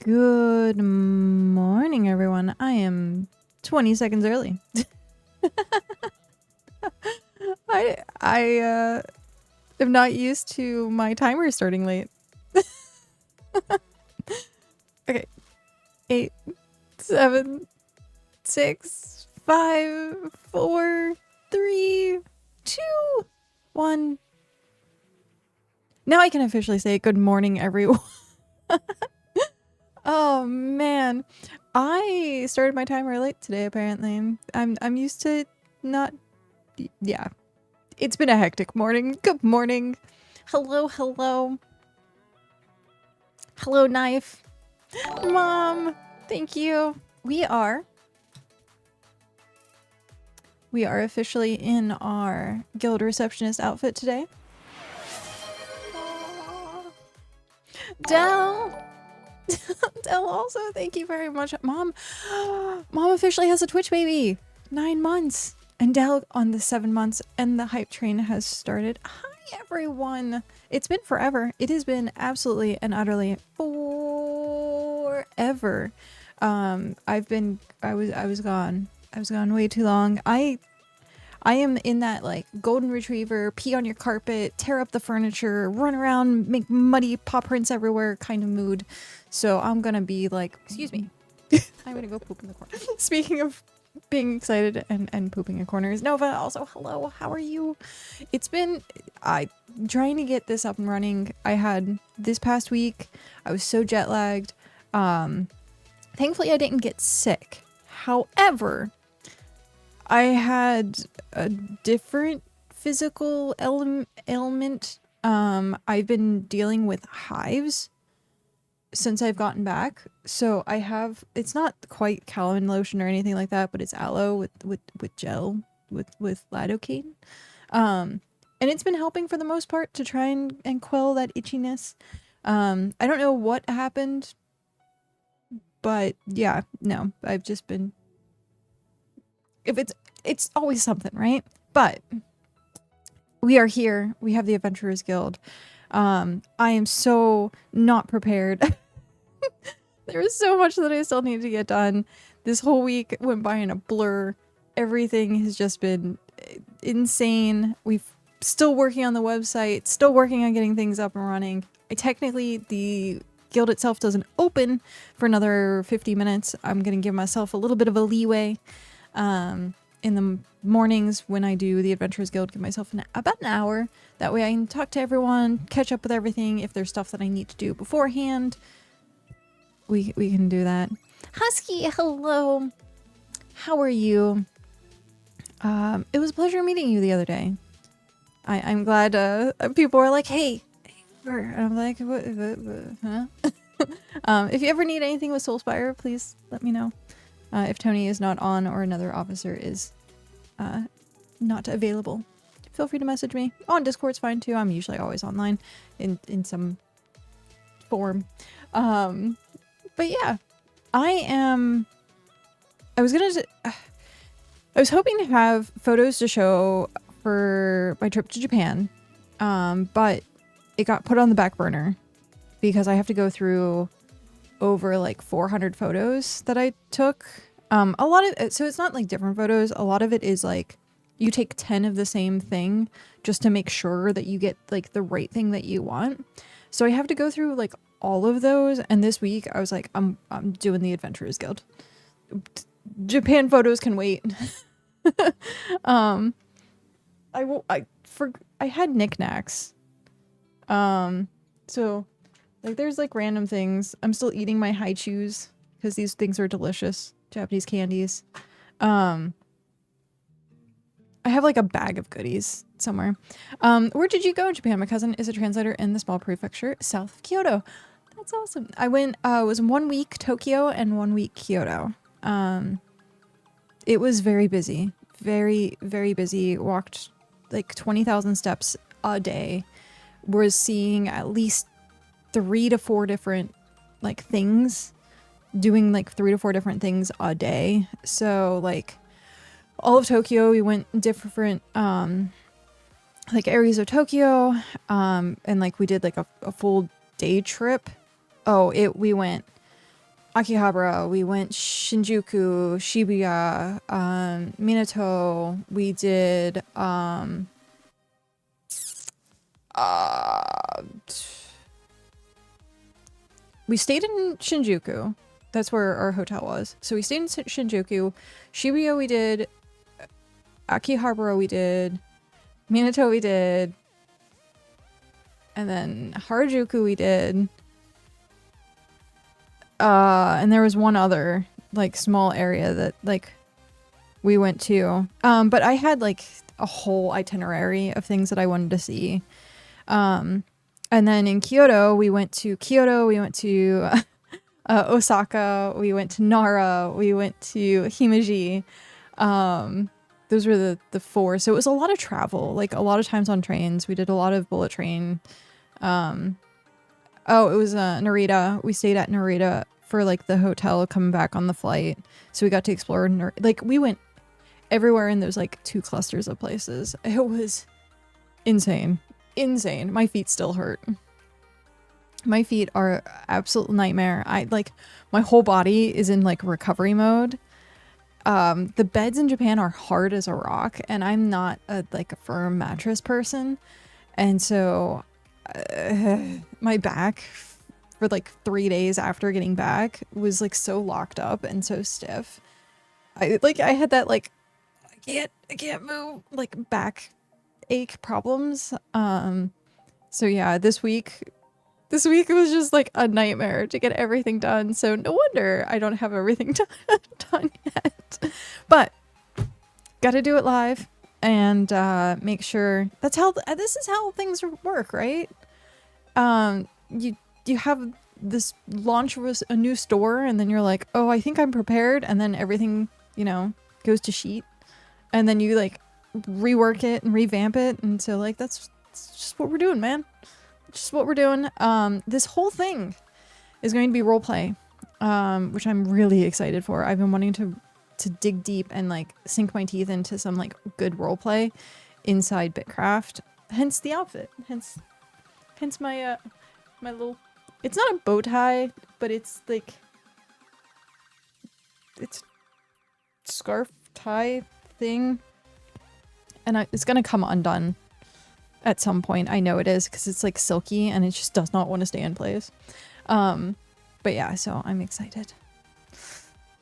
Good morning, everyone. I am 20 seconds early. I am not used to my timer starting late. Okay. 8, 7, 6, 5, 4, 3, 2, 1. Now I can officially say good morning, everyone. Oh man, I started my timer late today. Apparently, I'm used to not. Yeah, it's been a hectic morning. Good morning. Hello, hello, hello, knife, mom. Thank you. We are officially in our guild receptionist outfit today. Dell. Dell also, thank you very much. Mom officially has a Twitch baby. 9 months. And Dell on the 7 months, and the hype train has started. Hi everyone. It's been forever. It has been absolutely and utterly forever. I was gone. I was gone way too long. I am in that like golden retriever, pee on your carpet, tear up the furniture, run around, make muddy paw prints everywhere kind of mood. So I'm gonna be like, excuse me, I'm gonna go poop in the corner. Speaking of being excited and pooping in corners, Nova also, hello, how are you? It's been trying to get this up and running. I had this past week, I was so jet lagged. Thankfully I didn't get sick. However, I had a different physical ailment. I've been dealing with hives since I've gotten back. So I have, it's not quite Calvin lotion or anything like that, but it's aloe with gel with lidocaine. And it's been helping for the most part to try and quell that itchiness. I don't know what happened, but yeah, no, I've just been, if it's always something, right? But we are here. We have the Adventurers Guild. I am so not prepared. There is so much that I still need to get done. This whole week went by in a blur. Everything has just been insane. We've still working on the website, still working on getting things up and running. Technically, the guild itself doesn't open for another 50 minutes. I'm going to give myself a little bit of a leeway. In the mornings when I do the Adventurers Guild, give myself about an hour. That way I can talk to everyone, catch up with everything. If there's stuff that I need to do beforehand, we can do that. Husky, hello. How are you? It was a pleasure meeting you the other day. I'm glad people were like, hey, and I'm like, what huh? If you ever need anything with Soulspire, please let me know. If Tony is not on or another officer is not available, feel free to message me. On Discord's fine too. I'm usually always online in some form. But yeah, I was hoping to have photos to show for my trip to Japan, but it got put on the back burner because I have to go through over like 400 photos that I took. A lot of it, so it's not like different photos. A lot of it is like you take 10 of the same thing just to make sure that you get like the right thing that you want. So I have to go through like all of those. And this week I was like, I'm doing the Adventurers Guild. Japan photos can wait. I had knickknacks. So like there's like random things. I'm still eating my high chews because these things are delicious. Japanese candies. I have like a bag of goodies somewhere. Where did you go in Japan? My cousin is a translator in the small prefecture south of Kyoto. That's awesome. I went, was 1 week Tokyo and 1 week Kyoto. It was very busy. Very, very busy. Walked like 20,000 steps a day. Was seeing at least 3 to 4 different like things. Doing like 3 to 4 different things a day. So like all of Tokyo, we went different like areas of Tokyo, and like we did like a full day trip. We went Akihabara, we went Shinjuku, Shibuya, Minato, we did uh we stayed in Shinjuku. That's where our hotel was. So we stayed in Shinjuku. Shibuya we did, Akihabara we did, Minato we did, and then Harajuku we did. And there was one other like small area that like we went to. But I had like a whole itinerary of things that I wanted to see. And then in Kyoto, we went to Osaka, we went to Nara, we went to Himeji. Those were the four. So it was a lot of travel, like a lot of times on trains. We did a lot of bullet train. Oh, it was Narita. We stayed at Narita for like the hotel coming back on the flight. So we got to explore like we went everywhere in those like 2 clusters of places. It was insane. Insane. My feet still hurt. My feet are absolute nightmare. I like my whole body is in like recovery mode. The beds in Japan are hard as a rock, and I'm not a firm mattress person. And so my back for like 3 days after getting back was like so locked up and so stiff. I had that like I can't move like back ache problems. So yeah, this week was just like a nightmare to get everything done. So no wonder I don't have everything done yet. But gotta do it live and make sure that's how this is how things work, right? You have this launch of a new store, and then you're like, oh, I think I'm prepared, and then everything, you know, goes to shit, and then you like rework it and revamp it, and so like that's just what we're doing, man. Just what we're doing. This whole thing is going to be roleplay, which I'm really excited for. I've been wanting to dig deep and like sink my teeth into some like good roleplay inside BitCraft. Hence the outfit. Hence my my little. It's not a bow tie, but it's like it's scarf tie thing, and it's gonna come undone at some point. I know it is because it's like silky and it just does not want to stay in place. But yeah, so I'm excited.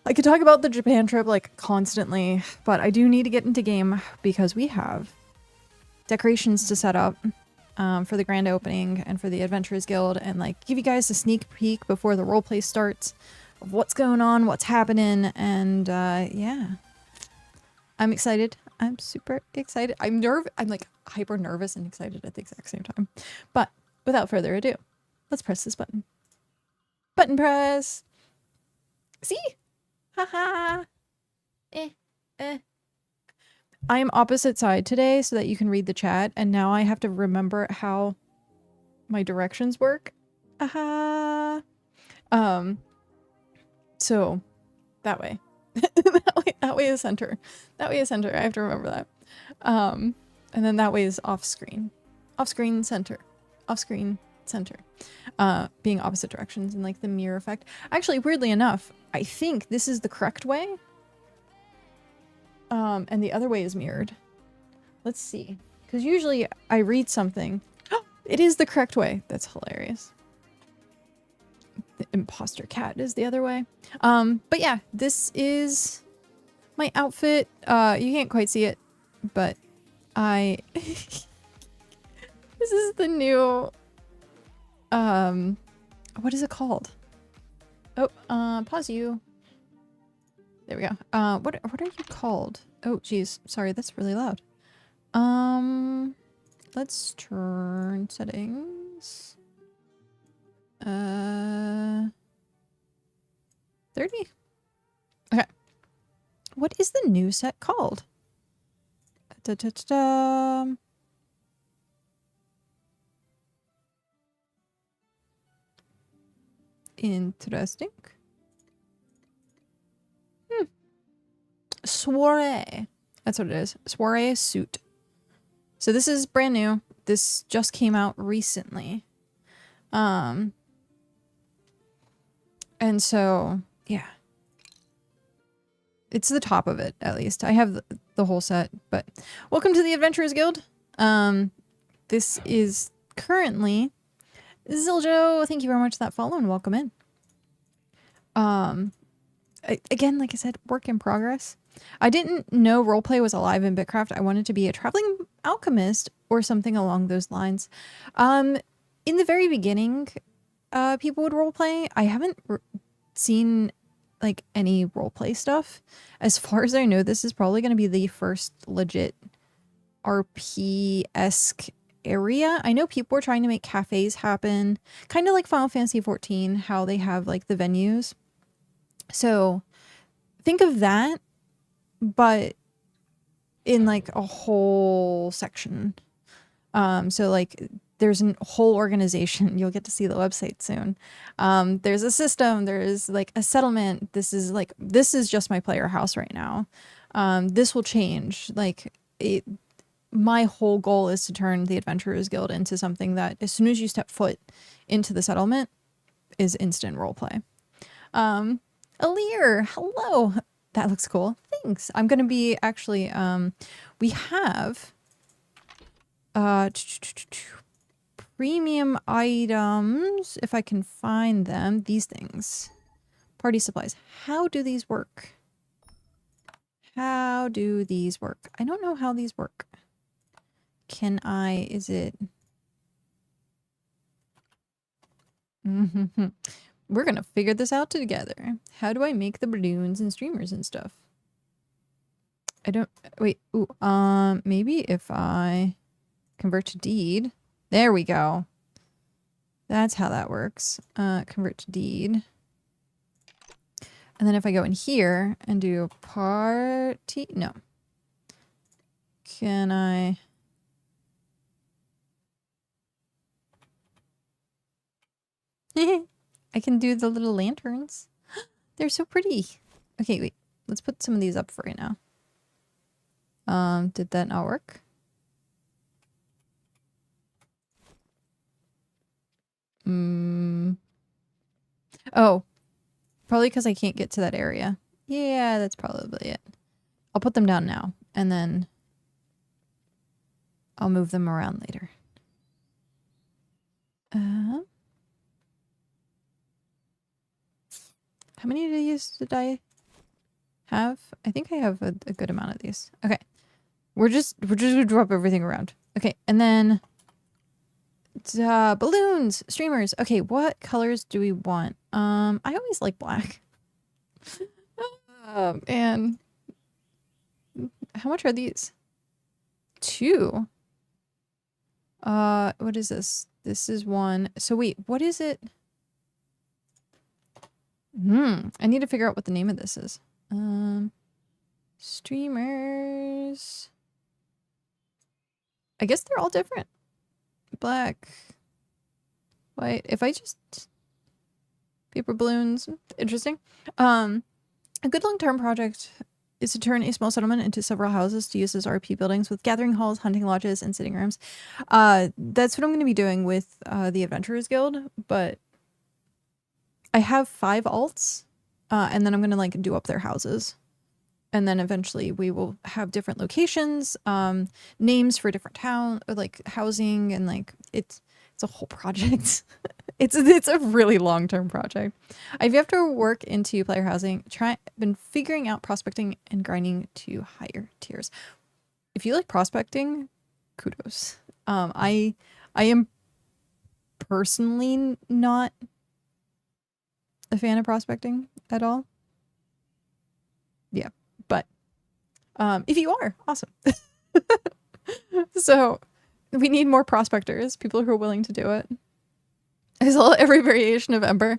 I could talk about the Japan trip like constantly, but I do need to get into game because we have decorations to set up for the grand opening and for the Adventurers Guild, and like give you guys a sneak peek before the roleplay starts of what's going on, what's happening, and yeah. I'm excited. I'm super excited. I'm like hyper nervous and excited at the exact same time. But without further ado, let's press this button. Button press. See? Haha. I am opposite side today so that you can read the chat, and now I have to remember how my directions work. Aha. So that way. that way is center. That way is center. I have to remember that. And then that way is off screen. Off screen, center. Off screen, center. Being opposite directions and like the mirror effect. Actually, weirdly enough, I think this is the correct way. And the other way is mirrored. Let's see. Because usually I read something. Oh, it is the correct way. That's hilarious. The imposter cat is the other way. But yeah, this is my outfit. You can't quite see it, but this is the new, what is it called? Oh, pause you. There we go. What are you called? Oh, geez. Sorry, that's really loud. Let's turn settings. 30? Okay. What is the new set called? Da, da, da, da. Interesting. Soiree. That's what it is. Soiree suit. So this is brand new. This just came out recently. And so, yeah. It's the top of it, at least. I have the whole set, but welcome to the Adventurers Guild. This is currently Ziljo. Thank you very much for that follow and welcome in. Again, like I said, work in progress. I didn't know roleplay was alive in BitCraft. I wanted to be a traveling alchemist or something along those lines. In the very beginning, people would roleplay. I haven't seen like any roleplay stuff. As far as I know, this is probably going to be the first legit RP-esque area. I know people were trying to make cafes happen, kind of like Final Fantasy XIV, how they have like the venues. So think of that, but in like a whole section. So like there's a whole organization. You'll get to see the website soon. There's a system, there's like a settlement. This is just my player house right now. This will change. My whole goal is to turn the Adventurers Guild into something that as soon as you step foot into the settlement is instant roleplay. Alir, hello. That looks cool. Thanks. I'm going to be actually, we have premium items, if I can find them. These things. Party supplies. How do these work? How do these work? I don't know how these work. Can I, is it? We're gonna figure this out together. How do I make the balloons and streamers and stuff? I don't, wait, ooh, maybe if I convert to deed. There we go. That's how that works. Convert to deed. And then if I go in here and do party, no. Can I? I can do the little lanterns. They're so pretty. Okay, wait. Let's put some of these up for right now. Did that not work? Oh, probably because I can't get to that area. Yeah, that's probably it. I'll put them down now, and then I'll move them around later. How many of these did I have? I think I have a good amount of these. Okay. We're just gonna drop everything around. Okay, and then balloons, streamers. Okay, what colors do we want? I always like black. And how much are these? 2. What is this? This is 1. So wait, what is it? I need to figure out what the name of this is. Streamers. I guess they're all different. Black. White. If I just... Paper balloons. Interesting. A good long-term project is to turn a small settlement into several houses to use as RP buildings with gathering halls, hunting lodges, and sitting rooms. That's what I'm going to be doing with the Adventurers Guild, but I have 5 alts, and then I'm going to like do up their houses. And then eventually we will have different locations, names for different town, or like housing, and like it's a whole project. It's a really long-term project. I've have to work into player housing. Been figuring out prospecting and grinding to higher tiers. If you like prospecting, kudos. I am personally not a fan of prospecting at all. Yeah, but if you are, awesome. So we need more prospectors, people who are willing to do it. I saw every variation of Ember.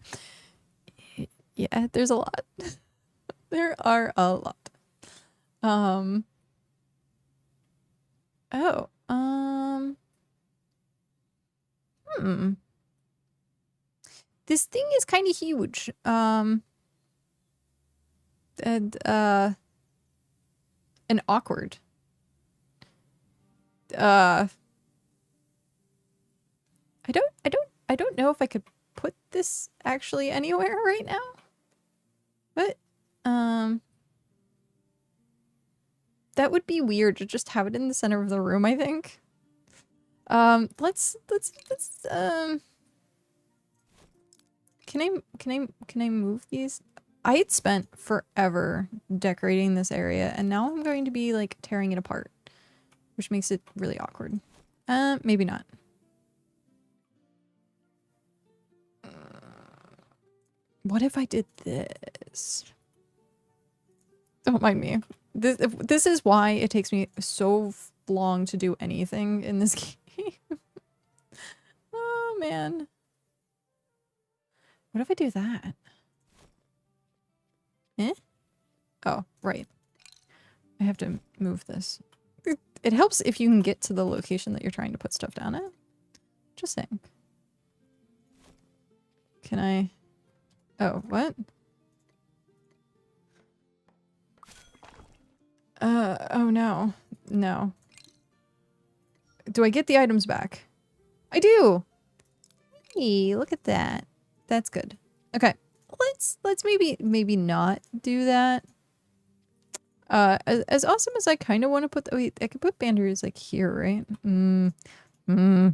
Yeah, there's a lot. There are a lot. This thing is kind of huge. And awkward. I don't know if I could put this actually anywhere right now. But, that would be weird to just have it in the center of the room, I think. Let's, can I move these? I had spent forever decorating this area, and now I'm going to be, like, tearing it apart, which makes it really awkward. Maybe not. What if I did this? Don't mind me. This is why it takes me so long to do anything in this game. Oh, man. What if I do that? Eh? Oh, right. I have to move this. It helps if you can get to the location that you're trying to put stuff down at. Just saying. Can I... Oh, what? Oh no. No. Do I get the items back? I do! Hey, look at that. That's good. Okay. Let's maybe not do that. As awesome as I kind of want to put the, wait, I could put bandages like here, right? I don't know.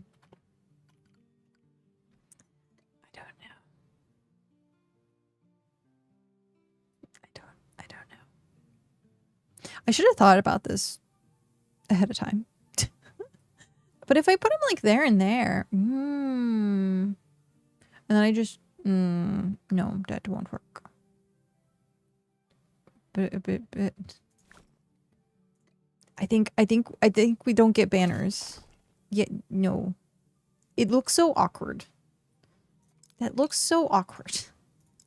I don't know. I should have thought about this ahead of time. But if I put them like there and there, and then I just, no, that won't work. But I think we don't get banners. Yet, no. It looks so awkward. That looks so awkward.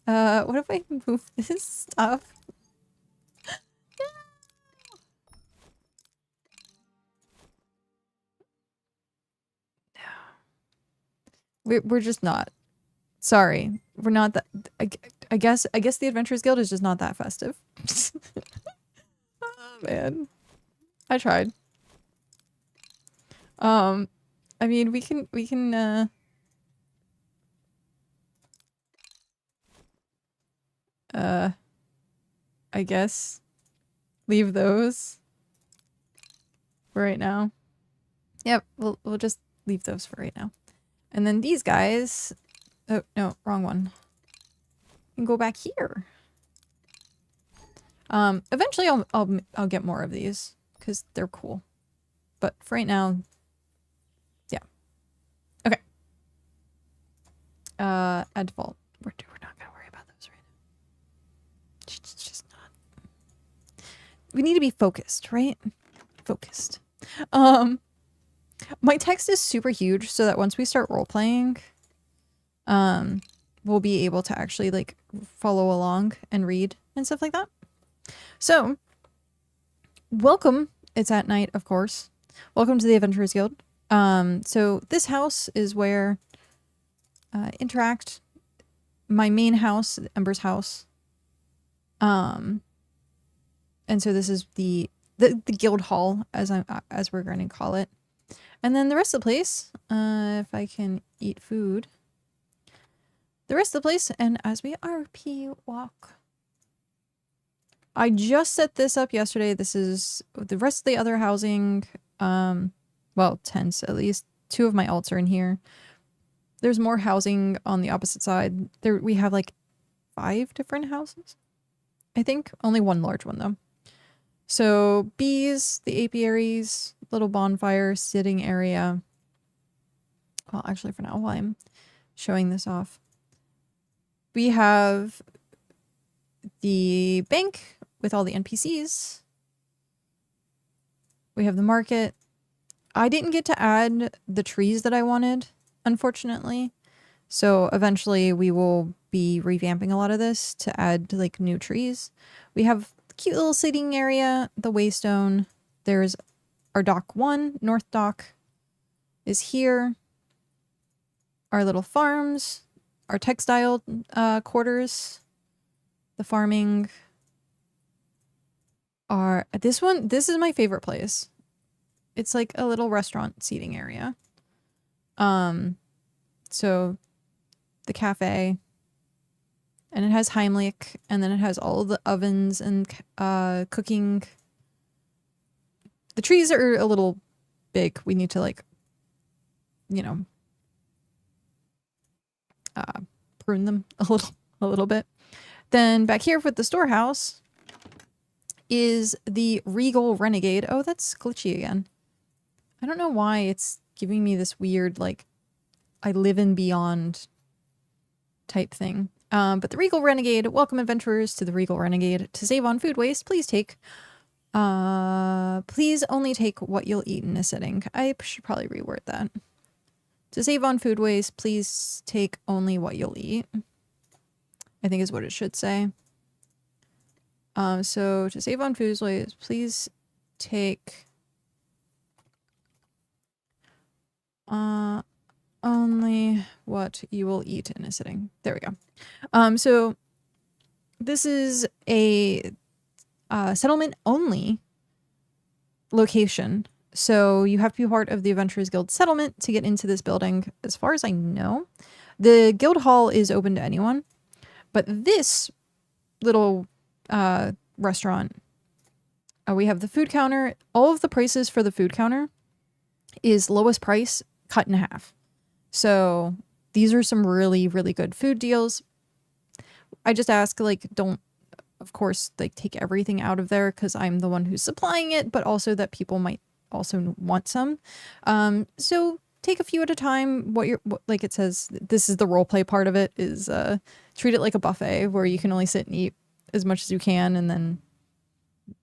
What if I move this stuff? We're just not. Sorry. We're not that. I guess the Adventurers Guild is just not that festive. Oh, man. I tried. I mean, we can, I guess leave those for right now. Yep, we'll just leave those for right now. And then these guys, oh no, wrong one. Can go back here. Eventually I'll get more of these because they're cool. But for right now, yeah. Okay. Add default. We're not gonna worry about those right now. It's just not. We need to be focused, right? Focused. My text is super huge so that once we start role playing, we'll be able to actually like follow along and read and stuff like that. So, welcome. It's at night, of course. Welcome to the Adventurers Guild. So this house is where interact. My main house, Ember's house. And so this is the guild hall, as we're going to call it. And then the rest of the place, if I can eat food. The rest of the place, and as we RP walk. I just set this up yesterday. This is the rest of the other housing. Well, tents at least. 2 of my alts are in here. There's more housing on the opposite side. We have like 5 different houses. I think only 1 large one though. So bees, the apiaries, little bonfire sitting area. Well, actually for now, while I'm showing this off, we have the bank with all the NPCs. We have the market. I didn't get to add the trees that I wanted, unfortunately. So eventually we will be revamping a lot of this to add like new trees. We have the cute little sitting area, the Waystone. There's our dock 1, North Dock is here. Our little farms, our textile quarters, the farming. This is my favorite place. It's like a little restaurant seating area. So the cafe, and it has Heimlich, and then it has all the ovens and cooking. The trees are a little big. We need to, like, you know, prune them a little bit. Then back here with the storehouse is the Regal Renegade. Oh, that's glitchy again. I don't know why it's giving me this weird, like, I live in beyond type thing. But the Regal Renegade, welcome adventurers to the Regal Renegade. To save on food waste, please only take what you'll eat in a sitting. I should probably reword that. To save on food waste, please take only what you'll eat, I think is what it should say. So to save on food waste, please take only what you will eat in a sitting. There we go. So this is a settlement only location. So you have to be part of the Adventurers Guild settlement to get into this building. As far as I know, the guild hall is open to anyone, but this little restaurant, we have the food counter. All of the prices for the food counter is lowest price cut in half. So these are some really, really good food deals. I just ask, like, don't, of course, like, take everything out of there because I'm the one who's supplying it, but also that people might also want some. So take a few at a time. Like it says, this is the roleplay part of it, is treat it like a buffet where you can only sit and eat as much as you can and then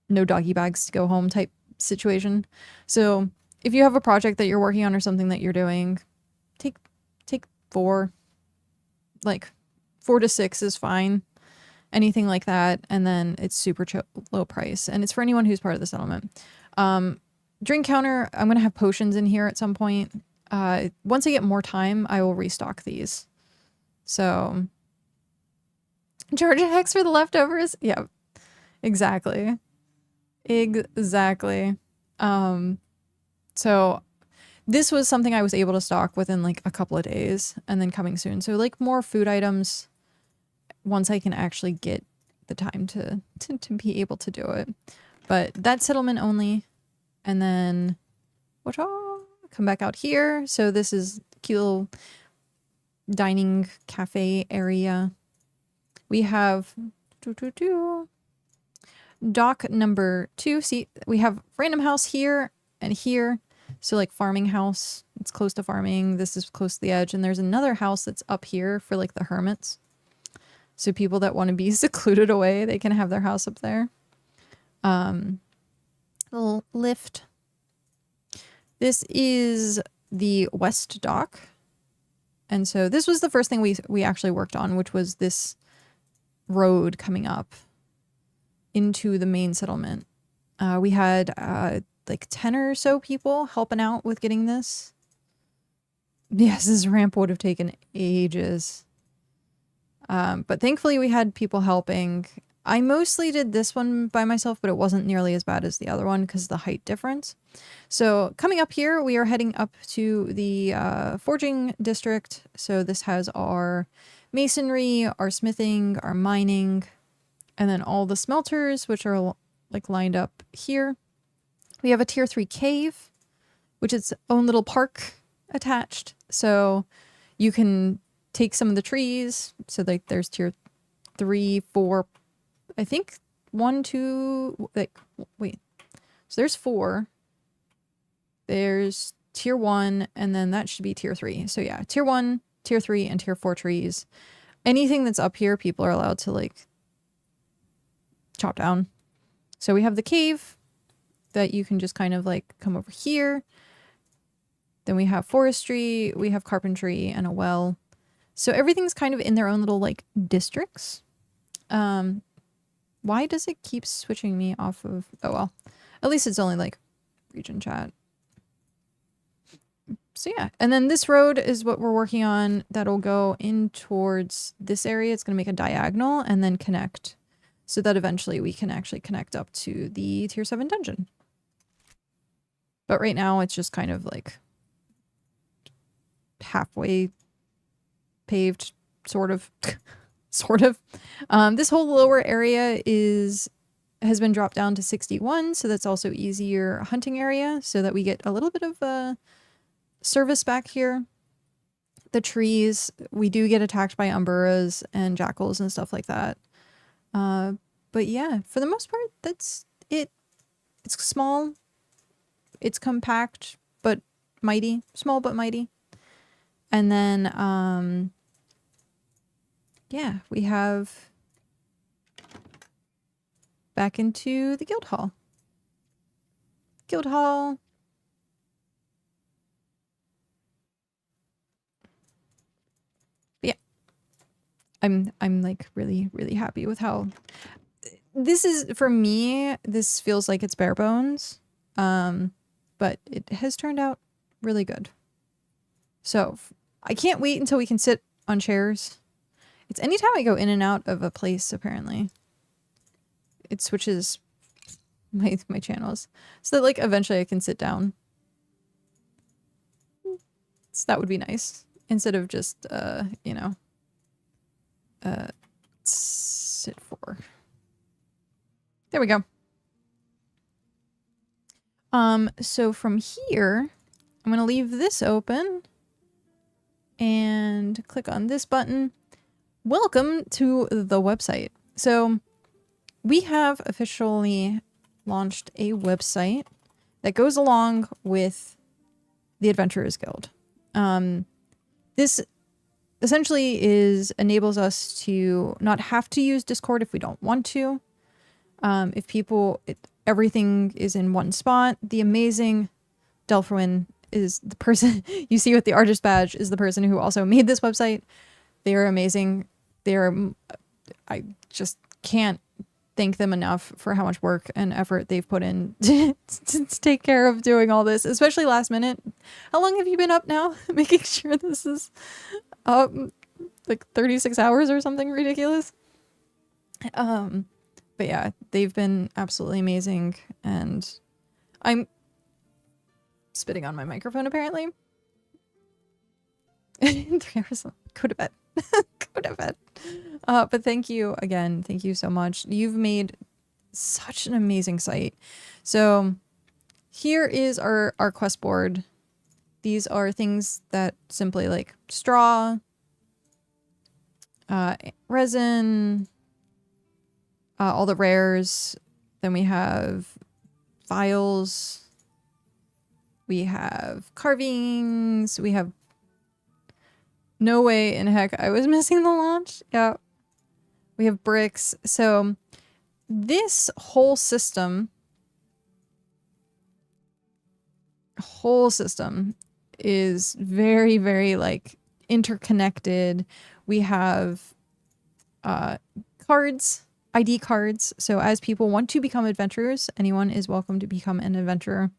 no doggy bags to go home type situation. So if you have a project that you're working on or something that you're doing, take 4. Like 4 to 6 is fine. Anything like that. And then it's super low price. And it's for anyone who's part of the settlement. Drink counter, I'm going to have potions in here at some point. Once I get more time, I will restock these. So, Georgia Hex for the leftovers? Yeah, exactly. Exactly. So, this was something I was able to stock within like a couple of days and then coming soon. So, like, more food items once I can actually get the time to be able to do it. But that's settlement only. And then, come back out here. So this is a cute little dining cafe area. We have dock number 2. See, we have random house here and here. So like farming house, it's close to farming. This is close to the edge. And there's another house that's up here for like the hermits. So people that want to be secluded away, they can have their house up there. Little lift. This is the west dock. And so this was the first thing we actually worked on, which was this road coming up into the main settlement. We had like 10 or so people helping out with getting this. Yes, this ramp would have taken ages. But thankfully we had people helping. I mostly did this one by myself, but it wasn't nearly as bad as the other one because of the height difference. So coming up here, we are heading up to the forging district. So this has our masonry, our smithing, our mining, and then all the smelters, which are like lined up here. We have a tier 3 cave, which is its own little park attached. So you can take some of the trees. So like there's tier 3, 4, I think 1, 2, like, wait. So there's 4. There's tier 1, and then that should be tier 3. So yeah, tier 1, tier 3, and tier 4 trees. Anything that's up here, people are allowed to like chop down. So we have the cave that you can just kind of like come over here. Then we have forestry, we have carpentry, and a well. So everything's kind of in their own little like districts. Why does it keep switching me off of... Oh, well. At least it's only, like, region chat. So, yeah. And then this road is what we're working on. That'll go in towards this area. It's going to make a diagonal and then connect. So that eventually we can actually connect up to the tier 7 dungeon. But right now, it's just kind of, like, halfway paved sort of. Sort of. This whole lower area has been dropped down to 61, so that's also easier hunting area, so that we get a little bit of service back here. The trees, we do get attacked by umburas and jackals and stuff like that. But yeah, for the most part, that's it. It's small. It's compact, but mighty. Small but mighty. And then, yeah, we have back into the guild hall. Guild hall. But yeah. I'm like really, really happy with how this is, for me, this feels like it's bare bones. But it has turned out really good. So I can't wait until we can sit on chairs. It's anytime I go in and out of a place, apparently. It switches my channels. So that, like, eventually I can sit down. So that would be nice. Instead of just, you know, sit for. There we go. So from here, I'm going to leave this open and click on this button. Welcome to the website. So we have officially launched a website that goes along with the Adventurers Guild. This essentially enables us to not have to use Discord if we don't want to. If people, everything is in one spot. The amazing Delphrin is the person you see with the artist badge, is the person who also made this website. They are amazing. I just can't thank them enough for how much work and effort they've put in to take care of doing all this, especially last minute. How long have you been up now? Making sure this is up like 36 hours or something ridiculous. But yeah, they've been absolutely amazing, and I'm spitting on my microphone apparently. 3 hours. Go to bed. Go to bed. But thank you again. Thank you so much. You've made such an amazing site. So here is our quest board. These are things that simply like straw, resin, all the rares. Then we have files. We have carvings. We have... No way in heck I was missing the launch. Yeah. We have bricks. So this whole system is very, very like interconnected. We have cards, ID cards. So as people want to become adventurers, anyone is welcome to become an adventurer.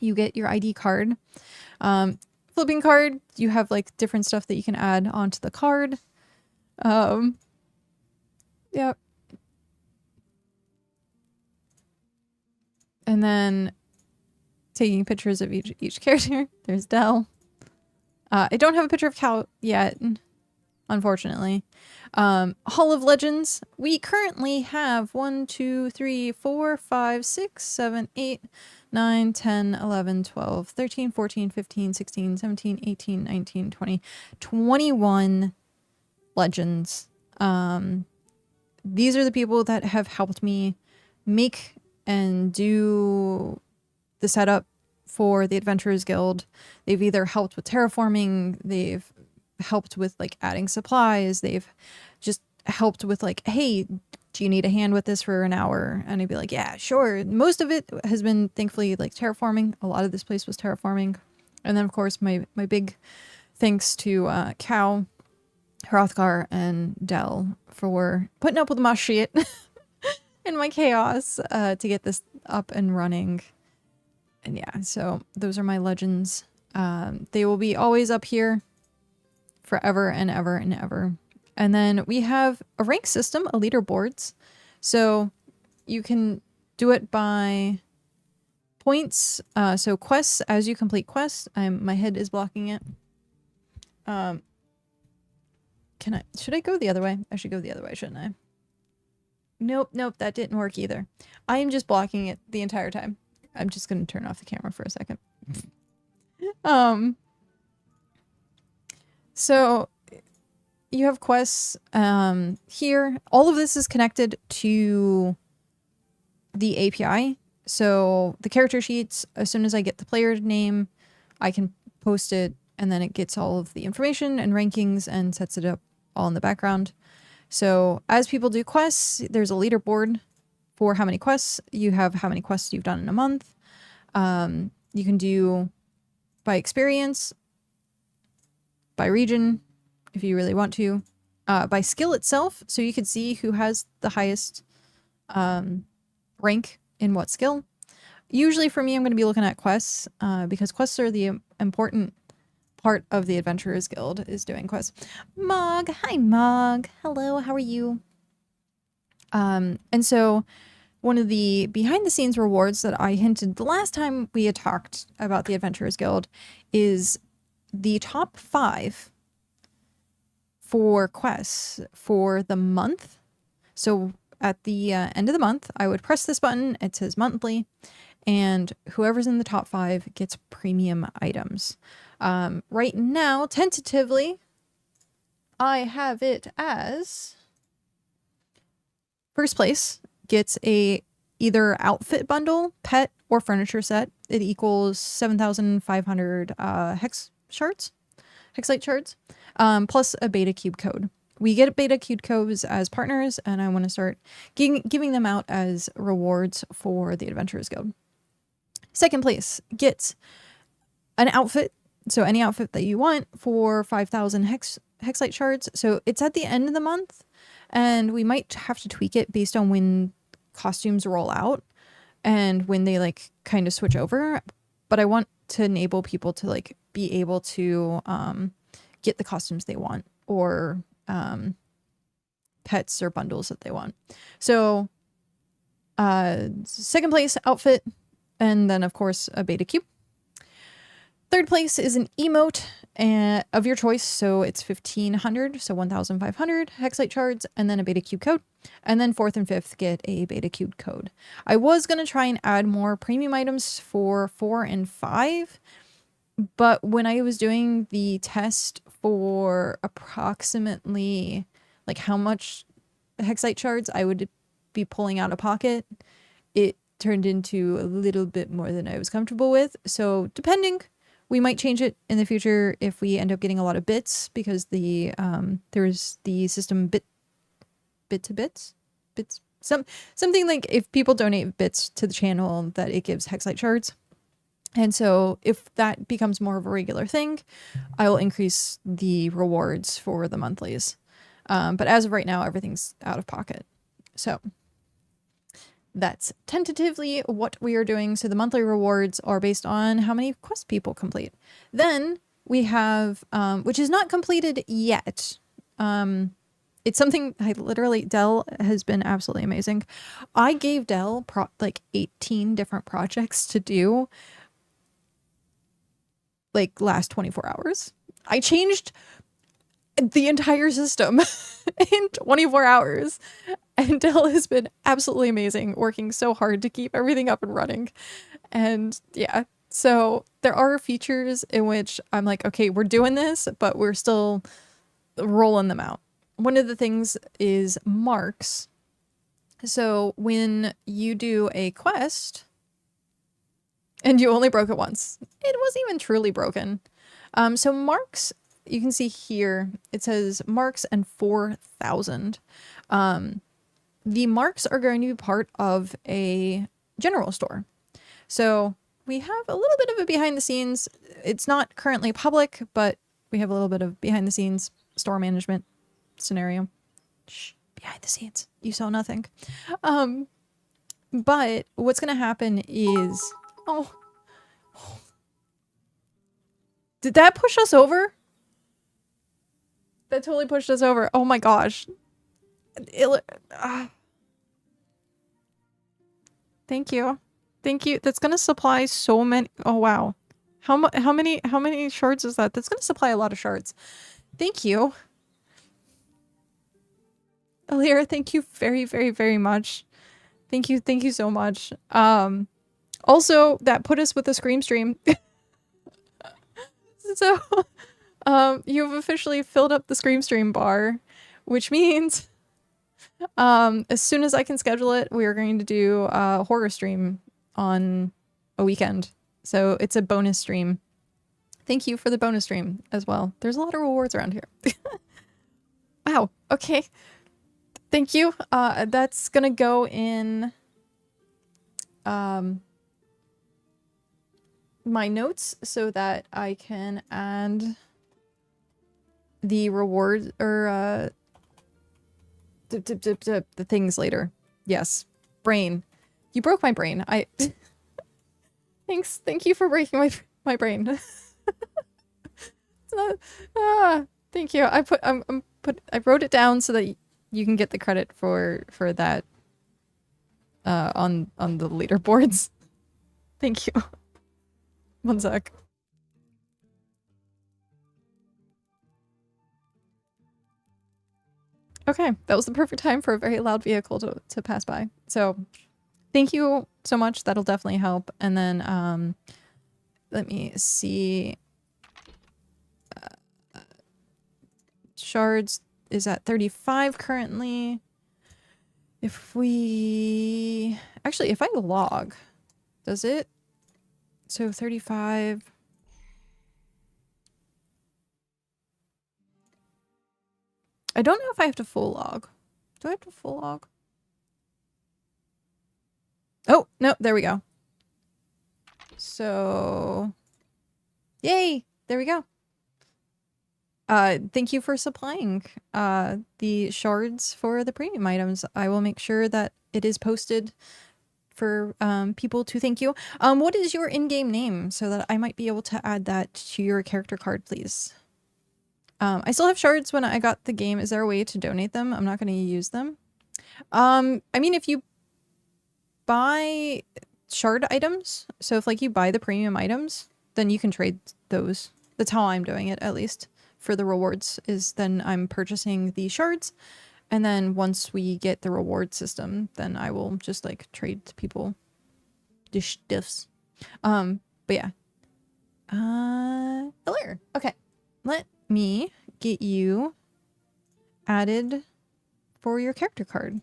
You get your ID card. Flipping card, you have like different stuff that you can add onto the card. Yeah. And then taking pictures of each character. There's Dell. I don't have a picture of Cal yet, unfortunately. Hall of Legends. We currently have 1, 2, 3, 4, 5, 6, 7, 8, 9, 10, 11, 12, 13, 14, 15, 16, 17, 18, 19, 20, 21 legends. These are the people that have helped me make and do the setup for the Adventurers Guild. They've either helped with terraforming, they've helped with like adding supplies, they've just helped with like, hey, do you need a hand with this for an hour? And I'd be like, yeah, sure. Most of it has been thankfully like terraforming. A lot of this place was terraforming. And then of course my big thanks to Cow, Hrothgar, and Dell for putting up with my shit and my chaos to get this up and running. And yeah, so those are my legends. They will be always up here forever and ever and ever. And then we have a rank system, a leaderboards. So you can do it by points. So quests, as you complete quests, my head is blocking it. Should I go the other way? I should go the other way, shouldn't I? Nope, nope, that didn't work either. I am just blocking it the entire time. I'm just going to turn off the camera for a second. So you have quests here. All of this is connected to the API. So the character sheets, as soon as I get the player name, I can post it, and then it gets all of the information and rankings and sets it up all in the background. So as people do quests, there's a leaderboard for how many quests you have, how many quests you've done in a month. You can do by experience, by region, if you really want to, by skill itself. So you can see who has the highest rank in what skill. Usually for me, I'm going to be looking at quests because quests are the important part of the Adventurers Guild, is doing quests. Mog, hi Mog. Hello, how are you? And so one of the behind the scenes rewards that I hinted the last time we had talked about the Adventurers Guild is the top 5 for quests for the month. So at the end of the month, I would press this button. It says monthly, and whoever's in the top 5 gets premium items. Right now, tentatively, I have it as first place gets a either outfit bundle, pet, or furniture set. It equals 7,500 hex shards, hexite shards, plus a beta cube code. We get beta cube codes as partners, and I want to start giving them out as rewards for the Adventurers Guild. Second place gets an outfit, so any outfit that you want, for 5,000 hexite shards. So it's at the end of the month, and we might have to tweak it based on when costumes roll out and when they like kind of switch over. But I want to enable people to like be able to get the costumes they want, or pets or bundles that they want. So second place, outfit, and then of course a beta cube. Third place is an emote of your choice, so it's 1,500, so 1,500 hexite shards, and then a beta cube code. And then fourth and fifth get a beta cube code. I was going to try and add more premium items for 4 and 5, but when I was doing the test for approximately like how much hexite shards I would be pulling out of pocket, it turned into a little bit more than I was comfortable with. So depending, we might change it in the future if we end up getting a lot of bits, because the there's the system bit to bits, something like if people donate bits to the channel, that it gives hexite shards. And so if that becomes more of a regular thing, I will increase the rewards for the monthlies. But as of right now, everything's out of pocket. So that's tentatively what we are doing. So the monthly rewards are based on how many quests people complete. Then we have, which is not completed yet. It's something I literally, Dell has been absolutely amazing. I gave Dell like 18 different projects to do like last 24 hours. I changed the entire system in 24 hours. And Dell has been absolutely amazing, working so hard to keep everything up and running. And yeah, so there are features in which I'm like, okay, we're doing this, but we're still rolling them out. One of the things is marks. So when you do a quest and you only broke it once, it wasn't even truly broken. So marks, you can see here, it says marks and 4,000. The marks are going to be part of a general store. So we have a little bit of a behind the scenes. It's not currently public, but we have a little bit of behind the scenes store management scenario. Shh, behind the scenes. You saw nothing. But what's going to happen is, oh, did that push us over? That totally pushed us over. Oh my gosh. Thank you. Thank you. That's going to supply so many. Oh, wow. How many shards is that? That's going to supply a lot of shards. Thank you. Alira, thank you very, very, very much. Thank you so much. Also, that put us with the Scream stream. So, you've officially filled up the Scream stream bar, which means, as soon as I can schedule it, we are going to do a horror stream on a weekend. So it's a bonus stream. Thank you for the bonus stream as well. There's a lot of rewards around here. Wow. Okay. Thank you. That's gonna go in my notes so that I can add the reward or the things later. Yes. Brain. You broke my brain. Thanks. Thank you for breaking my brain. It's not, thank you. I wrote it down so that you can get the credit for that on the leaderboards. Thank you. One sec. Okay, that was the perfect time for a very loud vehicle to pass by. So thank you so much. That'll definitely help. And then let me see. Shards is at 35 currently. If we... Actually, if I log, does it? So 35... I don't know if I have to full log. Do I have to full log? Oh, no, there we go. So... Yay! There we go. Thank you for supplying the shards for the premium items. I will make sure that it is posted for people to thank you. What is your in-game name so that I might be able to add that to your character card, please? I still have shards when I got the game. Is there a way to donate them? I'm not going to use them. I mean, if you buy shard items, so if like you buy the premium items, then you can trade those. That's how I'm doing it, at least. For the rewards is then I'm purchasing the shards, and then once we get the reward system, then I will just like trade to people diffs. But yeah. Hello. Okay. Let me get you added for your character card.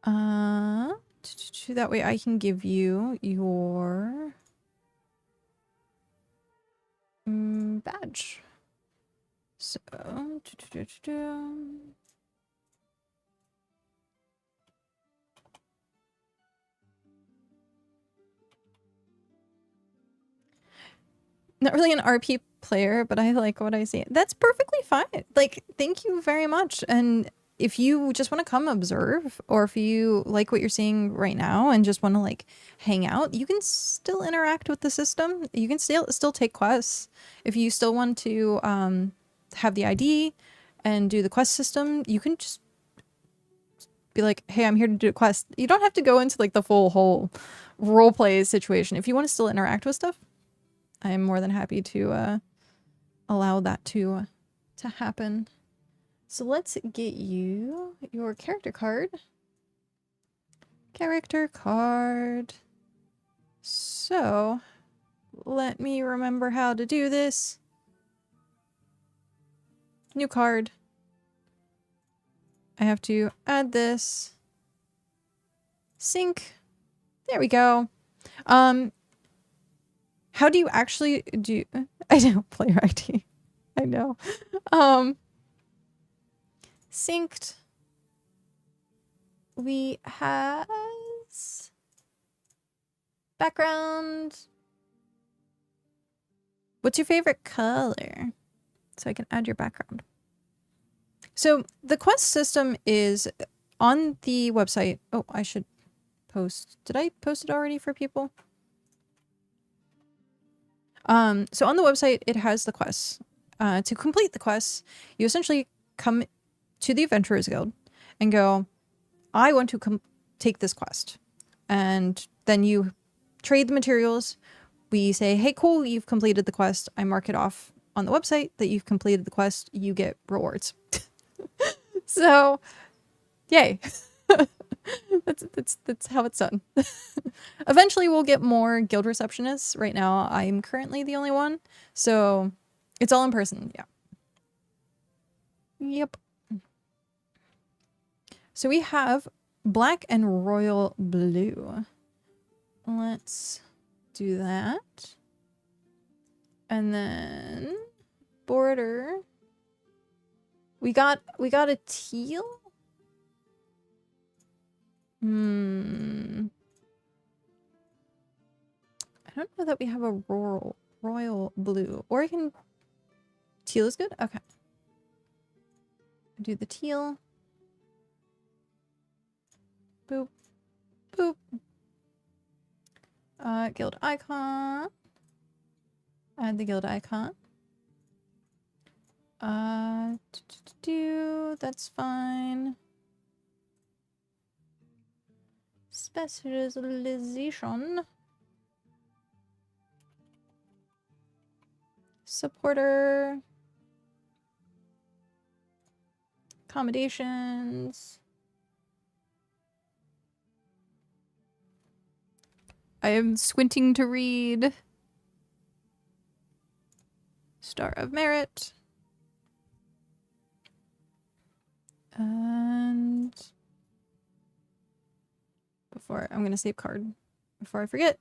That way I can give you your badge. So, not really an RP player, but I like what I see. That's perfectly fine. Like, thank you very much. And if you just want to come observe, or if you like what you're seeing right now and just want to like hang out, you can still interact with the system. You can still take quests. If you still want to have the ID and do the quest system, you can just be like, hey, I'm here to do a quest. You don't have to go into like the full whole roleplay situation. If you want to still interact with stuff, I am more than happy to allow that to happen. So let's get you your character card. Character card. So let me remember how to do this. New card. I have to add this. Sync. There we go. How do you actually do... I know, player ID. I know. Synced. We have background. What's your favorite color? So I can add your background. So the quest system is on the website. Oh, I should post. Did I post it already for people? So on the website, it has the quests. To complete the quests, you essentially come to the Adventurers Guild and go, I want to take this quest. And then you trade the materials. We say, hey, cool, you've completed the quest. I mark it off on the website that you've completed the quest. You get rewards. So, yay. That's how it's done. Eventually we'll get more guild receptionists. Right now I'm currently the only one. So it's all in person, yeah. Yep. So we have black and royal blue. Let's do that. And then border. We got a teal? I don't know that we have a royal blue. Or I can... Teal is good? Okay. Do the teal. Boop. Boop. Guild icon. Add the guild icon. That's fine. Specialization. Supporter. Accommodations. I am squinting to read. Star of Merit. And before I'm gonna save card before I forget.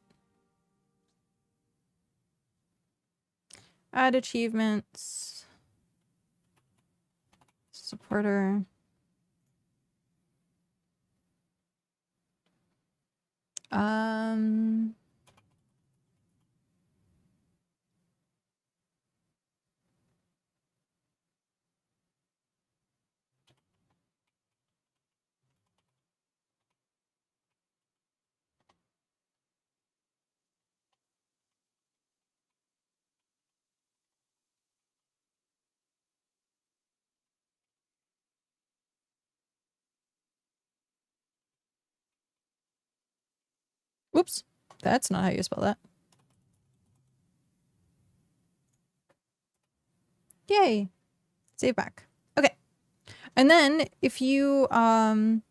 Add achievements. Supporter. Whoops. That's not how you spell that. Yay. Save back. Okay. And then if you want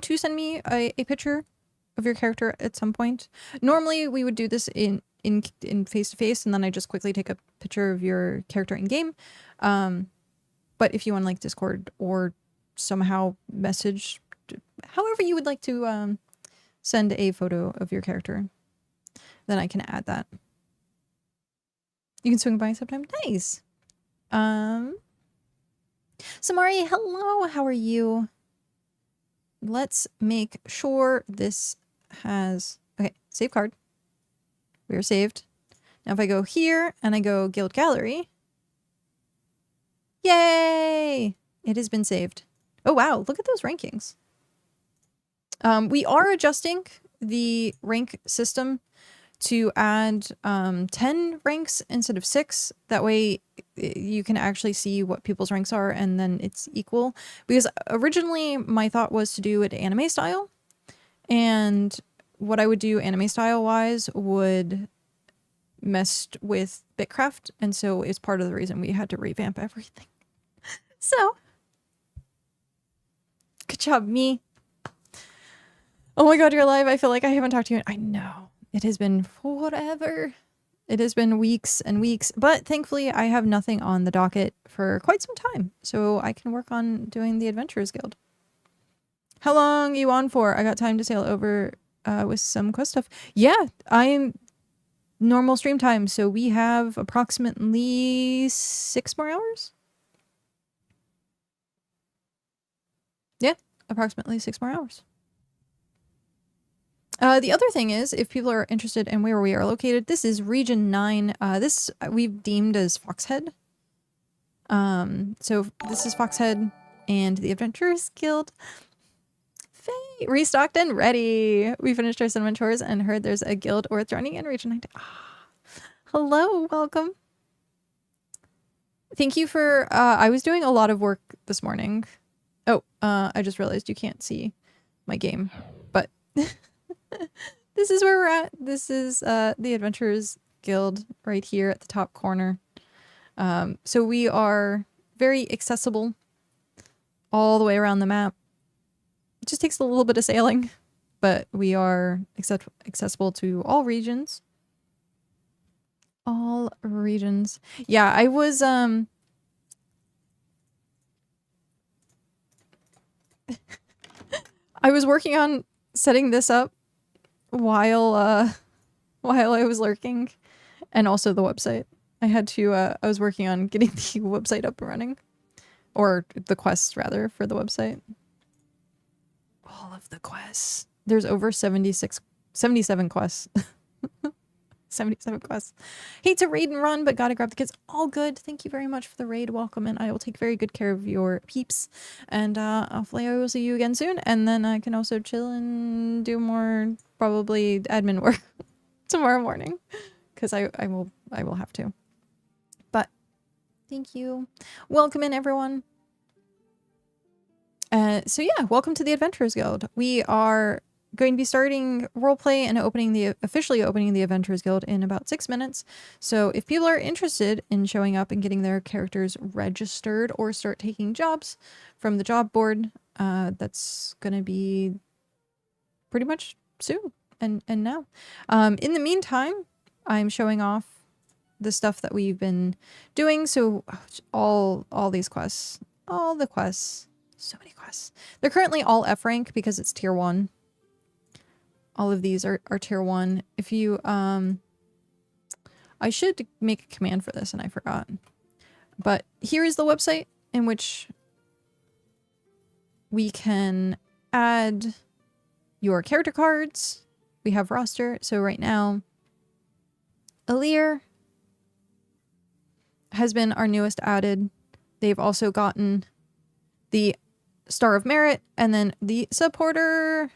to send me a picture of your character at some point. Normally we would do this in face-to-face, and then I just quickly take a picture of your character in game. But if you want like Discord or somehow message, however you would like to send a photo of your character, then I can add that. You can swing by sometime. Nice. Samari, hello. How are you? Let's make sure this has... Okay, save card. We are saved. Now if I go here and I go Guild Gallery... Yay! It has been saved. Oh wow, look at those rankings. We are adjusting the rank system to add 10 ranks instead of 6. That way you can actually see what people's ranks are and then it's equal. Because originally my thought was to do it anime style. And what I would do anime style wise would mess with BitCraft. And so it's part of the reason we had to revamp everything. So, good job, me. Oh my god, you're alive. I feel like I haven't talked to you. I know. It has been forever. It has been weeks and weeks. But thankfully, I have nothing on the docket for quite some time. So I can work on doing the Adventurers Guild. How long are you on for? I got time to sail over with some quest stuff. Yeah, I'm normal stream time. So we have approximately 6 more hours. Yeah, approximately 6 more hours. The other thing is, if people are interested in where we are located, this is Region 9. This we've deemed as Foxhead. So this is Foxhead and the Adventurers Guild. Faye, restocked and ready. We finished our cinnamon chores and heard there's a guild worth joining in Region 9. Hello, welcome. Thank you for, I was doing a lot of work this morning. Oh, I just realized you can't see my game, but this is where we're at. This is the Adventurers Guild right here at the top corner. So we are very accessible. all the way around the map. It just takes a little bit of sailing, but we are accessible to all regions. All regions. Yeah, I was I was working on setting this up while while I was lurking, and also the website. I had to I was working on getting the website up and running, or the quests rather for the website. All of the quests. There's over 77 quests. 77 quests. Hate to raid and run, but gotta grab the kids. All good. Thank you very much for the raid. Welcome, and I will take very good care of your peeps. And hopefully I will see you again soon. And then I can also chill and do more, probably admin work tomorrow morning, because I will have to. But thank you. Welcome in, everyone. So yeah, welcome to the Adventurers Guild. We are going to be starting roleplay and officially opening the Adventurers Guild in about 6 minutes. So if people are interested in showing up and getting their characters registered or start taking jobs from the job board, that's going to be pretty much soon and now. In the meantime, I'm showing off the stuff that we've been doing. So all these quests, all the quests, so many quests. They're currently all F rank because it's tier 1. All of these are tier 1. If you, I should make a command for this and I forgot. But here is the website in which we can add your character cards. We have roster. So right now, Alir has been our newest added. They've also gotten the Star of Merit and then the supporter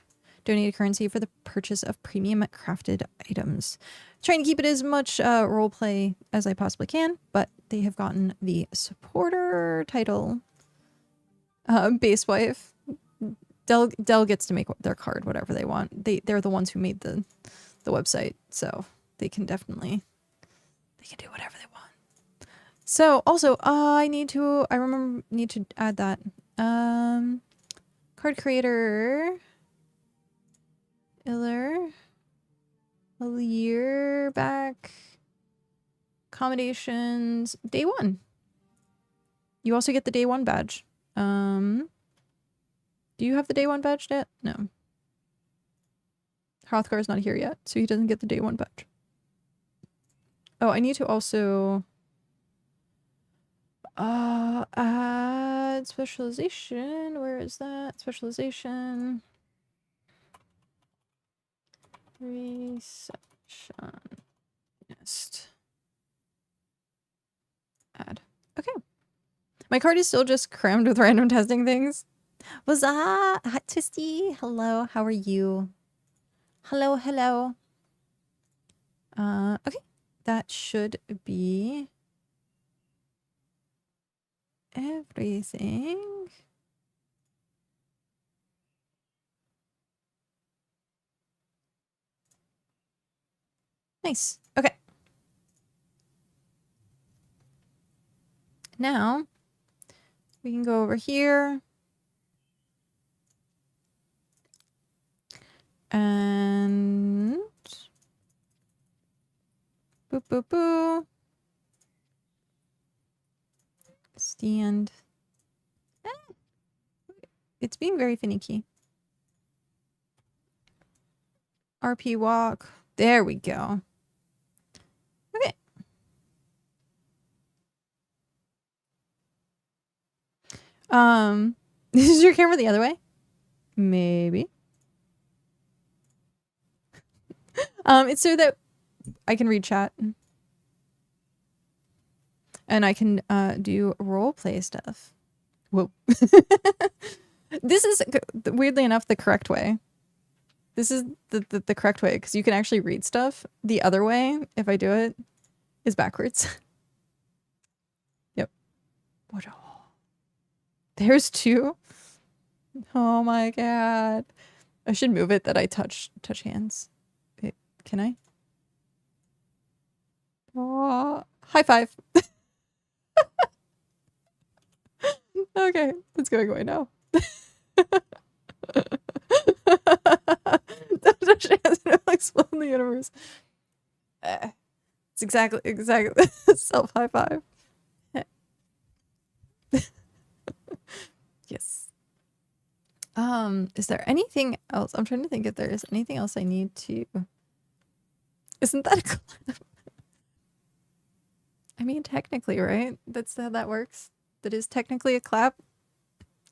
donated currency for the purchase of premium crafted items. Trying to keep it as much roleplay as I possibly can, but they have gotten the supporter title. Base wife. Dell gets to make their card whatever they want. They're the ones who made the website, so they can do whatever they want. So also I need to add that card creator Alir back accommodations day 1. You also get the day 1 badge. Do you have the day 1 badge yet? No. Hrothgar is not here yet, so he doesn't get the day 1 badge. Oh, I need to also add specialization. Where is that? Specialization. Receptionist. Add. Okay. My card is still just crammed with random testing things. What's up? Hi, Twisty. Hello. How are you? Hello, hello. Okay. That should be everything. Nice. Okay. Now we can go over here and boop, boop, boop. Stand. It's being very finicky. RP walk. There we go. Okay. Is your camera the other way? Maybe. It's so that I can read chat. And I can do role play stuff. Whoa. This is, weirdly enough, the correct way. This is the correct way, because you can actually read stuff. The other way, if I do it, is backwards. Yep. What? There's 2? Oh my god. I should move it that I touch hands. Wait, can I? Oh, high five. Okay, it's going away now. She has to explode in the universe. It's exactly self high five. Yes. Is there anything else? I'm trying to think if there is anything else I need to. Isn't that a clap? I mean, technically, right? That's how that works. That is technically a clap.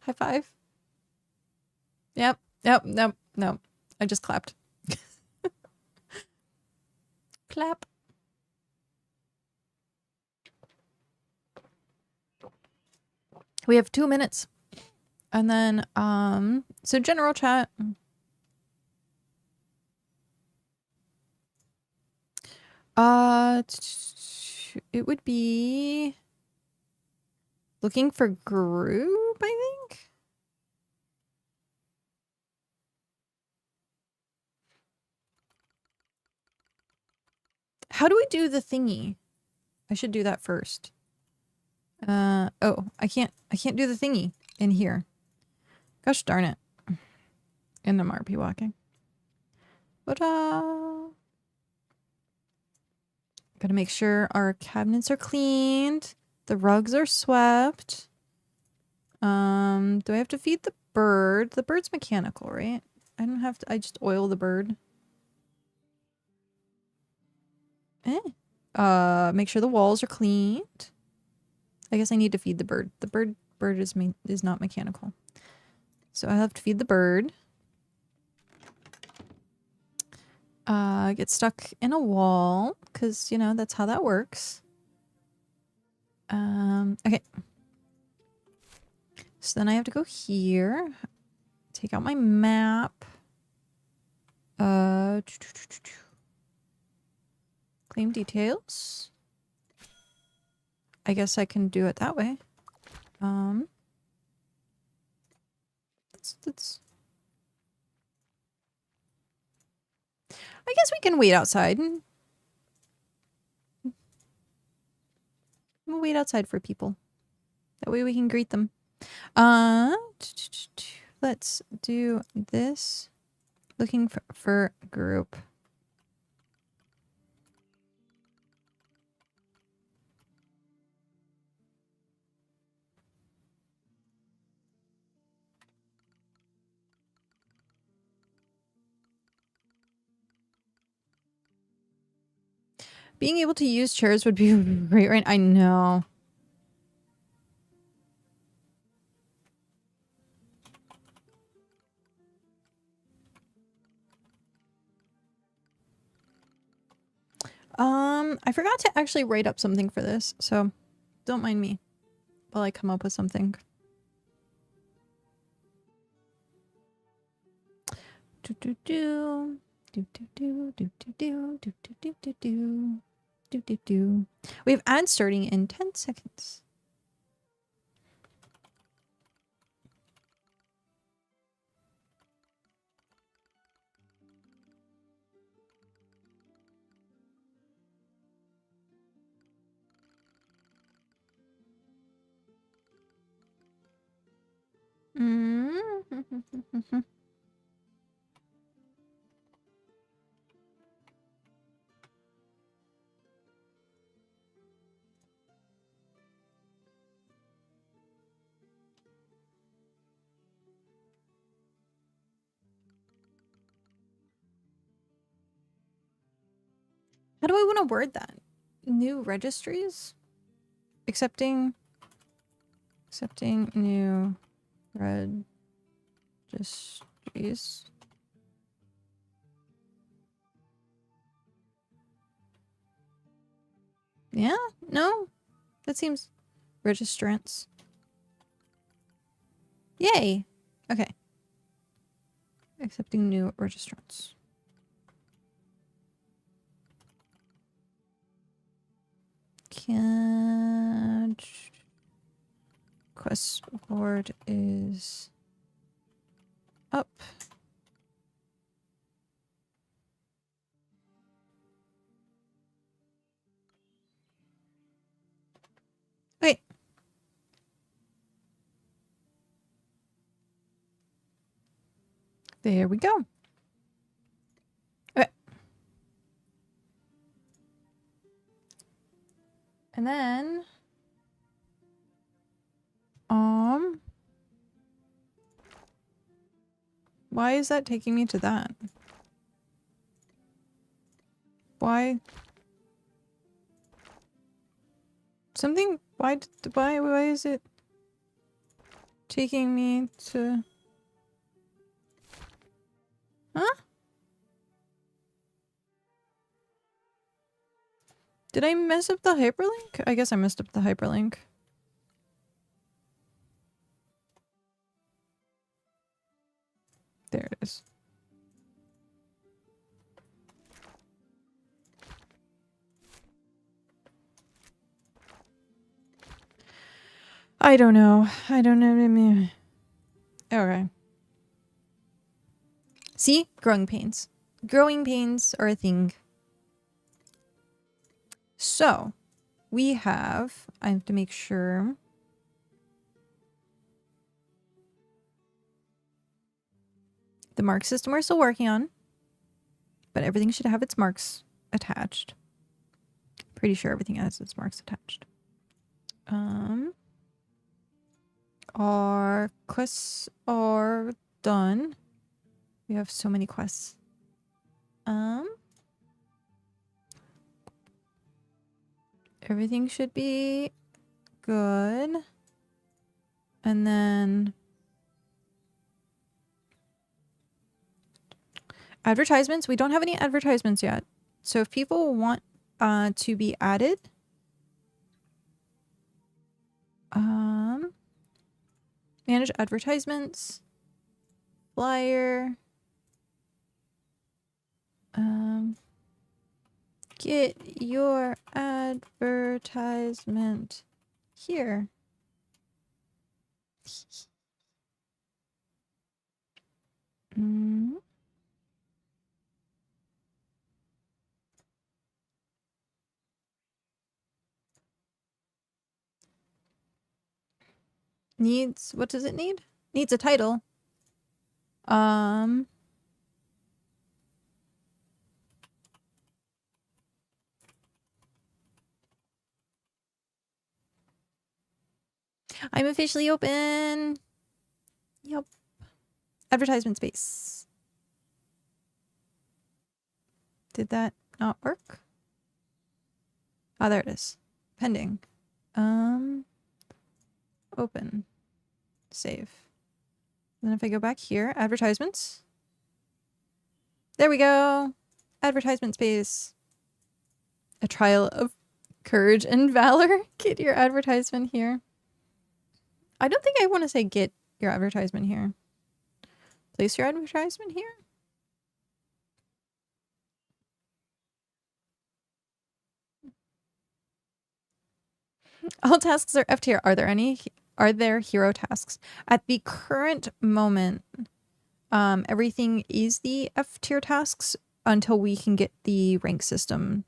High five. Yep. Yep. Nope. No. I just clapped. Clap. We have 2 minutes. And then, so general chat. It would be looking for group, I think. How do we do the thingy? I should do that first. Oh, I can't do the thingy in here. Gosh darn it. And I'm RP walking. But gotta make sure our cabinets are cleaned. The rugs are swept. Do I have to feed the bird? The bird's mechanical, right? I don't have to, I just oil the bird. Make sure the walls are cleaned. I guess I need to feed the bird. The bird is not mechanical. So I have to feed the bird. Get stuck in a wall, because, you know, that's how that works. Okay. So then I have to go here. Take out my map. Claim details. I guess I can do it that way. That's I guess we can wait outside. We'll wait outside for people. That way we can greet them. Let's do this. Looking for group. Being able to use chairs would be great, right? I know. I forgot to actually write up something for this, so don't mind me while I come up with something. We have ads starting in 10 seconds. How do I want to word that? New registries? Accepting new registries. Yeah? No? That seems registrants. Yay! Okay. Accepting new registrants. Quest board is up. Okay. There we go. Okay. And then, why is that taking me to that? Why? Something, why is it taking me to... Huh? Did I mess up the hyperlink? I guess I messed up the hyperlink. There it is. I don't know. I don't know. Okay. See? Growing pains. Growing pains are a thing. So, we have... I have to make sure... The mark system we're still working on. But everything should have its marks attached. Pretty sure everything has its marks attached. Our quests are done. We have so many quests. Everything should be good. And then advertisements. We don't have any advertisements yet. So if people want to be added, manage advertisements, flyer, get your advertisement here. Needs, what does it need? Needs a title. I'm officially open. Yep. Advertisement space. Did that not work? Ah, there it is. Pending. Open. Save. Then if I go back here, advertisements. There we go. Advertisement space. A trial of courage and valor. Get your advertisement here. I don't think I want to say get your advertisement here. Place your advertisement here. All tasks are F tier. Are there any? Are there hero tasks? At the current moment, everything is the F tier tasks until we can get the rank system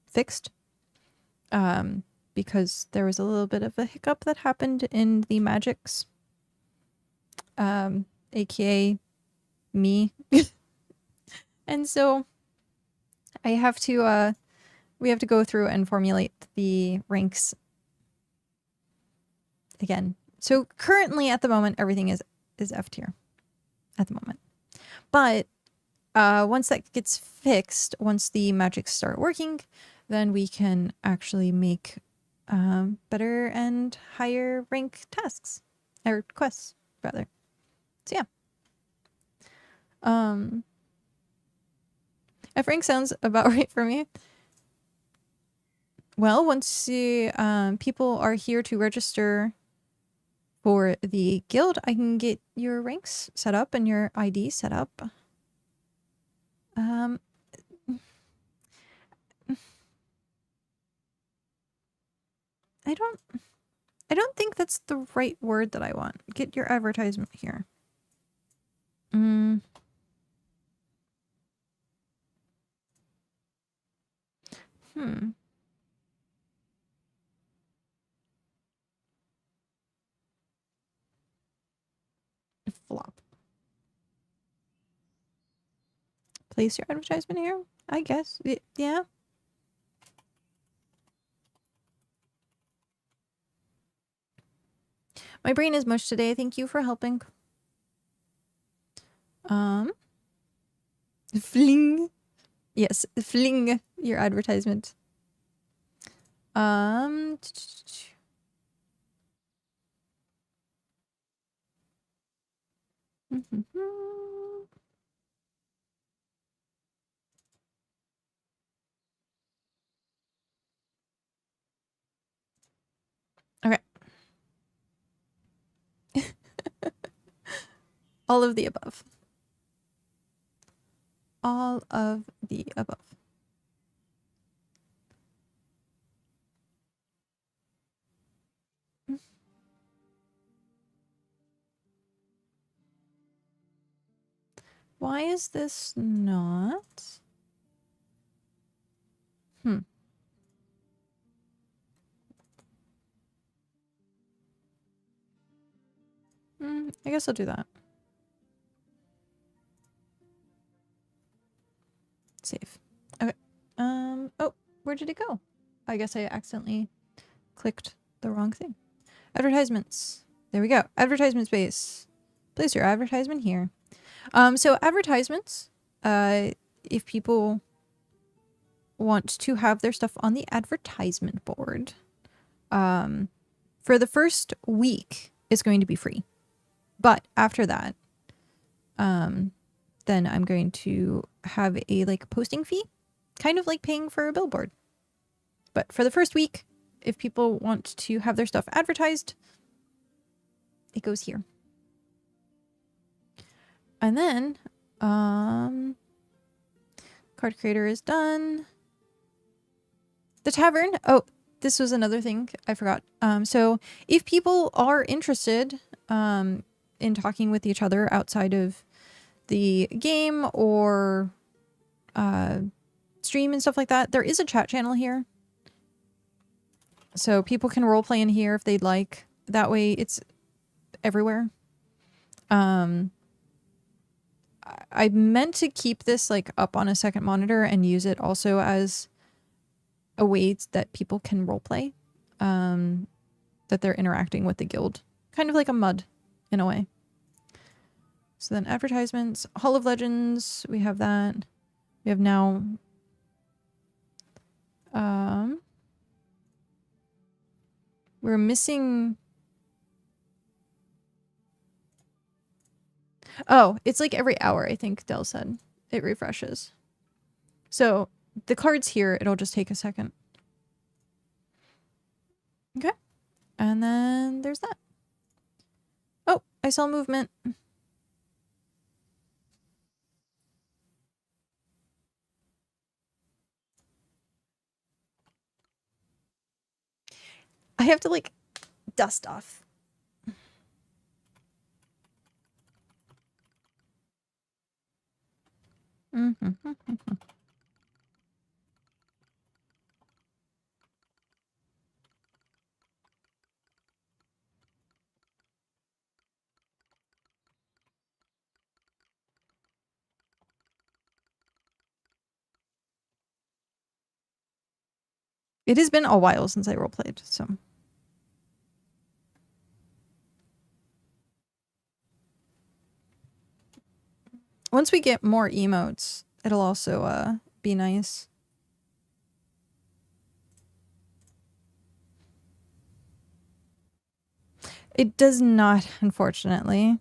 fixed. Because there was a little bit of a hiccup that happened in the magics. AKA me. And so I have to, we have to go through and formulate the ranks again. So currently at the moment, everything is F tier at the moment. But once that gets fixed, once the magics start working, then we can actually make better and higher rank tasks or quests rather. So yeah. F rank sounds about right for me. Well, once the people are here to register for the guild, I can get your ranks set up and your ID set up. I don't think that's the right word that I want. Get your advertisement here. Flop. place your advertisement here, I guess. Yeah. My brain is mush today. Thank you for helping. Fling. Yes, fling your advertisement. Okay. All of the above. All of the above. Why is this not? I guess I'll do that. Save. Okay. Oh, where did it go? I guess I accidentally clicked the wrong thing. Advertisements. There we go. Advertisement space. Place your advertisement here. So advertisements, if people want to have their stuff on the advertisement board, for the first week, it's going to be free. But after that, then I'm going to have a like posting fee, kind of like paying for a billboard. But for the first week, if people want to have their stuff advertised, it goes here. And then, card creator is done. The tavern. Oh, this was another thing I forgot. So if people are interested, in talking with each other outside of the game or, stream and stuff like that, there is a chat channel here. So people can roleplay in here if they'd like. That way it's everywhere. I meant to keep this like up on a second monitor and use it also as a way that people can roleplay. That they're interacting with the guild. Kind of like a MUD in a way. So then advertisements, Hall of Legends, we have that. We have now we're missing. Oh, it's like every hour, I think Del said. It refreshes. So the cards here, it'll just take a second. Okay. And then there's that. Oh, I saw movement. I have to like dust off. It has been a while since I roleplayed, so. Once we get more emotes, it'll also be nice. It does not, unfortunately.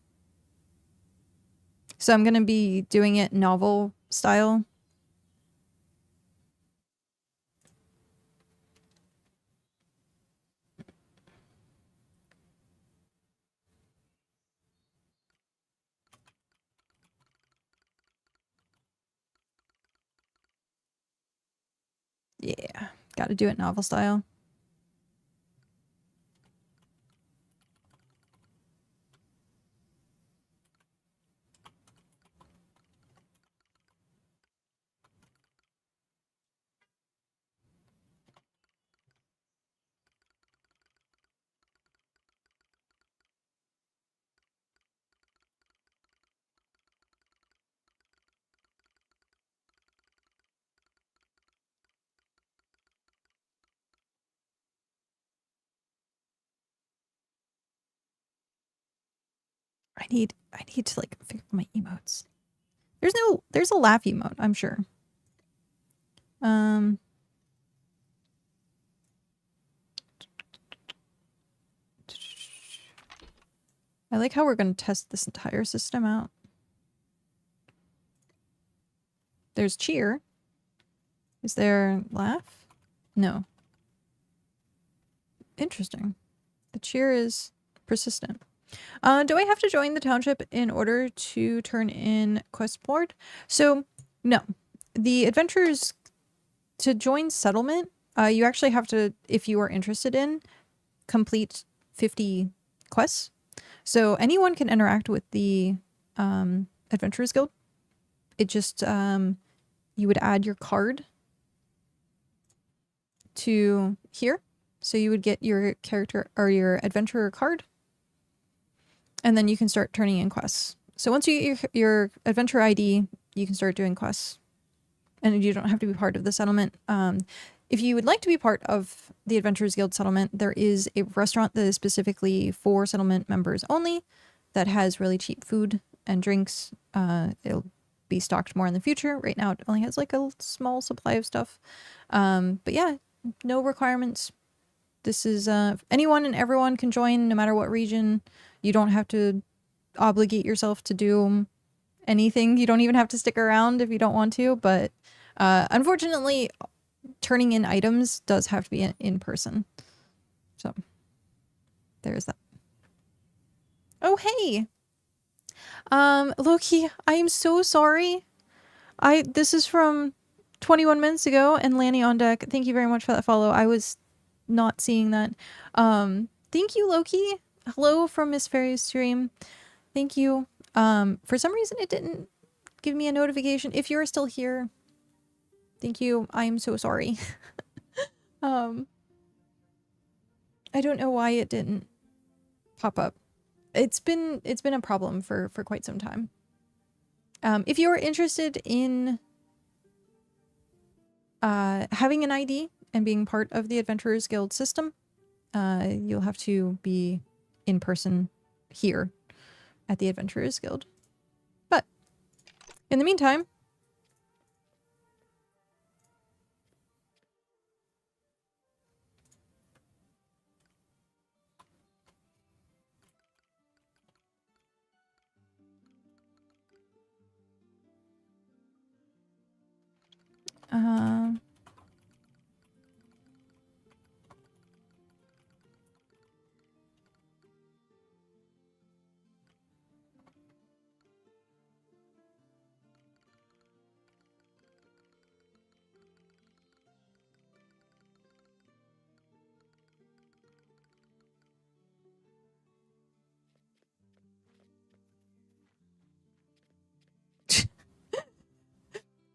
So I'm going to be doing it novel style. Yeah, got to do it novel style. I need to like figure out my emotes. There's a laugh emote, I'm sure. I like how we're going to test this entire system out. There's cheer. Is there laugh? No. Interesting. The cheer is persistent. Do I have to join the township in order to turn in quest board? So, no. The adventurers, to join settlement, you actually have to, if you are interested in, complete 50 quests. So anyone can interact with the Adventurers Guild. It just, you would add your card to here. So you would get your character or your adventurer card. And then you can start turning in quests. So once you get your adventure ID, you can start doing quests. And you don't have to be part of the settlement. If you would like to be part of the Adventurers Guild settlement, there is a restaurant that is specifically for settlement members only that has really cheap food and drinks. It'll be stocked more in the future. Right now it only has like a small supply of stuff. But yeah, no requirements. This is anyone and everyone can join no matter what region. You don't have to obligate yourself to do anything. You don't even have to stick around if you don't want to, but unfortunately turning in items does have to be in person. So there's that. Oh, hey. Loki, I am so sorry. This is from 21 minutes ago, and Lanny on deck. Thank you very much for that follow. I was not seeing that. Thank you, Loki. Hello from Miss Fairy's stream. Thank you. For some reason it didn't give me a notification. If you're still here, thank you. I'm so sorry. I don't know why it didn't pop up. It's been a problem for quite some time. If you are interested in having an ID and being part of the Adventurers Guild system, you'll have to be in person here at the Adventurers Guild. But in the meantime,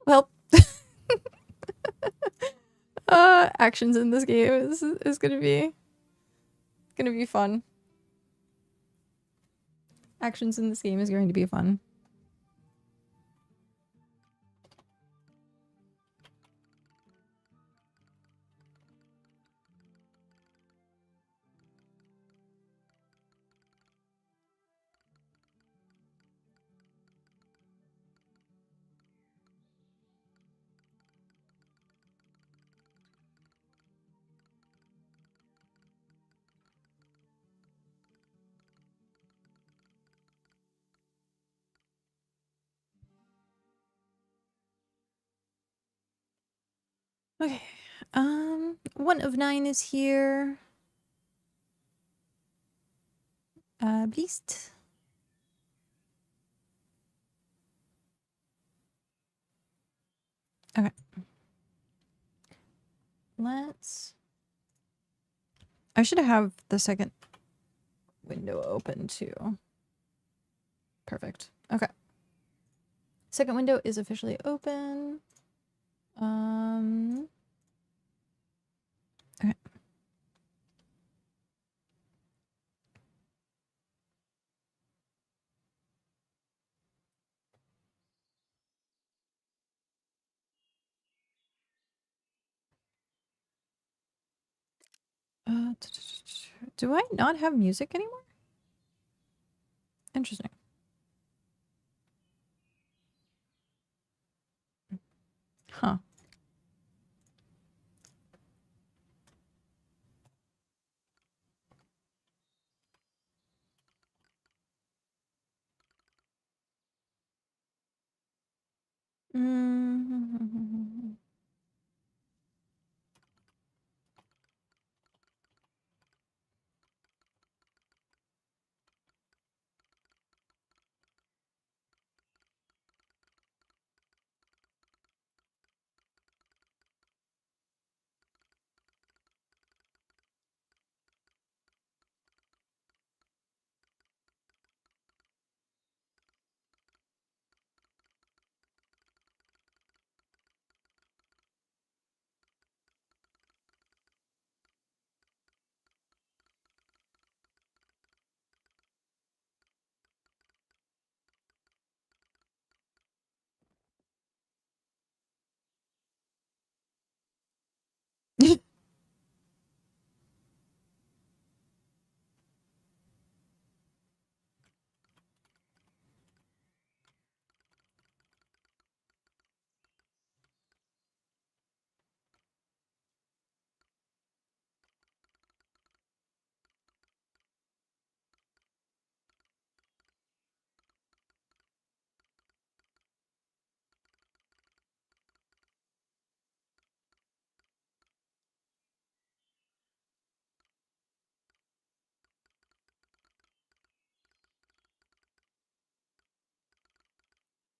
well, actions in this game is gonna be fun. Actions in this game is going to be fun. Okay. 1 of 9 is here. Beast. Okay. I should have the second window open too. Perfect. Okay. Second window is officially open. Okay. Do I not have music anymore? Interesting. Huh. Mm.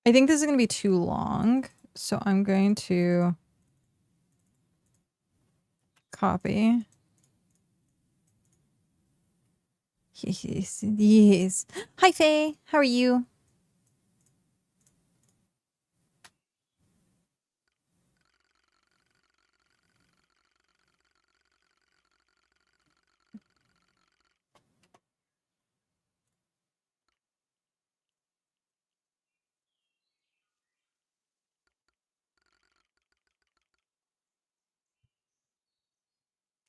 I think this is going to be too long, so I'm going to copy. Yes, yes. Hi, Faye. How are you?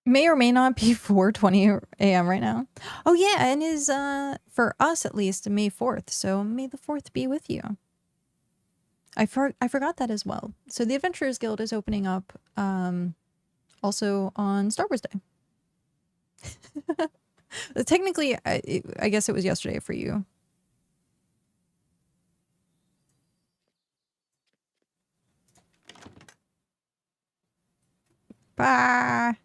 May or may not be 4:20 a.m. right now. Oh yeah, and is for us at least May 4th. So may the 4th be with you. I forgot that as well. So the Adventurers Guild is opening up also on Star Wars Day. Technically, I guess it was yesterday for you. Bye.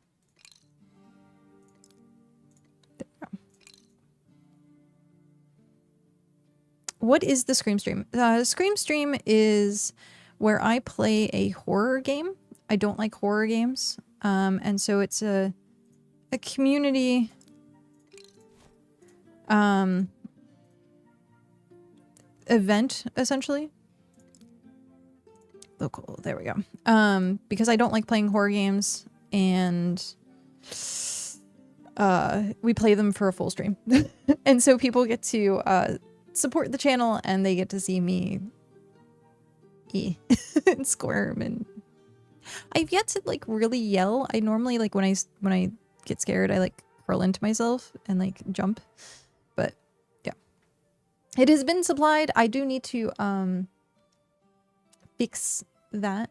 What is the Scream Stream? Scream Stream is where I play a horror game. I don't like horror games. And so it's a community event, essentially. Local, there we go. Because I don't like playing horror games, and we play them for a full stream. And so people get to support the channel, and they get to see me and squirm, and I've yet to like really yell. I normally like when I get scared, I like curl into myself and like jump. But yeah. It has been supplied. I do need to fix that.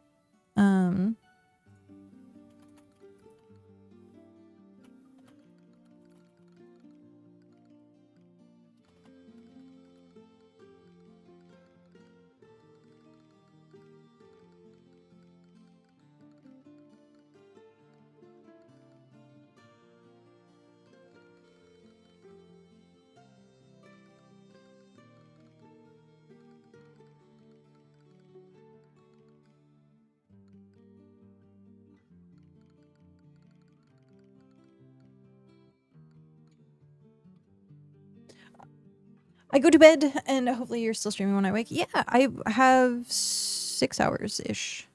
I go to bed, and hopefully you're still streaming when I wake. Yeah, I have 6 hours-ish.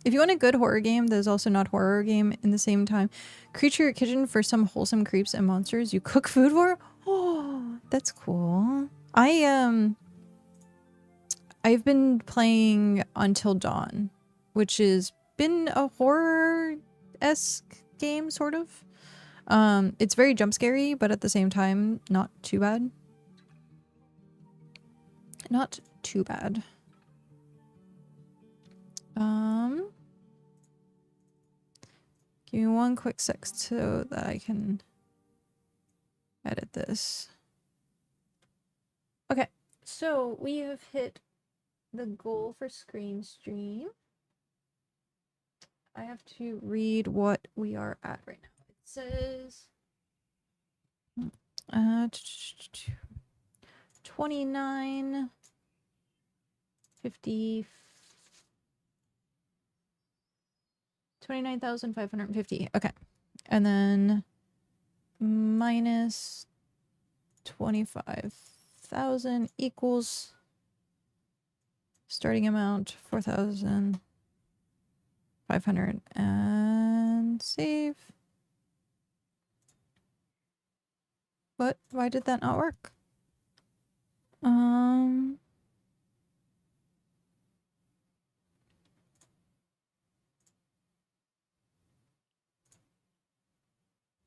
If you want a good horror game that is also not horror game in the same time, create your kitchen for some wholesome creeps and monsters you cook food for. Oh, that's cool. I've been playing Until Dawn, which has been a horror-esque game, sort of. It's very jump scary, but at the same time, not too bad. Not too bad. Give me one quick sec so that I can edit this. Okay, so we have hit the goal for screen stream. I have to read what we are at right now. It says 29 50 29,550. Okay. And then minus 25,000 equals starting amount 4,500 and save. What? Why did that not work?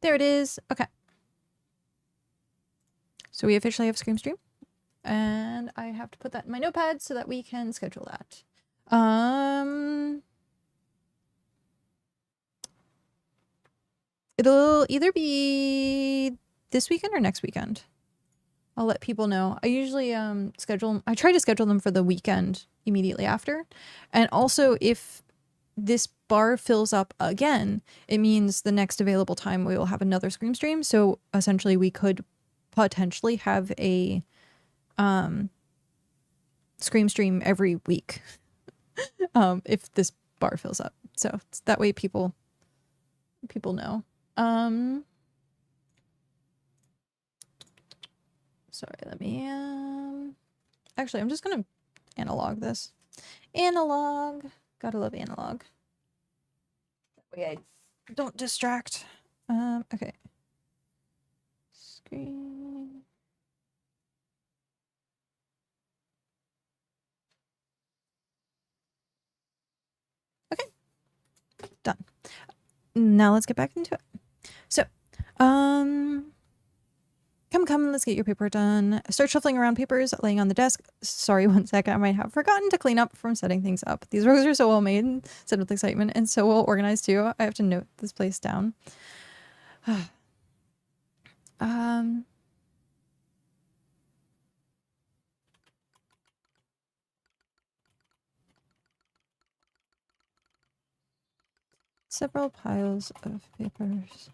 There it is. Okay. So we officially have Scream Stream. And I have to put that in my notepad so that we can schedule that. It'll either be this weekend or next weekend. I'll let people know. I usually I try to schedule them for the weekend immediately after. And also if this bar fills up again, it means the next available time we will have another Scream Stream. So essentially we could potentially have a Scream Stream every week if this bar fills up. So that way people know. Sorry, let me actually I'm just gonna analog this. Analog. Gotta love analog. That way I don't distract. Okay. Screen. Okay. Done. Now let's get back into it. So, come, let's get your paper done. Start shuffling around papers laying on the desk. Sorry, one second, I might have forgotten to clean up from setting things up. These rugs are so well made, said with excitement, and so well organized too. I have to note this place down. Several piles of papers.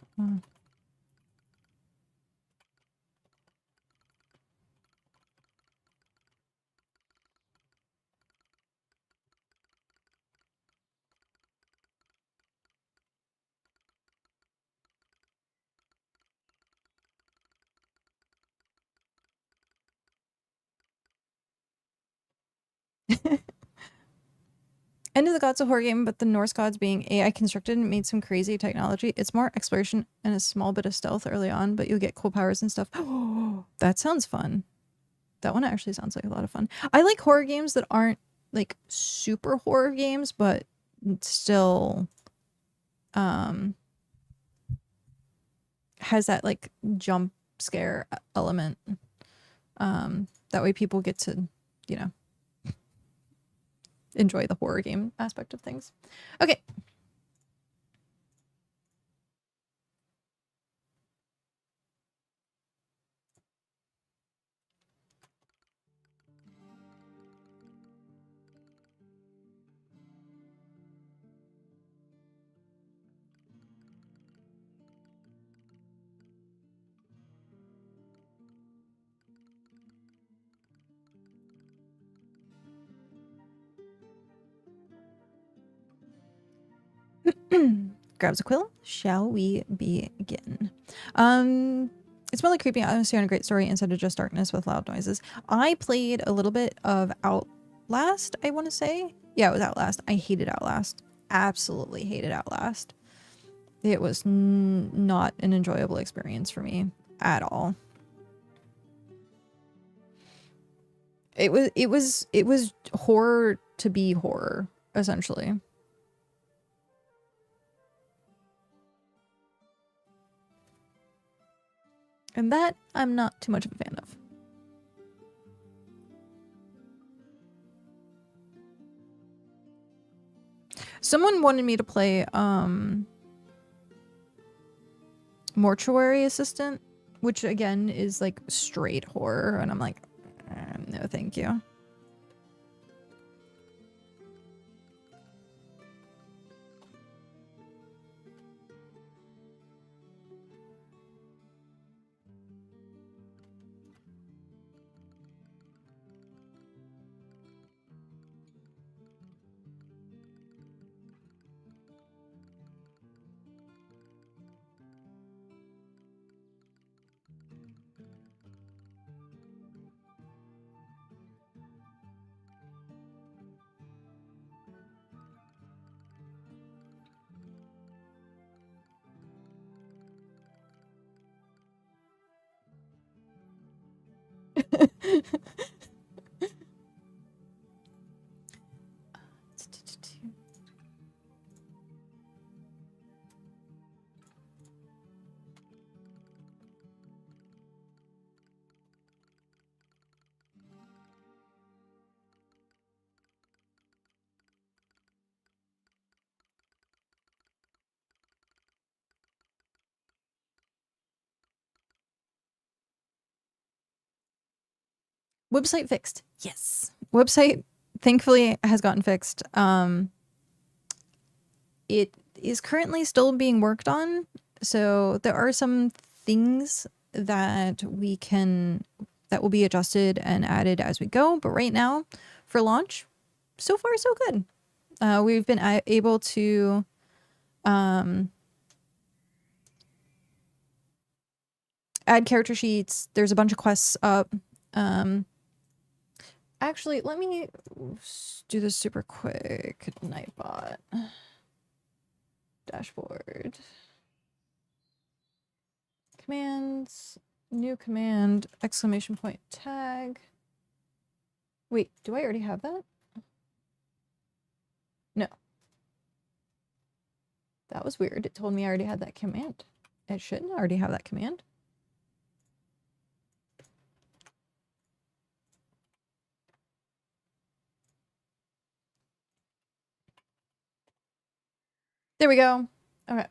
End of the Gods of Horror game, but the Norse gods being AI constructed and made some crazy technology. It's more exploration and a small bit of stealth early on, but you'll get cool powers and stuff. Oh, that sounds fun. That one actually sounds like a lot of fun. I like horror games that aren't like super horror games, but still has that like jump scare element. That way people get to, you know, enjoy the horror game aspect of things. Okay. Grabs a quill. Shall we begin? It's more like creepy atmosphere and a great story instead of just darkness with loud noises. I played a little bit of Outlast, I want to say. Yeah, it was Outlast. I hated Outlast. Absolutely hated Outlast. It was not an enjoyable experience for me at all. It was horror to be horror, essentially. And that I'm not too much of a fan of. Someone wanted me to play mortuary assistant, which again is like straight horror, and I'm like, no thank you. Website fixed. Yes. Website thankfully has gotten fixed. It is currently still being worked on. So there are some things that that will be adjusted and added as we go. But right now, for launch, so far so good. We've been able to add character sheets. There's a bunch of quests up. Actually, let me do this super quick. Nightbot. Dashboard. Commands. New command. Exclamation point tag. Wait, do I already have that? No. That was weird. It told me I already had that command. It shouldn't already have that command. There we go. Okay.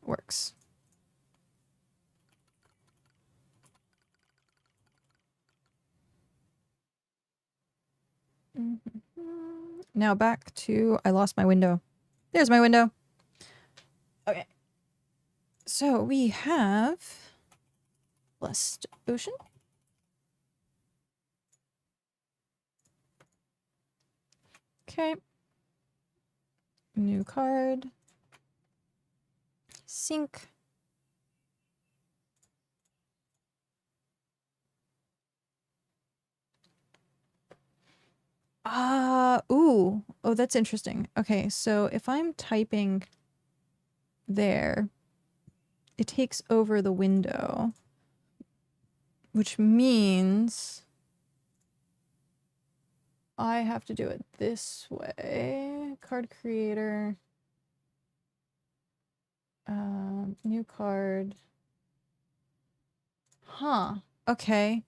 Works. Now back to, I lost my window. There's my window. Okay. So we have Blessed Ocean. Okay. New card. Sync. Ooh. Oh, that's interesting. Okay, so if I'm typing there, it takes over the window, which means I have to do it this way. Card creator. New card. Huh. Okay.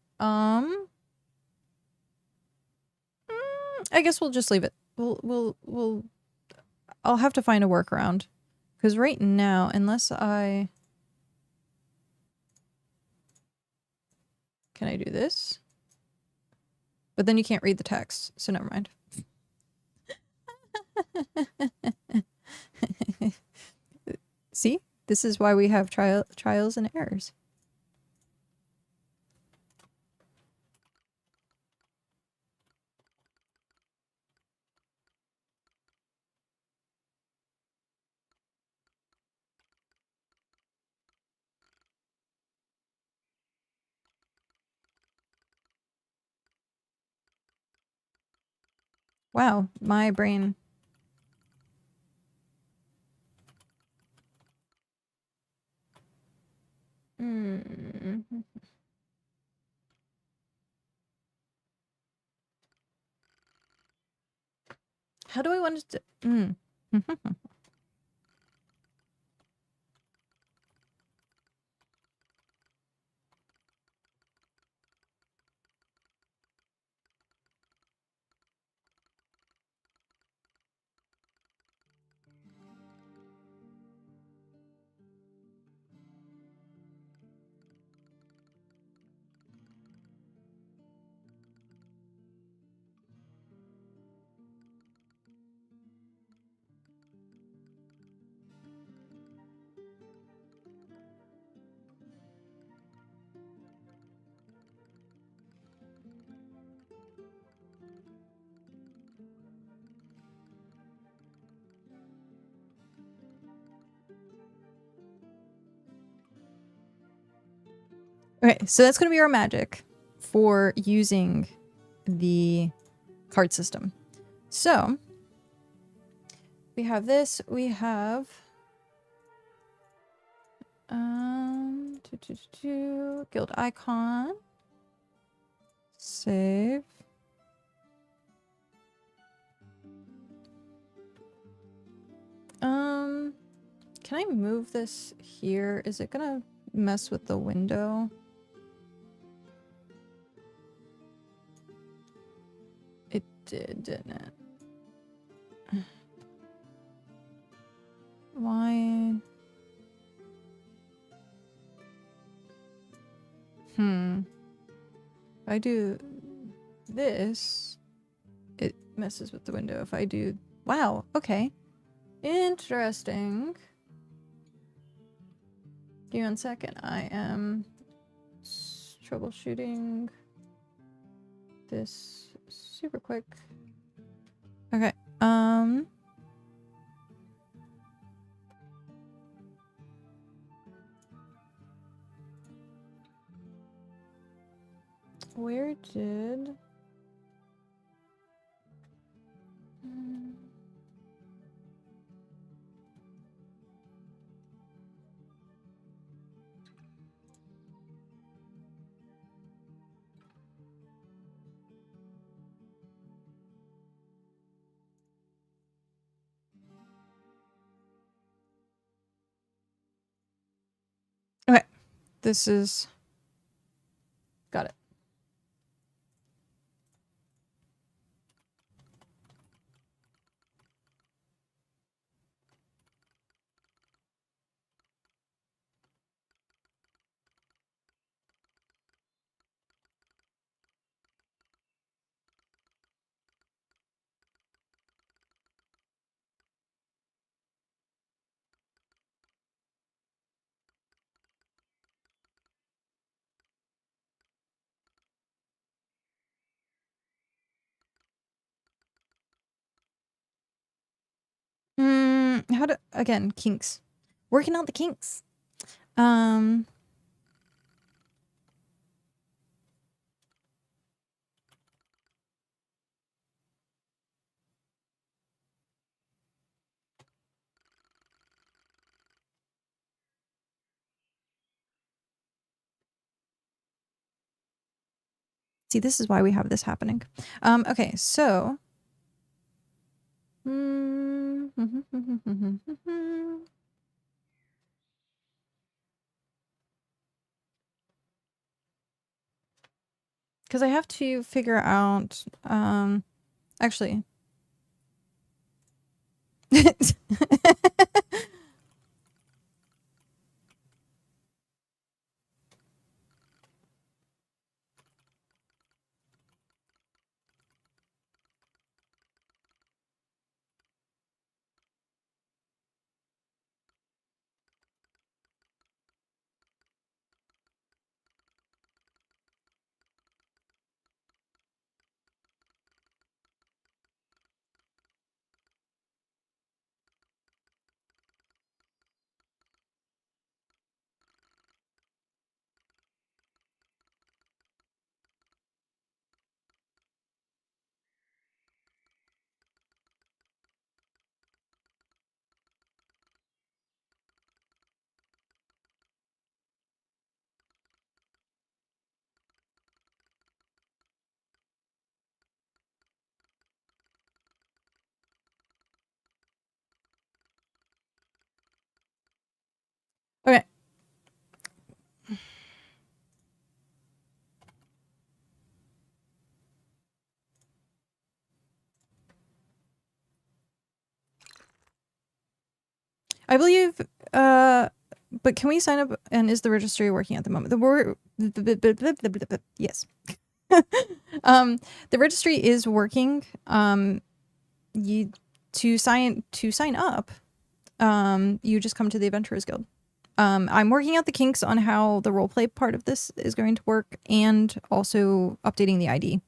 I guess we'll just leave it. I'll have to find a workaround. Because right now, unless I... Can I do this? But then you can't read the text, so never mind. See? This is why we have trials and errors. Wow, my brain. How do I want it to... Okay, so that's going to be our magic for using the card system. So we have this. We have guild icon. Save. Can I move this here? Is it gonna mess with the window? It did, didn't it? Why? If I do this, it messes with the window. If I do... Wow, okay. Interesting. Give me 1 second. I am troubleshooting this super quick. Okay. Where did... Okay. This is... Got it. How to... Again, kinks. Working out the kinks. See, this is why we have this happening. Okay, so... Because I have to figure out... Actually... Okay. I believe, but can we sign up, and is the registry working at the moment? Yes. The registry is working. To sign up, you just come to the Adventurers Guild. I'm working out the kinks on how the roleplay part of this is going to work, and also updating the ID.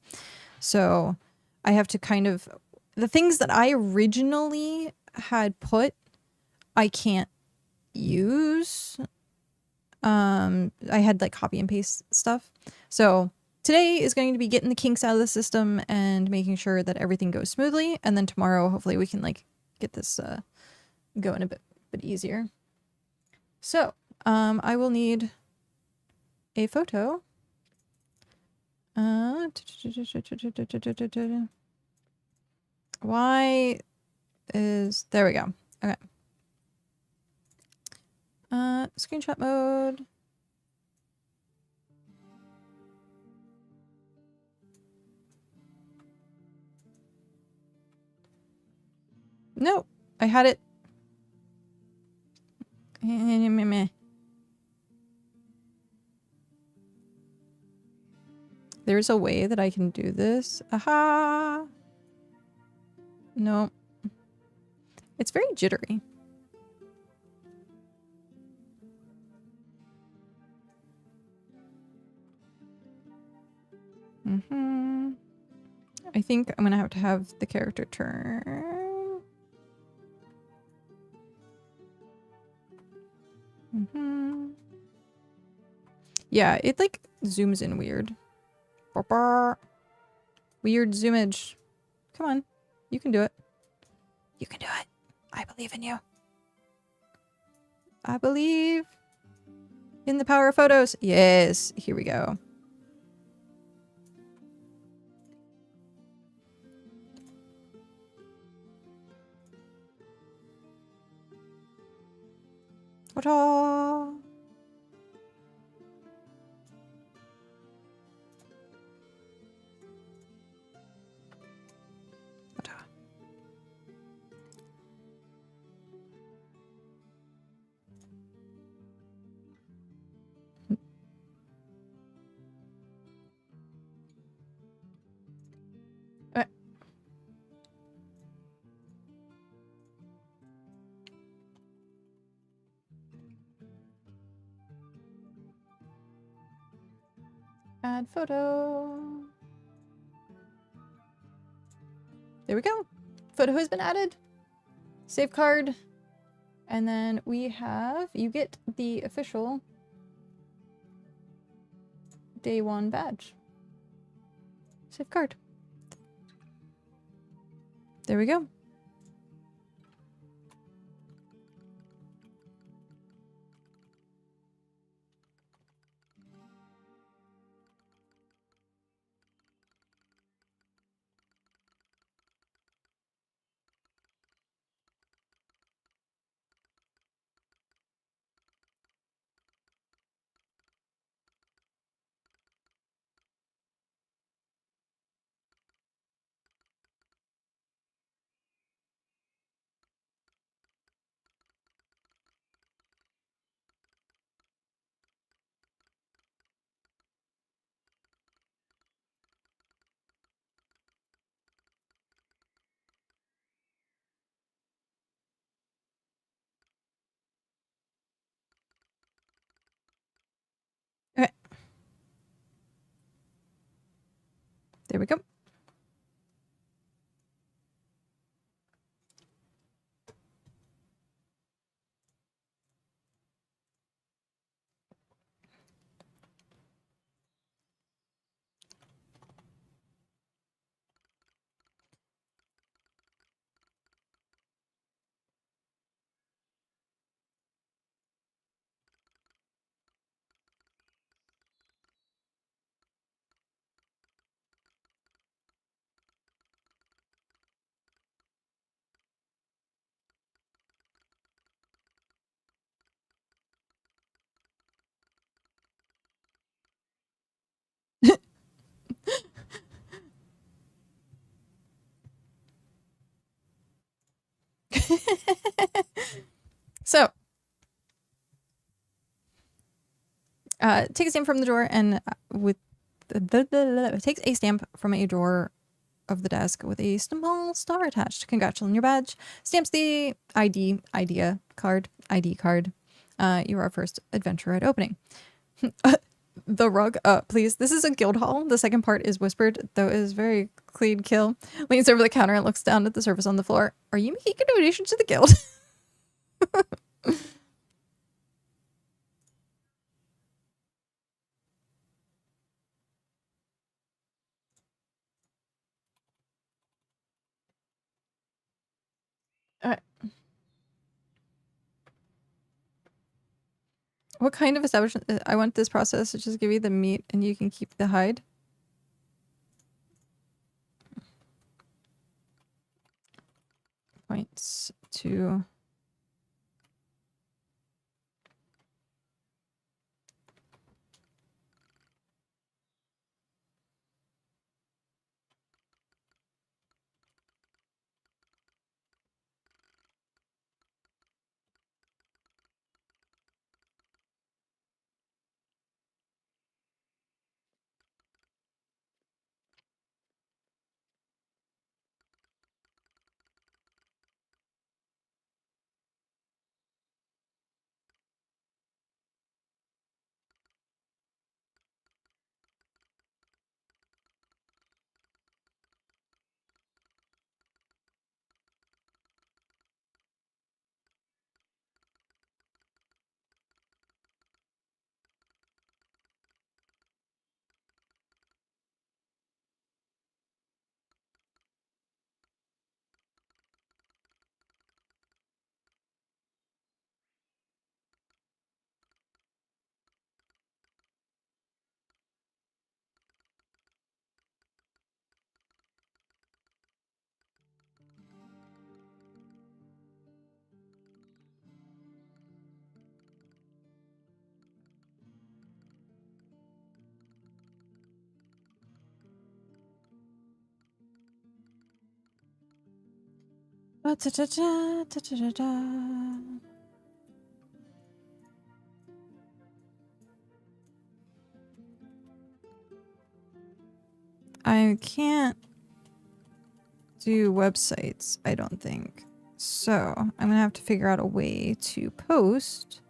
So I have to kind of... The things that I originally had put, I can't use. I had like copy and paste stuff. So today is going to be getting the kinks out of the system and making sure that everything goes smoothly. And then tomorrow, hopefully we can like get this going a bit easier. So I will need a photo. Why is, there we go. Okay. Screenshot mode. No, I had it. There's a way that I can do this. Aha! No. It's very jittery. I think I'm gonna have to have the character turn. Yeah, it like zooms in weird. Weird zoomage. Come on. You can do it. You can do it. I believe in you. I believe in the power of photos. Yes. Here we go. Ta-da! Add photo. There we go. Photo has been added. Save card. And then we have, you get the official day 1 badge. Save card. There we go. Okay. There we go. So, take a stamp from the drawer and with takes a stamp from a drawer of the desk with a small star attached. Congrats on your badge. Stamps the ID card. You're our first adventure at opening. The rug, please. This is a guild hall. The second part is whispered, though it is very clean kill. Leans over the counter and looks down at the surface on the floor. Are you making a donation to the guild? Alright. What kind of establishment? I want this process to just give you the meat and you can keep the hide. Points to... I can't do websites, I don't think. So I'm gonna have to figure out a way to post.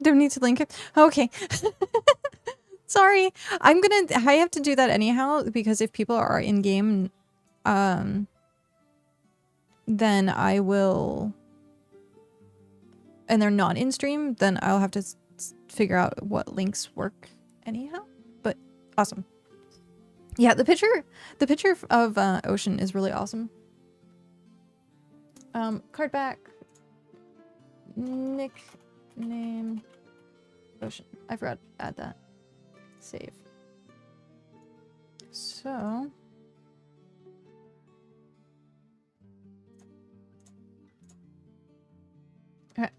Don't need to link it. Okay. Sorry. I have to do that anyhow because if people are in game, then I will, and they're not in stream, then I'll have to figure out what links work anyhow. But awesome. Yeah, the picture of Ocean is really awesome. Card back. Nickname Ocean. I forgot to add that. Save. So okay.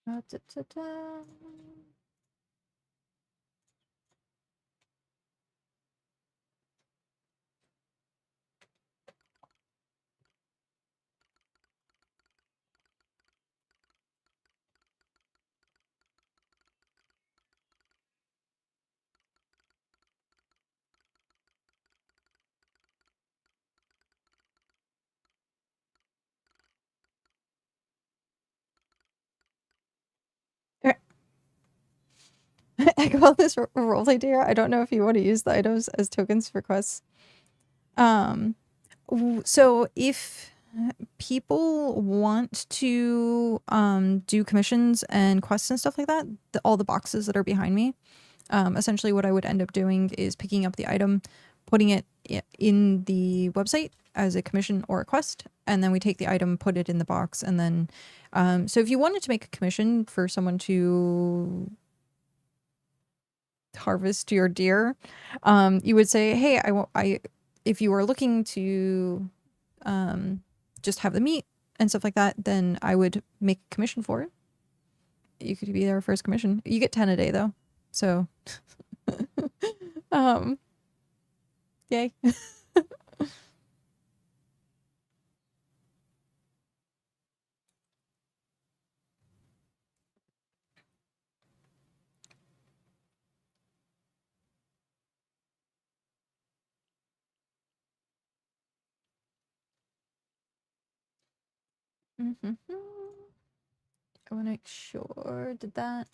Da, da, da. I call this roleplay dear. I don't know if you want to use the items as tokens for quests. So if people want to do commissions and quests and stuff like that, all the boxes that are behind me, essentially what I would end up doing is picking up the item, putting it in the website as a commission or a quest, and then we take the item, put it in the box, and then so if you wanted to make a commission for someone to harvest your deer, you would say, hey, if you are looking to just have the meat and stuff like that, then I would make a commission for it. You could be our first commission. You get 10 a day though. So yay. I want to make sure, did that?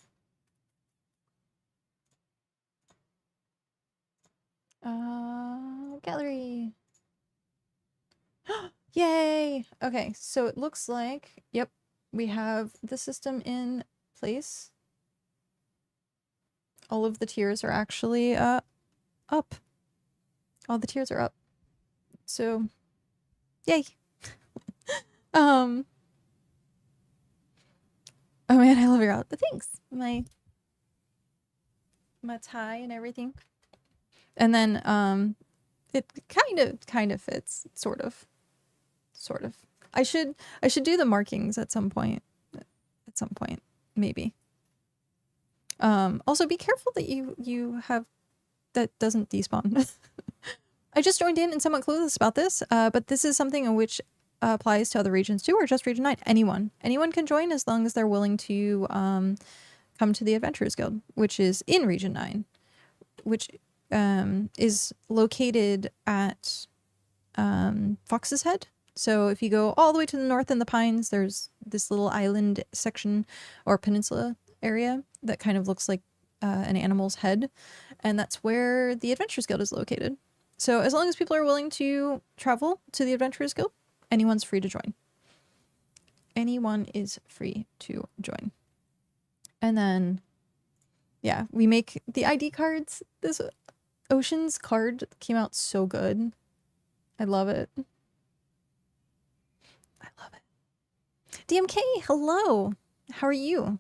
Gallery. Yay! Okay, so it looks like, yep, we have the system in place. All of the tiers are actually up. All the tiers are up. So, yay! Oh man, I love your outfit. Thanks. My tie and everything. And then it kind of fits, sort of. I should do the markings at some point. Maybe. Also be careful that you have that doesn't despawn. I just joined in and somewhat clueless about this, but this is something in which applies to other regions too, or just Region 9. Anyone can join as long as they're willing to come to the Adventurers Guild, which is in Region 9, which is located at Fox's Head. So if you go all the way to the north in the Pines, there's this little island section or peninsula area that kind of looks like an animal's head, and that's where the Adventurers Guild is located. So as long as people are willing to travel to the Adventurers Guild, anyone's free to join. Anyone is free to join. And then, yeah, we make the ID cards. This Ocean's card came out so good. I love it. I love it. DMK, hello. How are you?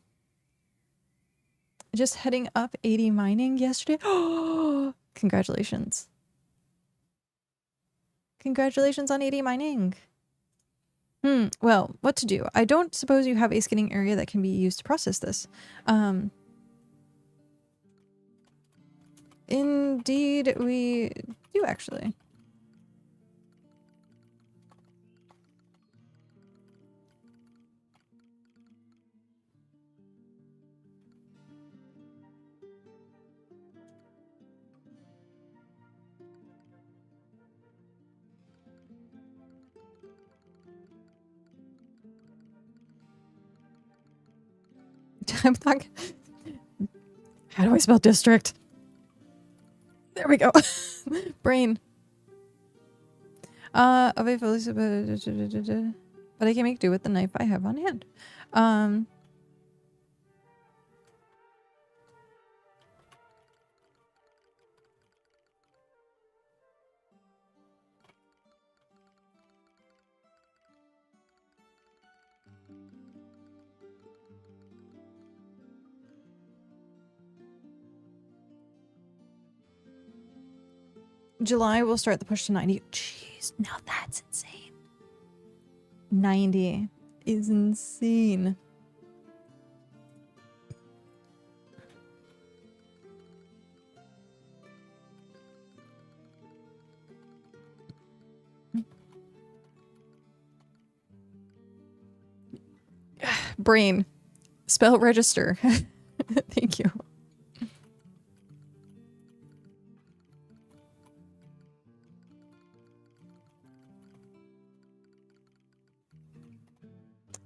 Just heading up 80 mining yesterday. Oh, congratulations. Congratulations on 80 mining. Well, what to do? I don't suppose you have a skinning area that can be used to process this. Indeed, we do actually. I'm not. How do I spell district? There we go. Brain. But I can make do with the knife I have on hand. July will start the push to 90. Jeez, now that's insane. 90 is insane. Brain. Spell register. Thank you.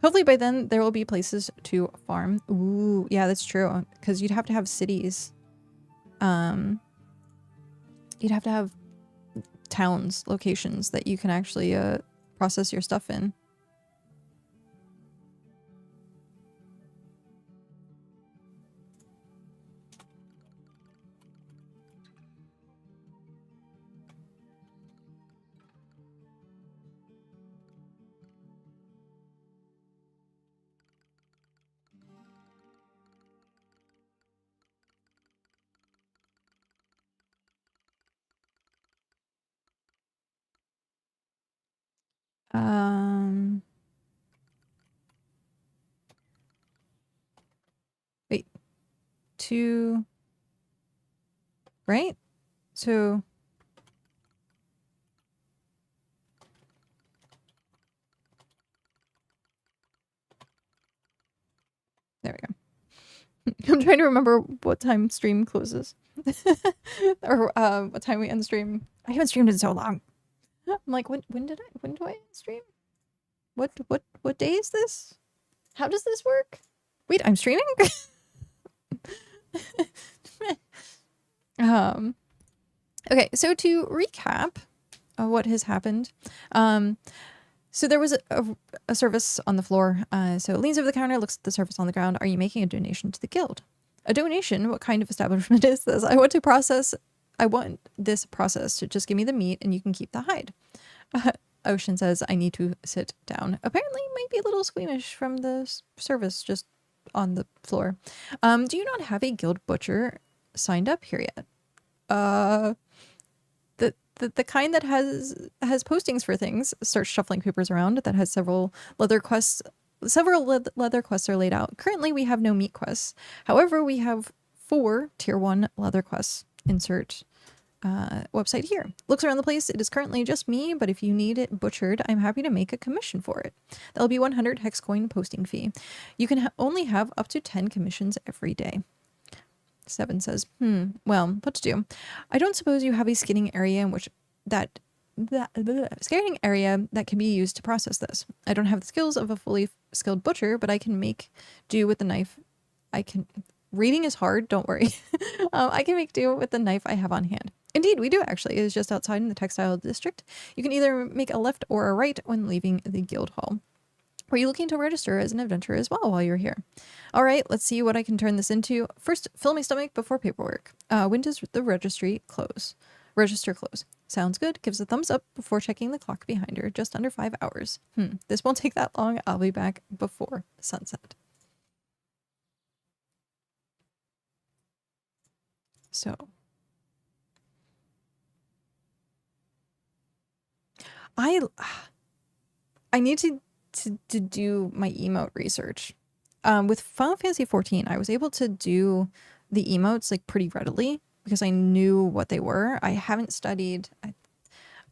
Hopefully by then there will be places to farm. Ooh, yeah, that's true. Because you'd have to have cities. You'd have to have towns, locations that you can actually process your stuff in. 2, right? So there we go. I'm trying to remember what time stream closes. Or what time we end stream. I haven't streamed in so long. I'm like, when do I end stream? What day is this? How does this work? Wait, I'm streaming? Okay, so to recap what has happened. So there was a service on the floor. So it leans over the counter, looks at the service on the ground. Are you making a donation to the guild? A donation? What kind of establishment is this? I want this process to just give me the meat and you can keep the hide. Ocean says, I need to sit down. Apparently might be a little squeamish from the service just on the floor. Do you not have a guild butcher signed up here yet? The kind that has postings for things. Starts shuffling papers around. That has several leather quests. Several leather quests are laid out. Currently, we have no meat quests. However, we have 4 tier 1 leather quests. Insert website here. Looks around the place. It is currently just me, but if you need it butchered, I'm happy to make a commission for it. That'll be 100 hex coin posting fee. You can only have up to 10 commissions every day. 7 says, well, what to do? I don't suppose you have a skinning area in which scanning area that can be used to process this. I don't have the skills of a fully skilled butcher, but I can make do with the knife. Reading is hard, don't worry. I can make do with the knife I have on hand. Indeed, we do actually. It is just outside in the textile district. You can either make a left or a right when leaving the guild hall. Were you looking to register as an adventurer as well while you're here? All right, let's see what I can turn this into. First, fill my stomach before paperwork. When does the register close? Sounds good. Gives a thumbs up before checking the clock behind her. Just under 5 hours. This won't take that long. I'll be back before sunset. So. I need to do my emote research. With Final Fantasy 14, I was able to do the emotes like pretty readily because I knew what they were. I haven't studied. I'm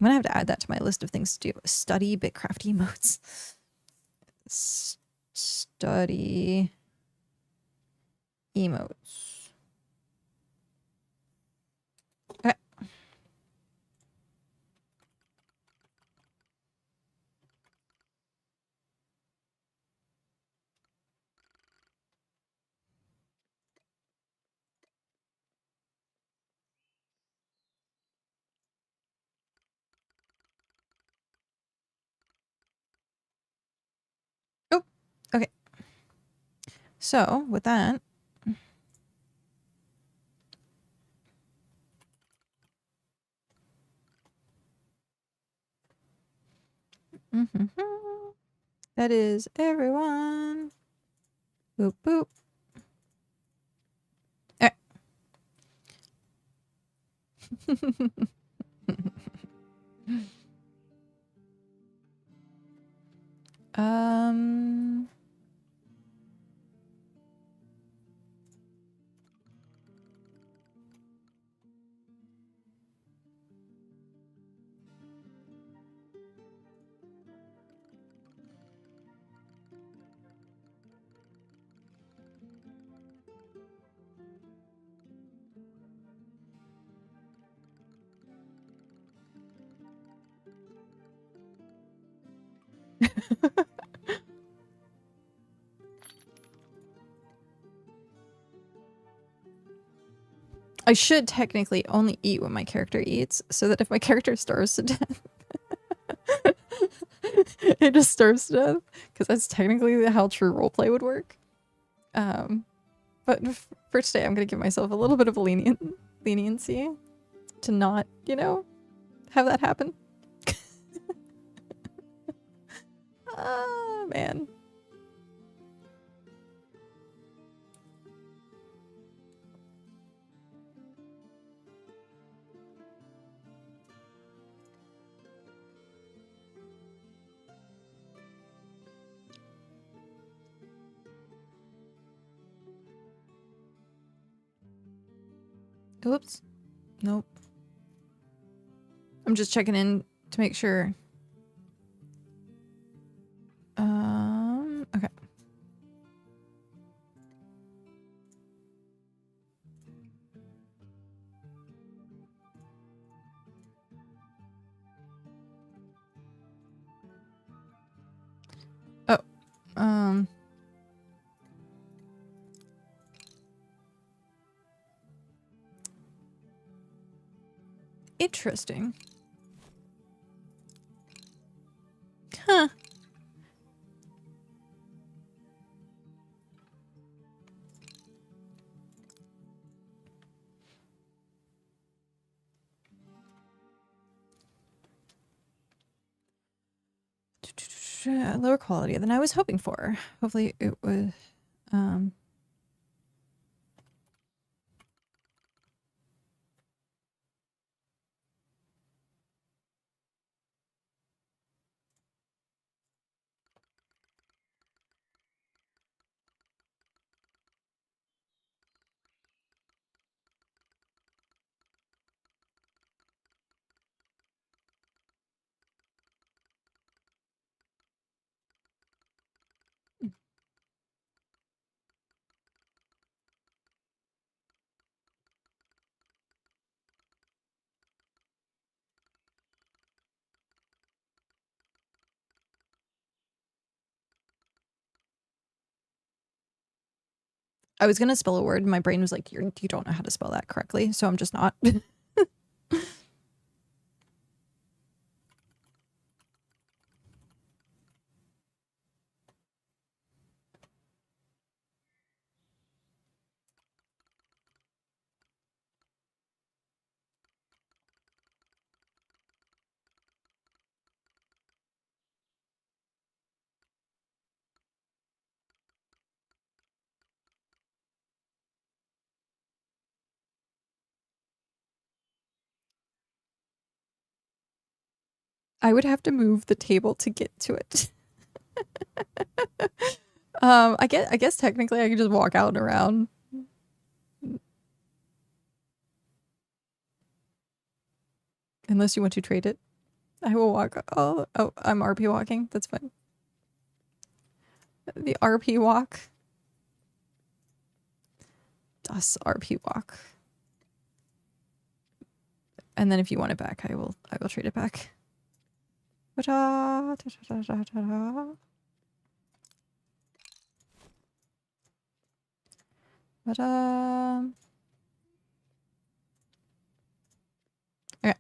gonna have to add that to my list of things to do. Study BitCraft emotes. Study emotes. Okay. Oh, okay. So with that, that is everyone. Boop boop. All right. I should technically only eat when my character eats, so that if my character starves to death, it just starves to death, because that's technically how true roleplay would work. But for today, I'm going to give myself a little bit of a leniency to not, you know, have that happen. Ah, man. Oops. Nope. I'm just checking in to make sure. Okay. Oh, interesting. Huh. Lower quality than I was hoping for. Hopefully it was, I was gonna spell a word and my brain was like, you don't know how to spell that correctly, so I'm just not. I would have to move the table to get to it. I guess technically I could just walk out and around. Unless you want to trade it. I will walk. Oh, I'm RP walking. That's fine. The RP walk. Das RP walk. And then if you want it back, I will trade it back. Ta-da, ta-da, ta-da. Ta-da. Okay.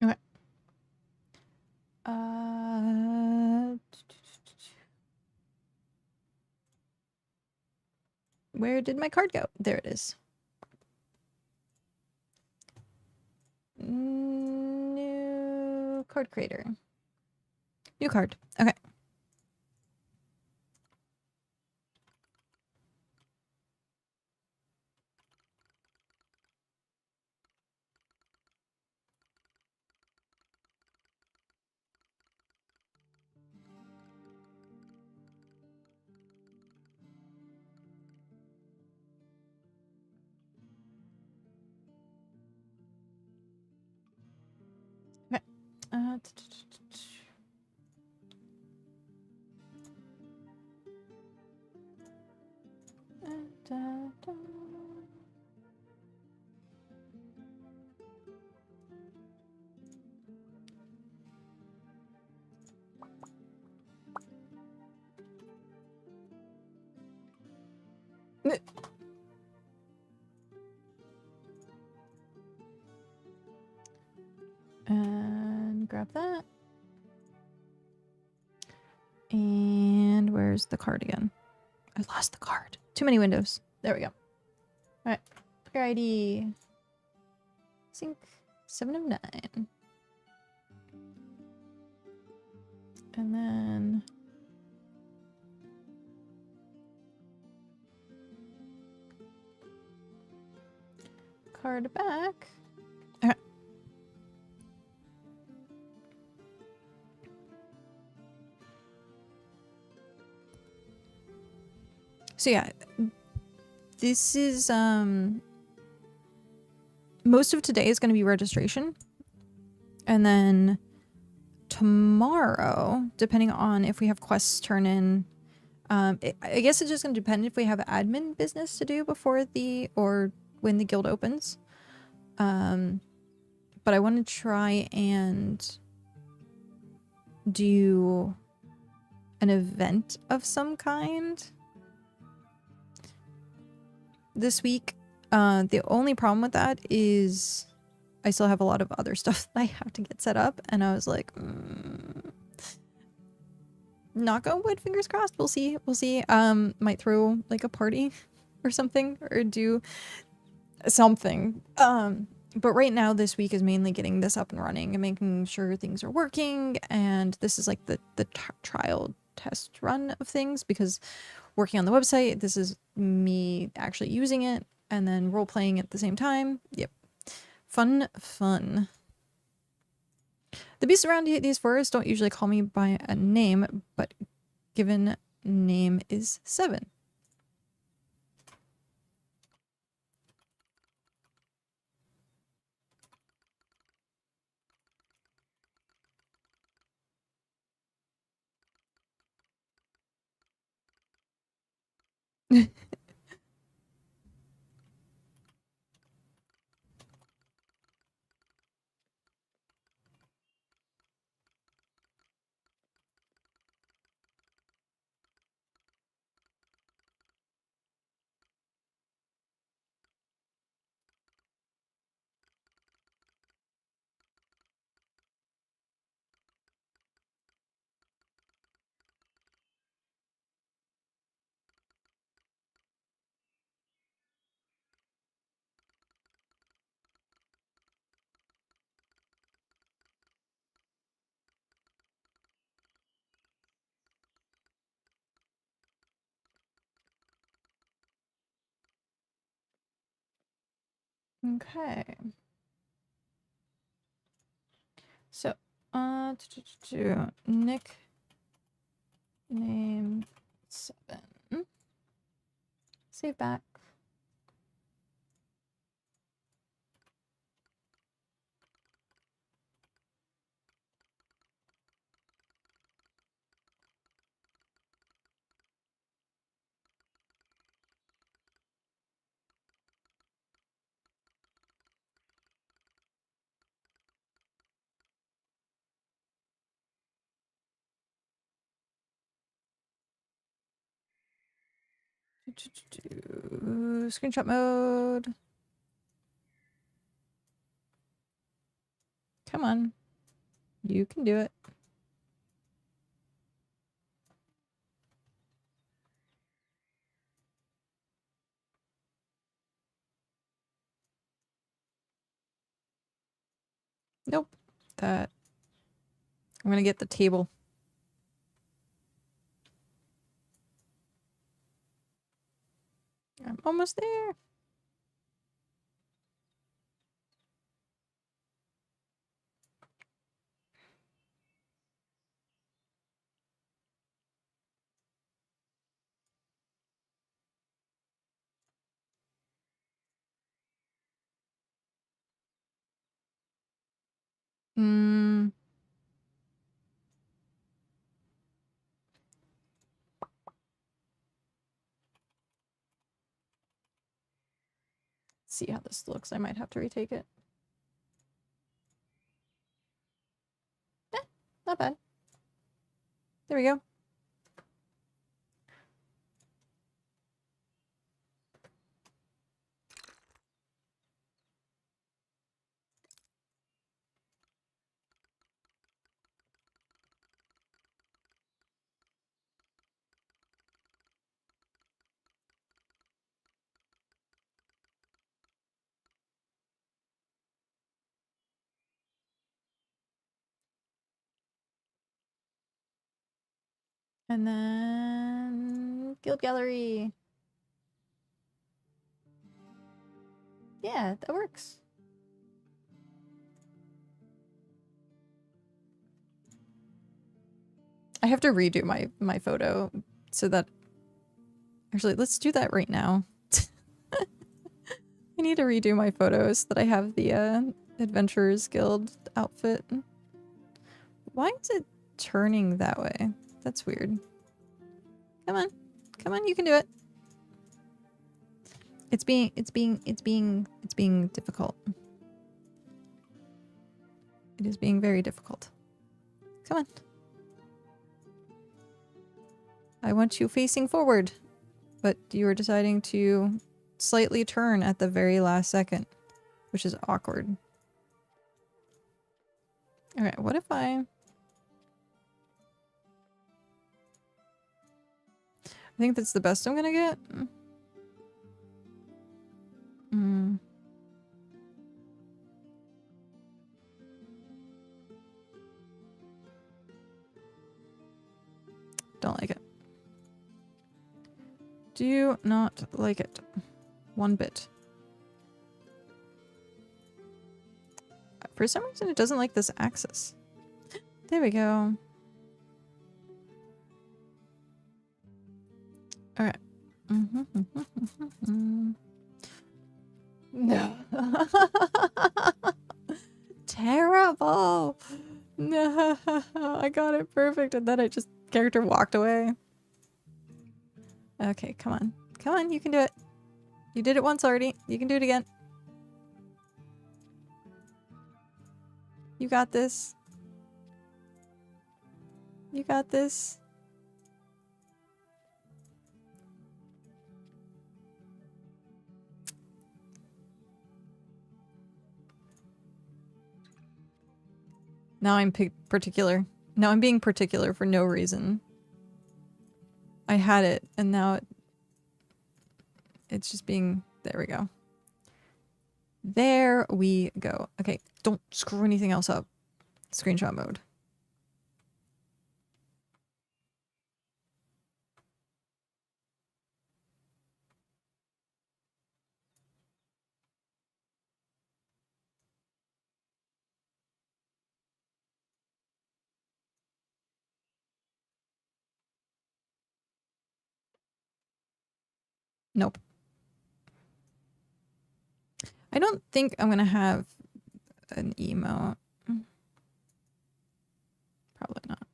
Okay. Where did my card go? There it is. New card creator. New card. Okay. Okay. Grab that. And where's the card again? I lost the card. Too many windows. There we go. Alright. Player ID. Sync 7 of 9. And then card back. Okay. So yeah, this is most of today is going to be registration. And then tomorrow, depending on if we have quests turn in, I guess it's just going to depend if we have admin business to do before the, or when the guild opens. But I want to try and do an event of some kind this week. The only problem with that is I still have a lot of other stuff that I have to get set up, and I was like, knock on wood, fingers crossed. We'll see. We'll see. Might throw like a party or something, or do something. But right now, this week is mainly getting this up and running and making sure things are working. And this is like the trial test run of things, because working on the website, this is me actually using it and then role playing at the same time. Yep. Fun, fun. The beasts around these forests don't usually call me by a name, but given name is 7. Okay. So, Nick name 7. Save back. Screenshot mode. Come on. You can do it. Nope. That. I'm gonna get the table. I'm almost there. Hmm. See how this looks. I might have to retake it. Not bad. There we go. And then guild gallery. Yeah, that works. I have to redo my photo so that actually let's do that right now. I need to redo my photos so that I have the Adventurers Guild outfit. Why is it turning that way? That's weird. Come on. Come on, you can do it. It's being difficult. It is being very difficult. Come on. I want you facing forward. But you are deciding to slightly turn at the very last second, which is awkward. Alright, what if I think that's the best I'm gonna get? Don't like it. Do not like it. One bit. For some reason it doesn't like this axis. There we go. Alright. No. Terrible! No, I got it perfect and then I just character walked away. Okay, come on. Come on, you can do it. You did it once already. You can do it again. You got this. You got this. Now I'm particular. Now I'm being particular for no reason. I had it, and now it's just being... There we go. There we go. Okay, don't screw anything else up. Screenshot mode. Nope. I don't think I'm gonna have an emote. Probably not.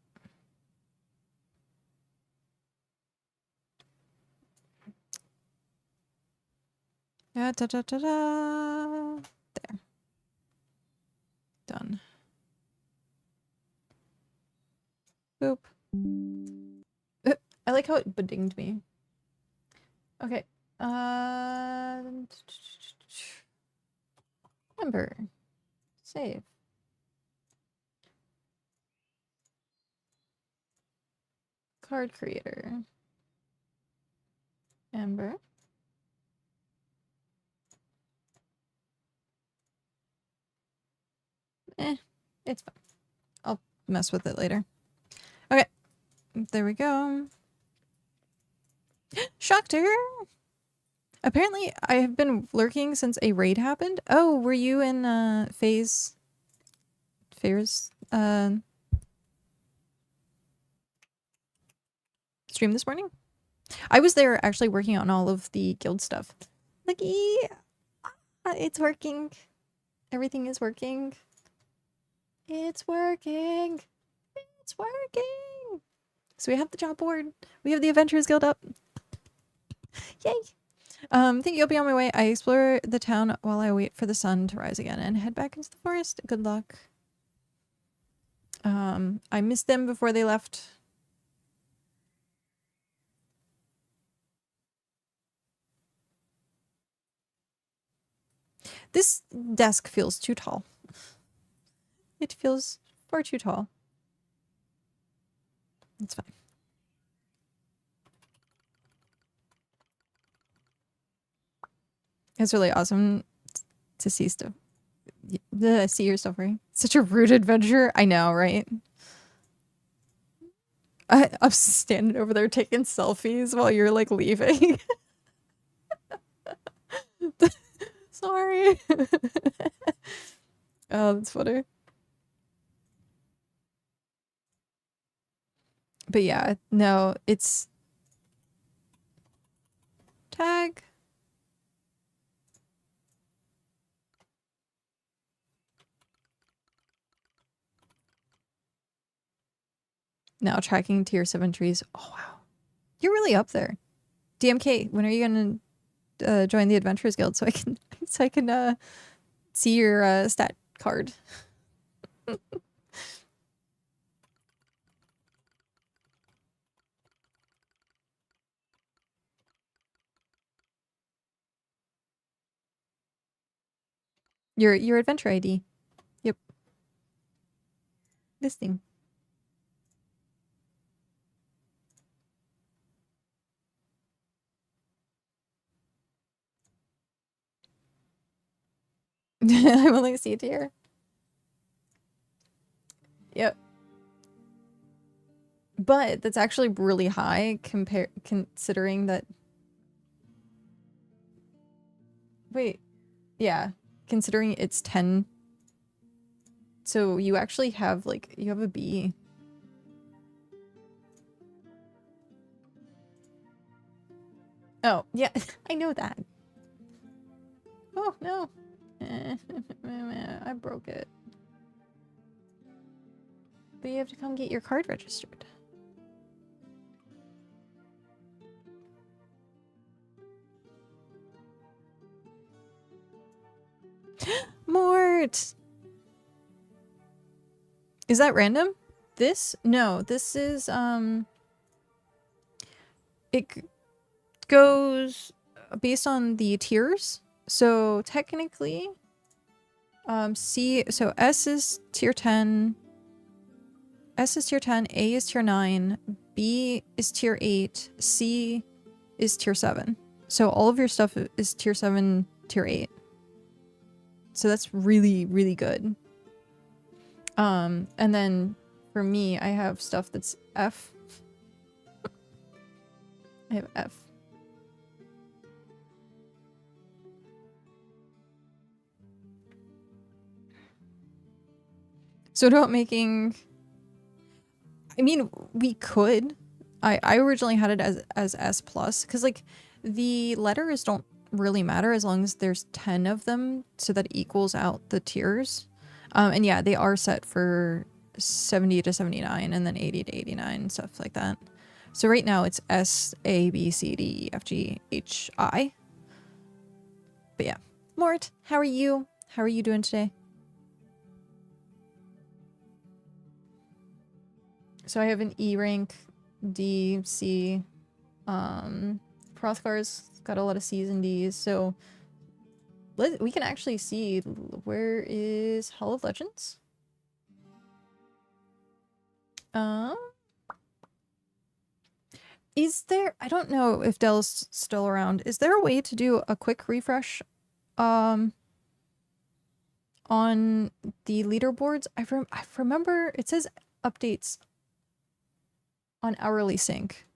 Da, da, da, da, da. There. Done. Boop. I like how it bedinged me. Okay. Ember. Save. Card creator. Ember. It's fine. I'll mess with it later. Okay. There we go. Shocked her! Apparently, I have been lurking since a raid happened. Oh, were you in Faye's stream this morning? I was there actually working on all of the guild stuff. Like, it's working. Everything is working. It's working. It's working. So we have the job board. We have the Adventurers Guild up. Yay. Thank you. I'll be on my way. I explore the town while I wait for the sun to rise again and head back into the forest. Good luck. I missed them before they left. This desk feels too tall. It feels far too tall. It's fine. It's really awesome to see stuff. See your suffering. Such a rude adventure. I know, right? I'm standing over there taking selfies while you're like leaving. Sorry. Oh, that's funny. But yeah, no, it's tag. Now tracking tier 7 trees. Oh wow. You're really up there. DMK, when are you gonna join the Adventurers Guild so I can see your stat card? Your adventure ID. Yep. This thing. I'm only C tier. Yep. But that's actually really high considering that. Wait. Yeah. Considering it's 10. So you actually have like you have a B. Oh, yeah. I know that. Oh, no. I broke it. But you have to come get your card registered. Mort! Is that random? This? No, this is, it goes based on the tiers. So technically, so S is tier 10, S is tier 10, A is tier 9, B is tier 8, C is tier 7. So all of your stuff is tier 7, tier 8. So that's really, really good. And then for me, I have stuff that's F. I have F. So about making... I mean, we could. I originally had it as S+, because like the letters don't really matter as long as there's 10 of them, so that equals out the tiers. And yeah, they are set for 70 to 79 and then 80 to 89, stuff like that. So right now it's S, A, B, C, D, E, F, G, H, I. But yeah. Mort, how are you? How are you doing today? So I have an E rank, D, C. Prothgar's got a lot of C's and D's, so we can actually see where is Hall of Legends. Is there, I don't know if Dell's still around. Is there a way to do a quick refresh on the leaderboards? I remember it says updates on hourly sync.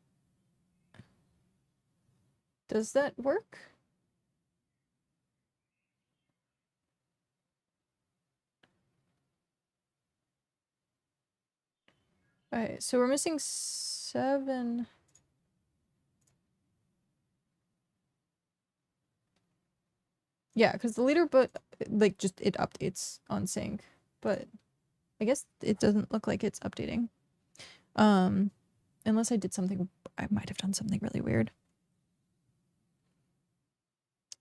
Does that work? Alright, so we're missing 7. Yeah, because the leaderboard, like, just it updates on sync, but I guess it doesn't look like it's updating. Unless I did something, I might have done something really weird.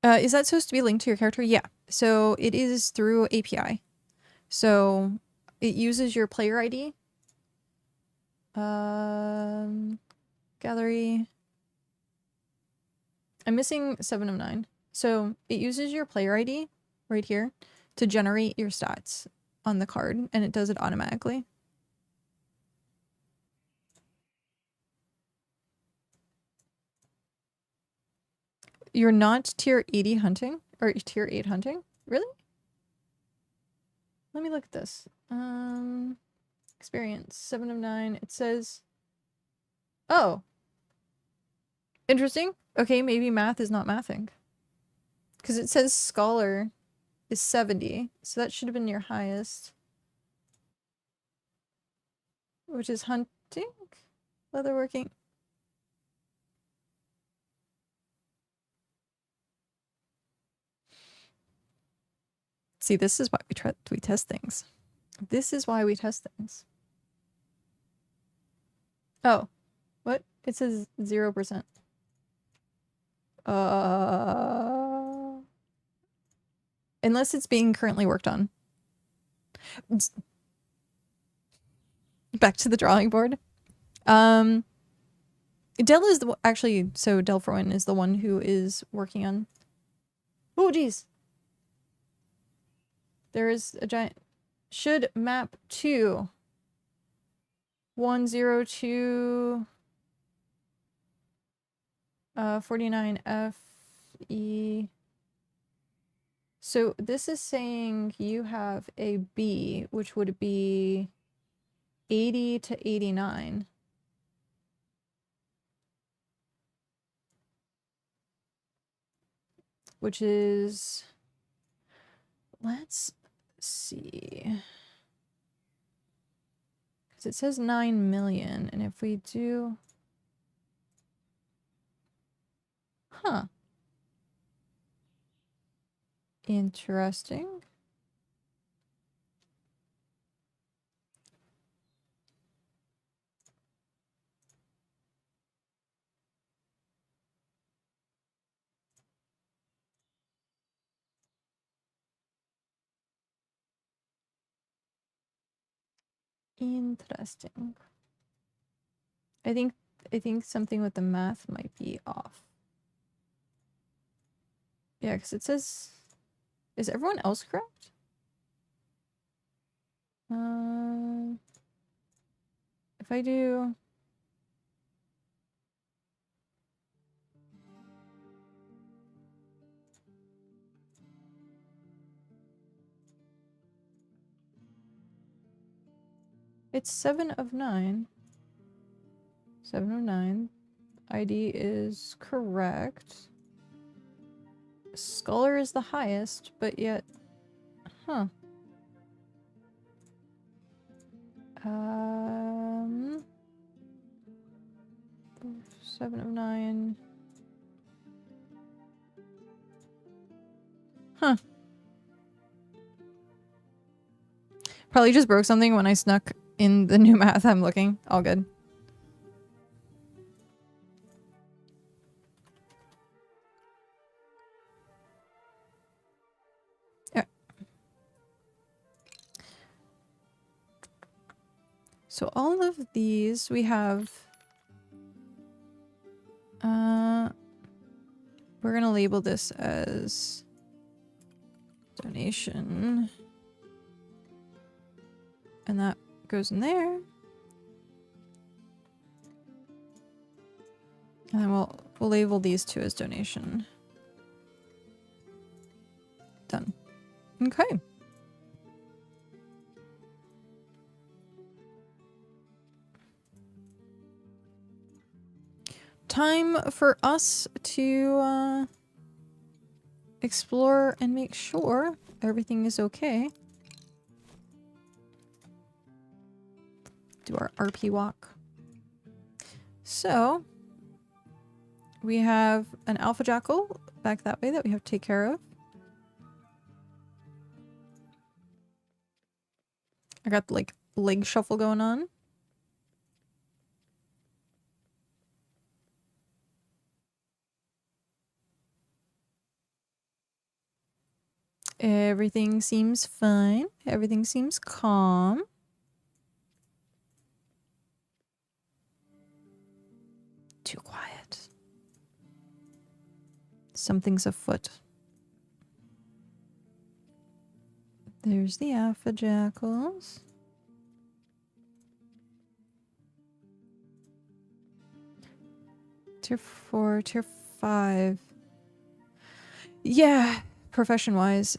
Is that supposed to be linked to your character? Yeah. So it is through API. So it uses your player ID. Gallery. I'm missing 7 of 9. So it uses your player ID right here to generate your stats on the card, and it does it automatically. You're not tier 80 hunting? Or tier 8 hunting? Really? Let me look at this. Experience, 7 of 9. It says Oh. Interesting. Okay, maybe math is not mathing. Because it says scholar is 70, so that should have been your highest. Which is hunting? Leatherworking? See, this is why we test things. This is why we test things. Oh. What? It says 0%. Unless it's being currently worked on. Back to the drawing board. Del is the actually, so Del Froen is the one who is working on. Oh, geez. There is a giant. Should map to 102 49 FE. So this is saying you have a B, which would be 80 to 89. Which is, let's see. Because it says 9 million, and if we do, huh. Interesting. Interesting. I think something with the math might be off. Yeah, because it says, is everyone else correct? If I do, it's 7 of 9. 7 of 9. ID is correct. Scholar is the highest, but yet, huh. 7 of 9. Huh. Probably just broke something when I snuck in the new math. I'm looking. All good. Yeah. So all of these we have. We're gonna label this as donation. And that goes in there. And then we'll label these two as donation. Done. Okay. Time for us to explore and make sure everything is okay. Do our RP walk. So we have an alpha jackal back that way that we have to take care of. I got like leg shuffle going on. Everything seems fine. Everything seems calm. Too quiet. Something's afoot. There's the alpha jackals. Tier 4, tier 5. Yeah, profession-wise.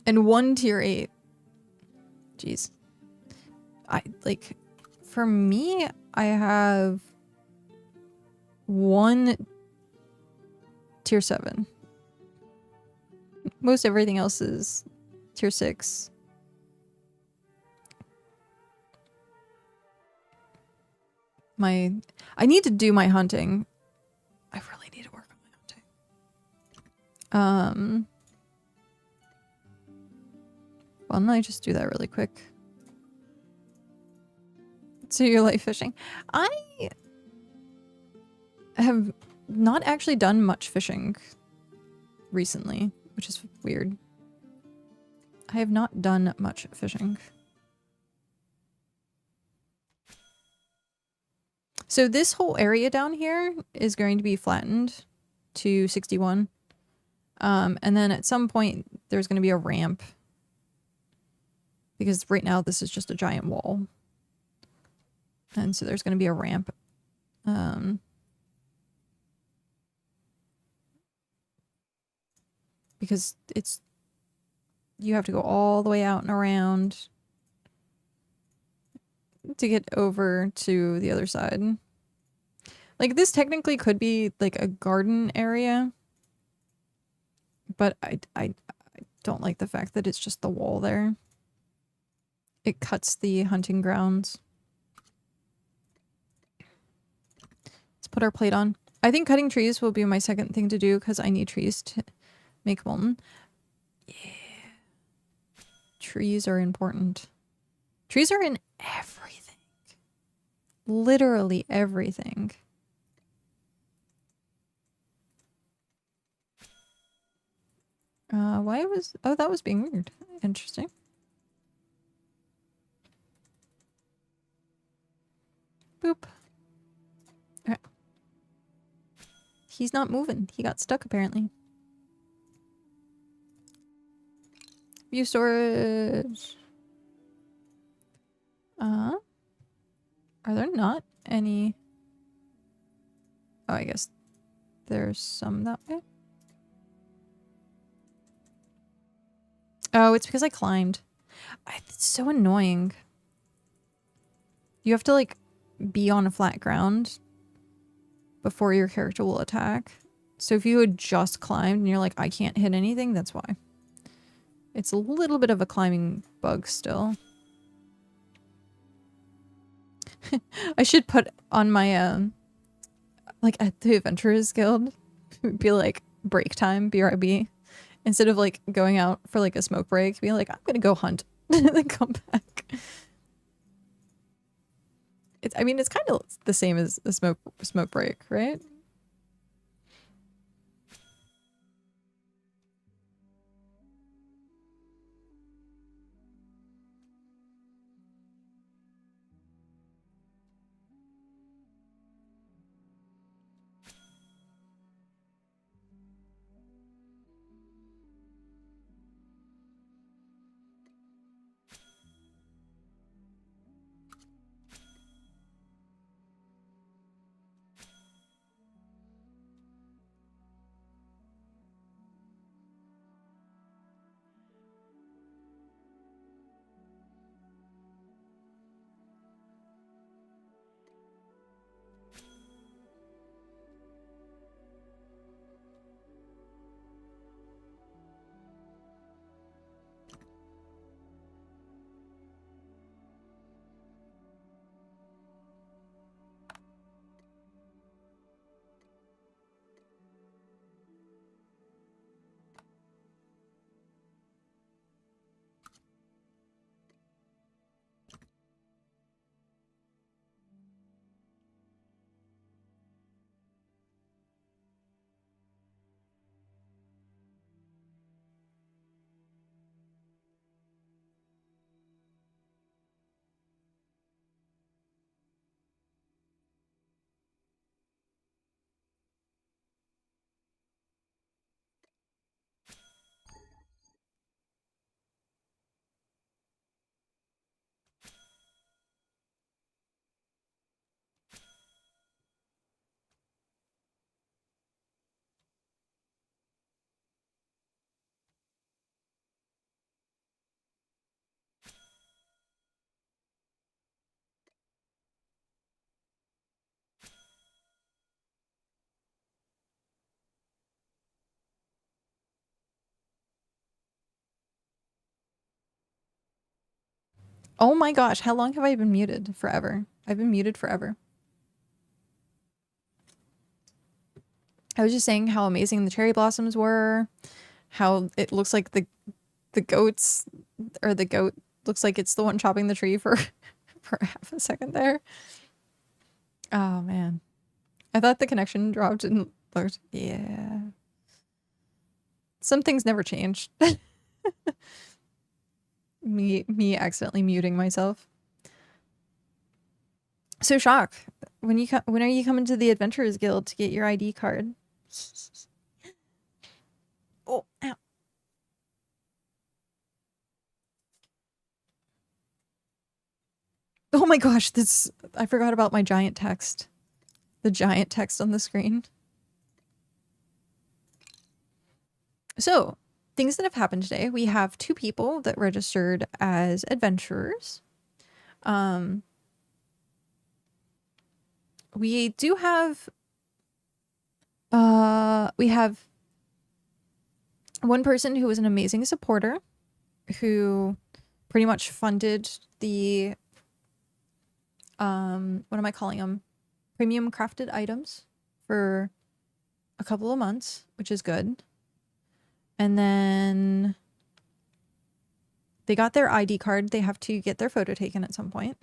And 1 tier 8. Jeez. For me, I have 1 tier 7. Most everything else is tier 6. I need to do my hunting. I really need to work on my hunting. Why don't I just do that really quick? So you like fishing? I have not actually done much fishing recently, which is weird. I have not done much fishing. So this whole area down here is going to be flattened to 61. And then at some point there's going to be a ramp. Because right now this is just a giant wall. And so there's going to be a ramp. Because you have to go all the way out and around to get over to the other side. Like, this technically could be like a garden area, but I don't like the fact that it's just the wall there. It cuts the hunting grounds. Let's put our plate on. I think cutting trees will be my second thing to do because I need trees to make molten. Yeah. Trees are important. Trees are in everything. Literally everything. Why was... Oh, that was being weird. Interesting. Boop. Okay. He's not moving. He got stuck apparently. View storage. Are there not any... Oh, I guess there's some that way. Oh, it's because I climbed. It's so annoying. You have to, like, be on a flat ground before your character will attack. So if you had just climbed and you're like, I can't hit anything, that's why. It's a little bit of a climbing bug still. I should put on my, like, at the Adventurers Guild, be like, break time, BRB. Instead of, like, going out for, like, a smoke break, be like, I'm gonna go hunt. And then come back. I mean, it's kind of the same as a smoke break, right? Oh my gosh, how long have I been muted? Forever. I've been muted forever. I was just saying how amazing the cherry blossoms were, how it looks like the goats, or the goat looks like it's the one chopping the tree for for half a second there. Oh man. I thought the connection dropped and looked. Yeah. Some things never change. me accidentally muting myself. So Shock, when are you coming to the Adventurers Guild to get your ID card? Oh, ow. Oh my gosh, I forgot about my giant text. The giant text on the screen. So, things that have happened today. We have 2 people that registered as adventurers. We do have we have one person who was an amazing supporter who pretty much funded the what am I calling them? Premium crafted items for a couple of months, which is good. And then they got their ID card. They have to get their photo taken at some point.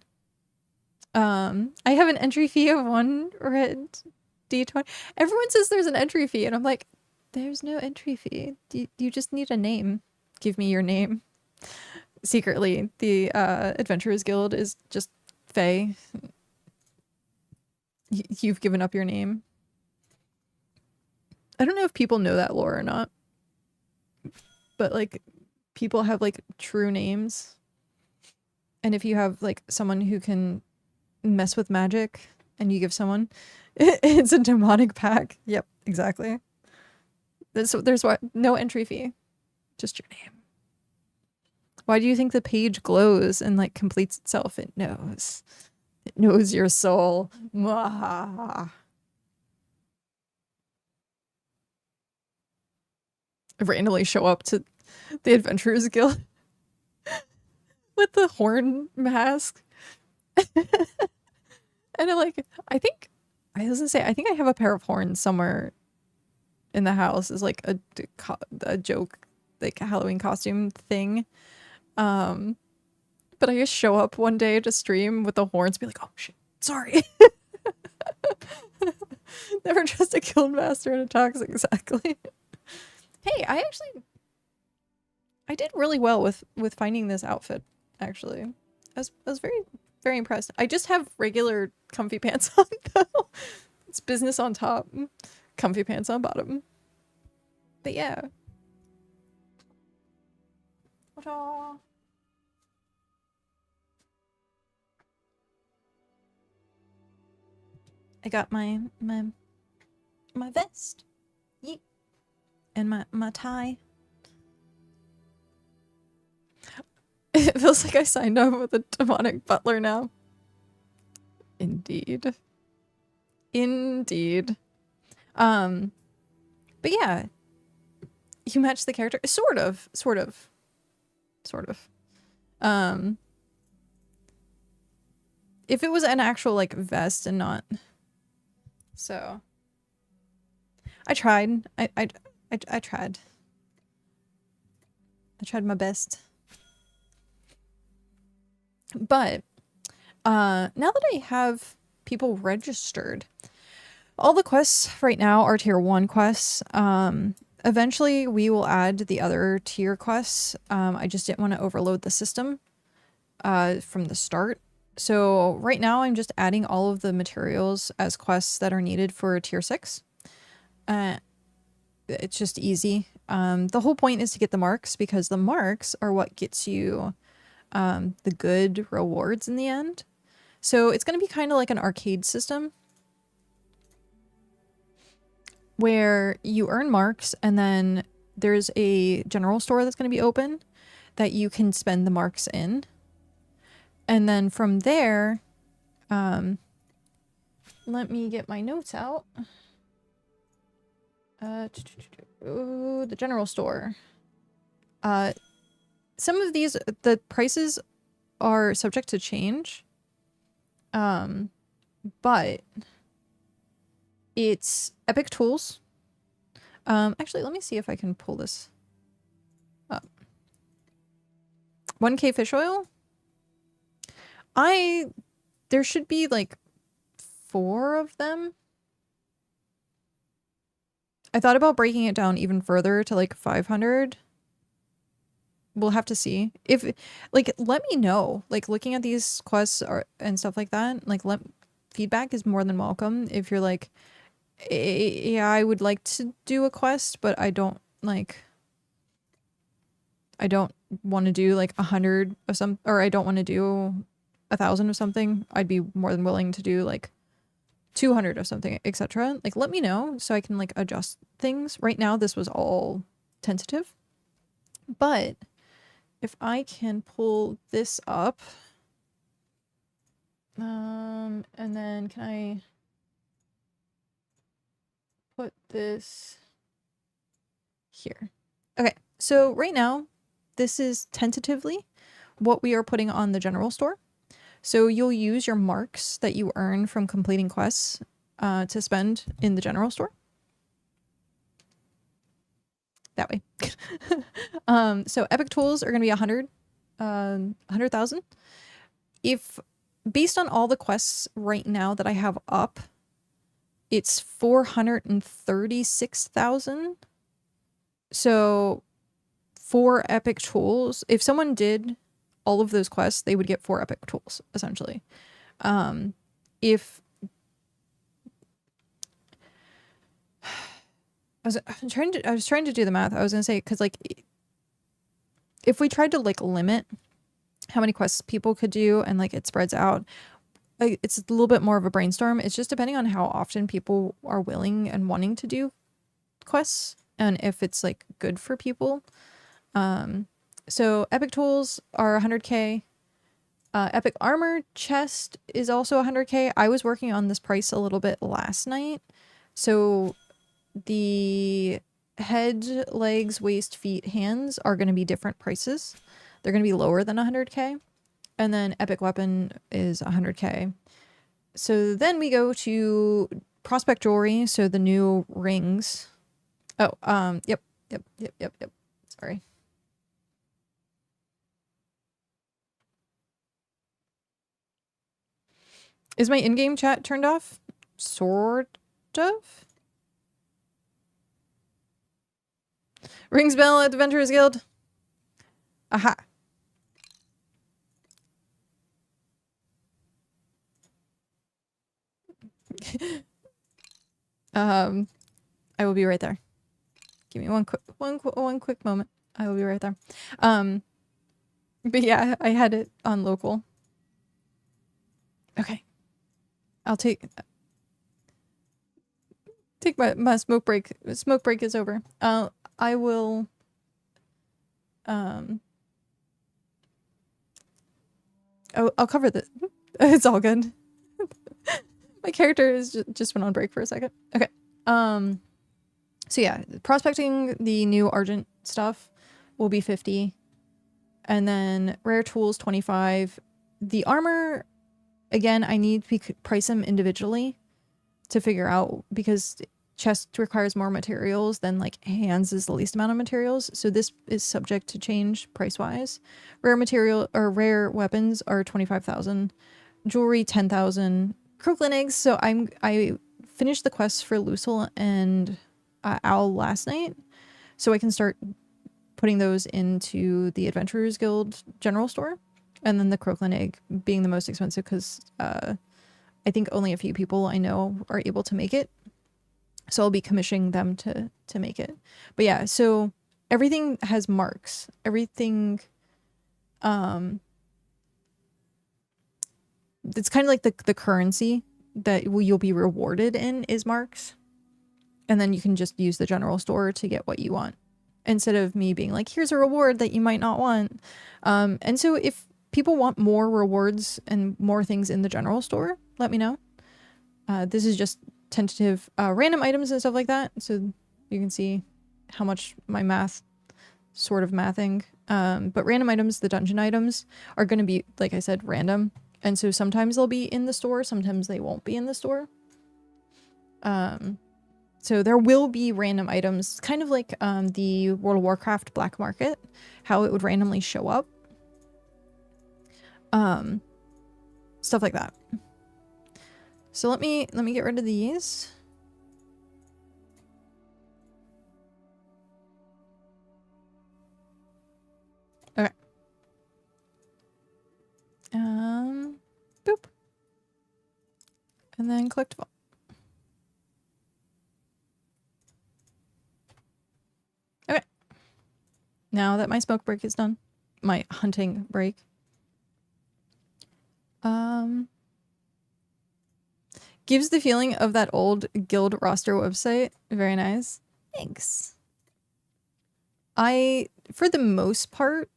I have an entry fee of 1 red D20. Everyone says there's an entry fee, and I'm like, there's no entry fee. You just need a name. Give me your name. Secretly, the Adventurers Guild is just Faye. You've given up your name. I don't know if people know that lore or not, but like people have like true names, and if you have like someone who can mess with magic and you give someone, it's a demonic pack. Yep, exactly. There's what? No entry fee, just your name. Why do you think the page glows and like completes itself? It knows. It knows your soul. Mwah. I randomly show up to the Adventurers Guild with the horn mask. And I'm like, I think I have a pair of horns somewhere in the house as like a joke, like a Halloween costume thing. But I just show up one day to stream with the horns, be like, oh shit, sorry. Never trust a guild master in a toxic, exactly. Hey, I did really well with finding this outfit, actually. I was very, very impressed. I just have regular comfy pants on, though. It's business on top, comfy pants on bottom. But yeah. Ta-da! I got my vest. Yeet. And my tie. It feels like I signed up with a demonic butler now. Indeed. Indeed. But yeah. You match the character. Sort of. If it was an actual like vest and not. So I tried. I tried. I tried my best. But now that I have people registered, all the quests right now are tier 1 quests. Eventually we will add the other tier quests. I just didn't want to overload the system from the start. So right now I'm just adding all of the materials as quests that are needed for tier 6. It's just easy. The whole point is to get the marks, because the marks are what gets you the good rewards in the end. So it's going to be kind of like an arcade system where you earn marks, and then there's a general store that's going to be open that you can spend the marks in. And then from there, let me get my notes out. The general store. Some of these, the prices are subject to change. But it's Epic Tools. Actually, let me see if I can pull this up. 1K fish oil. There should be like 4 of them. I thought about breaking it down even further to like 500. We'll have to see. If, like, let me know. Like, looking at these quests and stuff like that, like, feedback is more than welcome. If you're like, yeah, I would like to do a quest, but I don't want to do like 100 of some, or I don't want to do 1,000 of something. I'd be more than willing to do like 200 of something, etc. Like, let me know so I can like adjust things. Right now, this was all tentative, but if I can pull this up, and then can I put this here? Okay, so right now, this is tentatively what we are putting on the general store. So you'll use your marks that you earn from completing quests to spend in the general store. That way. So Epic Tools are going to be 100,000. If, based on all the quests right now that I have up, it's 436,000. So 4 Epic Tools, if someone did all of those quests, they would get 4 Epic Tools, essentially. If I was trying to do the math. I was gonna say, because like, if we tried to like limit how many quests people could do and like it spreads out, it's a little bit more of a brainstorm. It's just depending on how often people are willing and wanting to do quests and if it's like good for people. So Epic Tools are 100K. Epic Armor chest is also 100K. I was working on this price a little bit last night. So the head, legs, waist, feet, hands are going to be different prices. They're going to be lower than 100K. And then Epic Weapon is 100K. So then we go to Prospect Jewelry. So the new rings. Oh, yep. Sorry. Is my in-game chat turned off? Sort of? Rings bell at Adventurers Guild. Aha. I will be right there. Give me one quick moment. I will be right there. But yeah, I had it on local. Okay. I'll take my smoke break. Smoke break is over. I will I'll cover the it's all good. My character is just went on break for a second. Okay. So yeah, prospecting the new Argent stuff will be 50. And then rare tools 25. The armor, again, I need to price them individually to figure out, because chest requires more materials than like hands is the least amount of materials. So this is subject to change price wise. Rare material or rare weapons are 25,000. Jewelry 10,000. Croclin eggs. So I finished the quests for Lucille and Owl last night, so I can start putting those into the Adventurers Guild general store. And then the Croclin egg being the most expensive, because I think only a few people I know are able to make it. So I'll be commissioning them to make it. But yeah, so everything has marks. Everything, it's kind of like the currency that you'll be rewarded in is marks. And then you can just use the general store to get what you want, instead of me being like, here's a reward that you might not want. And so if people want more rewards and more things in the general store, let me know. This is just tentative random items and stuff like that, so you can see how much my math sort of mathing. But random items, the dungeon items, are going to be, like I said, random. And so sometimes they'll be in the store, sometimes they won't be in the store. So there will be random items, kind of like the World of Warcraft black market, how it would randomly show up. Stuff like that. So let me get rid of these. Okay. Boop. And then collectible. Okay. Now that my smoke break is done, my hunting break. Gives the feeling of that old guild roster website. Very nice. Thanks. I, for the most part,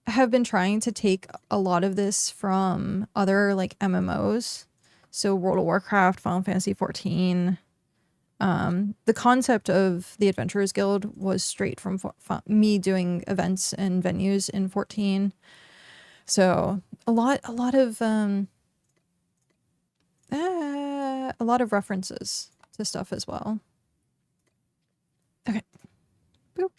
have been trying to take a lot of this from other like MMOs. So World of Warcraft, Final Fantasy 14. The concept of the Adventurers Guild was straight from me doing events and venues in 14. So a lot of references to stuff as well. Okay. Boop.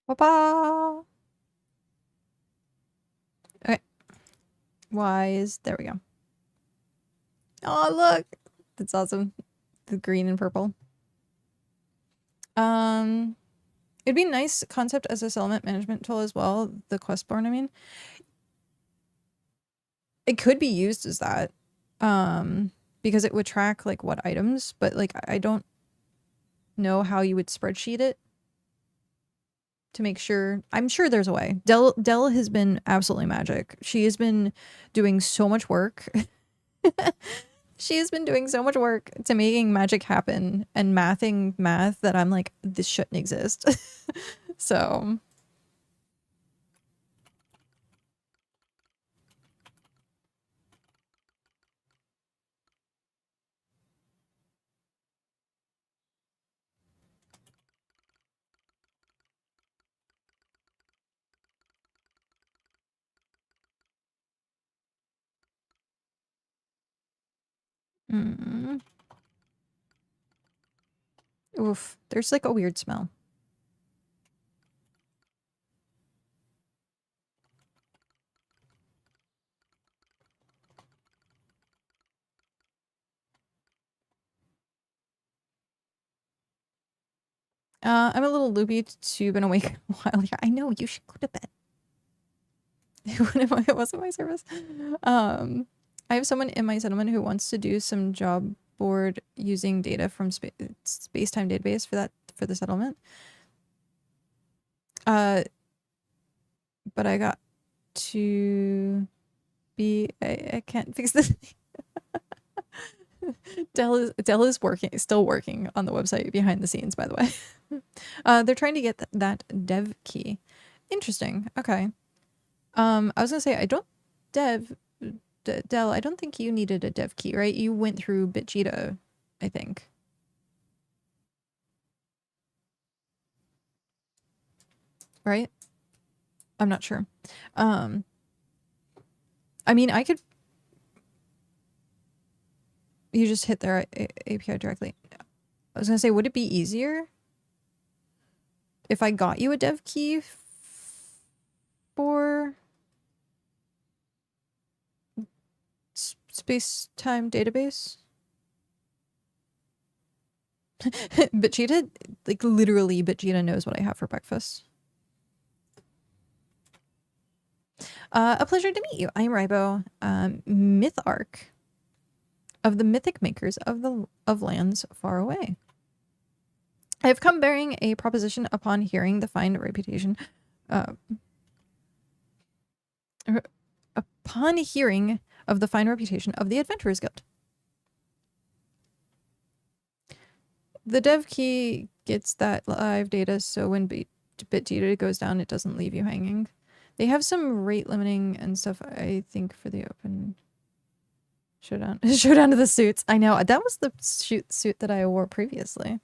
Ba-ba! Okay. There we go. Oh, look! That's awesome. The green and purple. It'd be a nice concept as a settlement management tool as well, the Questborn, I mean. It could be used as that. Because it would track like what items, but like I don't know how you would spreadsheet it to make sure. I'm sure there's a way. Dell has been absolutely magic. She has been doing so much work. She has been doing so much work to making magic happen and mathing math that I'm like, this shouldn't exist. So oof, there's like a weird smell. I'm a little loopy too, been awake a while. Yeah, I know, you should go to bed. It wasn't my service. I have someone in my settlement who wants to do some job board using data from space-time database for the settlement. But I got to be I can't fix this. Dell is still working on the website behind the scenes, by the way. They're trying to get that dev key. Interesting. Okay. I was gonna say Dell, I don't think you needed a dev key, right? You went through Bitjita, I think. Right? I'm not sure. I mean, I could. You just hit their API directly. I was gonna say, would it be easier if I got you a dev key for space-time database? BitCheetah, like literally, BitCheetah knows what I have for breakfast. A pleasure to meet you. I'm Rybo, Myth Arc of the mythic makers of lands far away. I have come bearing a proposition upon hearing the fine reputation. Upon hearing of the fine reputation of the Adventurers Guild. The dev key gets that live data, so when BitCheetah goes down, it doesn't leave you hanging. They have some rate limiting and stuff, I think, for the open showdown. Showdown of the suits. I know, that was the suit that I wore previously.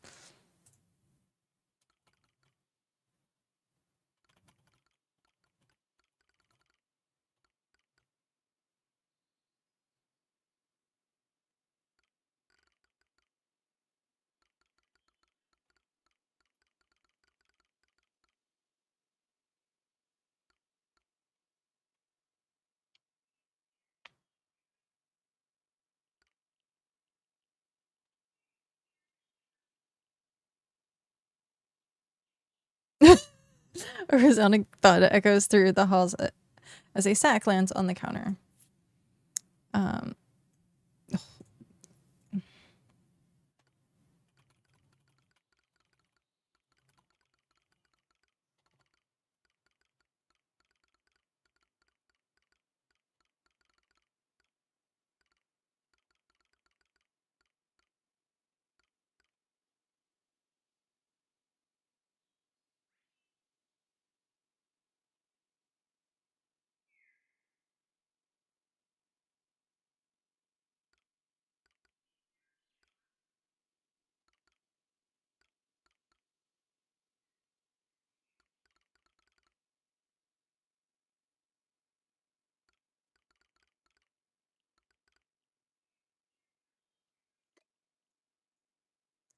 A resounding thud echoes through the halls as a sack lands on the counter.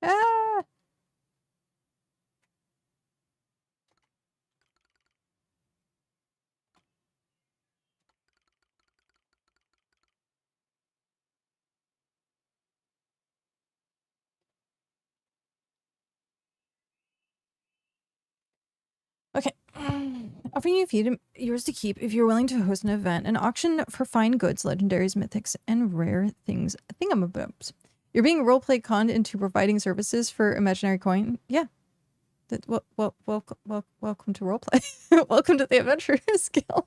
Ah! Okay. Offering you a few yours to keep if you're willing to host an event, an auction for fine goods, legendaries, mythics, and rare things, thingamabobs. You're being roleplay conned into providing services for imaginary coin. Yeah. Welcome to roleplay. Welcome to the Adventurers Guild.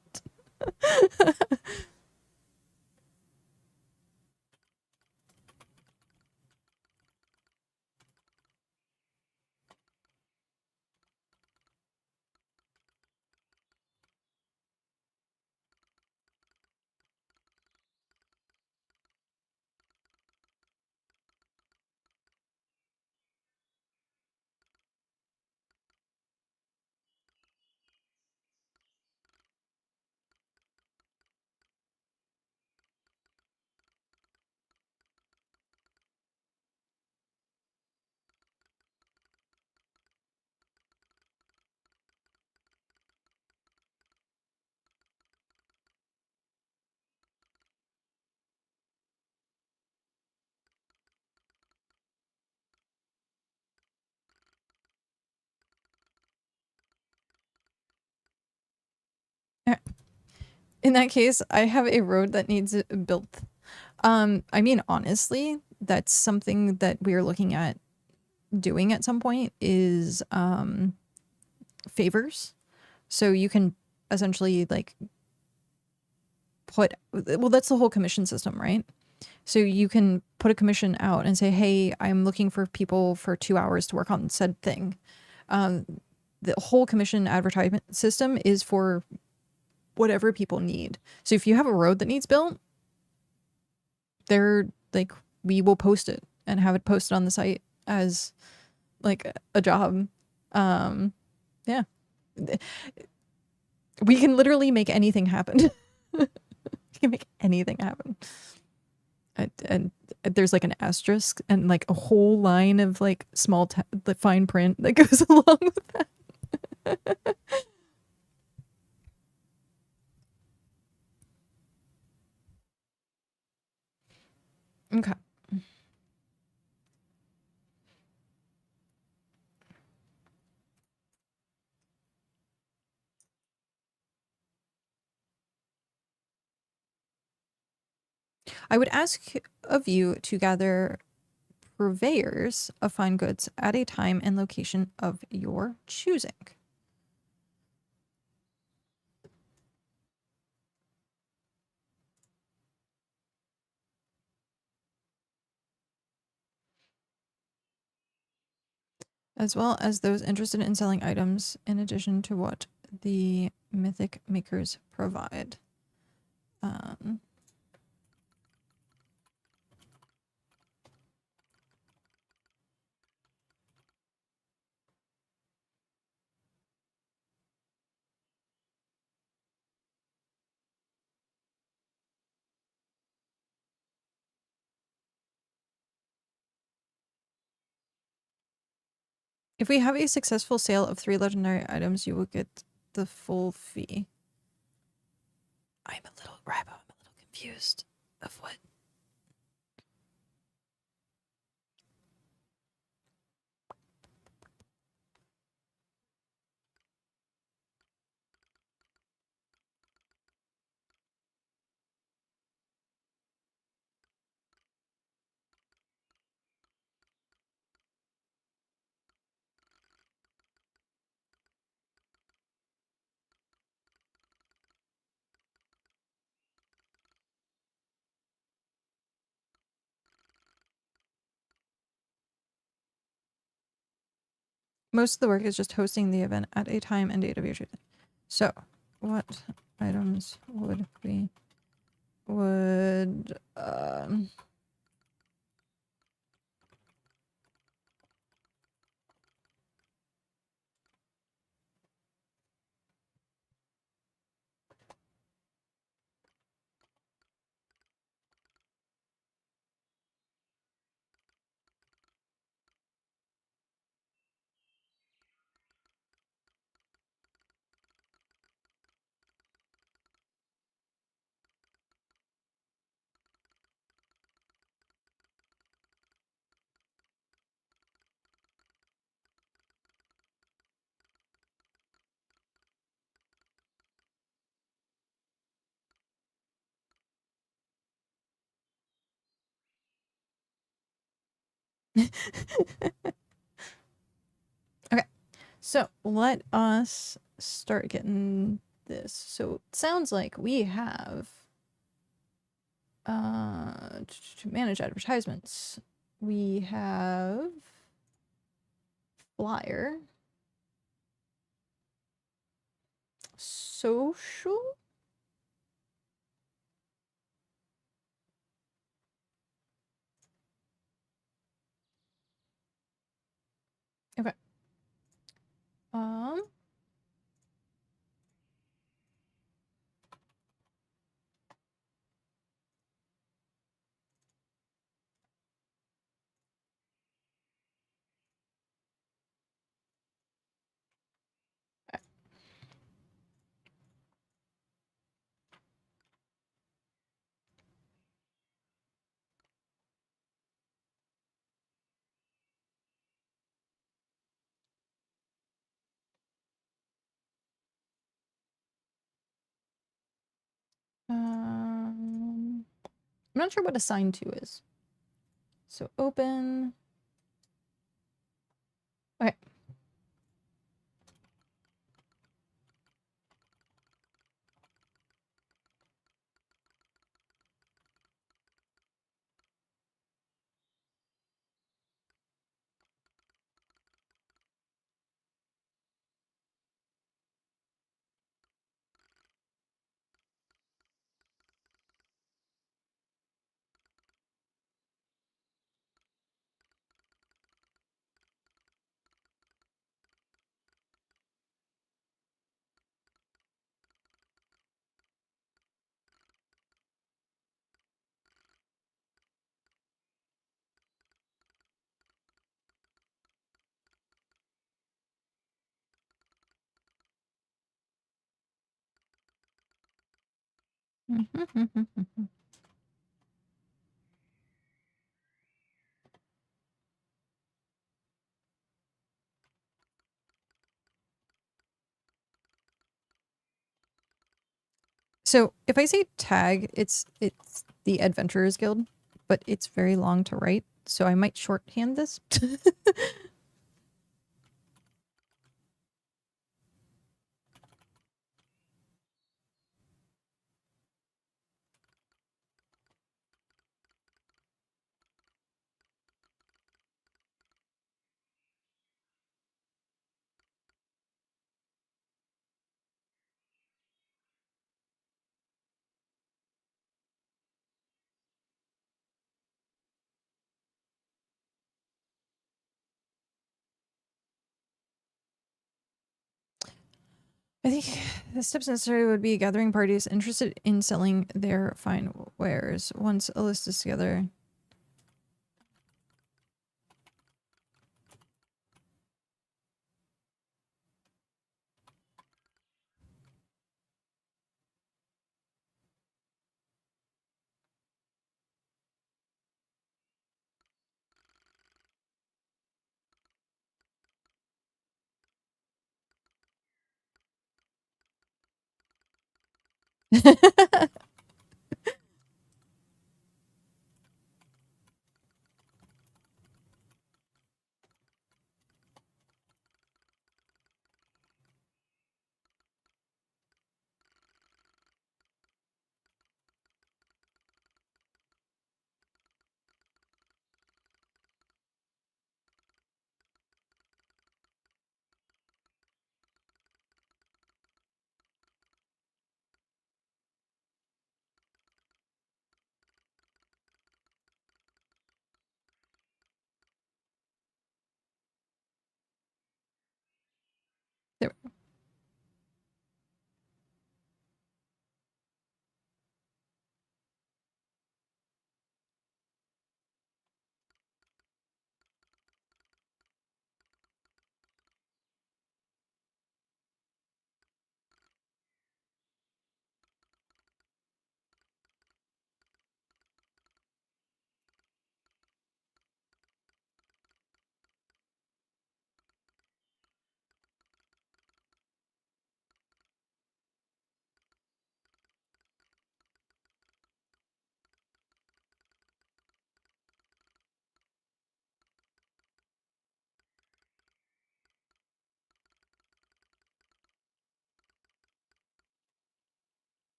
In that case, I have a road that needs built. I mean, honestly, that's something that we're looking at doing at some point is favors. So you can essentially like put, well, that's the whole commission system, right? So you can put a commission out and say, hey, I'm looking for people for 2 hours to work on said thing. The whole commission advertisement system is for whatever people need. So if you have a road that needs built, they're like, we will post it and have it posted on the site as like a job. Yeah. We can literally make anything happen. can make anything happen. And there's like an asterisk and like a whole line of like small the fine print that goes along with that. Okay. I would ask of you to gather purveyors of fine goods at a time and location of your choosing. As well as those interested in selling items in addition to what the mythic makers provide. If we have a successful sale of 3 legendary items, you will get the full fee. I'm a little confused of what. Most of the work is just hosting the event at a time and date of your choosing. So, what items would we would Okay. So, let us start getting this. So, it sounds like we have to manage advertisements. We have flyer, social. Okay. Um. I'm not sure what assign to is. So open. Okay. So if I say tag, it's the Adventurers Guild, but it's very long to write, so I might shorthand this. I think the steps necessary would be gathering parties interested in selling their fine wares. Once a list is together. There.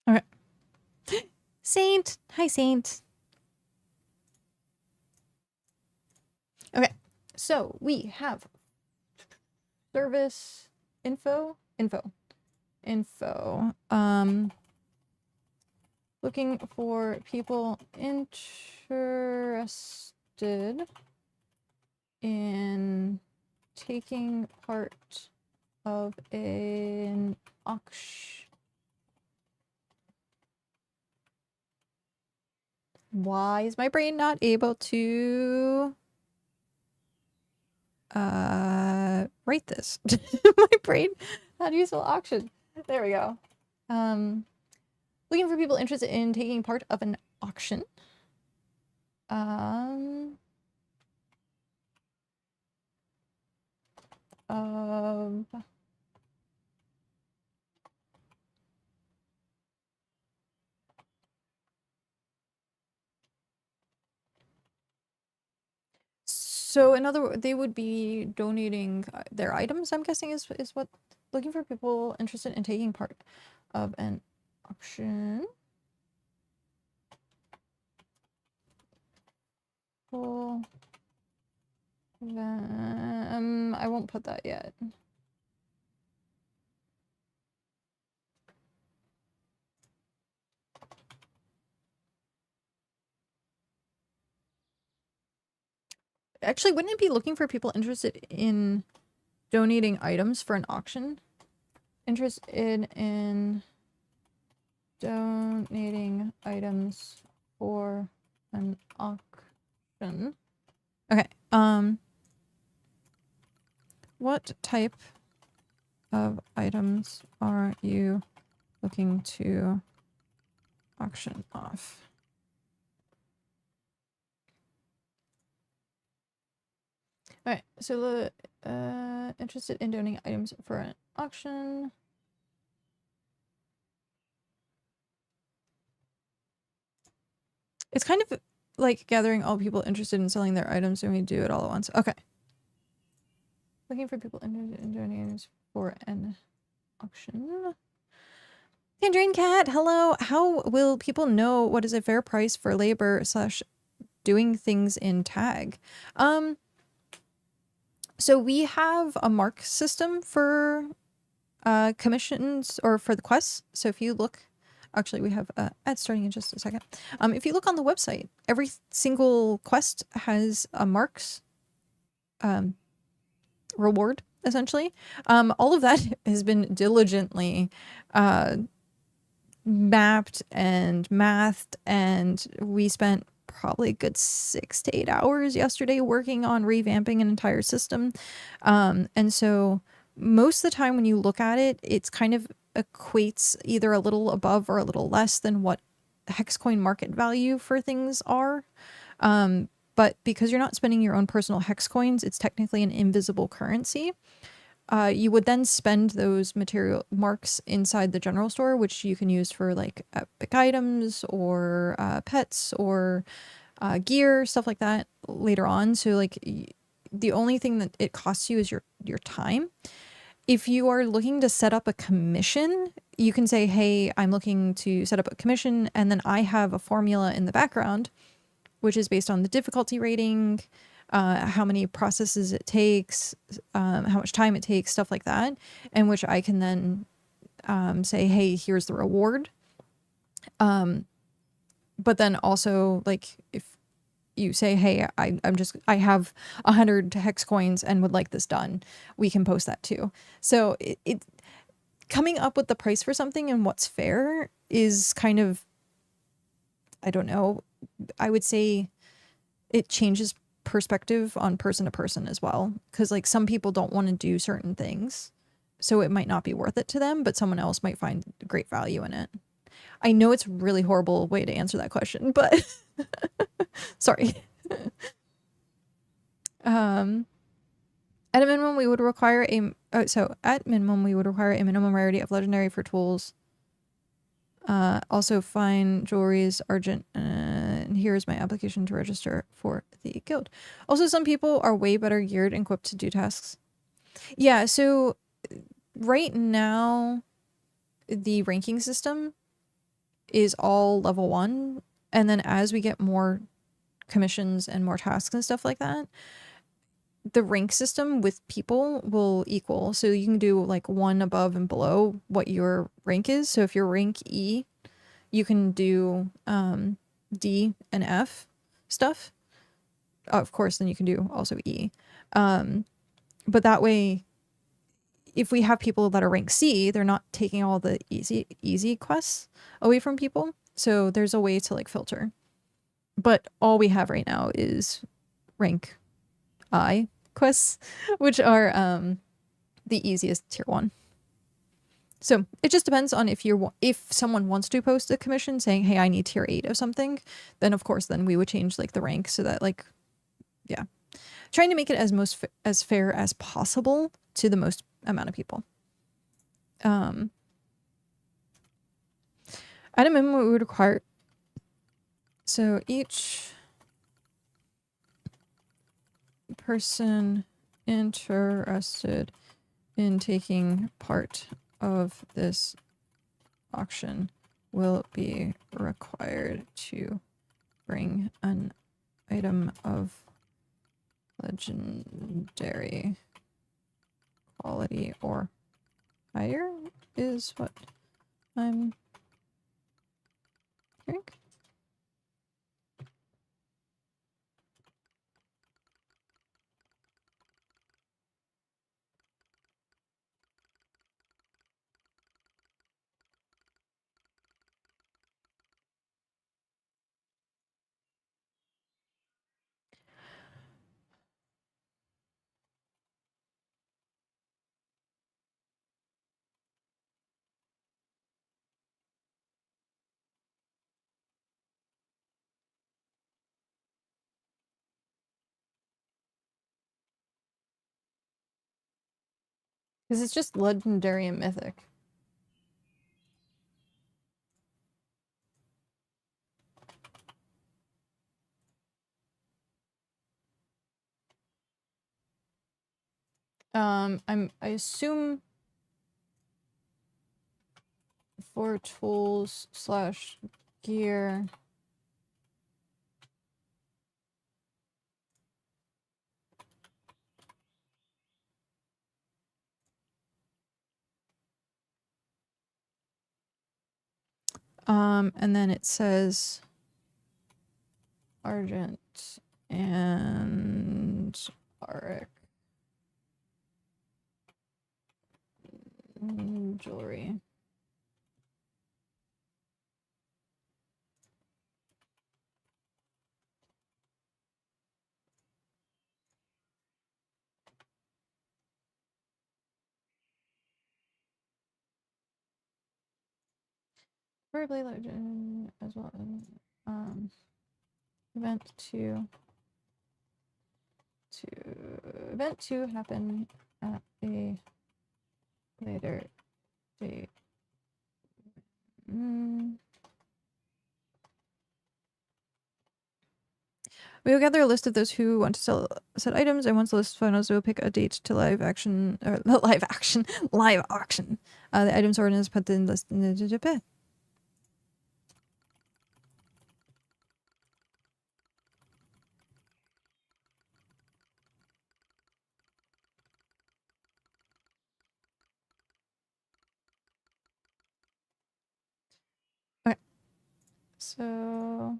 Okay. Saint. Hi, Saint. Okay. So we have service info. Looking for people interested in taking part of an auction. Why is my brain not able to write this? My brain, not useful auction. There we go. Looking for people interested in taking part of an auction. So in other words, they would be donating their items, I'm guessing is what, looking for people interested in taking part of an auction. Cool. I won't put that yet. Actually, wouldn't it be looking for people interested in donating items for an auction? Interested in donating items for an auction. Okay. What type of items are you looking to auction off. All right, so interested in donating items for an auction. It's kind of like gathering all people interested in selling their items and we do it all at once. Okay. Looking for people interested in donating items for an auction. Tangerine Cat, hello. How will people know what is a fair price for labor / doing things in tag? So we have a mark system for commissions or for the quests. So if you look, actually we have ads starting in just a second. If you look on the website, every single quest has a marks reward, essentially. All of that has been diligently mapped and mathed, and we spent probably a good 6 to 8 hours yesterday working on revamping an entire system. And so most of the time when you look at it, it's kind of equates either a little above or a little less than what hex coin market value for things are. But because you're not spending your own personal hex coins, it's technically an invisible currency. You would then spend those material marks inside the general store, which you can use for like epic items or pets or gear, stuff like that later on. So like the only thing that it costs you is your time. If you are looking to set up a commission, you can say, hey, I'm looking to set up a commission, and then I have a formula in the background, which is based on the difficulty rating, how many processes it takes, how much time it takes, stuff like that, and which I can then say, hey, here's the reward. But then also, like, if you say, hey, I have 100 hex coins and would like this done, we can post that too. So it coming up with the price for something and what's fair is kind of, I don't know, I would say it changes perspective on person to person as well, because like some people don't want to do certain things, so it might not be worth it to them, but someone else might find great value in it. I know it's a really horrible way to answer that question, but sorry. At a minimum we would require a minimum rarity of legendary for tools. Also fine jewelries, argent, and here's my application to register for the guild. Also, some people are way better geared and equipped to do tasks. Yeah, so right now the ranking system is all level 1, and then as we get more commissions and more tasks and stuff like that, the rank system with people will equal. So you can do like 1 above and below what your rank is. So if you're rank E, you can do D and F stuff. Of course, then you can do also E. But that way, if we have people that are rank C, they're not taking all the easy quests away from people. So there's a way to like filter. But all we have right now is rank I quests, which are the easiest tier 1. So it just depends on if someone wants to post a commission saying, hey, I need tier 8 of something, then of course then we would change like the rank so that like, yeah, trying to make it as fair as possible to the most amount of people. At a minimum we would require, so each person interested in taking part of this auction will be required to bring an item of legendary quality or higher, is what I'm hearing. Because it's just legendary and mythic. I assume for tools slash gear. And then it says Argent and Auric jewelry. Preferably legend as well as event to happen at a later date. We will gather a list of those who want to sell said items, and once the list is finalized, we will pick a date to live auction. The items ordered is put in the list. Okay, so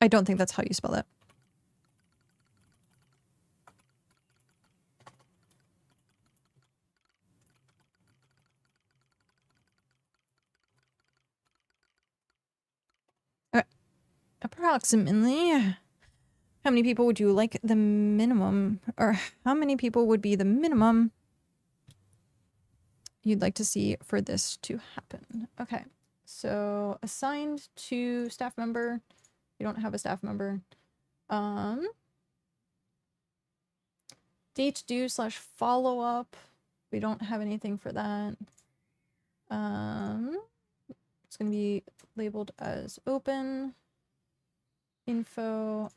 I don't think that's how you spell that. Okay. Approximately, how many people would you like the minimum, or how many people would be the minimum you'd like to see for this to happen? Okay, so assigned to staff member. You don't have a staff member. Date due slash follow up. We don't have anything for that. It's gonna be labeled as open. Info.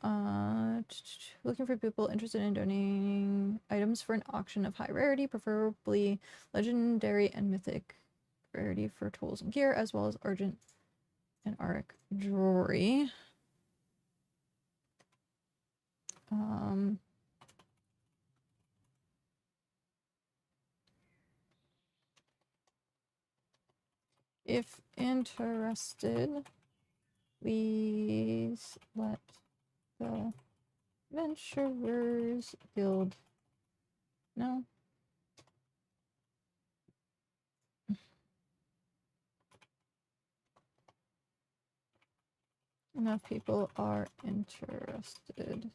Looking for people interested in donating items for an auction of high rarity, preferably legendary and mythic rarity for tools and gear, as well as Argent and Auric jewelry. If interested, please let the Adventurers Guild know. Enough people are interested.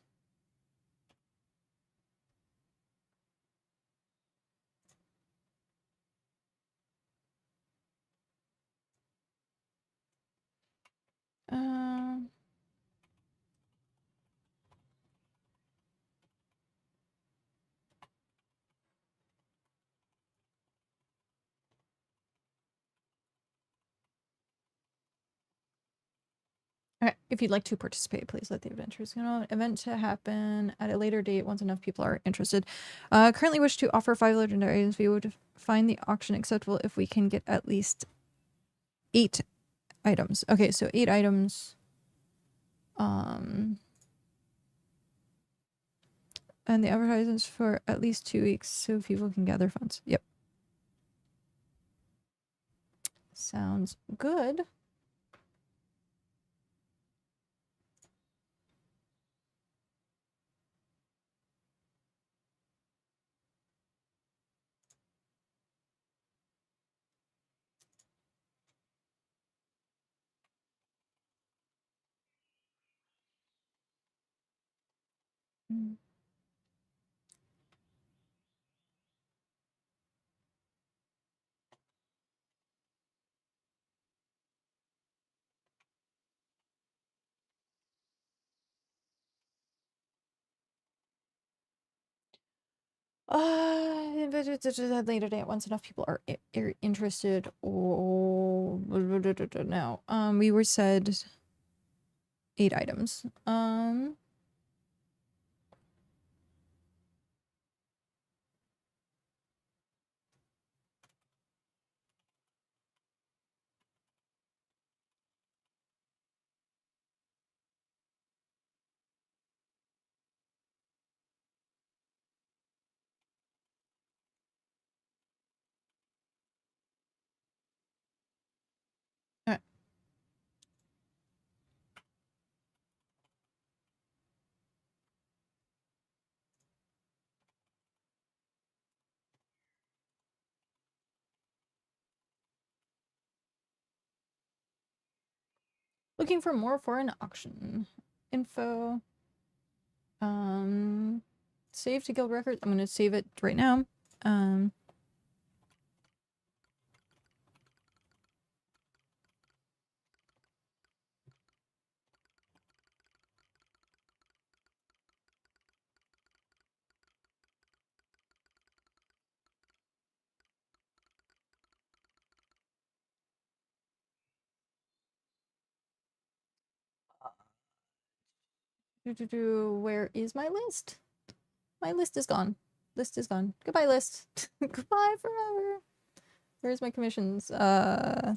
Okay, if you'd like to participate, please let the adventurers know. Event to happen at a later date once enough people are interested. Currently wish to offer 5 legendaries. We would find the auction acceptable if we can get at least 8 items. Okay, so 8 items. And the advertisements for at least 2 weeks so people can gather funds. Yep. Sounds good. Later day once enough people are interested. Oh, no. We were said 8 items. Alright. Looking for more for an auction. Info. Save to guild records. I'm gonna save it right now. Where is my list? My list is gone. List is gone. Goodbye, list. Goodbye forever. Where's my commissions? Okay.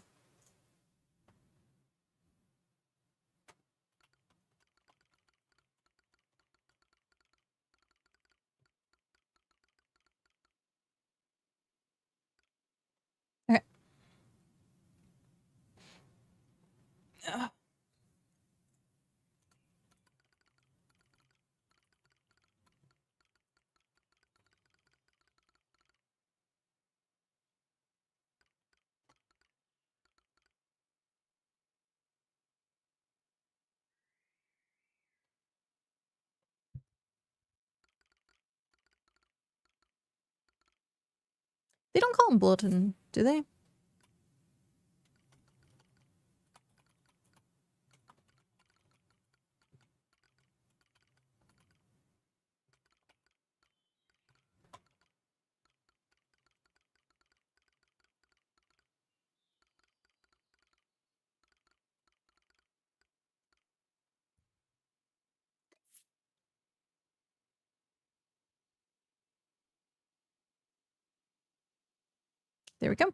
They don't call them bulletin, do they? There we go.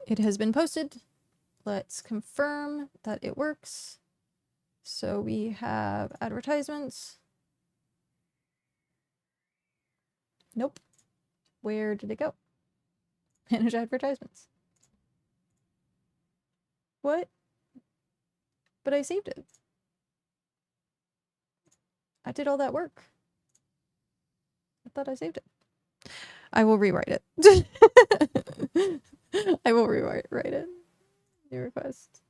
It has been posted. Let's confirm that it works. So we have advertisements. Nope. Where did it go? Manage advertisements. What? But I saved it. I did all that work. I thought I saved it. I will rewrite it. I will rewrite it. New request.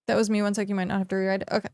That was me. 1 sec. You might not have to rewrite it. Okay.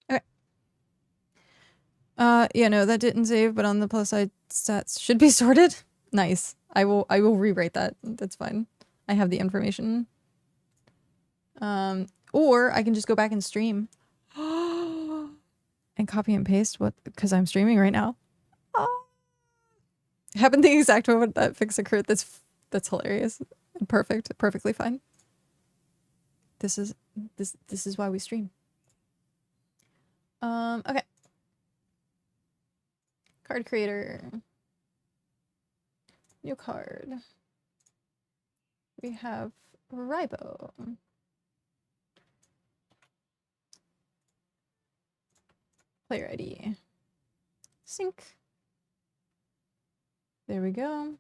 Okay. Yeah, no, that didn't save, but on the plus side, stats should be sorted. Nice. I will rewrite that. That's fine. I have the information. Or I can just go back and stream. And copy and paste what, because I'm streaming right now. Oh. Happened the exact moment that fix occurred. That's hilarious. Perfect. Perfectly fine. This is why we stream. Okay. Card creator. New card. We have Ribo. Player ID. Sync. There we go.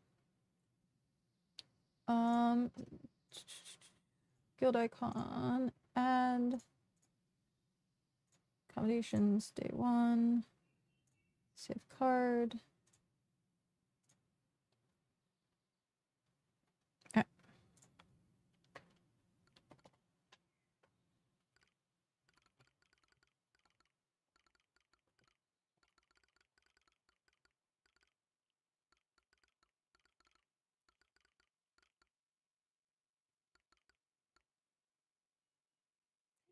Guild icon. Add. Accommodations. Day 1. Save card.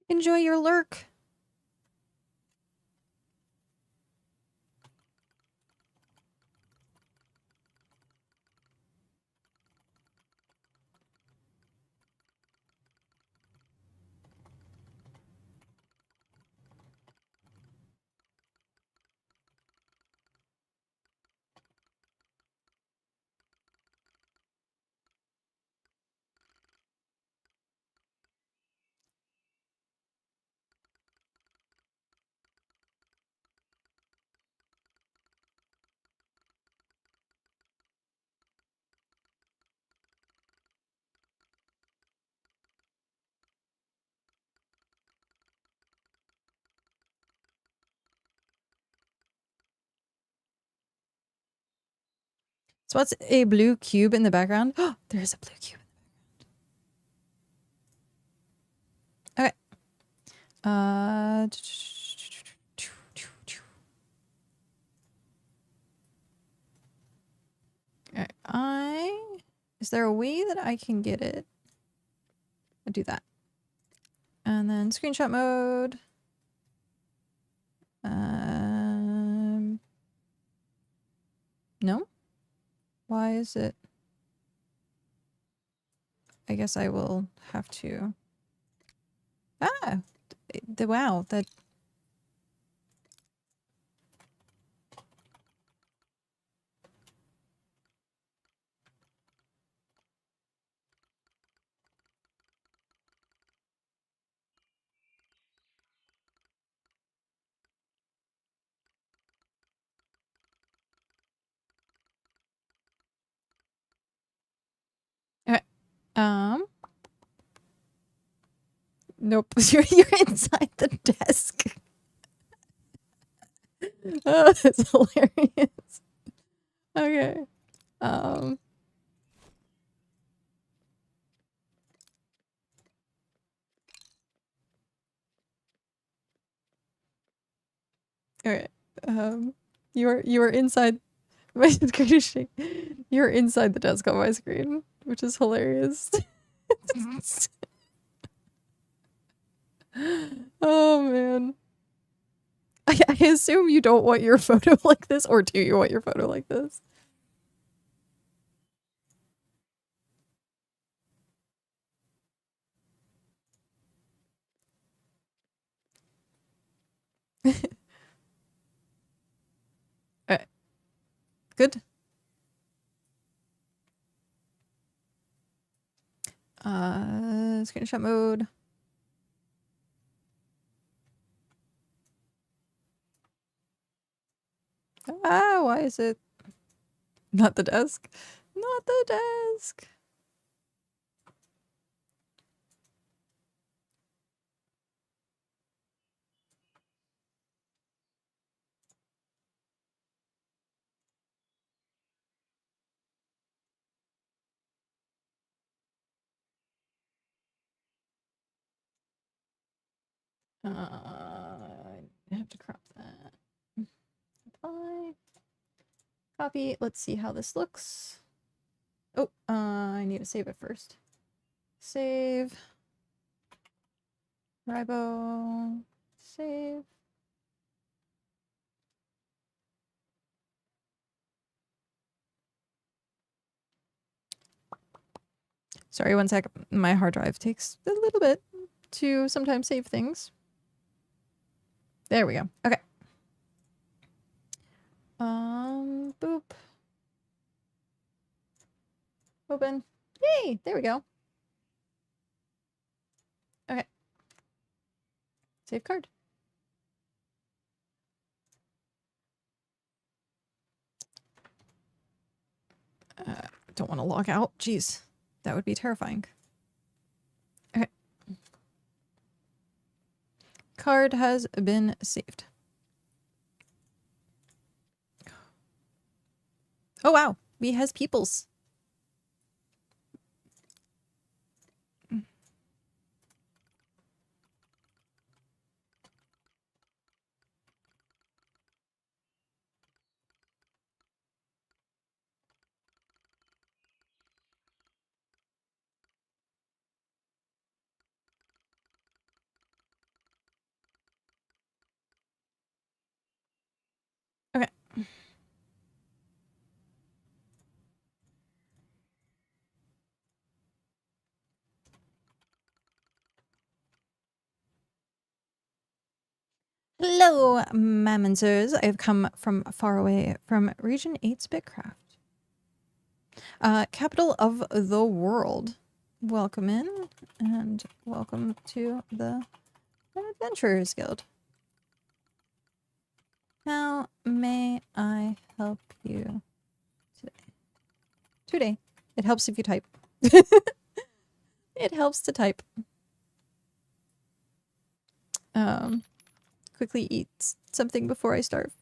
Enjoy your lurk. So what's a blue cube in the background? Oh, there is a blue cube. Okay. Is there a way that I can get it? I'll do that. And then screenshot mode. No? Why is it? I guess I will have to. Ah! Wow, that. Okay. Nope. You're inside the desk. Oh, that's hilarious. Okay. Okay. You are inside my screen. You're inside the desk on my screen, which is hilarious. Oh man. I assume you don't want your photo like this, or do you want your photo like this? Alright. Good. Screenshot mode. Ah, why is it not the desk? Not the desk. I have to crop that. Apply. Copy. Let's see how this looks. Oh, I need to save it first. Save. Ribo. Save. Sorry, one sec. My hard drive takes a little bit to sometimes save things. There we go. Okay. Boop. Open. Yay! There we go. Okay. Save card. Don't want to log out. Jeez. That would be terrifying. Okay. Card has been saved. Oh wow. We has peoples. Okay. Hello, Mammonsters. I have come from far away, from Region 8's BitCraft. Capital of the world. Welcome in, and welcome to the Adventurers Guild. How may I help you today? Today. It helps if you type. It helps to type. Quickly eat something before I starve.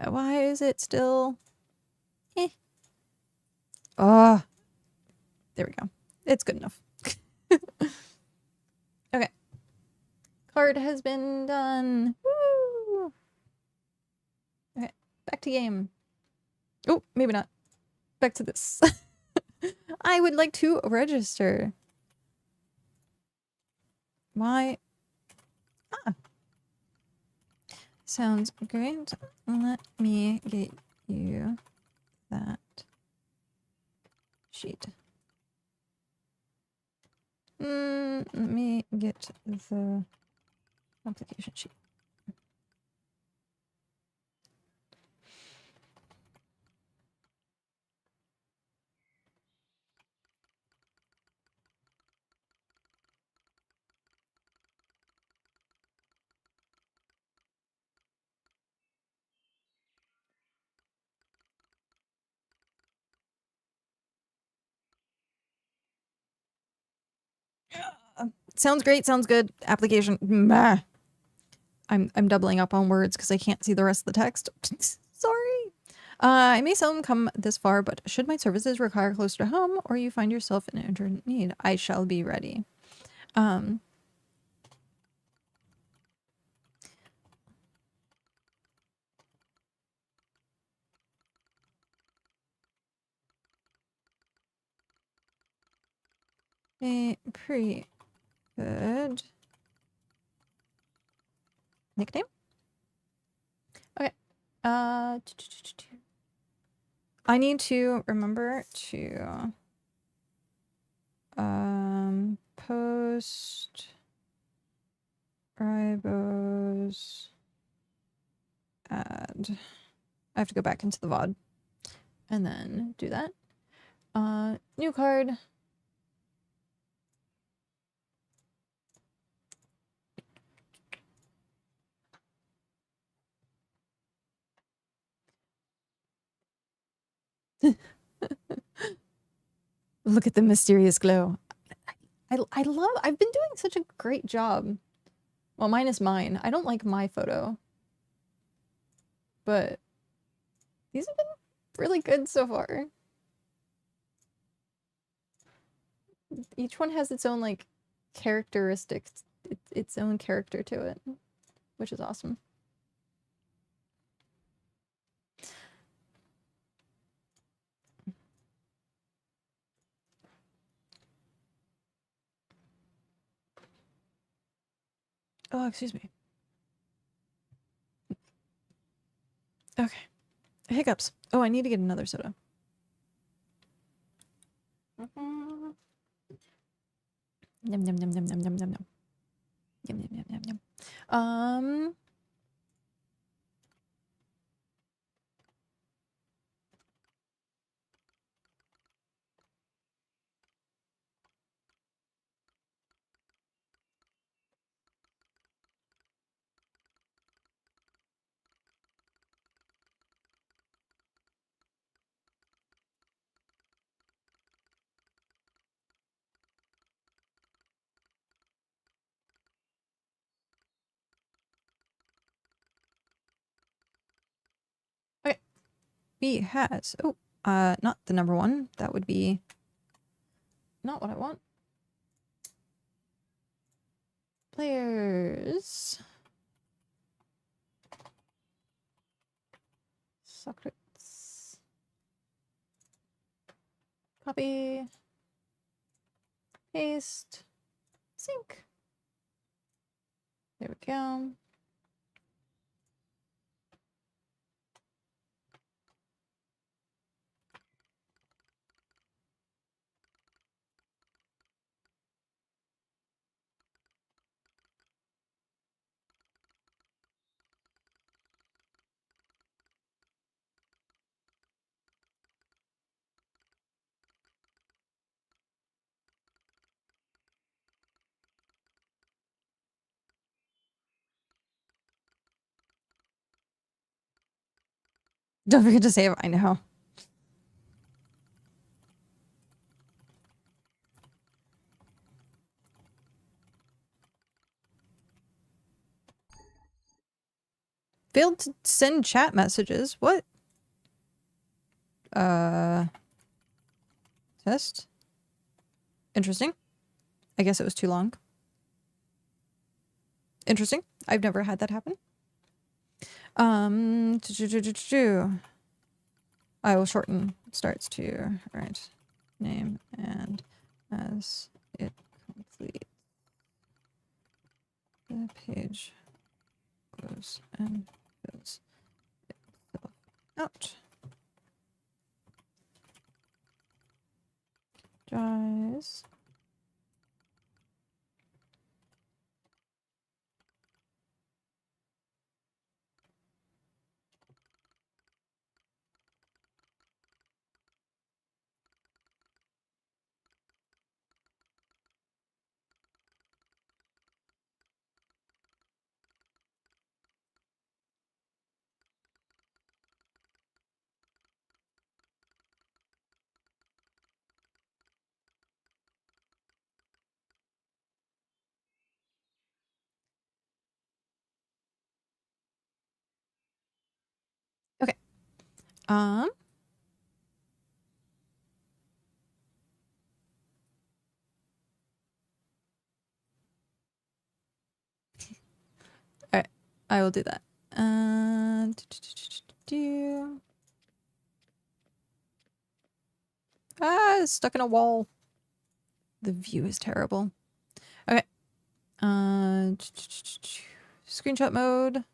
Why is it still... Eh. Ah. There we go. It's good enough. Okay. Card has been done. Woo! Okay. Back to game. Oh, maybe not. Back to this. I would like to register. Why? Ah. Sounds great. Let me get you that sheet. Let me get the application sheet. Sounds great. Sounds good. Application. Meh. I'm doubling up on words because I can't see the rest of the text. Sorry. I may seldom come this far, but should my services require closer to home, or you find yourself in urgent need, I shall be ready. A pretty good nickname. Okay. I need to remember to post Ribos ad. I have to go back into the VOD and then do that. New card. Look at the mysterious glow. I love, I've been doing such a great job. Well, minus mine. I don't like my photo. But these have been really good so far. Each one has its own, like, characteristics, its own character to it, which is awesome. excuse me. Okay. Hiccups. Oh, I need to get another soda. Yum yum yum yum yum yum yum yum. Yum yum yum yum yum. Okay. B has. Oh, not the number one. That would be not what I want. Players. Socrates. Copy. Paste. Sync. There we go. Don't forget to save. I know. Failed to send chat messages. What? Test? Interesting. I guess it was too long. Interesting. I've never had that happen. I will shorten starts to right name and as it completes the page goes and fills itself out. Guys. Okay. All right. I will do that. It's stuck in a wall. The view is terrible. Okay. Screenshot mode.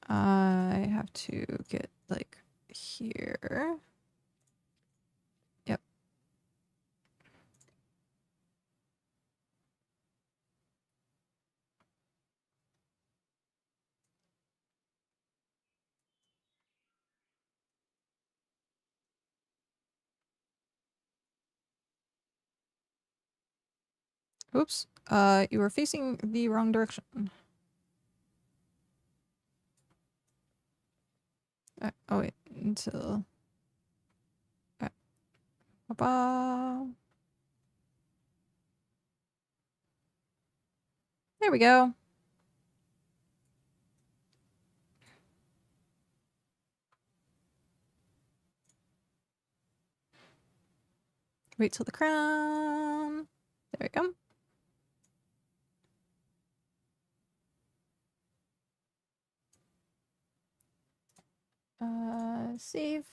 I have to get like here. Yep. Oops. You were facing the wrong direction. Oh wait, until. Ba-ba. There we go. Wait till the crown. There we go. Save.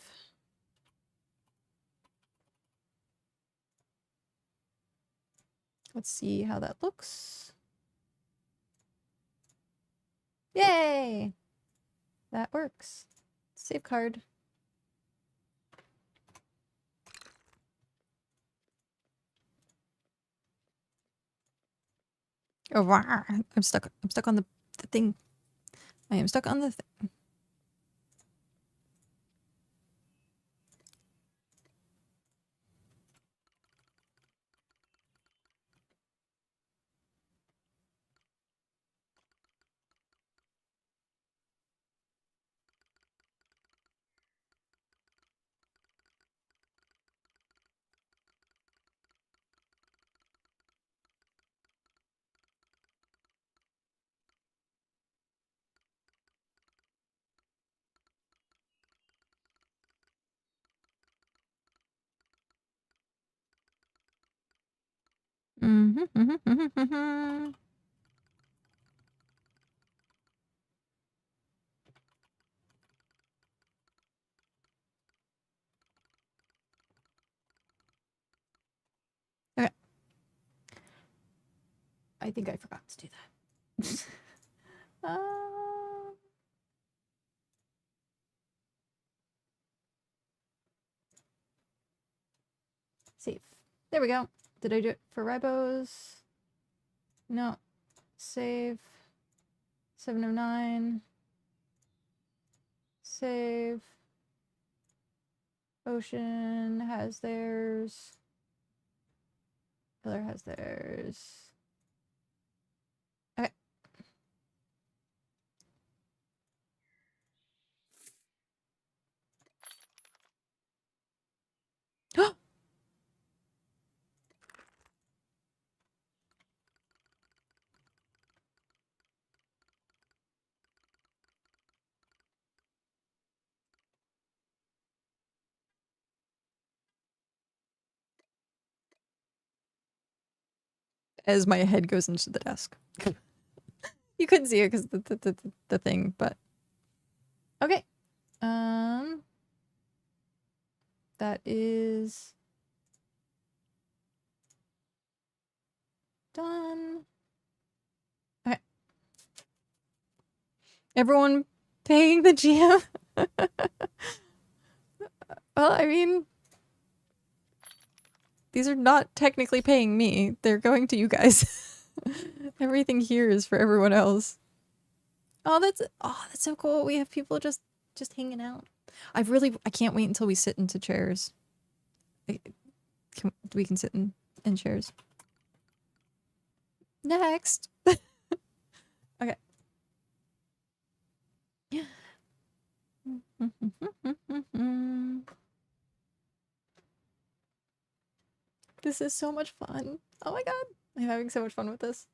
Let's see how that looks. Yay! That works. Save card. Oh, wow. I'm stuck. I'm stuck on the thing. I am stuck on the thing. Okay. I think I forgot to do that. Save. There we go. Did I do it for ribos? No. Save. 7 of 9. Save. Ocean has theirs. Pillar has theirs. Okay. As my head goes into the desk. You couldn't see it because the thing, but okay. That is done. Okay. Everyone paying the GM. Well, I mean, these are not technically paying me. They're going to you guys. Everything here is for everyone else. Oh, that's so cool. We have people just hanging out. I can't wait until we sit into chairs. We can sit in chairs. Next. Okay. This is so much fun. Oh my god. I'm having so much fun with this.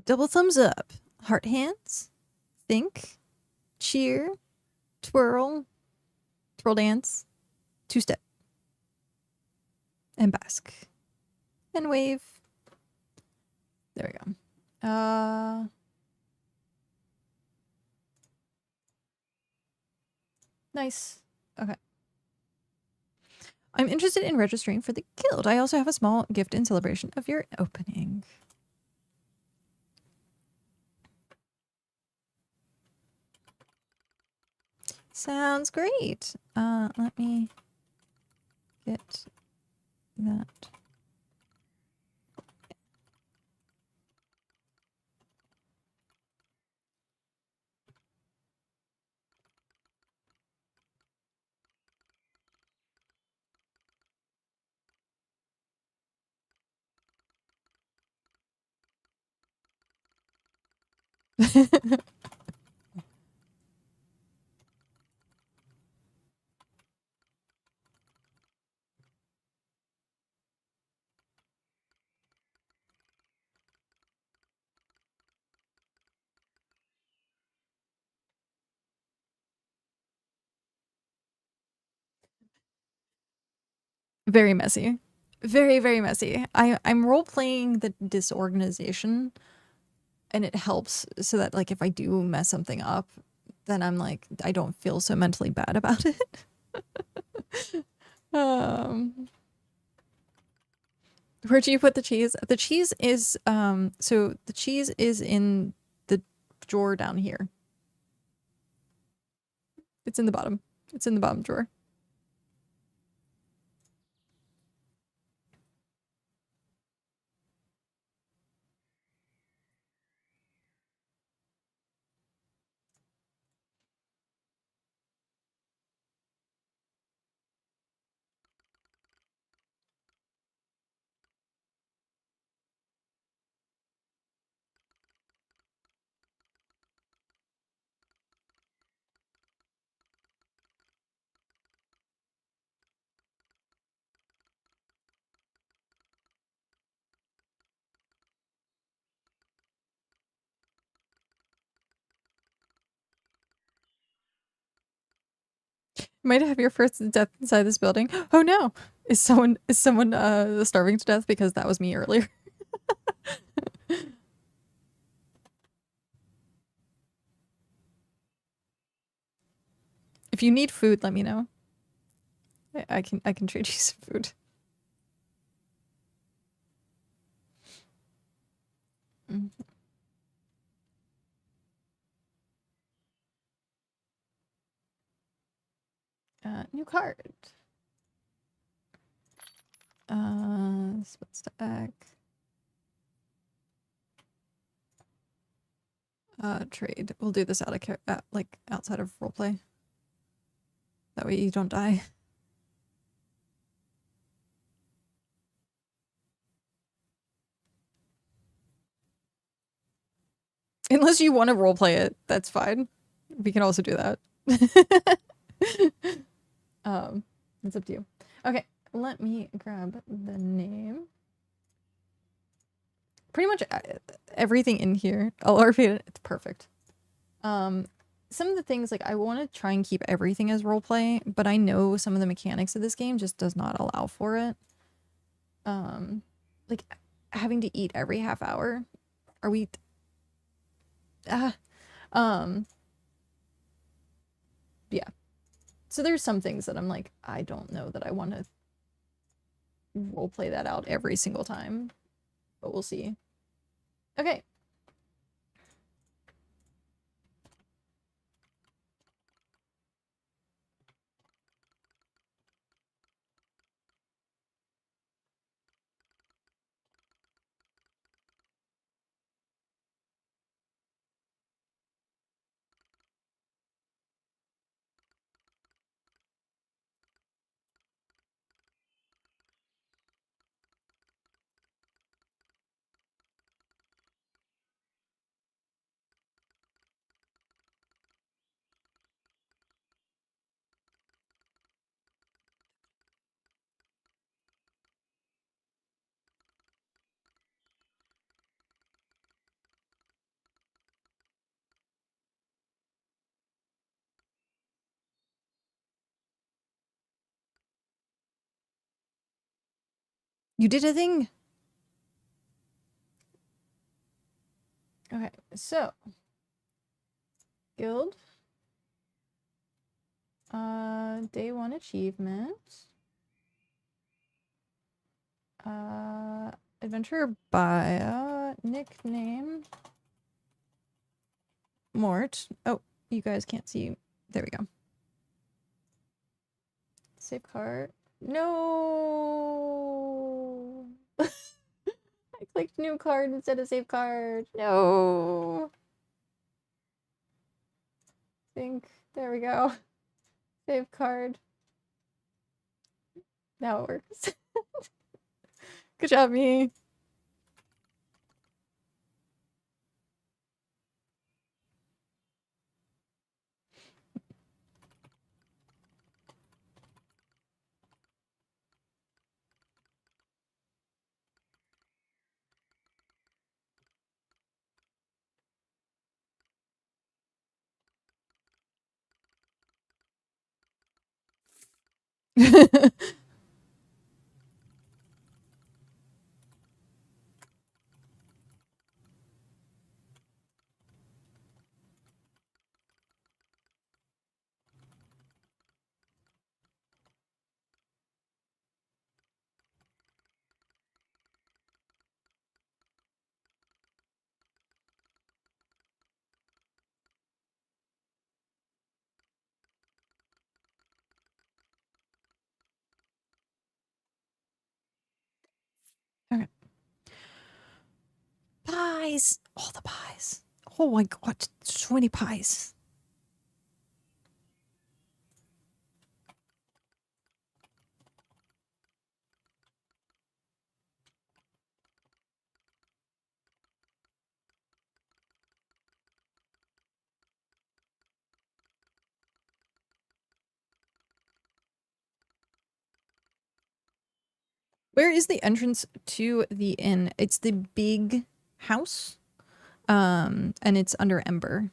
Double thumbs up. Heart hands. Think. Cheer. Twirl. Twirl dance. Two-step. And bask. And wave. There we go. Nice. Okay. I'm interested in registering for the guild. I also have a small gift in celebration of your opening. Sounds great. Let me get that. Very messy. Very, very messy. I'm role playing the disorganization, and it helps so that like if I do mess something up, then I'm like I don't feel so mentally bad about it. um Where do you put the cheese? The cheese is so the cheese is in the drawer down here. It's in the bottom. It's in the bottom drawer. You might have your first death inside this building. Oh no! Is someone starving to death because that was me earlier? If you need food, let me know. I can trade you some food. Mm. New card. Split stack. Trade. We'll do this out of like outside of roleplay. That way you don't die. Unless you want to roleplay it, that's fine. We can also do that. It's up to you. Okay, let me grab the name. Pretty much everything in here. I'll repeat it. It's perfect. Some of the things, like, I want to try and keep everything as roleplay, but I know some of the mechanics of this game just does not allow for it. Like, having to eat every half hour. Are we... Yeah. So there's some things that I'm like, I don't know that I want to roleplay that out every single time, but we'll see. Okay. You did a thing. Okay, so guild. Day 1 achievement. Adventurer bio. Nickname. Mort. Oh, you guys can't see. There we go. Save card. No. I clicked new card instead of save card. No. Think. There we go. Save card. Now it works. Good job, me. pies. All the pies. Oh my god, so many pies. Where is the entrance to the inn? It's the big house. And it's under Ember.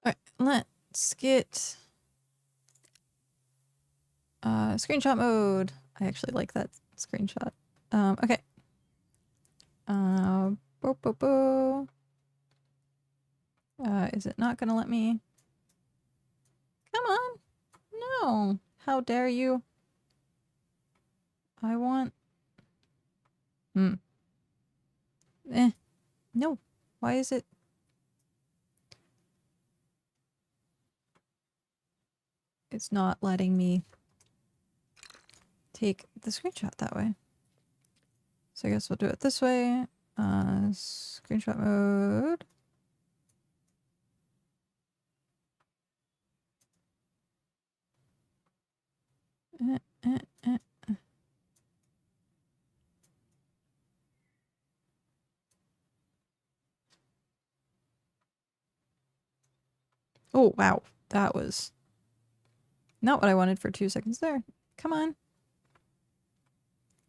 Alright, let's get screenshot mode. I actually like that screenshot. Okay. Bo bo bo. Is it not gonna let me? Come on. No. How dare you? I want... No. Why is it... It's not letting me take the screenshot that way. So I guess we'll do it this way. Screenshot mode. Eh, eh, eh. Oh, wow. That was not what I wanted for 2 seconds there. Come on.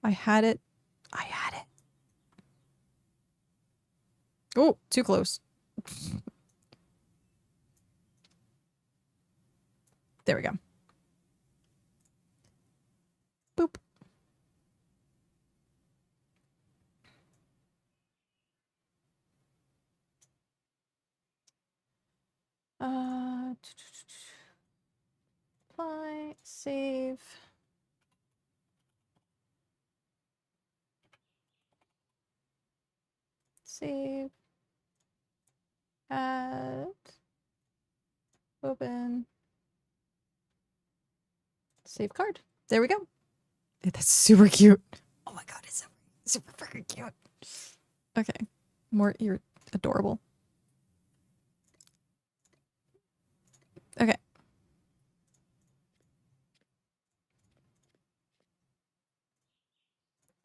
I had it. I had it. Oh, too close. There we go. Boop. Apply, save. Save. Add. Open. Save card. There we go. That's super cute. Oh my god, it's super freaking cute. Okay. More, you're adorable. Okay.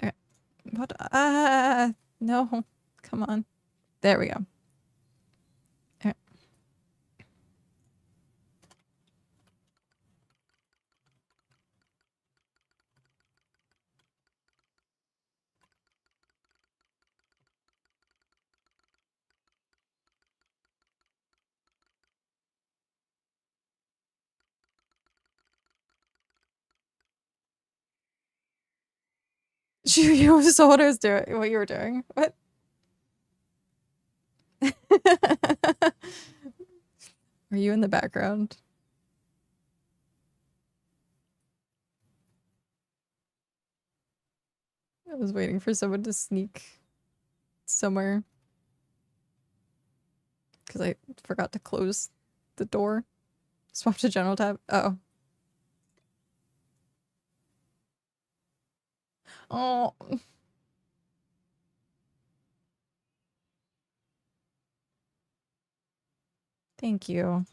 Okay. What? No. Come on. There we go. Okay. You saw what I was doing, what you were doing. What? Are you in the background? I was waiting for someone to sneak somewhere. Because I forgot to close the door. Swap to general tab. Uh oh. Oh. Thank you.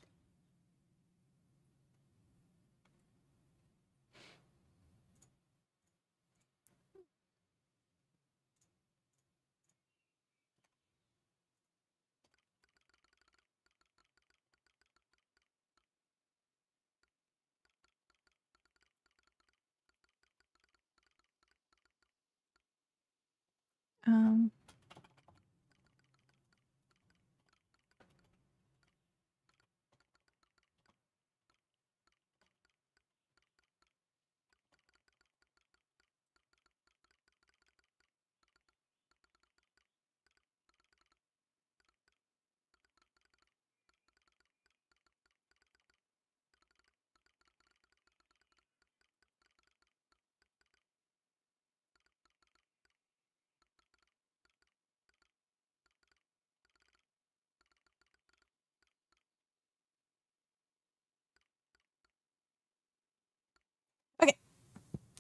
Okay.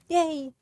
Yay.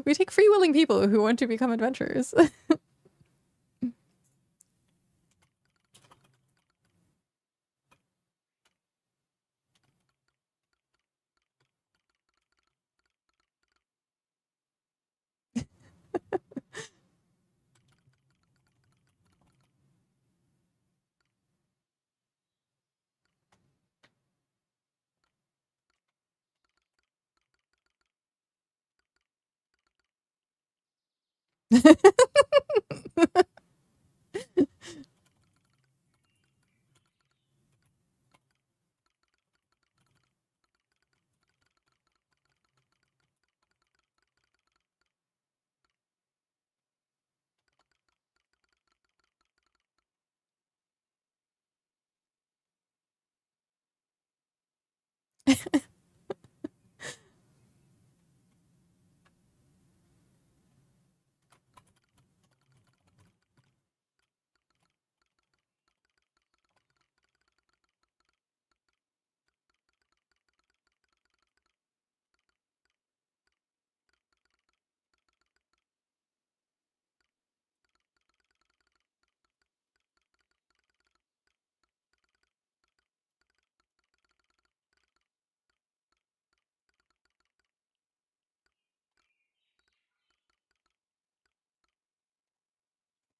We take free-willing people who want to become adventurers.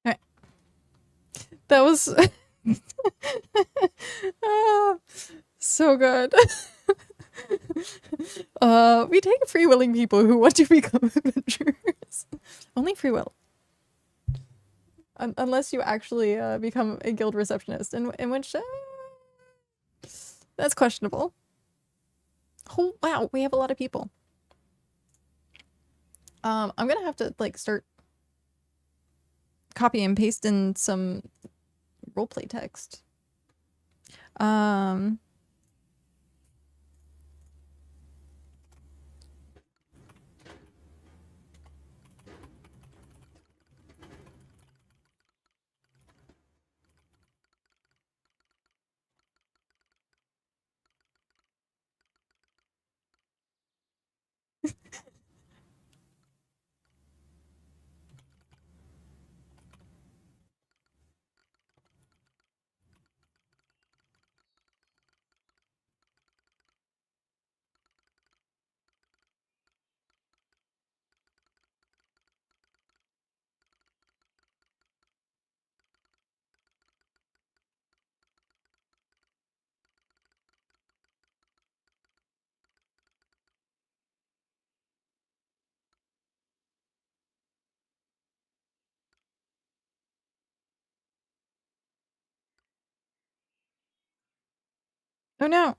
Alright. That was so good. We take free-willing people who want to become adventurers. Only free will. Unless you actually become a guild receptionist, in which that's questionable. Oh wow, we have a lot of people. I'm gonna have to like start copy and paste in some roleplay text. Oh no.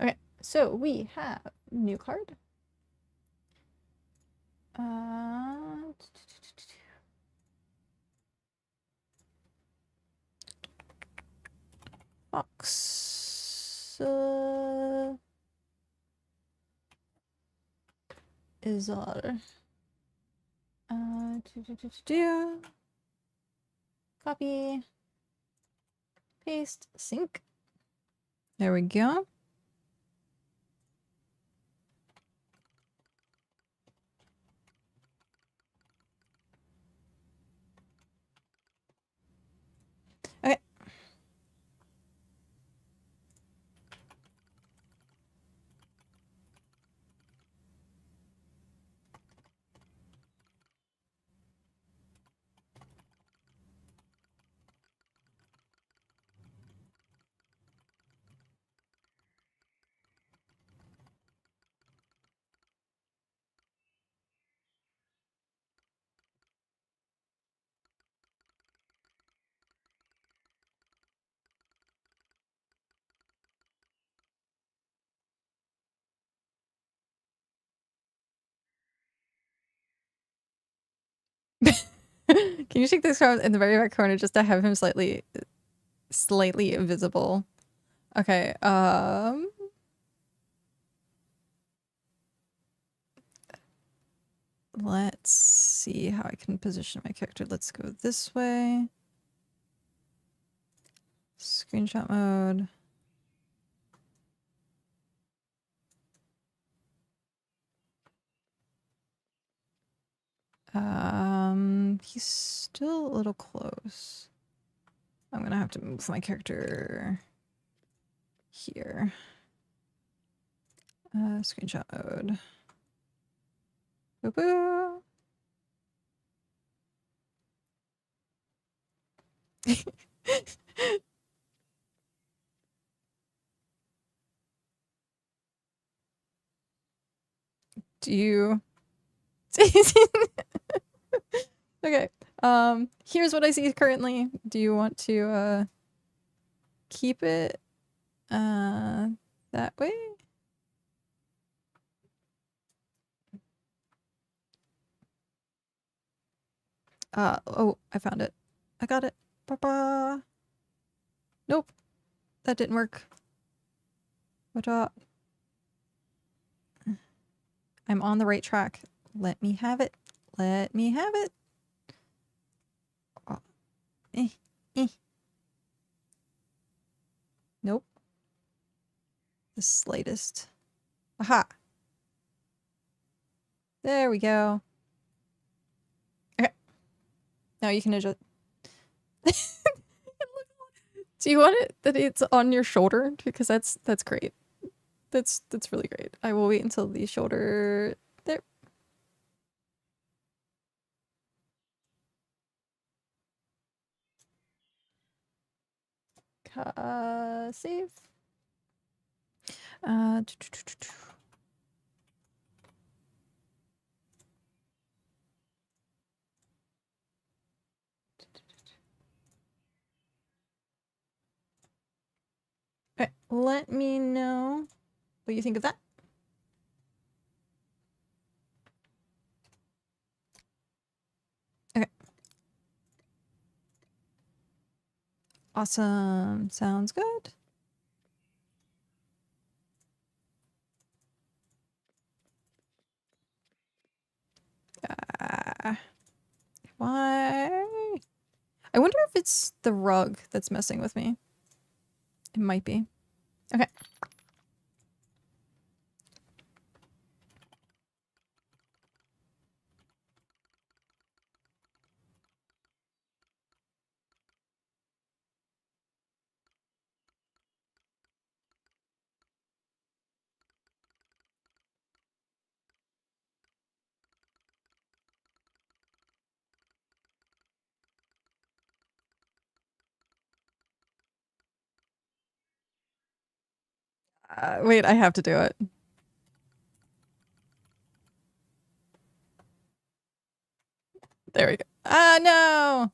Okay, so we have new card. Box is our copy, paste, sync. There we go. Okay. Can you take this card in the very back corner just to have him slightly invisible? Okay, let's see how I can position my character. Let's go this way. Screenshot mode. He's still a little close. I'm gonna have to move my character here. Screenshot mode. Boo boo. Do you? Okay. Here's what I see currently. Do you want to keep it that way? Oh, I found it. I got it. Ba-ba. Nope. That didn't work. What up? I'm on the right track. Let me have it. Let me have it. Oh. Nope. The slightest. Aha. There we go. Okay. Now you can adjust. Do you want it that it's on your shoulder? Because that's great. That's really great. I will wait until the shoulder there. Save. Okay, let me know what you think of that. Okay. Awesome. Sounds good. Why? I wonder if it's the rug that's messing with me. It might be. Okay. Wait, I have to do it. There we go. Ah, no!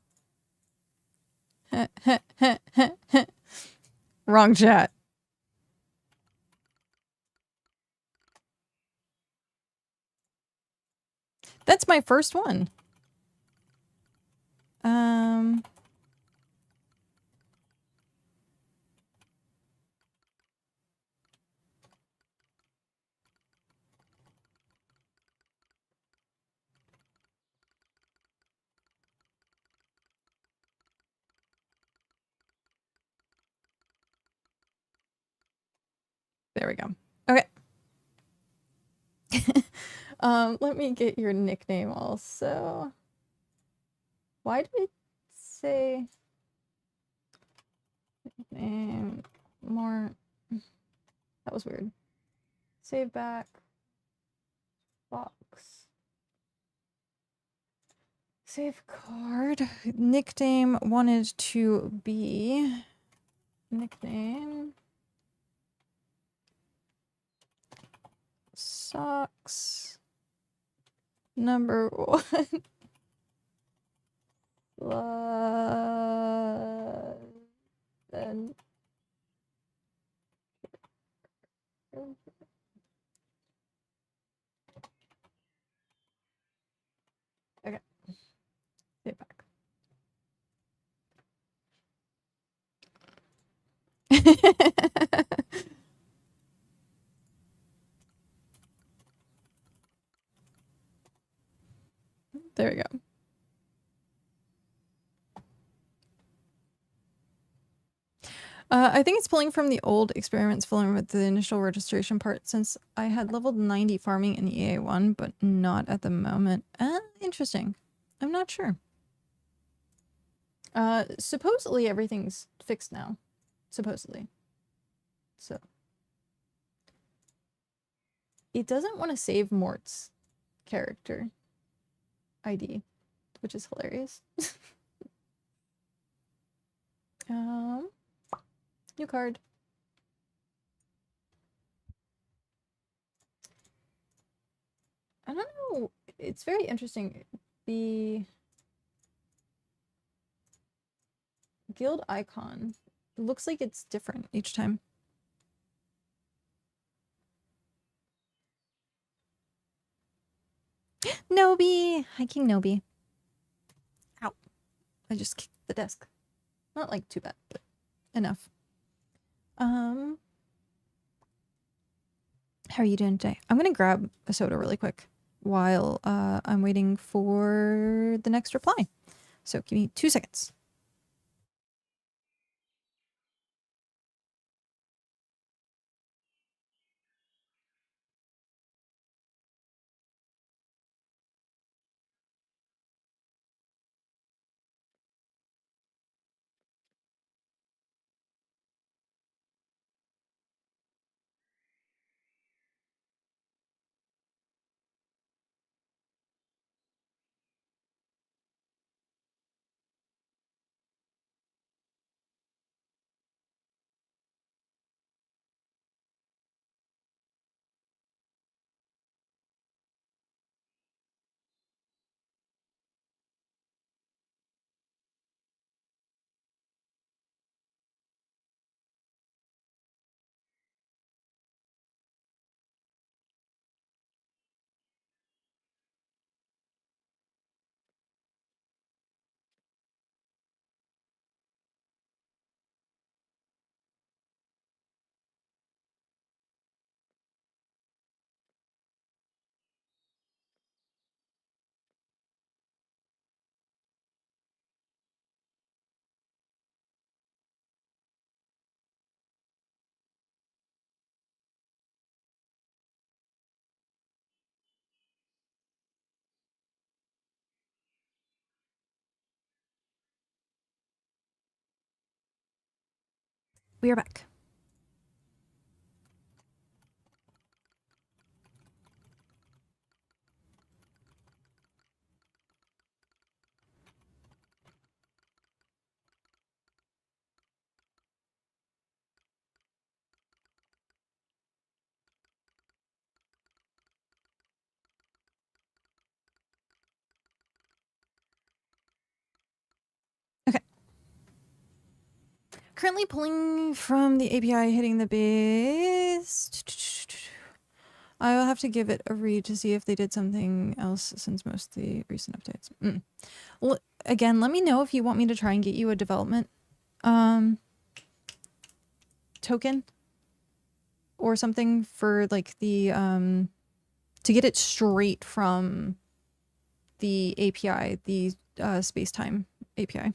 Wrong chat. That's my first one. There we go. Okay. Let me get your nickname also. Why did it say nickname more? That was weird. Save back. Box. Save card. Nickname wanted to be nickname socks number 1. Then okay. Get back. There we go. I think it's pulling from the old experiments filling with the initial registration part since I had leveled 90 farming in EA1, but not at the moment. Interesting. I'm not sure. Supposedly everything's fixed now. Supposedly. So. It doesn't want to save Mort's character ID, which is hilarious. New card. I don't know. It's very interesting. The guild icon looks like it's different each time. Nobi! Hi, King Nobi. Ow. I just kicked the desk. Not like too bad, but enough. How are you doing today? I'm gonna grab a soda really quick while I'm waiting for the next reply. So give me 2 seconds. We are back. Okay. Currently pulling from the API, hitting the base. I will have to give it a read to see if they did something else since most of the recent updates. Well, again, let me know if you want me to try and get you a development token or something for like the to get it straight from the API, the space-time API.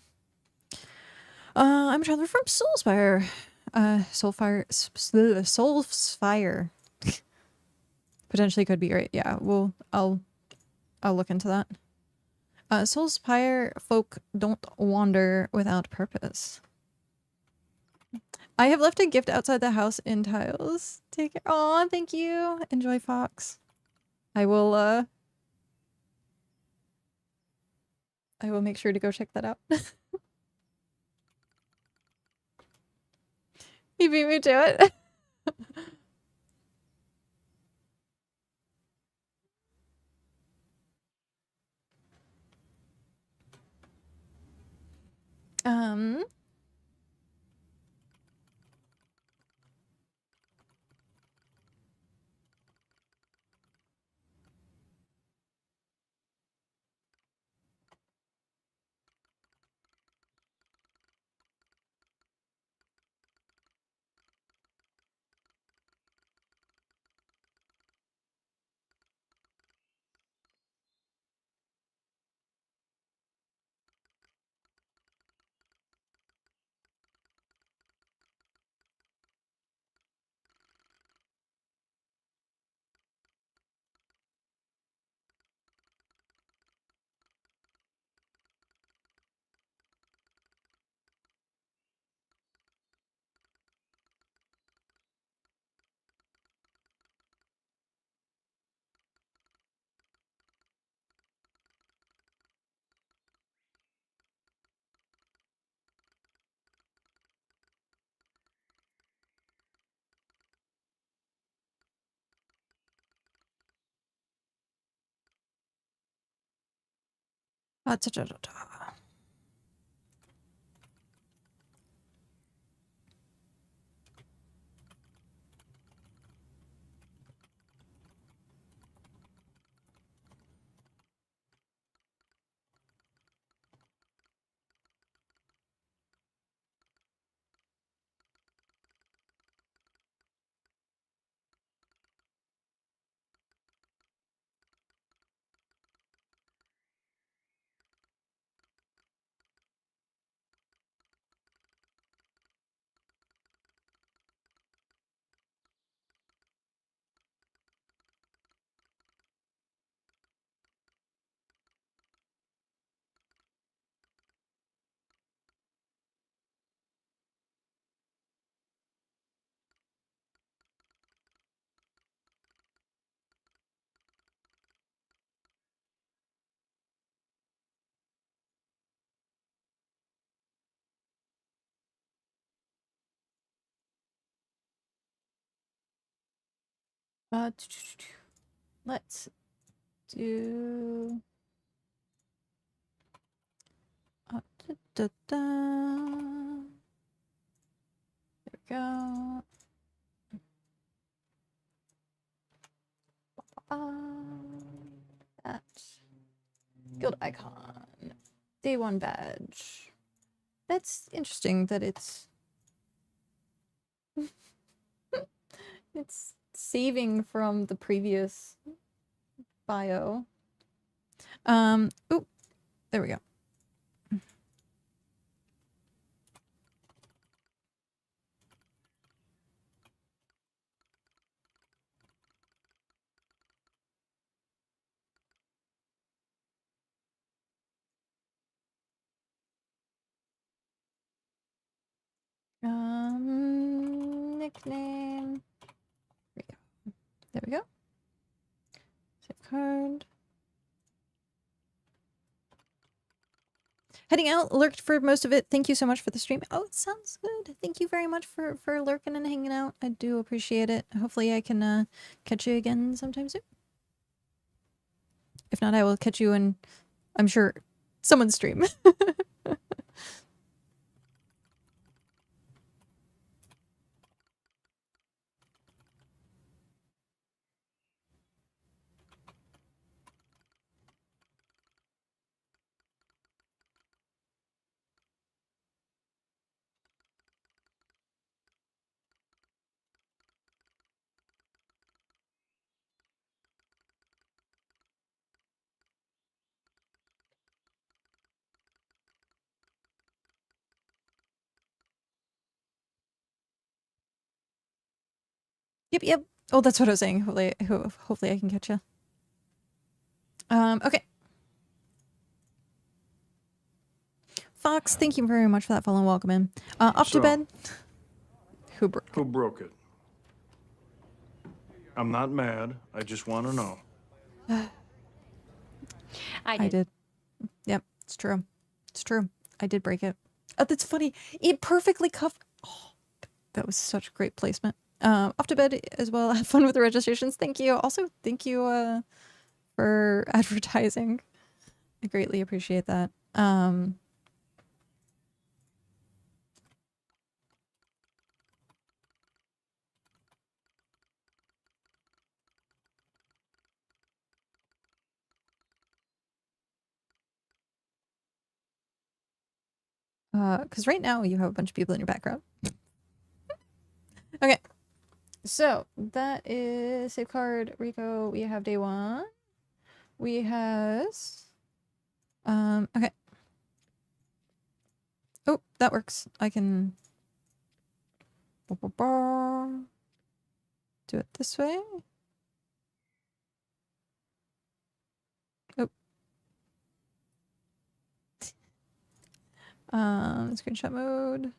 I'm a traveler from Soulspire. Soul's Fire potentially could be great. Yeah, I'll look into that. Soul's Fire folk don't wander without purpose. I have left a gift outside the house in tiles. Take care. Aw, thank you. Enjoy, Fox. I will make sure to go check that out. He beat me to it. um let's do there we go. That guild icon. Day 1 badge. That's interesting that it's it's saving from the previous bio. Oop, there we go. Nickname. There we go. There we go. Save card. Heading out, lurked for most of it. Thank you so much for the stream. Oh, it sounds good. Thank you very much for lurking and hanging out. I do appreciate it. Hopefully I can catch you again sometime soon. If not, I will catch you in, I'm sure, someone's stream. Yep, yep. Oh, that's what I was saying. Hopefully I can catch you. Okay. Fox, thank you very much for that follow and welcome in. Off to bed. Who broke it? I'm not mad. I just want to know. I did. Yep, it's true. It's true. I did break it. Oh, that's funny. It perfectly covered. Oh, that was such great placement. Off to bed as well. Have fun with the registrations. Thank you. Also, thank you for advertising. I greatly appreciate that. Because right now you have a bunch of people in your background. Okay. So that is safeguard Rico. We have day one. We has okay. Oh, that works. I can do it this way. Oh. Screenshot mode.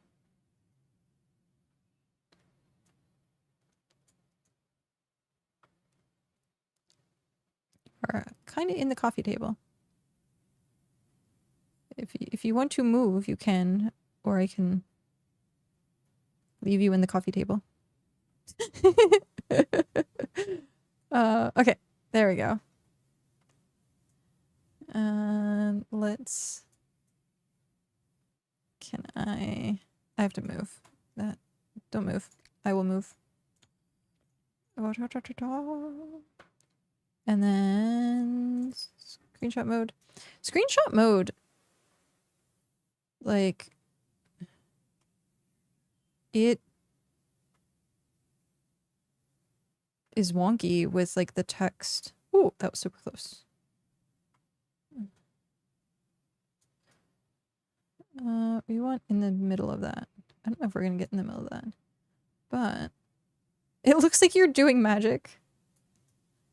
Or kind of in the coffee table. If you want to move, you can, or I can leave you in the coffee table. Okay, there we go. Let's. Can I have to move. That. Don't move. I will move. And then screenshot mode. Screenshot mode. Like it is wonky with like the text. Ooh, that was super close. We want in the middle of that. I don't know if we're gonna get in the middle of that, but it looks like you're doing magic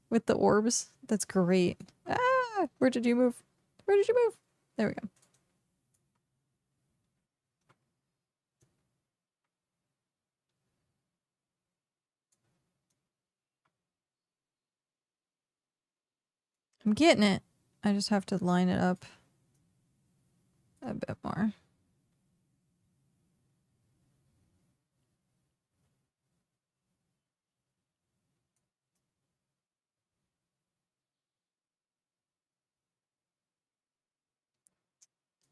with the orbs. That's great. Ah, where did you move? Where did you move? There we go. I'm getting it. I just have to line it up a bit more.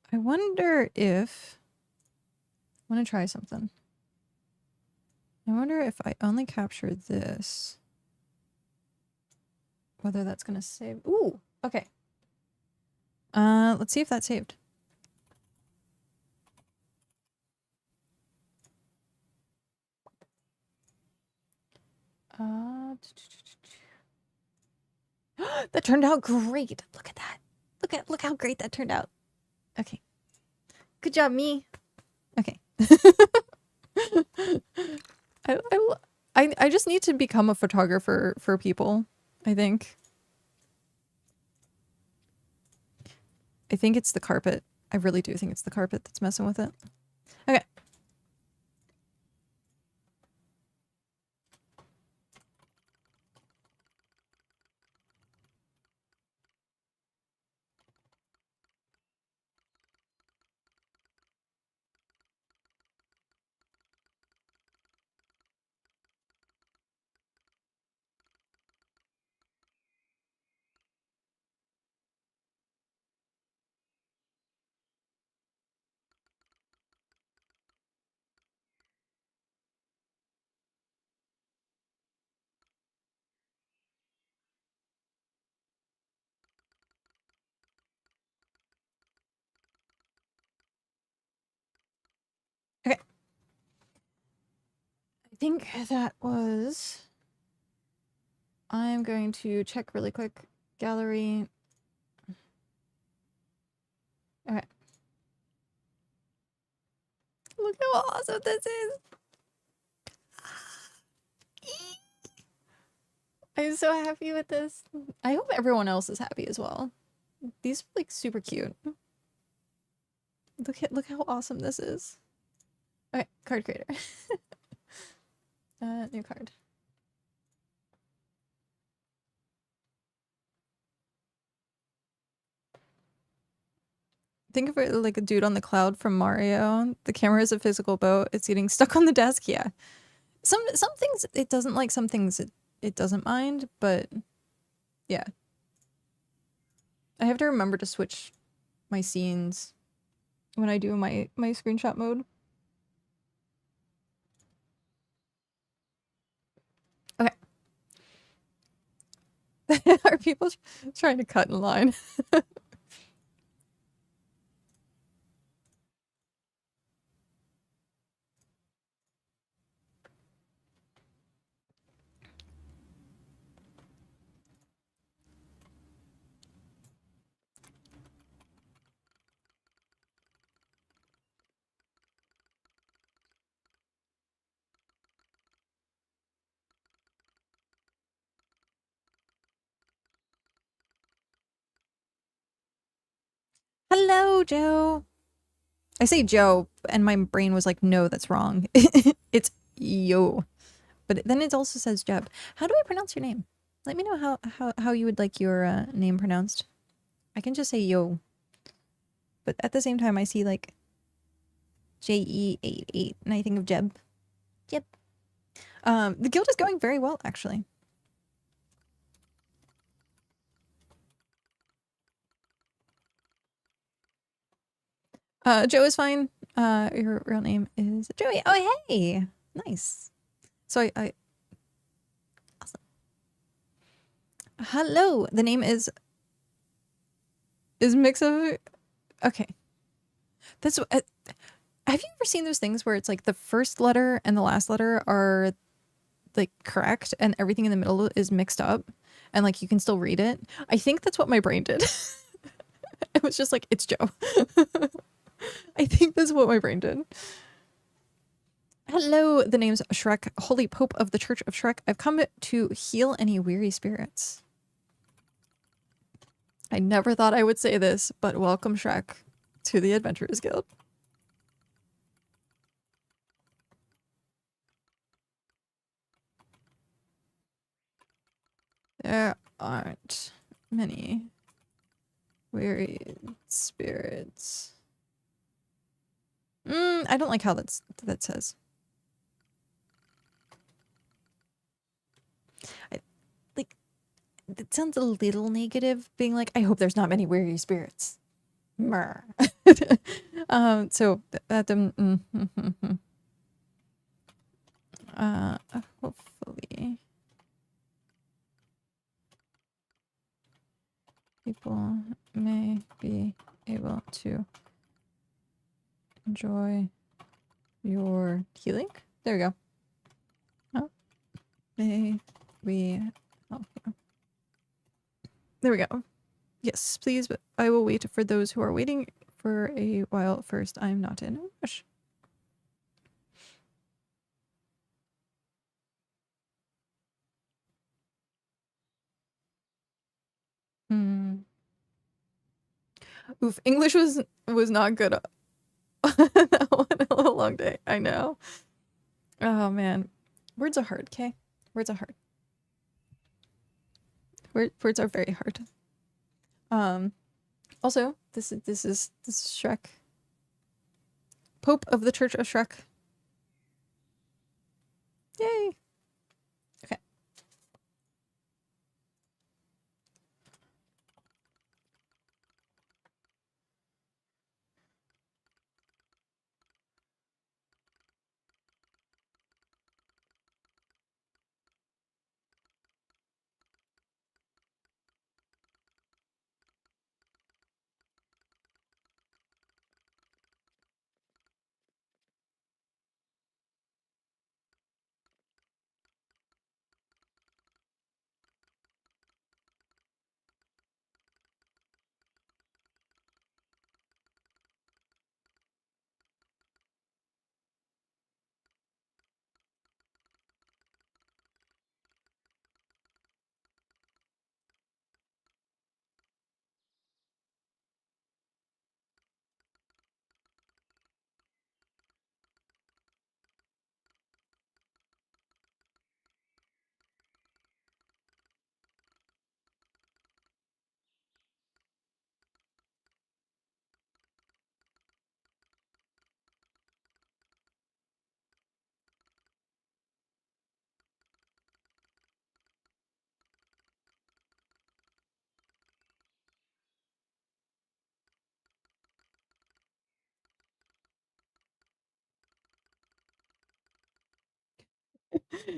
I wonder if I want to try something. I wonder if I only capture this, whether that's gonna save. Ooh, okay. Let's see if that saved. That turned out great. Look at that. Look how great that turned out. Okay. Good job, me. Okay. I just need to become a photographer for people, I think. I think it's the carpet. I really do think it's the carpet that's messing with it. Okay. Okay. I think that was... I'm going to check really quick. Gallery. Okay. Look how awesome this is. so happy with this. I hope everyone else is happy as well. These are like super cute. Look how awesome this is. Okay, card creator. New card. Think of it like a dude on the cloud from Mario. The camera is a physical boat. It's getting stuck on the desk. Yeah. Some things it doesn't like, some things it doesn't mind, but yeah. I have to remember to switch my scenes when I do my screenshot mode. Okay. Are people trying to cut in line? Hello, Joe. I say Joe, and my brain was like, no, that's wrong. It's Yo. But then it also says Jeb. How do I pronounce your name? Let me know how you would like your name pronounced. I can just say Yo. But at the same time, I see like JE88, and I think of Jeb. Jeb. The guild is going very well, actually. Joe is fine. Your real name is Joey. Oh, hey! Nice. So I awesome. Hello. The name is mix of. Okay. That's have you ever seen those things where it's like the first letter and the last letter are like correct and everything in the middle is mixed up and like you can still read it? I think that's what my brain did. It was just like, it's Joe. I think that's what my brain did. Hello, the name's Shrek, Holy Pope of the Church of Shrek. I've come to heal any weary spirits. I never thought I would say this, but welcome, Shrek, to the Adventurers Guild. There aren't many weary spirits. I don't like how that says. Like, it sounds a little negative, being like, I hope there's not many weary spirits. Mer. So that hopefully people may be able to enjoy your healing. There we go. Oh, may we help you? There we go. Yes, please, but I will wait for those who are waiting for a while first. I'm not in a rush. Oof, English was not good. That one, a long day. I know. Oh man, words are hard. Okay, words are hard. Words are very hard. Also, this is Shrek, Pope of the Church of Shrek. Yay! Okay.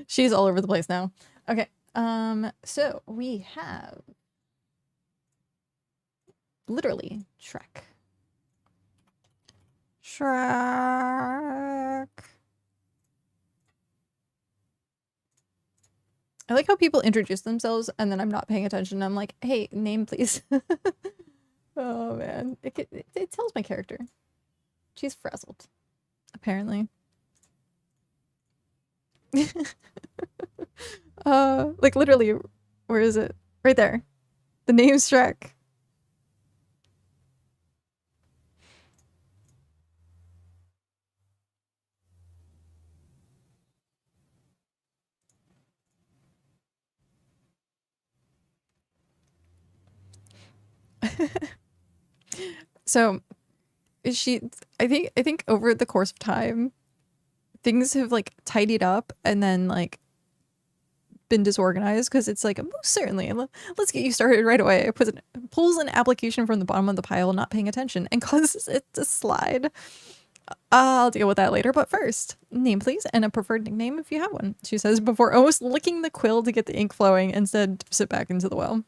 She's all over the place now. Okay. So we have literally Shrek. Shrek. I like how people introduce themselves and then I'm not paying attention. I'm like, hey, name please. Oh man. It tells my character. She's frazzled. Apparently. Like literally, where is it? Right there. The name's Shrek. So I think over the course of time, things have like tidied up and then like been disorganized because it's like most certainly let's get you started right away. It pulls an application from the bottom of the pile, not paying attention, and causes it to slide. I'll deal with that later, but first, name please and a preferred nickname if you have one. She says before almost licking the quill to get the ink flowing, instead sit back into the well.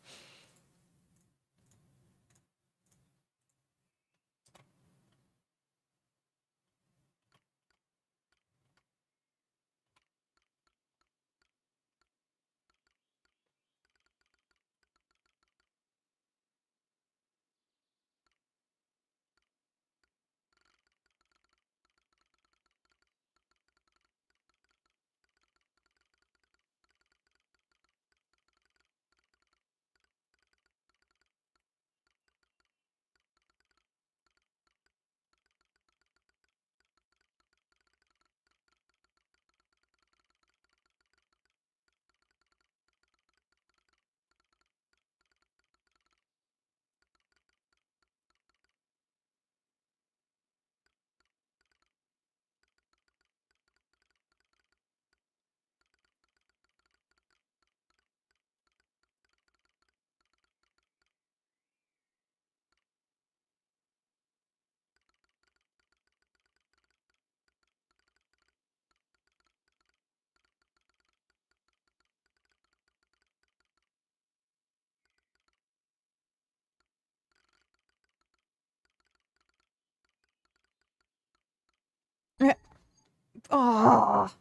Oh,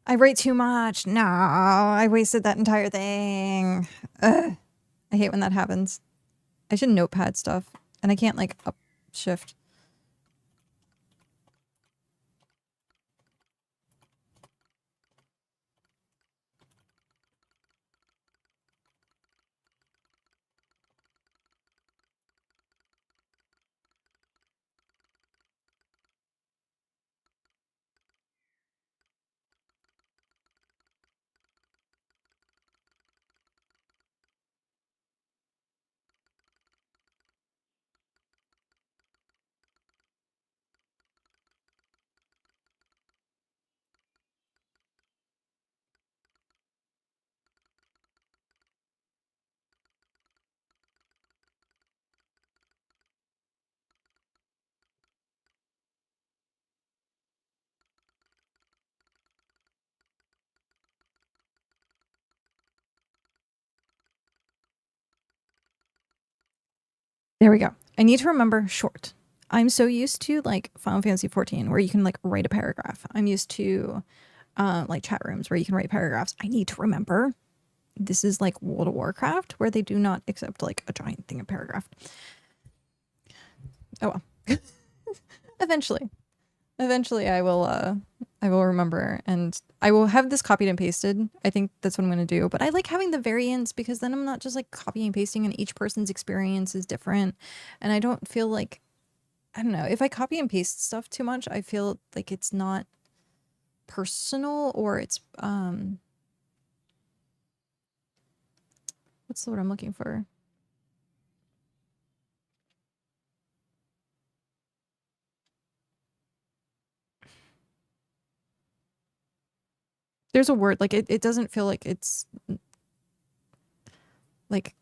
I write too much. No, I wasted that entire thing. Ugh. I hate when that happens. I should notepad stuff, and I can't like up shift. There we go. I need to remember short. I'm so used to like Final Fantasy 14 where you can like write a paragraph. I'm used to like chat rooms where you can write paragraphs. I need to remember this is like World of Warcraft where they do not accept like a giant thing of paragraph. Oh well. Eventually I will remember, and I will have this copied and pasted. I think that's what I'm going to do. But I like having the variants because then I'm not just like copying and pasting, and each person's experience is different. And I don't feel like, I don't know, if I copy and paste stuff too much, I feel like it's not personal, or it's what's the word I'm looking for? There's a word, like it doesn't feel like it's like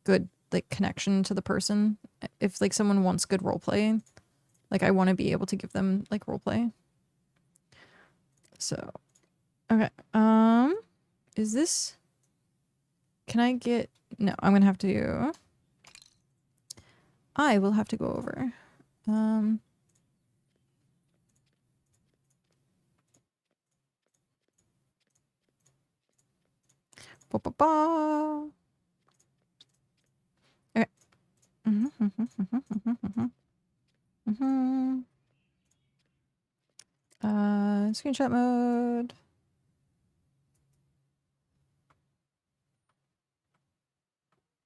good like connection to the person. If like someone wants good role play, like I want to be able to give them like role play. So Okay. Is this... Can I get... No, I'm gonna have to... I will have to go over. Ba -ba -ba. Okay. Screenshot mode.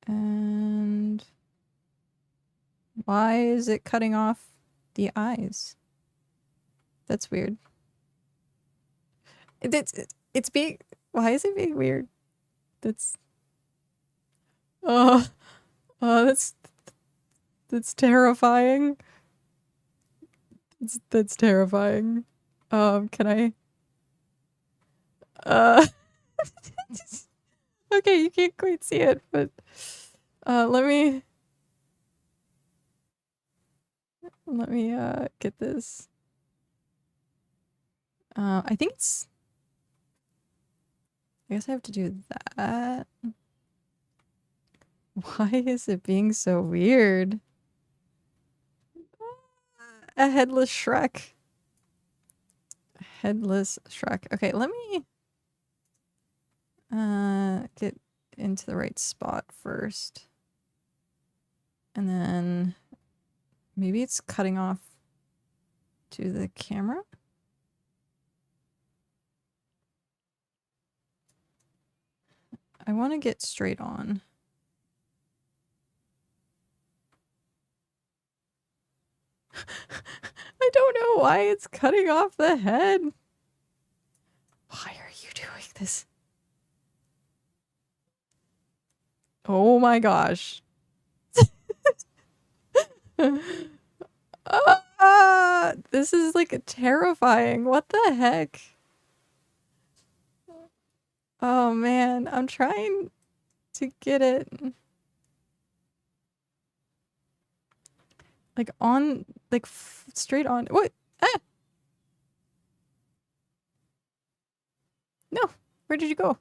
And why is it cutting off the eyes? That's weird. It's being... Why is it being weird? That's... Oh, that's terrifying. That's terrifying. Can I... Okay, you can't quite see it, but... let me... get this. I think it's... I guess I have to do that. Why is it being so weird? A headless Shrek. Headless Shrek. Okay, let me get into the right spot first. And then maybe it's cutting off to the camera. I want to get straight on. I don't know why it's cutting off the head. Why are you doing this? Oh my gosh. This is like terrifying. What the heck? Oh man, I'm trying to get it like on, like straight on. What? Ah! No, where did you go?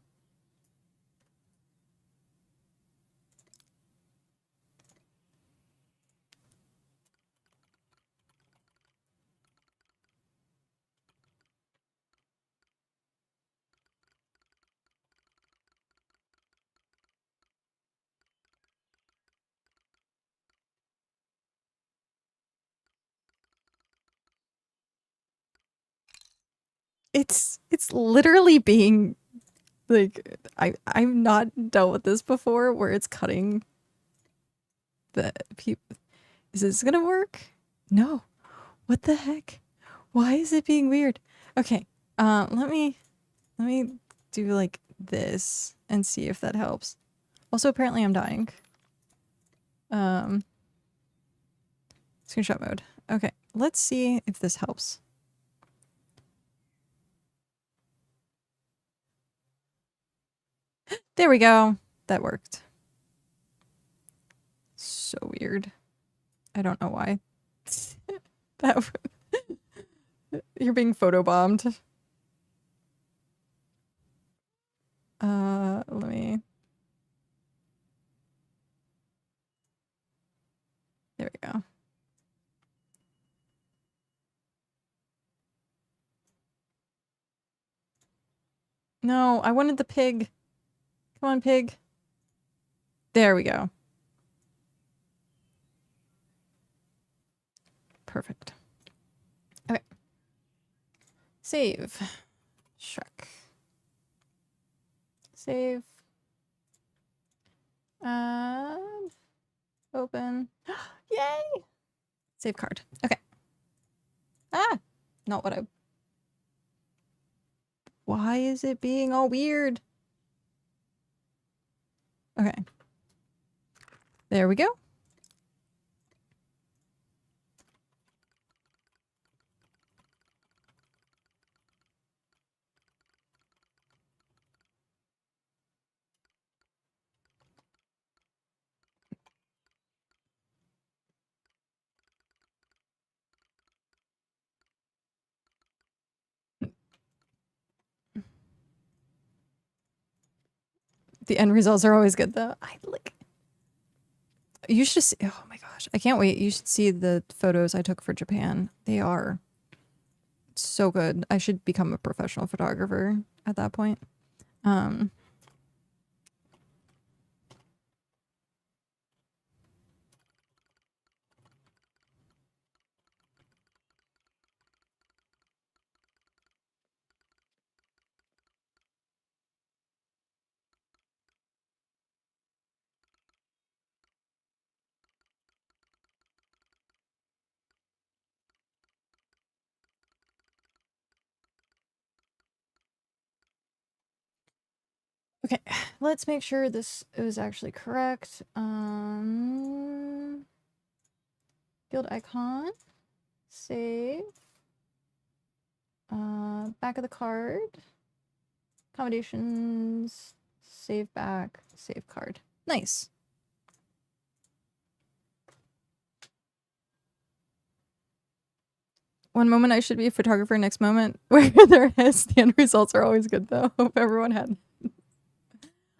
It's literally being like, I've not dealt with this before where it's cutting the people. Is this gonna work? No. What the heck? Why is it being weird? Okay. Let me do like this and see if that helps. Also, apparently I'm dying. Screenshot mode. Okay, let's see if this helps. There we go. That worked. So weird. I don't know why. That you're being photobombed. Let me... There we go. No, I wanted the pig. Come on, pig. There we go. Perfect. Okay. Save. Shrek. Save. Open. Yay! Save card. Okay. Ah! Not what I... Why is it being all weird? Okay. There we go. The end results are always good though. I like. You should see. Oh my gosh, I can't wait. You should see the photos I took for Japan. They are so good. I should become a professional photographer at that point. Okay, let's make sure this is actually correct. Guild icon, save. Back of the card, accommodations, save back, save card. Nice. One moment I should be a photographer, next moment where there is. The end results are always good though. Hope everyone had.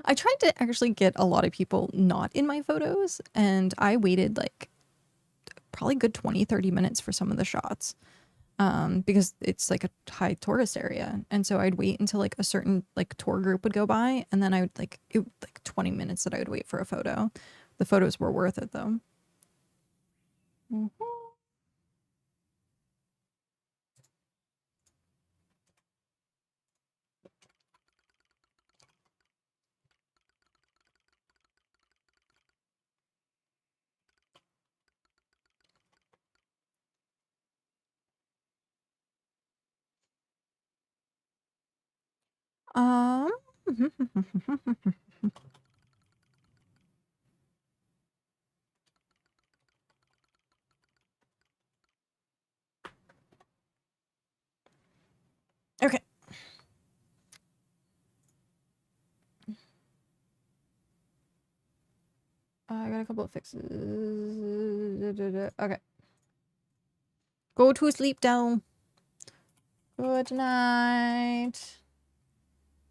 I tried to actually get a lot of people not in my photos, and I waited like probably good 20-30 minutes for some of the shots. Because it's like a high tourist area, and so I'd wait until like a certain like tour group would go by, and then I would like 20 minutes that I would wait for a photo. The photos were worth it though. Okay. I got a couple of fixes. Okay. Go to sleep, Dell. Good night.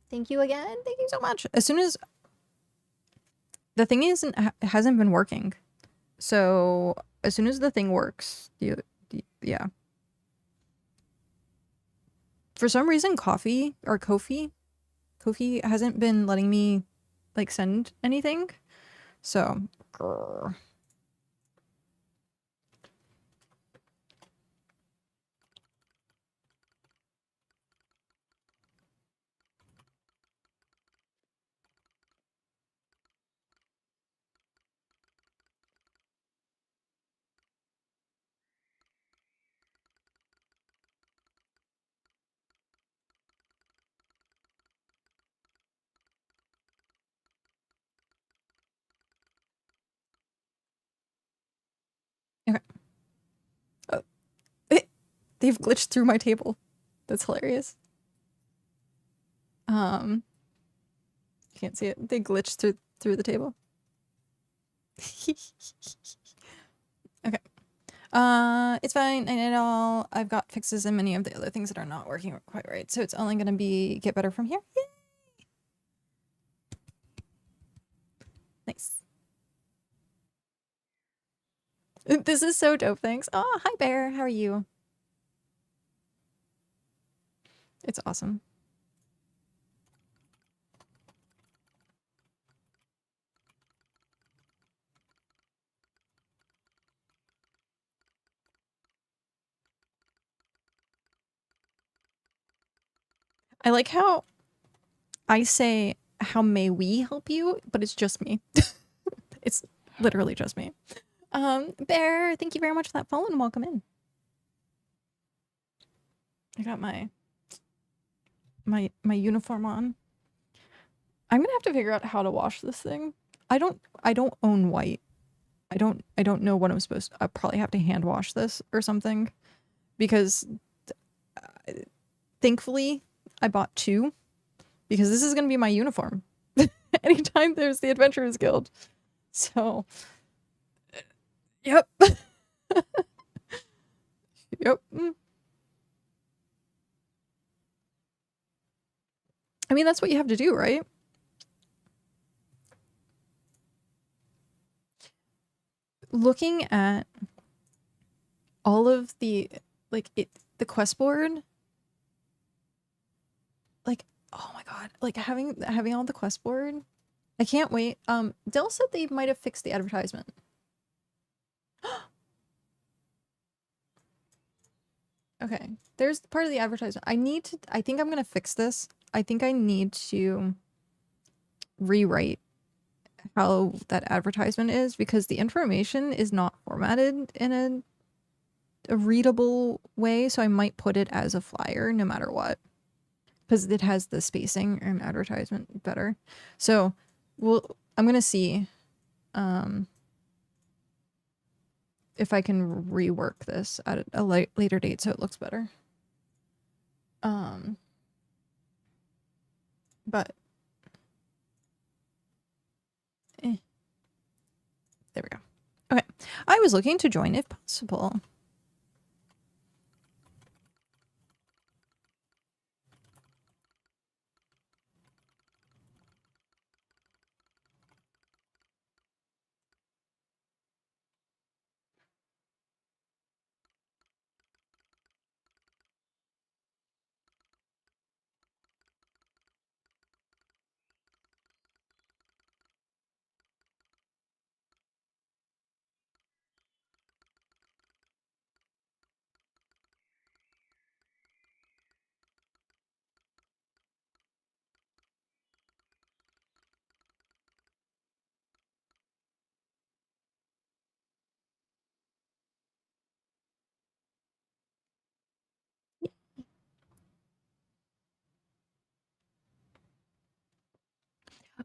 Thank you again. Thank you so much. As soon as the thing hasn't been working, so as soon as the thing works, yeah. For some reason, Kofi hasn't been letting me like send anything. So, grr. Okay. Oh, they've glitched through my table. That's hilarious. Can't see it. They glitched through the table. Okay. It's fine. I know it all. I've got fixes in many of the other things that are not working quite right, so it's only gonna get better from here. Yay! Nice. This is so dope. Thanks. Oh, hi Bear. How are you? It's awesome. I like how I say, how may we help you? But it's just me. It's literally just me. Bear, thank you very much for that follow and welcome in. I got my uniform on. I'm gonna have to figure out how to wash this thing. I don't own white. I don't know what I'm supposed to. I probably have to hand wash this or something, because thankfully I bought 2, because this is gonna be my uniform anytime there's the Adventurers Guild. So, yep. Yep. I mean, that's what you have to do, right? looking at all of the the quest board, like, oh my god, like having all the quest board, I can't wait. Dill said they might have fixed the advertisement. Okay, there's part of the advertisement. I think I'm gonna fix this. I think I need to rewrite how that advertisement is because the information is not formatted in a readable way, so I might put it as a flyer no matter what because it has the spacing and advertisement better. So I'm gonna see if I can rework this at a later date so it looks better. But there we go. Okay, I was looking to join if possible.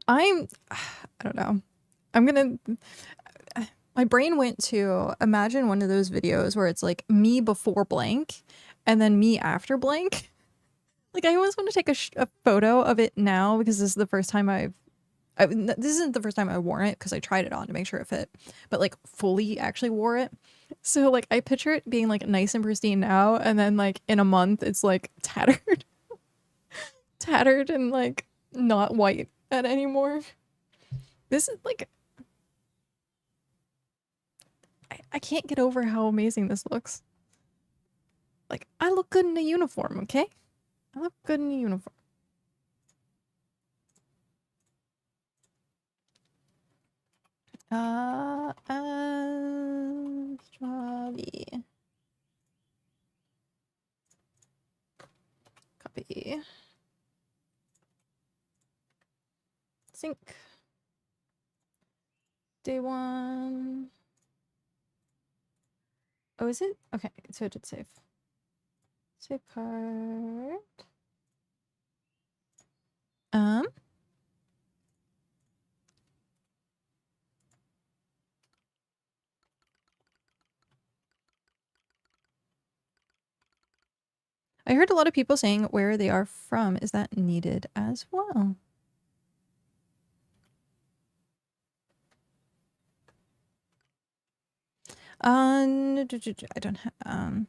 I don't know. I'm gonna my brain went to imagine one of those videos where it's like me before blank and then me after blank. Like I almost want to take a photo of it now because this is the first time this isn't the first time I wore it because I tried it on to make sure it fit, but like fully actually wore it. So like I picture it being like nice and pristine now, and then like in a month it's like tattered, tattered and like not white at anymore. This is like I can't get over how amazing this looks. Like I look good in a uniform, okay? I look good in a uniform. Astrology. Copy. Sync. Day 1. Oh, is it? Okay, so it did save. Save card. I heard a lot of people saying where they are from. Is that needed as well? I don't have,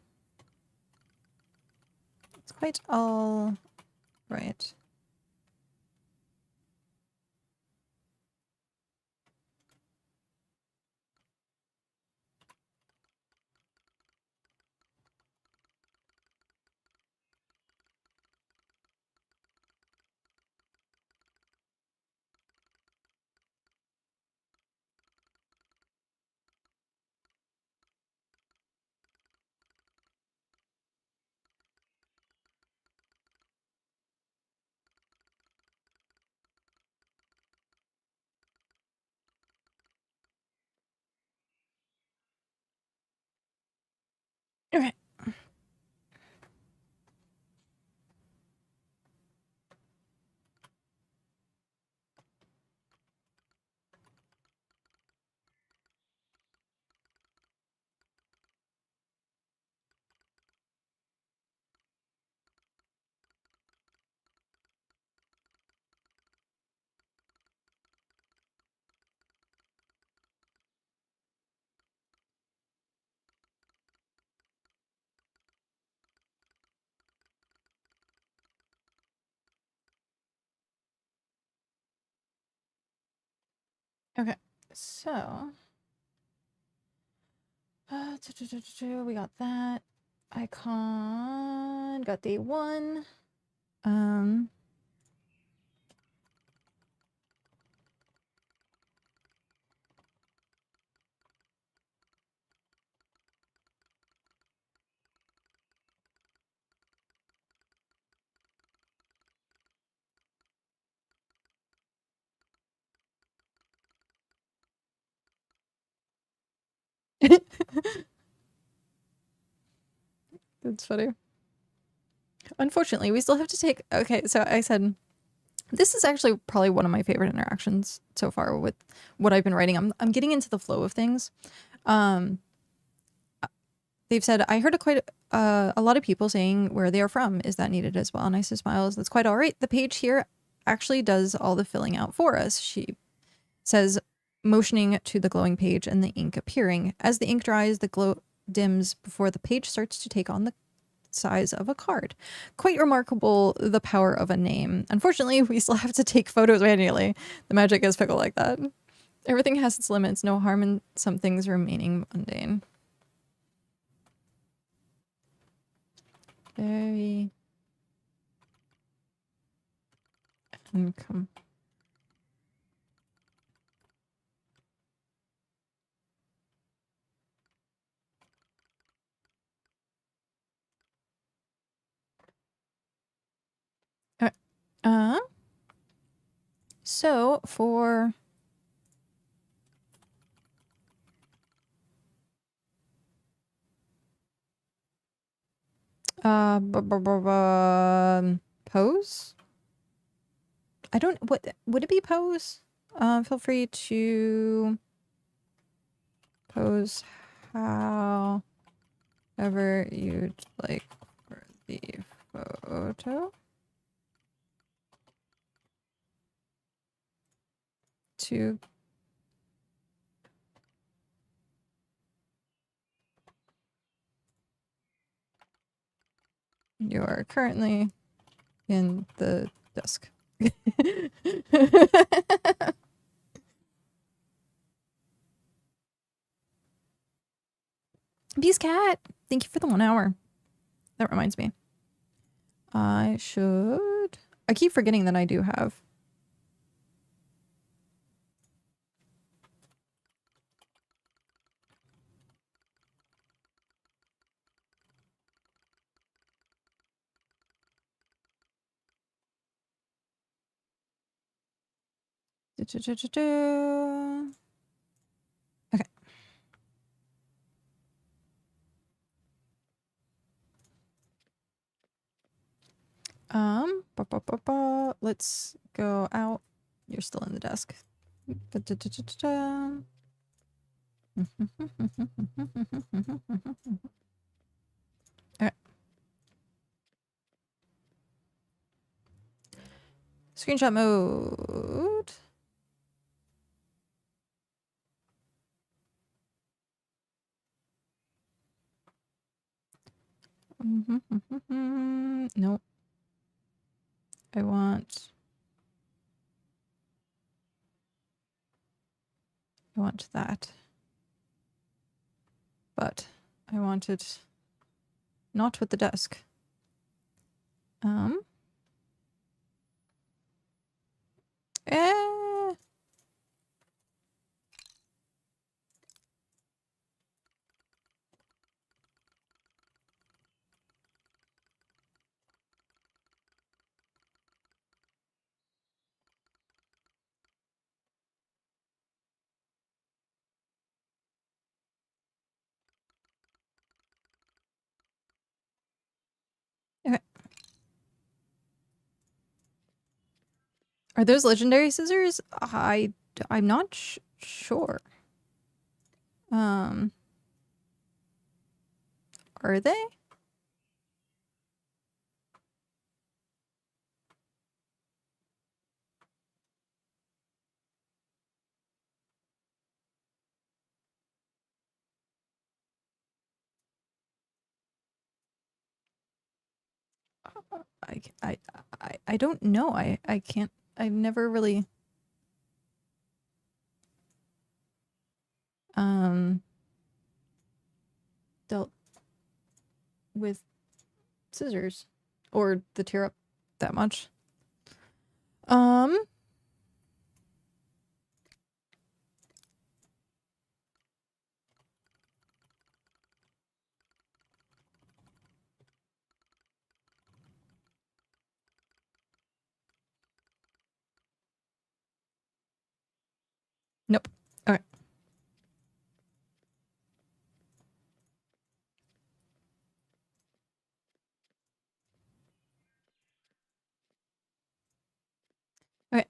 it's quite all right. Okay. Okay, so We got that. Icon. Got day 1. That's funny. Unfortunately, we still have to take... Okay, so I said... This is actually probably one of my favorite interactions so far with what I've been writing. I'm getting into the flow of things. They've said, I heard a lot of people saying where they are from. Is that needed as well? Nice smiles. That's quite all right. The page here actually does all the filling out for us. She says, motioning to the glowing page and the ink appearing. As the ink dries, the glow dims before the page starts to take on the size of a card. Quite remarkable, the power of a name. Unfortunately, we still have to take photos manually. The magic is fickle like that. Everything has its limits. No harm in some things remaining mundane. Very income. So for pose? I don't, what would it be pose? Feel free to pose however you'd like for the photo. To you are currently in the desk. BitCraft, thank you for the 1 hour. That reminds me. I keep forgetting that I do have. Okay. Let's go out. You're still in the desk. Okay. Screenshot mode. Nope. I want that. But I want it not with the desk. Okay. Are those legendary scissors? I'm not sure. Are they? I don't know. I can't. I've never really dealt with scissors or the tear up that much. Nope. Okay. Okay.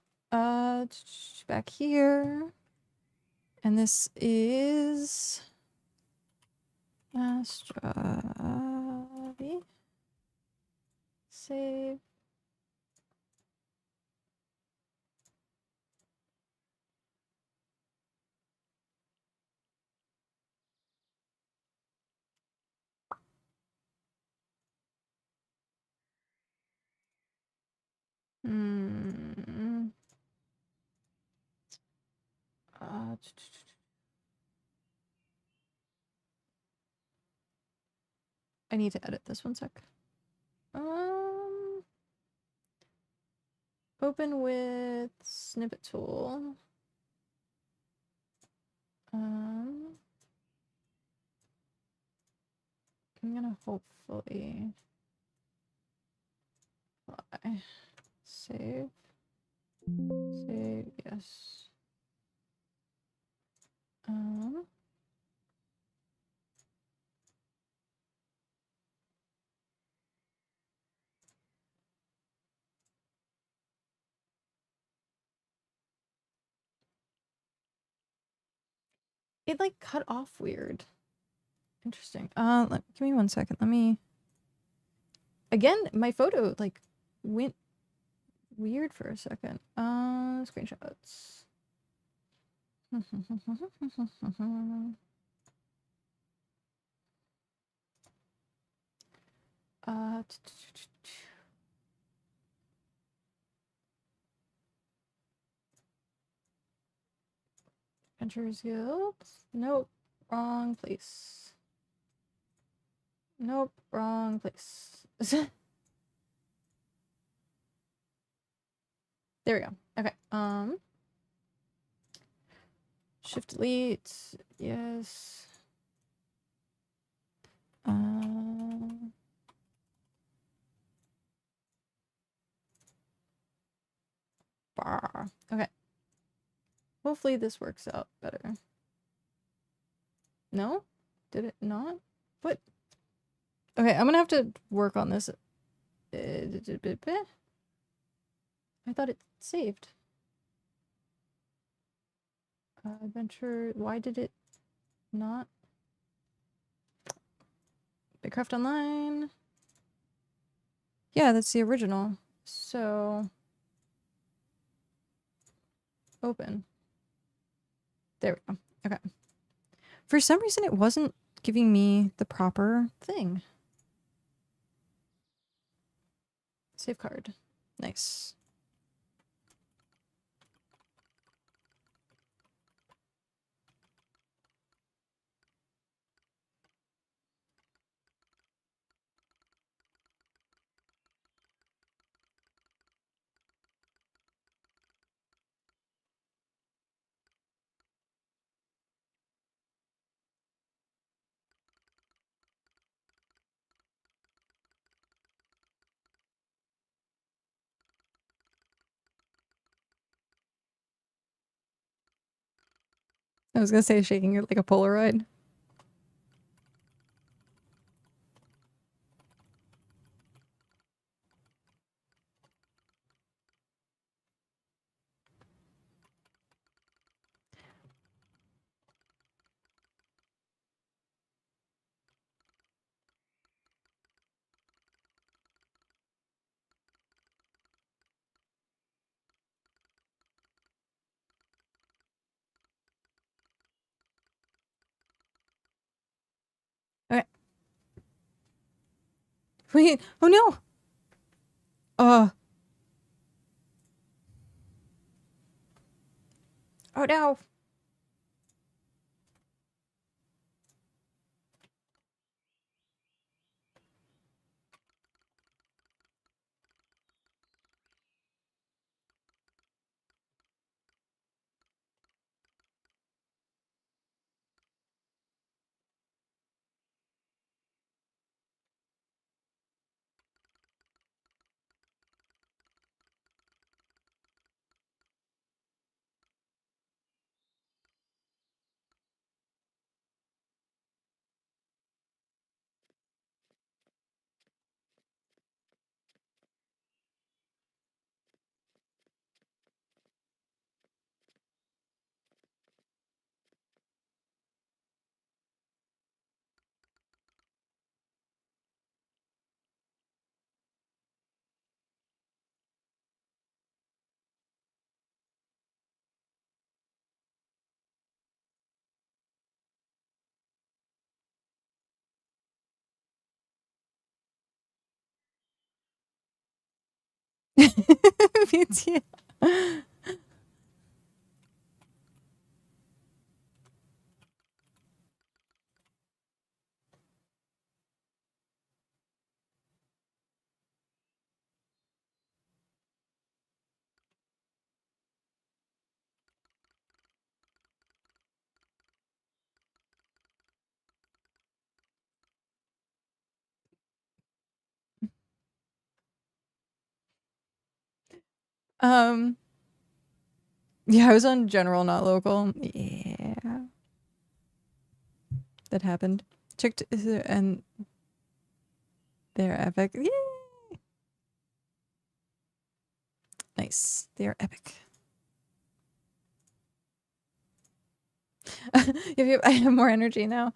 Back here. And this is Astravi. Save. I need to edit this one sec. Open with snippet tool. I'm gonna hopefully apply. Save. Save, yes. It like cut off weird. Interesting. Give me 1 second. Let me. Again, my photo like went weird for a second. Screenshots. Adventures Guild. Nope. Wrong place. Nope. Wrong place. There we go. Okay. Shift delete. Yes. Bar. Okay. Hopefully this works out better. No? Did it not? What? Okay, I'm gonna have to work on this. I thought it saved. Adventure. Why did it not? BitCraft Online. Yeah, that's the original. So. Open. There we go. Okay. For some reason, it wasn't giving me the proper thing. Save card. Nice. I was gonna say shaking it like a Polaroid. Okay. Wait. Oh no. Oh no. Me too. Yeah, I was on general, not local. Yeah. That happened. Checked and they're epic. Yay! Nice. They're epic. I have more energy now.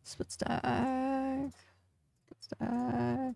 Split stack. Split stack.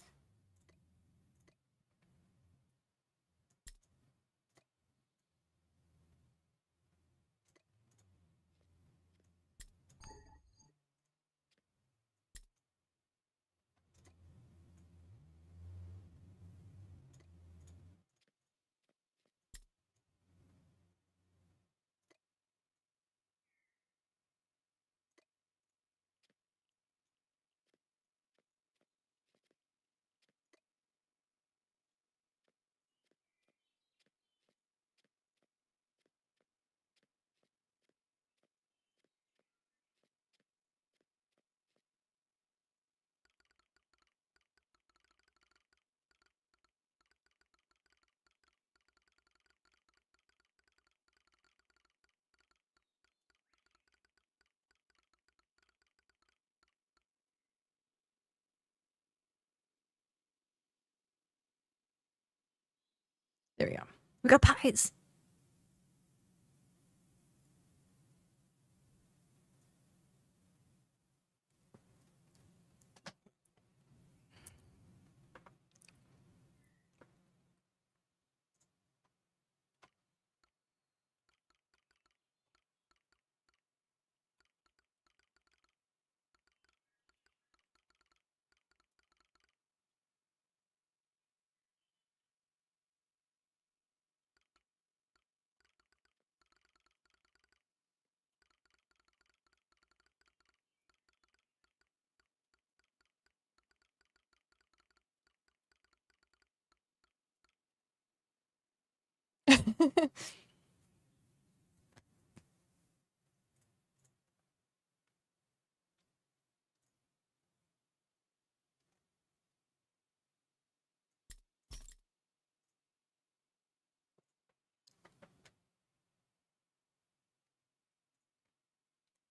There we go. We got pies.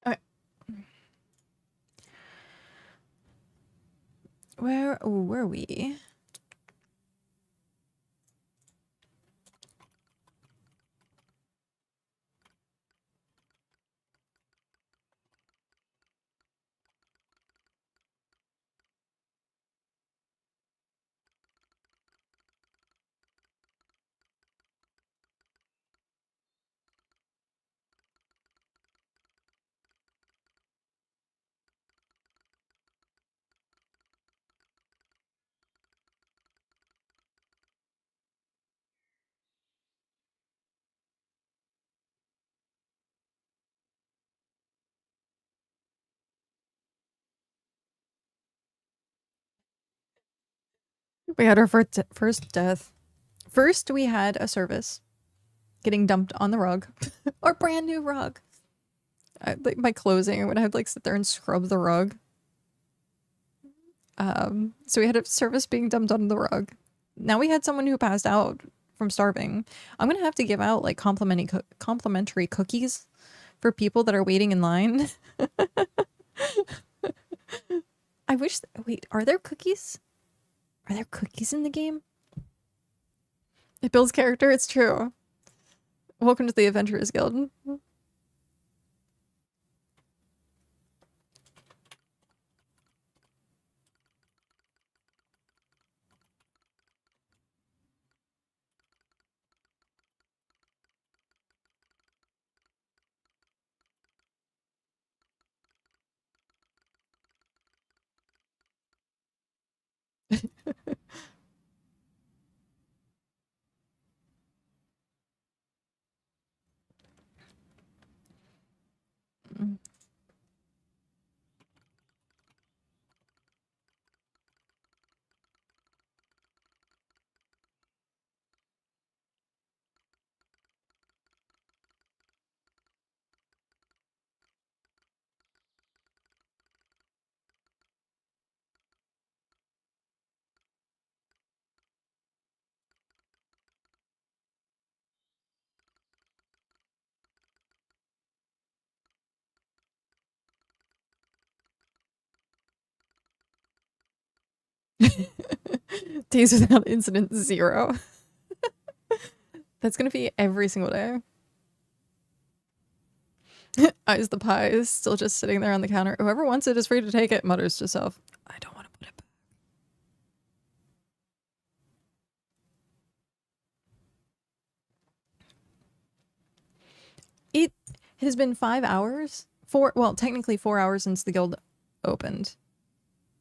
Okay. Where were we? We had our first death. First, we had a service getting dumped on the rug. Our brand new rug. Like by closing, I would have to like sit there and scrub the rug. So we had a service being dumped on the rug. Now we had someone who passed out from starving. I'm gonna have to give out like complimentary cookies for people that are waiting in line. I wish. Wait, are there cookies? Are there cookies in the game? It builds character. It's true. Welcome to the Adventurers Guild. Days without incident 0. That's gonna be every single day. Eyes the pie is still just sitting there on the counter. Whoever wants it is free to take it, mutters to self. I don't want to put it back. It has been 5 hours. Well, technically 4 hours since the guild opened.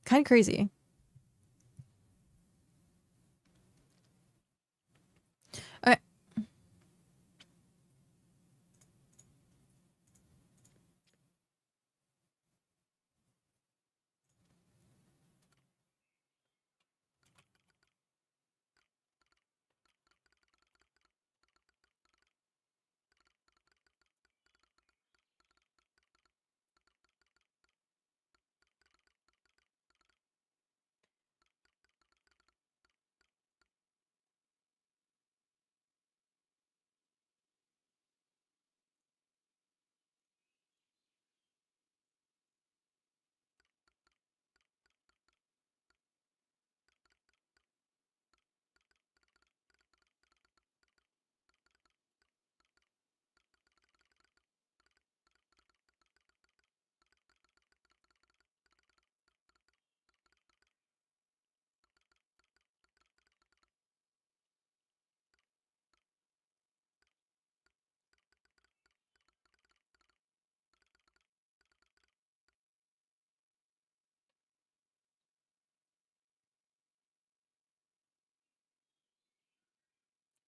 Kind of crazy.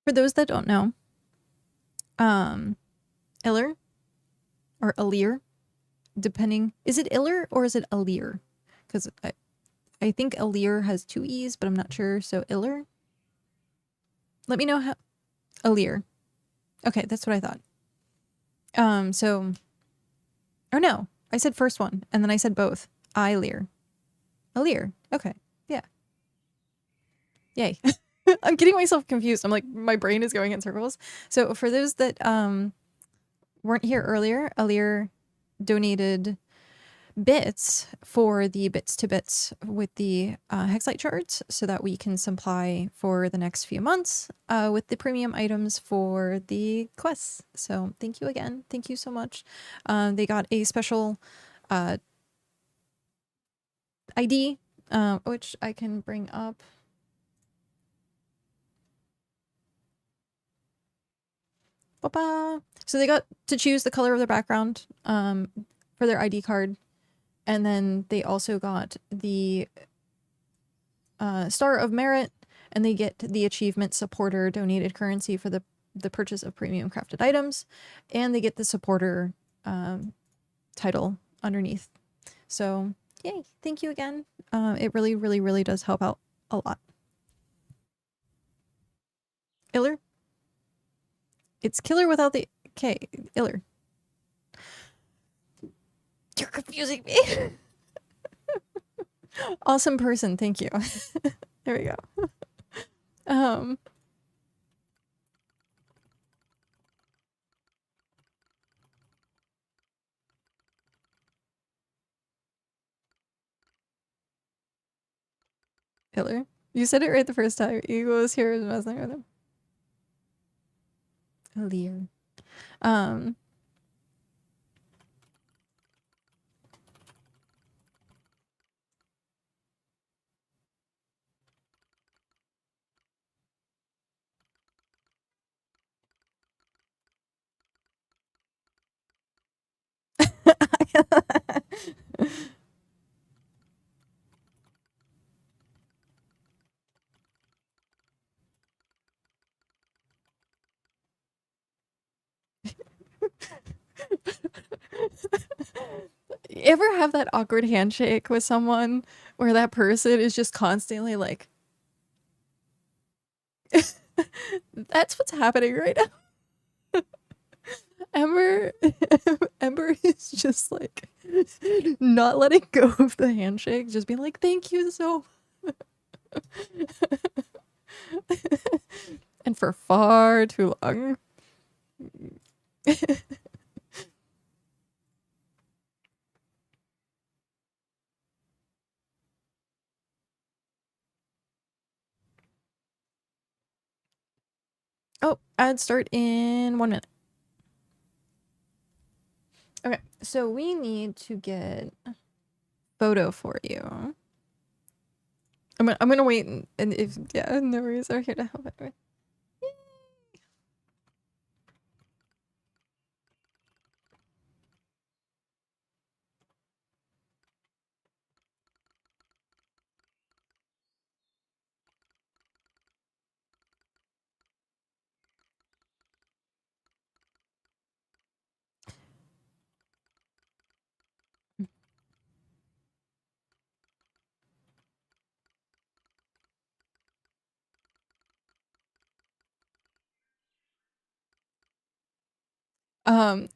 For those that don't know, Iller or Alir, depending, is it Iller or is it Alir? Because I think Alir has 2 E's, but I'm not sure. So Iller. Let me know how. Alir. Okay, that's what I thought. So. Oh no, I said first one, and then I said both. Alir. Alir. Okay. Yeah. Yay. I'm getting myself confused. I'm like, my brain is going in circles. So for those that weren't here earlier, Alir donated bits for the bits to bits with the hexite shards so that we can supply for the next few months with the premium items for the quests. So thank you again. Thank you so much. They got a special ID, which I can bring up. So they got to choose the color of their background for their ID card. And then they also got the Star of Merit, and they get the achievement supporter donated currency for the purchase of premium crafted items. And they get the supporter title underneath. So yay, thank you again. It really, really, really does help out a lot. Iller? It's killer without the K. Iller. You're confusing me. Awesome person, thank you. There we go. Iller. You said it right the first time. Ego is here is messing with him. Lear. You ever have that awkward handshake with someone where that person is just constantly like, that's what's happening right now. Ember is just like not letting go of the handshake, just being like, thank you so and for far too long. Oh, ad start in 1 minute. Okay, so we need to get a photo for you. I'm gonna wait and if yeah, no worries are here to help it.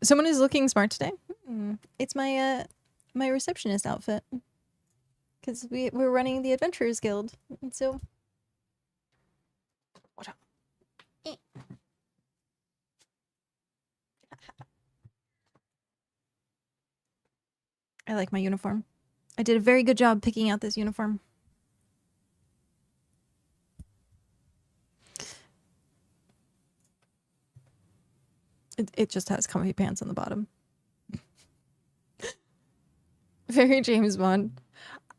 Someone is looking smart today. It's my my receptionist outfit because we're running the Adventurers Guild, and so. What up? I like my uniform. I did a very good job picking out this uniform. It just has comfy pants on the bottom. Very James Bond.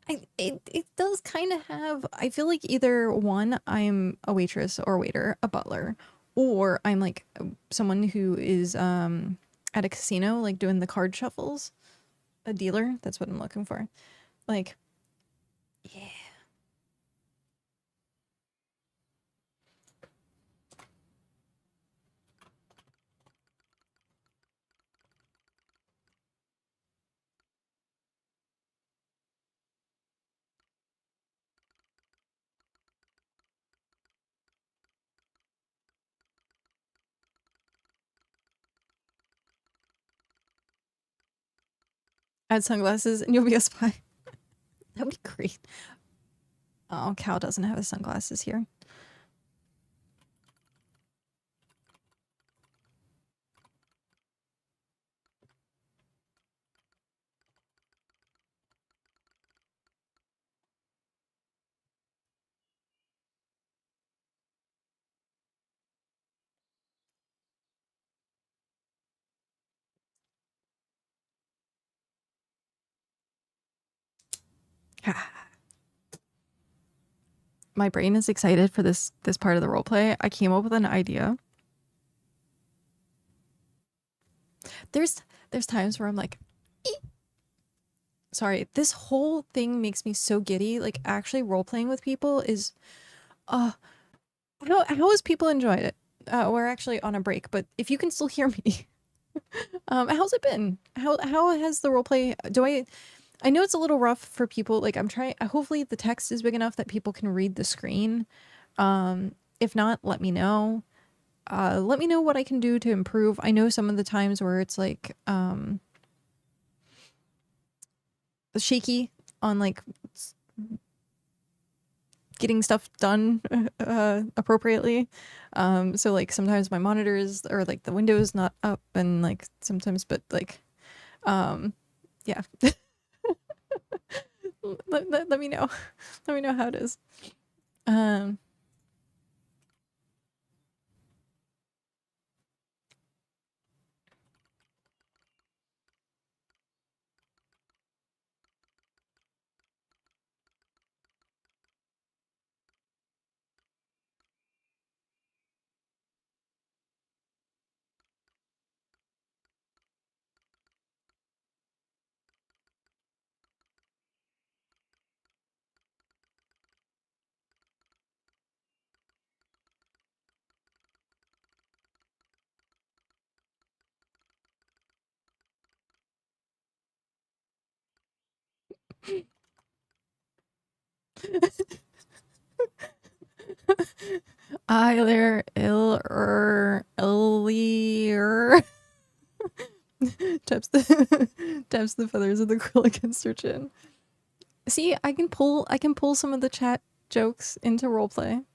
It does kind of have, I feel like either one, I'm a waitress or waiter, a butler, or I'm like someone who is at a casino, like doing the card shuffles. A dealer, that's what I'm looking for. Like, yeah. Add sunglasses and you'll be a spy. That would be great. Oh, Cal doesn't have his sunglasses here. My brain is excited for this part of the roleplay. I came up with an idea. There's times where I'm like, sorry, this whole thing makes me so giddy. Like actually role playing with people is how has people enjoyed it? We're actually on a break, but if you can still hear me, how's it been? How has the roleplay? I know it's a little rough for people. Like I'm trying. Hopefully the text is big enough that people can read the screen. If not, let me know. let me know what I can do to improve. I know some of the times where it's like shaky on like getting stuff done appropriately. So like sometimes my monitors or like the window is not up, and like sometimes, but like yeah. Let me know. Let me know how it is. Eiler Illier taps the feathers of the quill against her chin. See, I can pull some of the chat jokes into roleplay.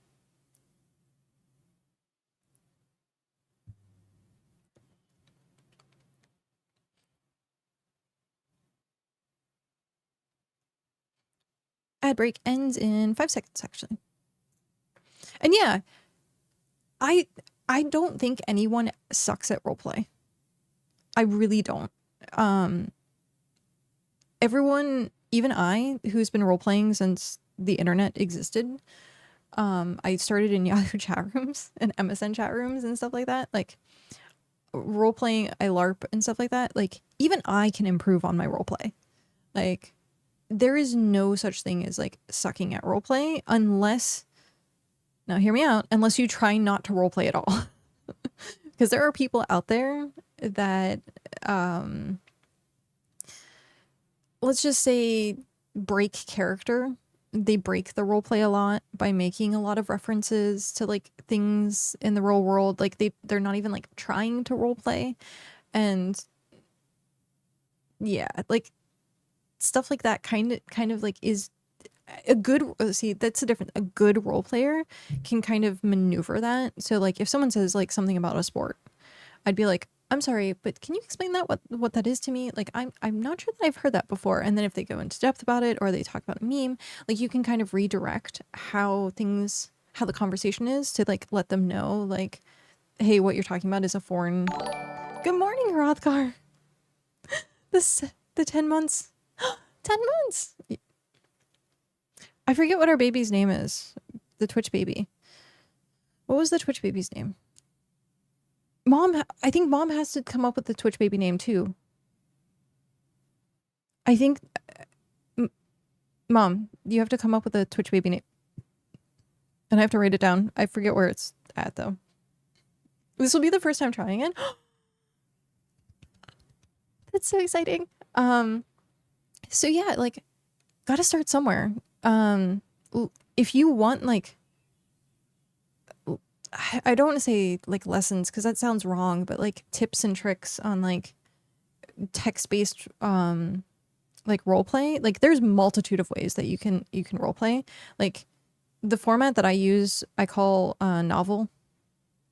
Ad break ends in 5 seconds, actually. And yeah, I don't think anyone sucks at roleplay. I really don't. Everyone, even I, who's been roleplaying since the internet existed, I started in Yahoo chat rooms and MSN chat rooms and stuff like that. Like roleplaying, I LARP and stuff like that. Like even I can improve on my roleplay. Like there is no such thing as like sucking at roleplay unless, now hear me out, unless you try not to roleplay at all. Because there are people out there that, let's just say, break character. They break the roleplay a lot by making a lot of references to like things in the real world. Like they're not even like trying to roleplay. And yeah, like stuff like that kind of like is a good, see, that's the difference. A good role player can kind of maneuver that. So like if someone says like something about a sport, I'd be like, I'm sorry, but can you explain that, what that is to me? Like I'm not sure that I've heard that before. And then if they go into depth about it or they talk about a meme, like you can kind of redirect how the conversation is to like let them know like, hey, what you're talking about is a foreign. Good morning, Hrothgar. The 10 months. 10 months. I forget what our baby's name is. The Twitch baby. What was the Twitch baby's name? I think mom has to come up with the Twitch baby name too. I think, mom, you have to come up with a Twitch baby name. And I have to write it down. I forget where it's at though. This will be the first time trying it. That's so exciting. So yeah, like, gotta start somewhere. If you want like, I don't want to say like lessons because that sounds wrong, but like tips and tricks on like text-based like role play, like there's multitude of ways that you can role play. Like the format that I use, I call novel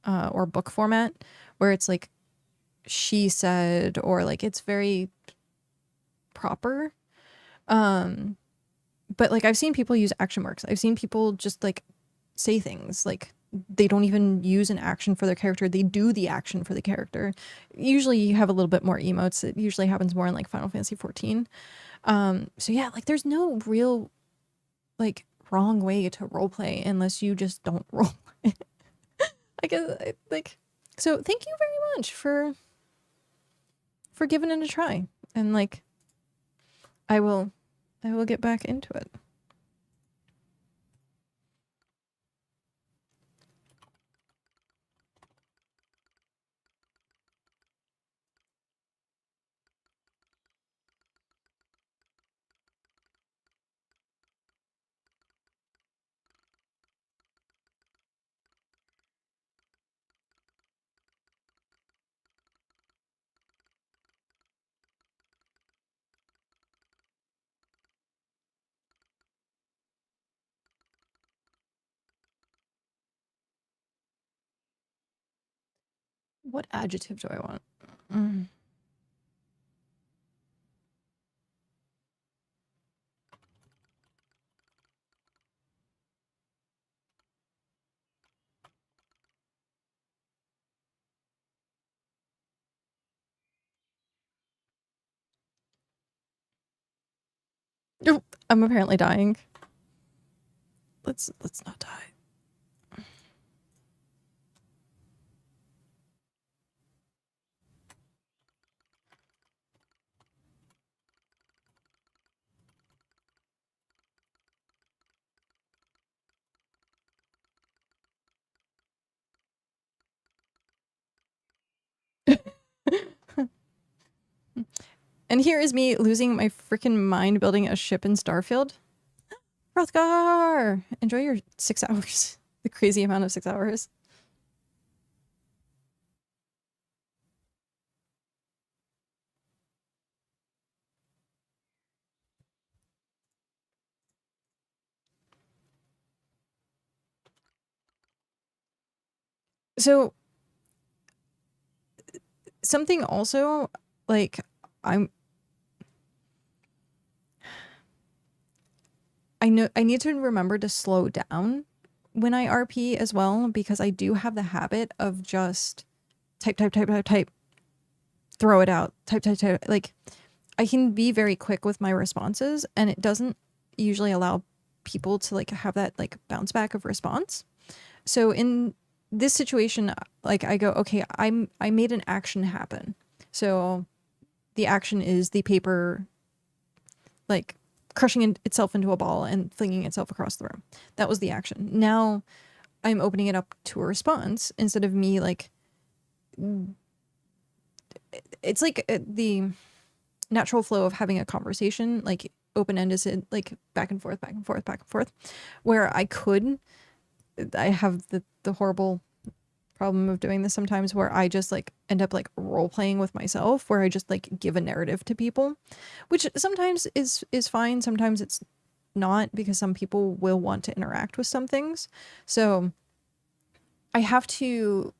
or book format, where it's like she said, or like it's very proper. But like I've seen people use action marks. I've seen people just like say things like they don't even use an action for their character. They do the action for the character. Usually you have a little bit more emotes. It usually happens more in like Final Fantasy 14. So yeah, like there's no real like wrong way to roleplay unless you just don't roleplay. I guess like, so thank you very much for giving it a try. And like I will get back into it. What adjective do I want? Mm. Oh, I'm apparently dying. Let's not die. And here is me losing my freaking mind building a ship in Starfield. Hrothgar! Enjoy your 6 hours. The crazy amount of 6 hours. So, something also, like, I know I need to remember to slow down when I RP as well, because I do have the habit of just type, throw it out, type. Like, I can be very quick with my responses, and it doesn't usually allow people to like have that like bounce back of response. So in this situation, like I go, okay, I made an action happen. So the action is the paper like crushing itself into a ball and flinging itself across the room. That was the action. Now I'm opening it up to a response instead of me like, it's like the natural flow of having a conversation, like open-ended, like back and forth, where I have the horrible problem of doing this sometimes where I just like end up like role playing with myself, where I just like give a narrative to people, which sometimes is fine, sometimes it's not, because some people will want to interact with some things. So I have to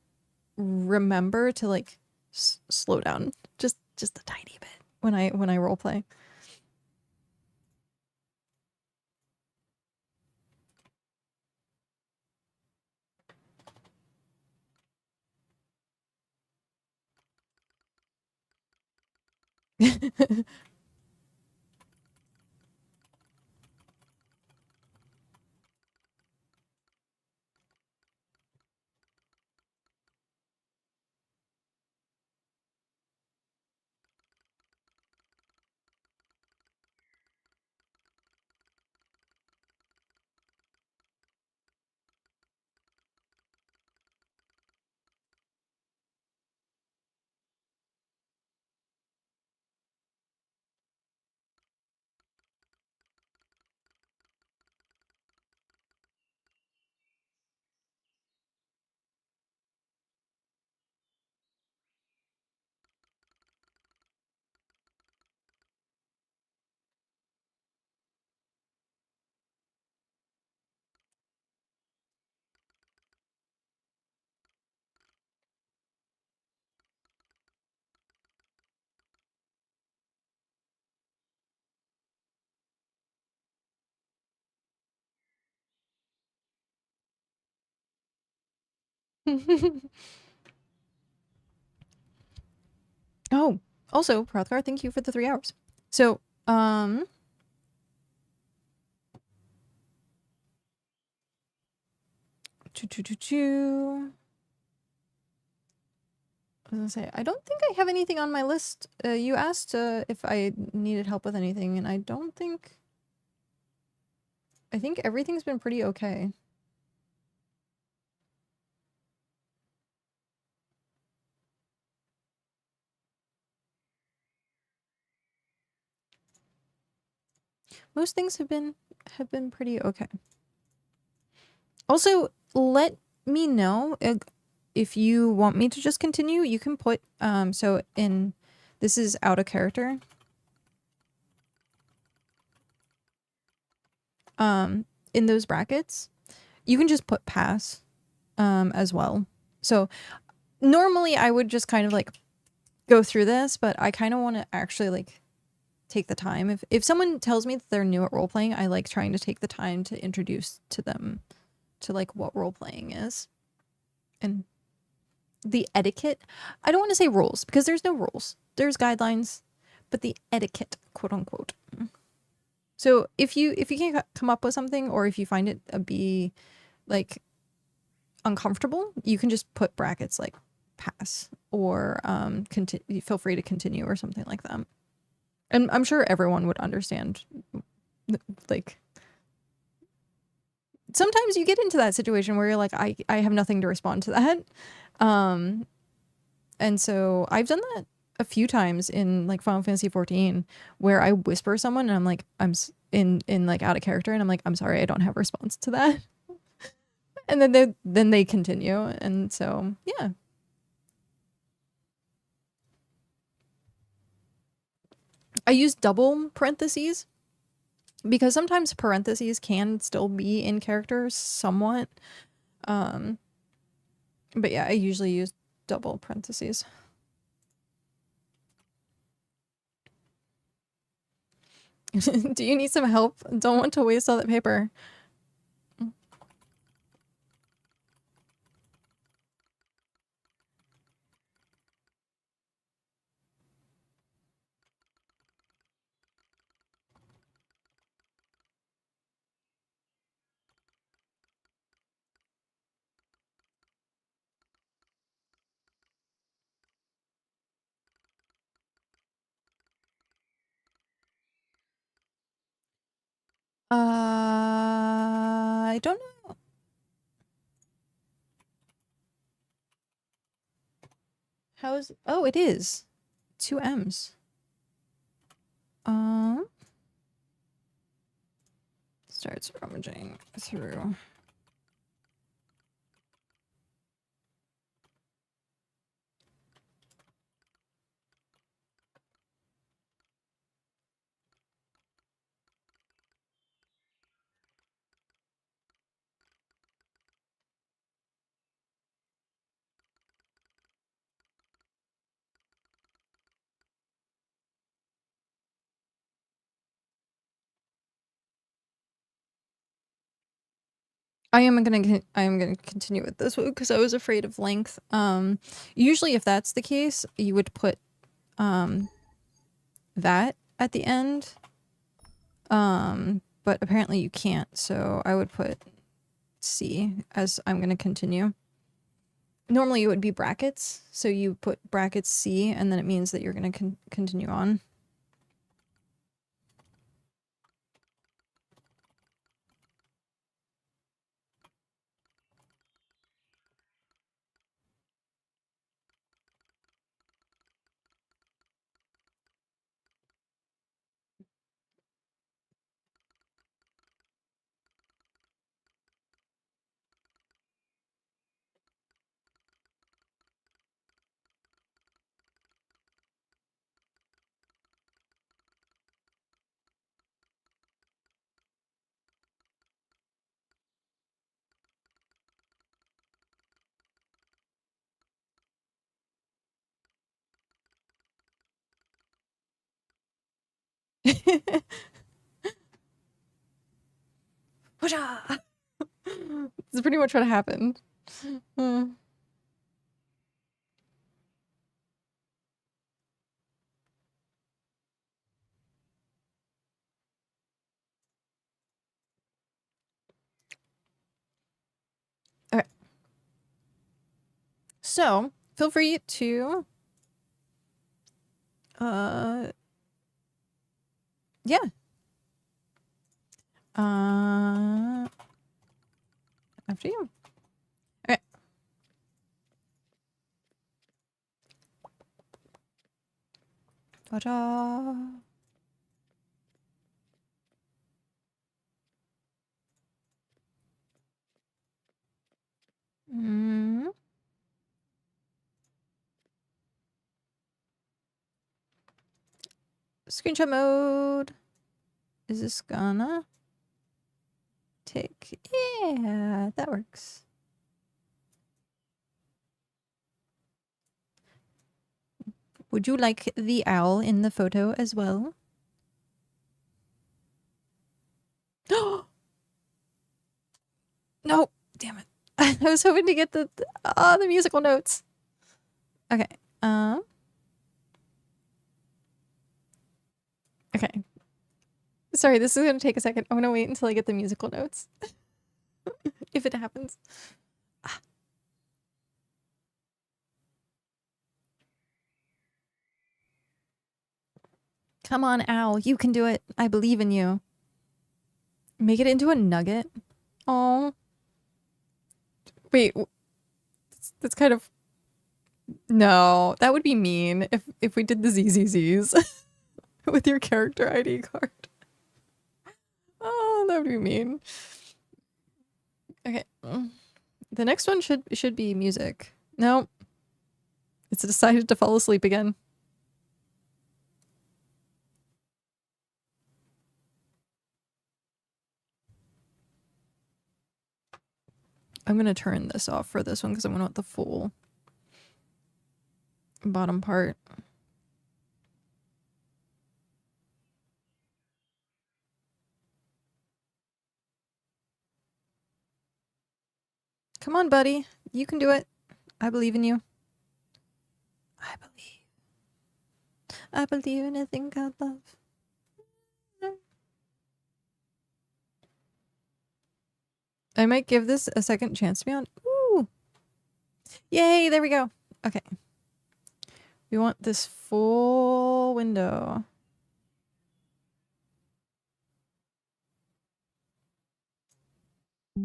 remember to like slow down just a tiny bit when I role play. Oh, also, Hrothgar, thank you for the 3 hours. So, I was gonna say, I don't think I have anything on my list. You asked if I needed help with anything, and I don't think... I think everything's been pretty okay. Most things have been pretty okay. Also, let me know if you want me to just continue. You can put so in, this is out of character. In those brackets, you can just put pass as well. So normally I would just kind of like go through this, but I kind of want to actually like take the time. If someone tells me that they're new at role playing, I like trying to take the time to introduce to them to like what role playing is and the etiquette. I don't want to say rules because there's no rules. There's guidelines, but the etiquette, quote unquote. So if you can't come up with something, or if you find it be like uncomfortable, you can just put brackets like pass or feel free to continue or something like that. And I'm sure everyone would understand. Like sometimes you get into that situation where you're like, I have nothing to respond to that. And so I've done that a few times in like Final Fantasy 14 where I whisper someone and I'm like, I'm in like out of character and I'm like, I'm sorry, I don't have a response to that. And then they continue. And so, yeah. I use double parentheses because sometimes parentheses can still be in character somewhat. But yeah, I usually use double parentheses. Do you need some help? Don't want to waste all that paper. I don't know. How's... Oh, it is. 2 M's. Starts rummaging through. I am gonna continue with this one because I was afraid of length. Usually if that's the case, you would put that at the end. But apparently you can't, so I would put C as I'm gonna continue. Normally it would be brackets, so you put brackets C and then it means that you're gonna continue on. That's pretty much what happened. Okay. So feel free to yeah. After you. Okay. Ta-da. Screenshot mode. Is this gonna take... Yeah, that works. Would you like the owl in the photo as well? No, damn it. I was hoping to get the musical notes. Okay. Okay. Sorry, this is going to take a second. I'm going to wait until I get the musical notes. If it happens. Come on, owl. You can do it. I believe in you. Make it into a nugget. Oh. Wait. That's kind of... No, that would be mean if we did the ZZZs with your character ID card. Oh, that would be mean. Okay. The next one should be music. No. It's decided to fall asleep again. I'm gonna turn this off for this one because I want the full bottom part. Come on, buddy. You can do it. I believe in you. I believe in a thing called love. I might give this a second chance to be on. Ooh. Yay, there we go. Okay. We want this full window. All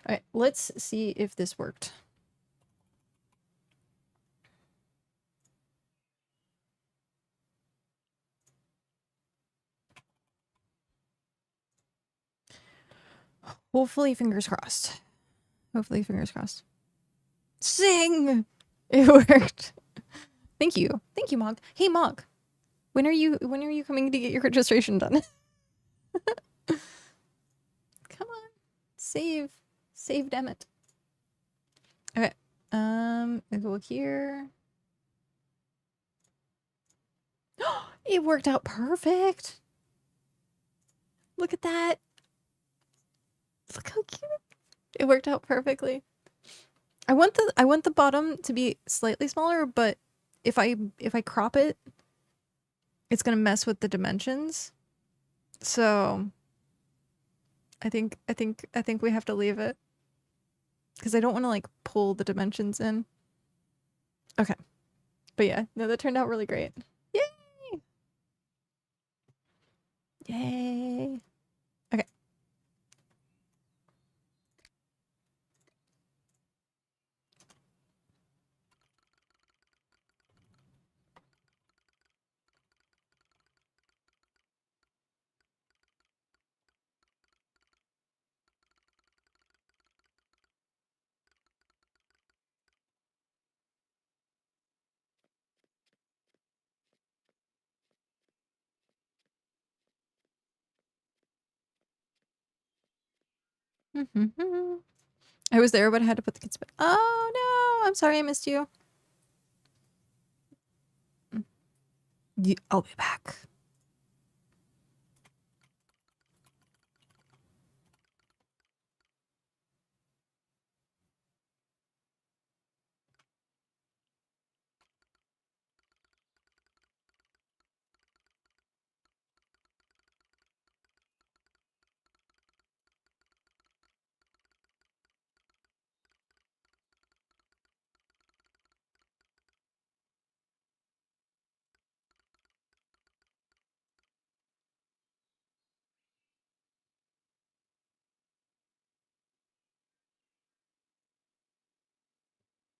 right, let's see if this worked. Hopefully, fingers crossed. Hopefully, fingers crossed. Sing! It worked. Thank you. Thank you, Mog. Hey, Mog. When are you coming to get your registration done? Come on. Save. Save, damn it. Okay. I'll go here. It worked out perfect. Look at that. Look how cute. It worked out perfectly. I want the bottom to be slightly smaller, but if I crop it, it's gonna mess with the dimensions. So I think we have to leave it. Because I don't want to like pull the dimensions in. Okay. But yeah, no, that turned out really great. Yay! Yay! Okay. I was there, but I had to put the kids back. Oh no! I'm sorry I missed you. I'll be back.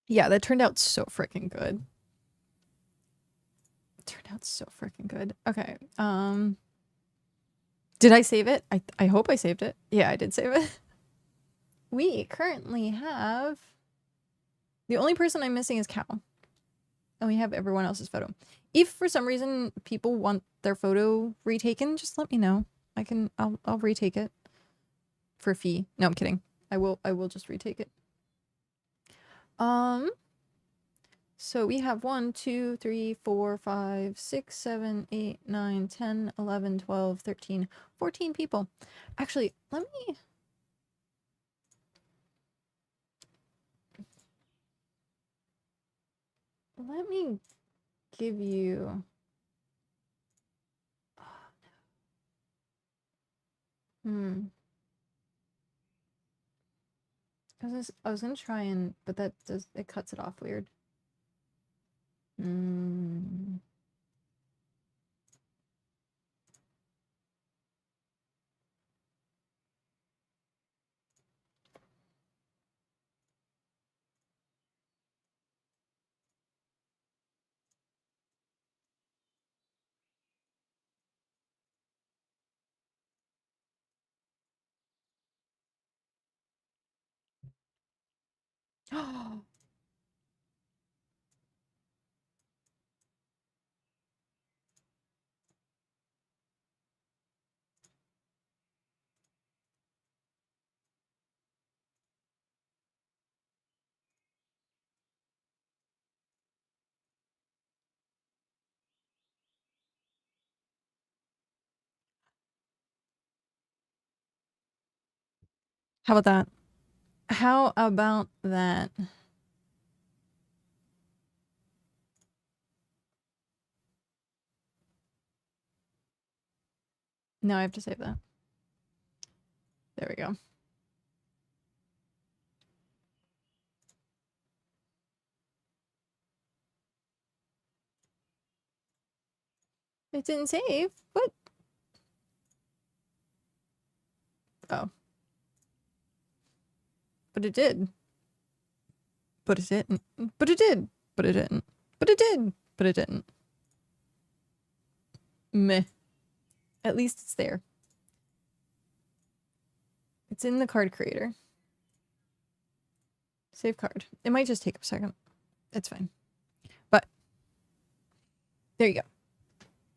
Yeah, that turned out so freaking good. It turned out so freaking good. Okay. Did I save it? I hope I saved it. Yeah, I did save it. We currently have... The only person I'm missing is Cal. And we have everyone else's photo. If for some reason people want their photo retaken, just let me know. I'll retake it. For a fee. No, I'm kidding. I will just retake it. So we have 1, 2, 3, 4, 5, 6, 7, 8, 9, 10, 11, 12, 13, 14 people. Actually, let me give you I was gonna try and but it cuts it off weird. How about that? How about that? No, I have to save that. There we go. It didn't save. What? Oh. But it did. But it didn't. But it did. But it didn't. But it did. But it didn't. Meh. At least it's there. It's in the card creator. Save card. It might just take a second. It's fine. But there you go.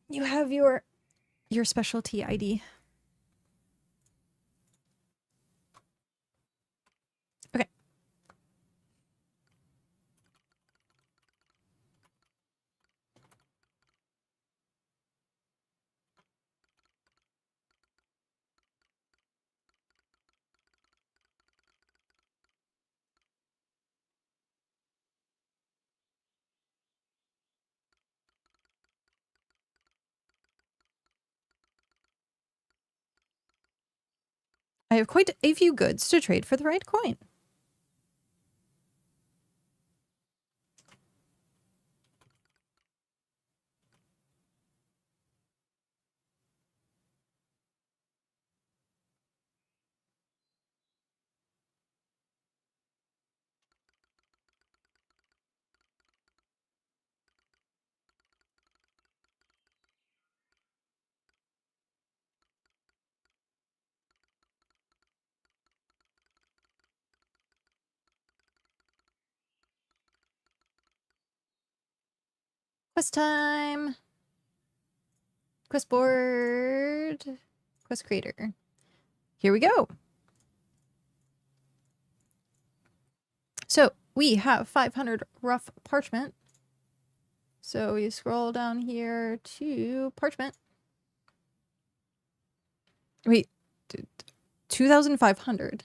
You have your specialty ID. Okay. I have quite a few goods to trade for the right coin. Quest time. Quest board. Quest creator. Here we go. So we have 500 rough parchment. So we scroll down here to parchment. Wait, 2,500.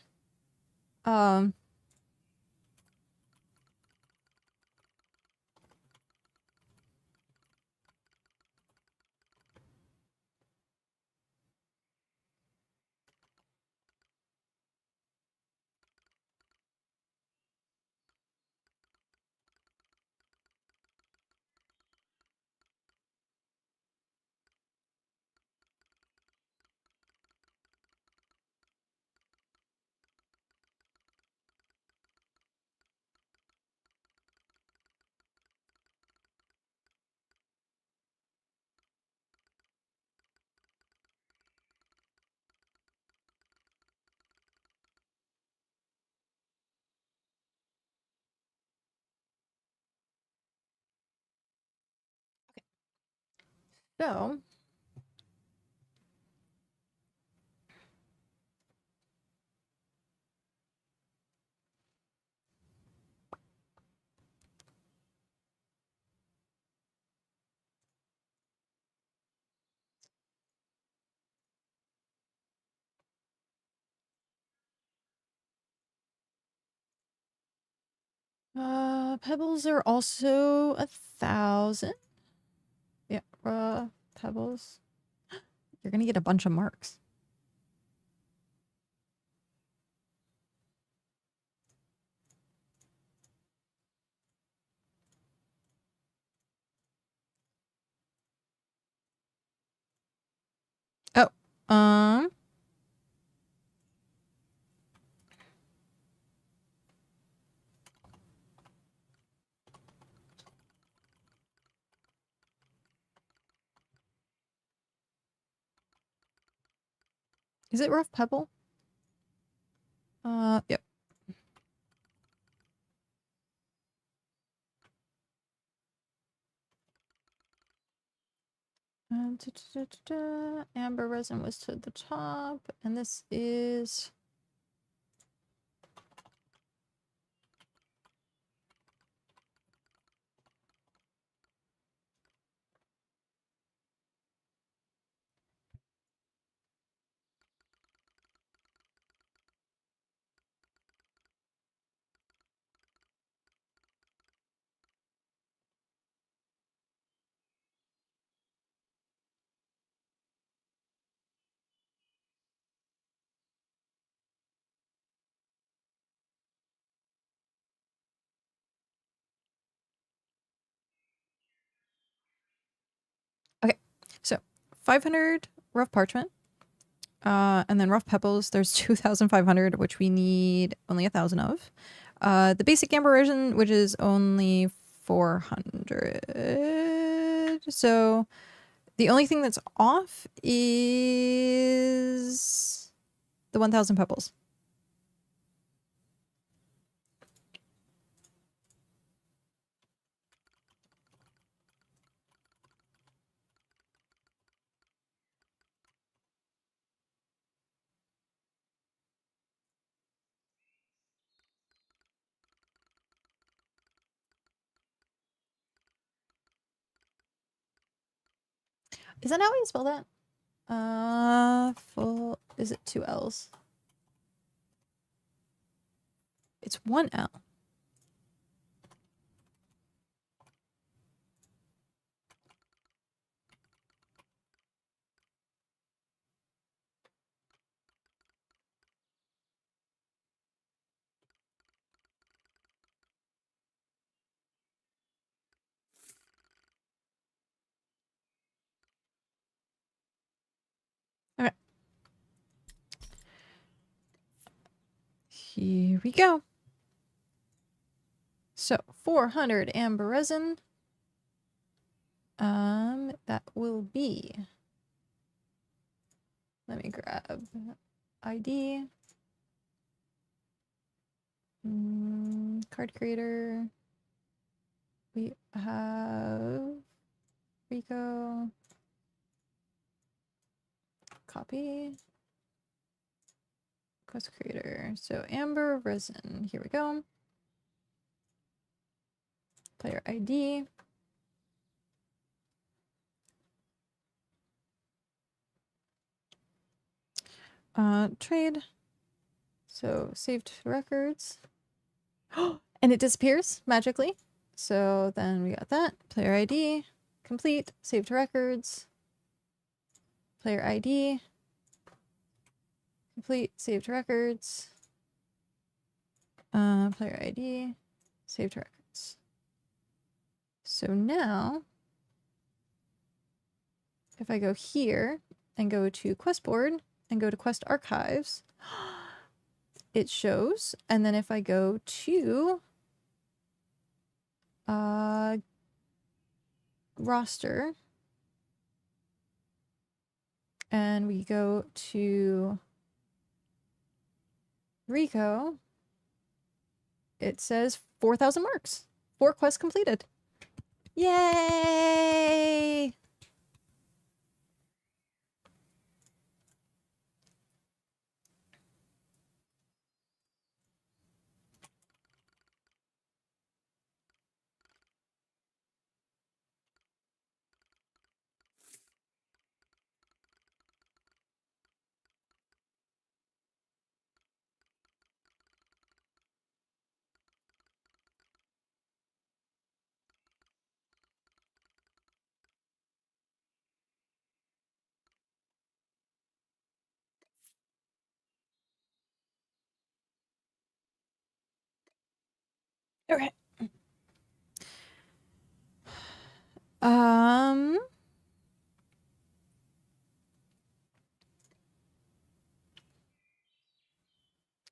So Pebbles are also 1,000. Yeah, pebbles. You're gonna get a bunch of marks. Oh, is it rough pebble? Yep. Amber resin was to the top, and this is okay. So 500 rough parchment, and then rough pebbles. There's 2,500, which we need only 1,000 of. The basic amber resin, which is only 400. So the only thing that's off is the 1,000 pebbles. Is that how you spell that? Full. Is it 2 L's? It's 1 L. Okay. Here we go. So 400 amber resin. That will be. Let me grab ID. Card creator. We have Rico. Copy. Quest creator. So amber resin. Here we go. Player ID. Trade. So saved records. And it disappears magically. So then we got that. Player ID. Complete. Saved records. Player ID. Complete. Saved records. Player ID. Saved records. So now, if I go here and go to quest board and go to quest archives, it shows. And then if I go to roster and we go to Rico, it says 4,000 marks. 4 quests completed. Yay! Okay. Um.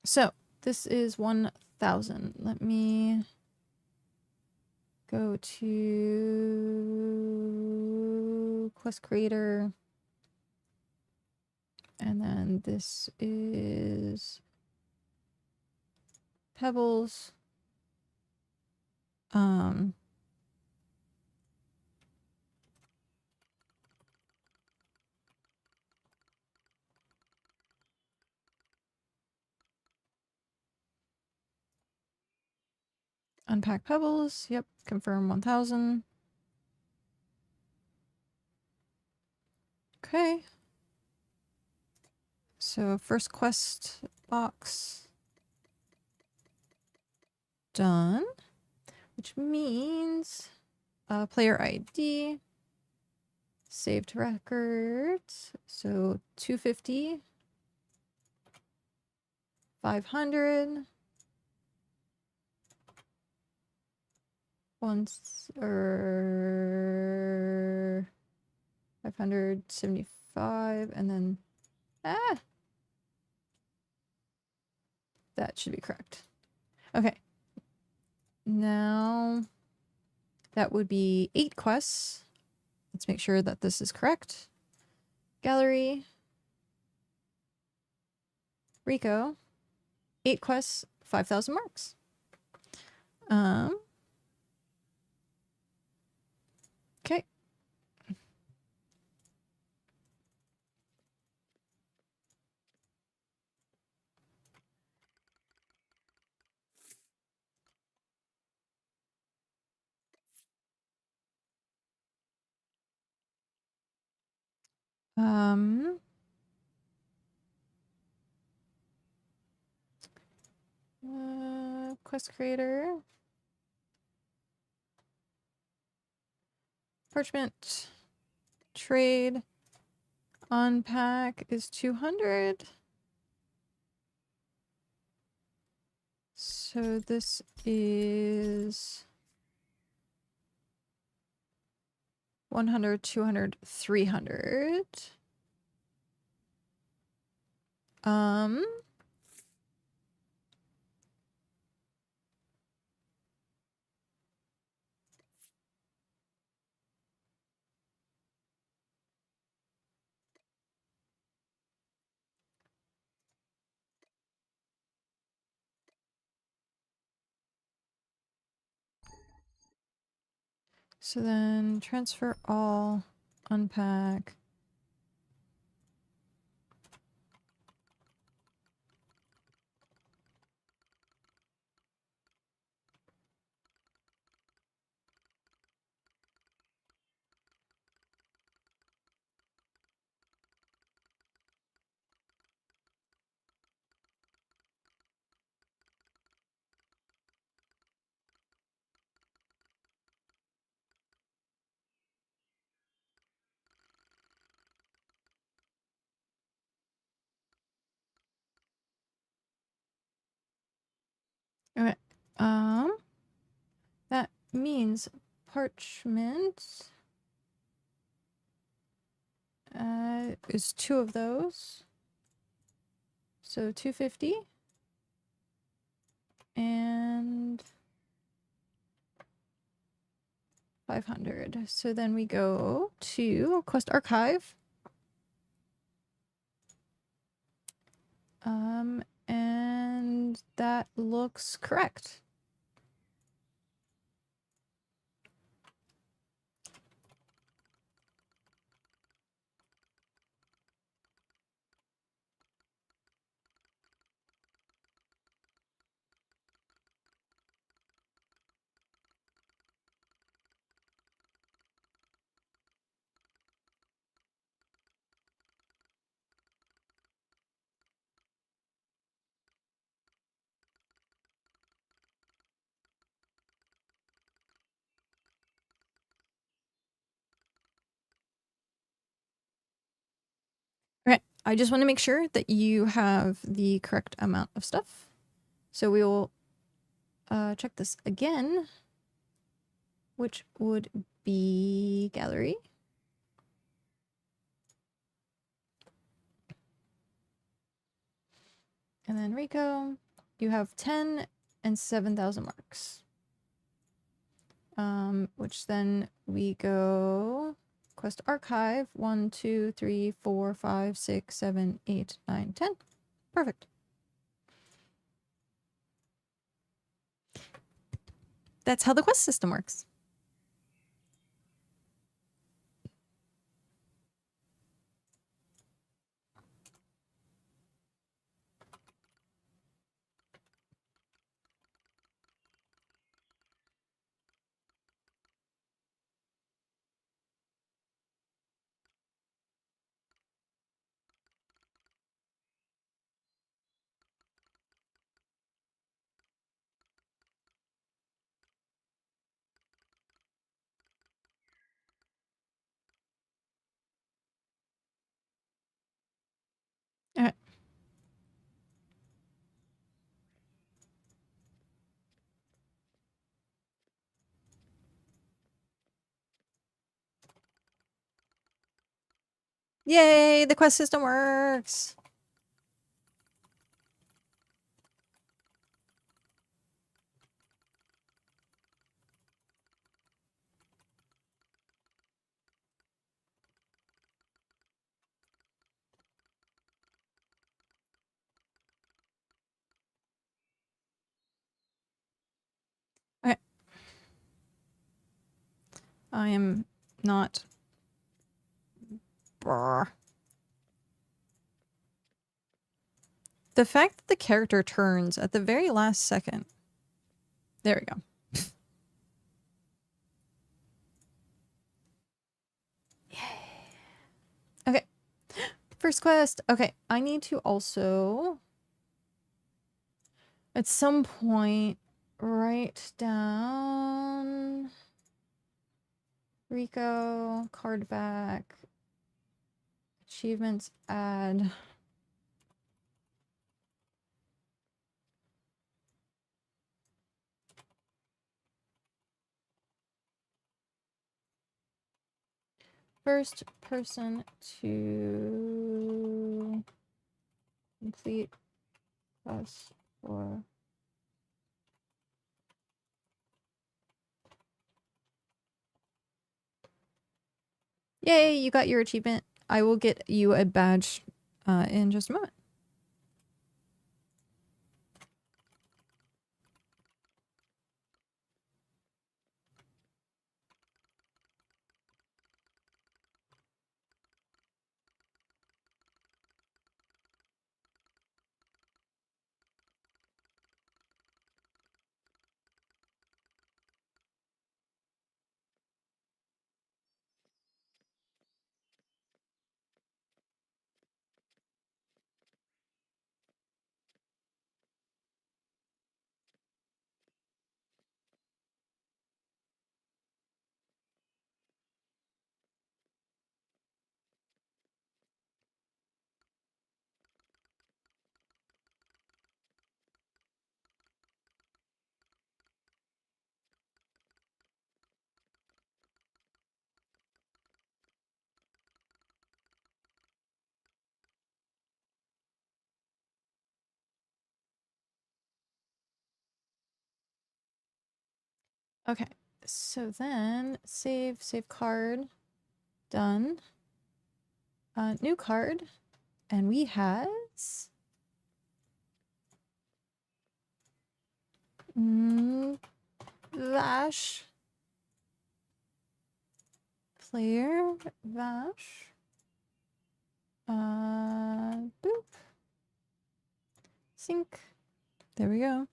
So this is 1,000. Let me go to quest creator. And then this is pebbles. Unpack pebbles. Yep. Confirm 1,000. Okay. So first quest box done, which means player ID, saved records. So 250, 500, once or 575, and then that should be correct. Okay. Now that would be 8 quests. Let's make sure that this is correct. Gallery. Rico. 8 quests, 5,000 marks. Okay. Quest creator. Parchment. Trade. Unpack is 200. So this is 100, 200, 300. So then transfer all, unpack. Okay. That means parchment is 2 of those. So 250 and 500. So then we go to Quest Archive. And that looks correct. Okay, I just want to make sure that you have the correct amount of stuff. So we will check this again, which would be gallery. And then Rico, you have 10 and 7,000 marks. Which then we go quest archive 1, 2, 3, 4, 5, 6, 7, 8, 9, 10. Perfect. That's how the quest system works. All right. Yay, the quest system works. Okay. I am not. Brr. The fact that the character turns at the very last second. There we go. Okay. First quest. Okay, I need to also at some point write down Rico, card back, achievements, add. First person to complete quest for Yay, you got your achievement. I will get you a badge in just a moment. Okay, so then save card, done. New card, and we has Vash, player Vash. Boop. Sync. There we go.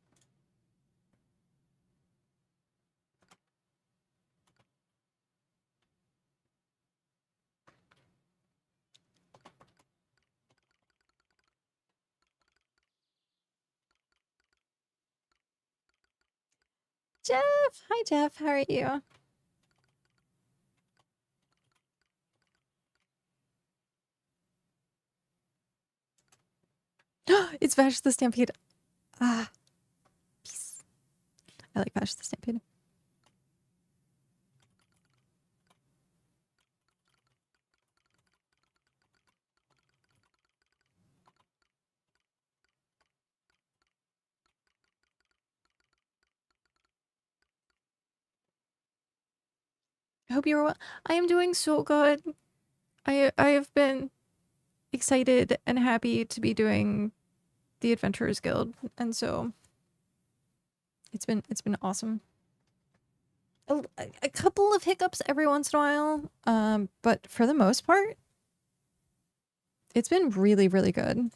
Jeff! Hi, Jeff. How are you? It's Vash the Stampede. Ah. Peace. Finish the stampede. I hope you're well. I am doing so good. I have been excited and happy to be doing the Adventurers Guild, and so it's been awesome. A couple of hiccups every once in a while, but for the most part, it's been really, really good.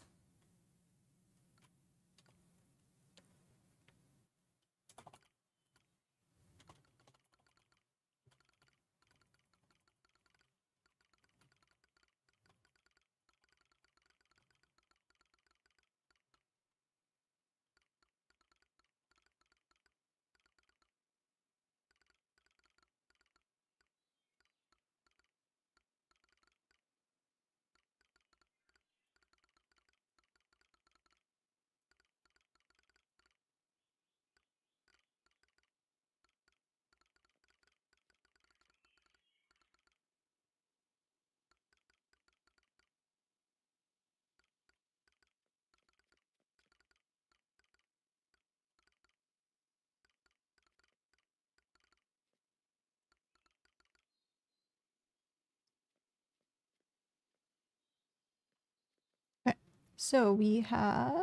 Okay, so we have.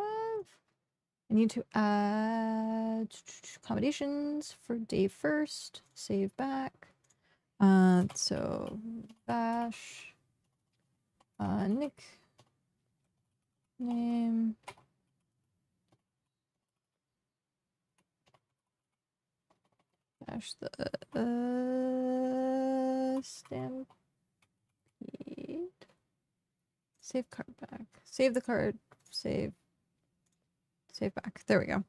I need to add accommodations for day first. Save back. So bash. Nick. Name. Bash the stampede. Save card back. Save the card. Save. Save back. There we go.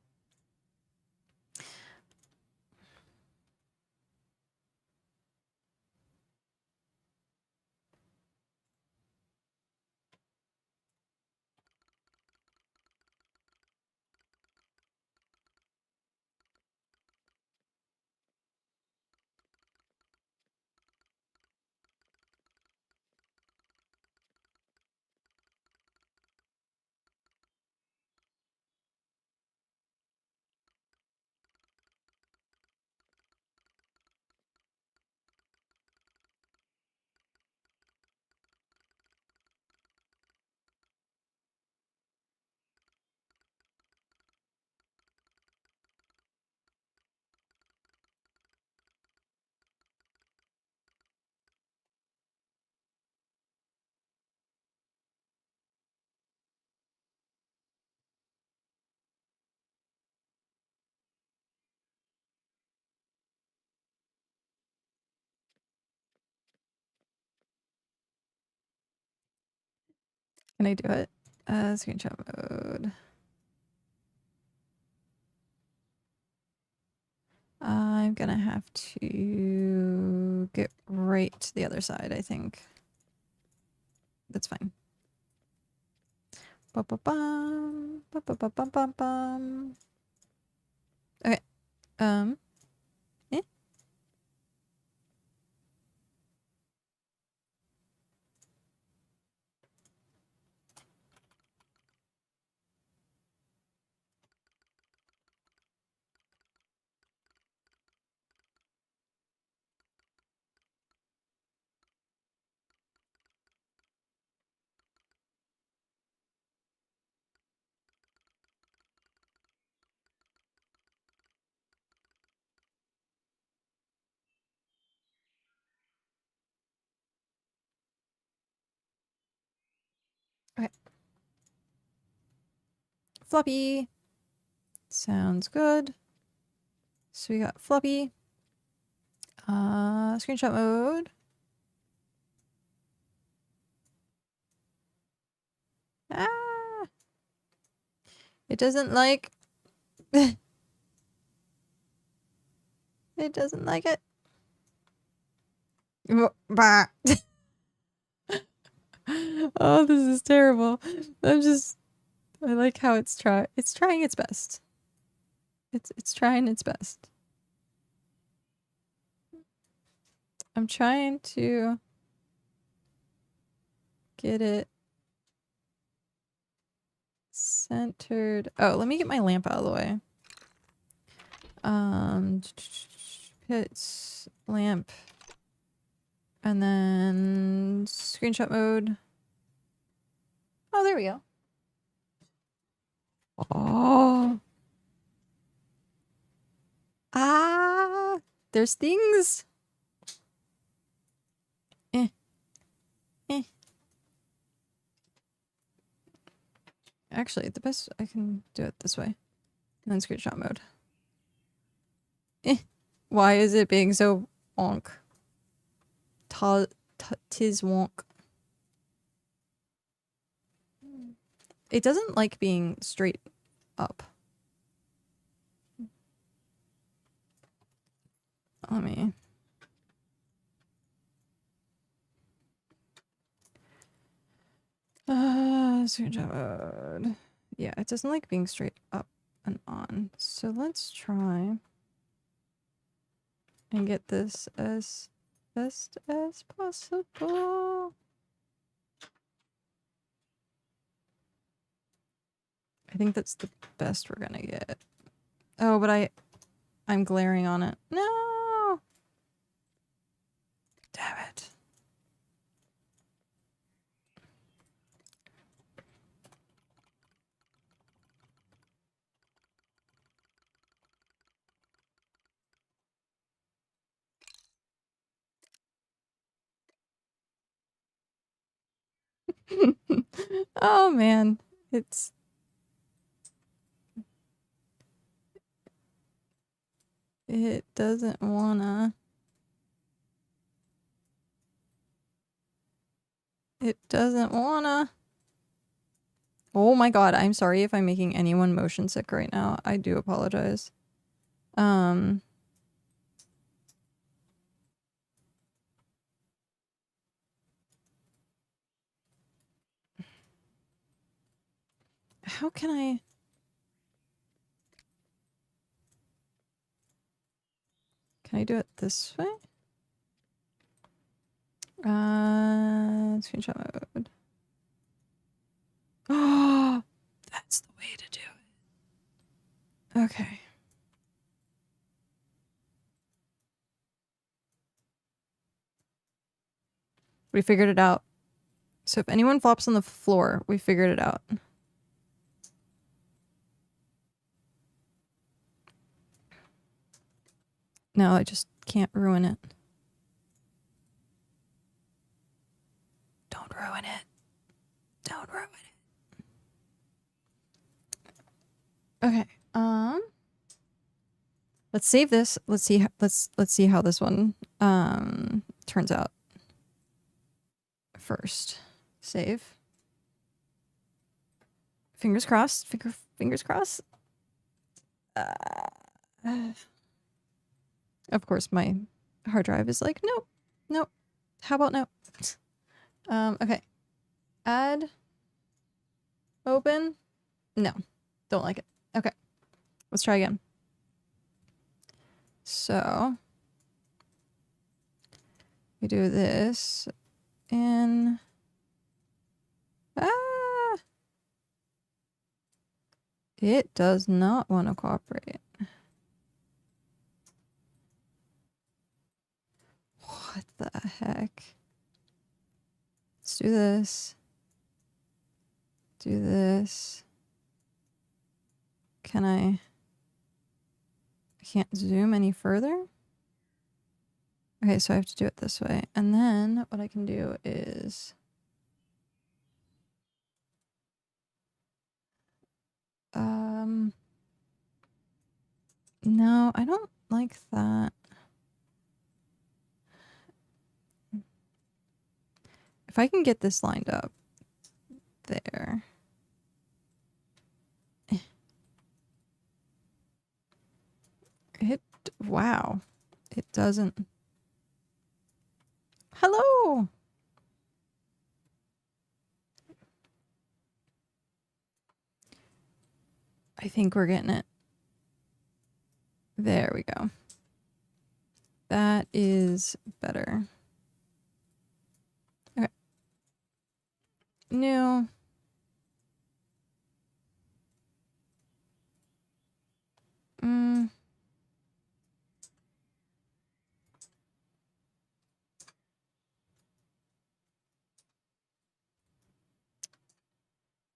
Can I do it? Screenshot mode. I'm gonna have to get right to the other side, I think. That's fine. Ba-ba-bum, ba-ba-ba-bum-bum-bum. Okay. Eh? Okay. Floppy. Sounds good. So we got floppy. Screenshot mode. Ah! It doesn't like... it doesn't like it. Bah. Oh, this is terrible. I like how it's trying its best. It's trying its best. I'm trying to get it centered. Oh, let me get my lamp out of the way. Pits, lamp, and then screenshot mode. Oh, there we go. Oh. Ah, there's things. Eh. Actually, the best I can do it this way. And then screenshot mode. Why is it being so wonk? Tis wonk. It doesn't like being straight up. Let me... screenshot mode. Yeah, it doesn't like being straight up and on. So let's try and get this as best as possible. I think that's the best we're gonna get. Oh, but I'm glaring on it. No! Damn it. Oh man, it doesn't wanna. It doesn't wanna. Oh my god, I'm sorry if I'm making anyone motion sick right now. I do apologize. How can I... Can I do it this way? Screenshot mode. Oh, that's the way to do it. Okay. We figured it out. So if anyone flops on the floor, we figured it out. No, I just can't ruin it. Don't ruin it. Don't ruin it. Okay. Let's save this. Let's see how this one turns out. First, save. Fingers crossed. Fingers crossed. Of course, my hard drive is like, nope, nope. How about no? Okay. Add. Open. No, don't like it. Okay, let's try again. So we do this in. It does not want to cooperate. What the heck? Let's do this. Do this. Can I can't zoom any further? Okay, so I have to do it this way. And then what I can do is no, I don't like that. If I can get this lined up there. Wow. It doesn't. Hello. I think we're getting it. There we go. That is better. Okay. New.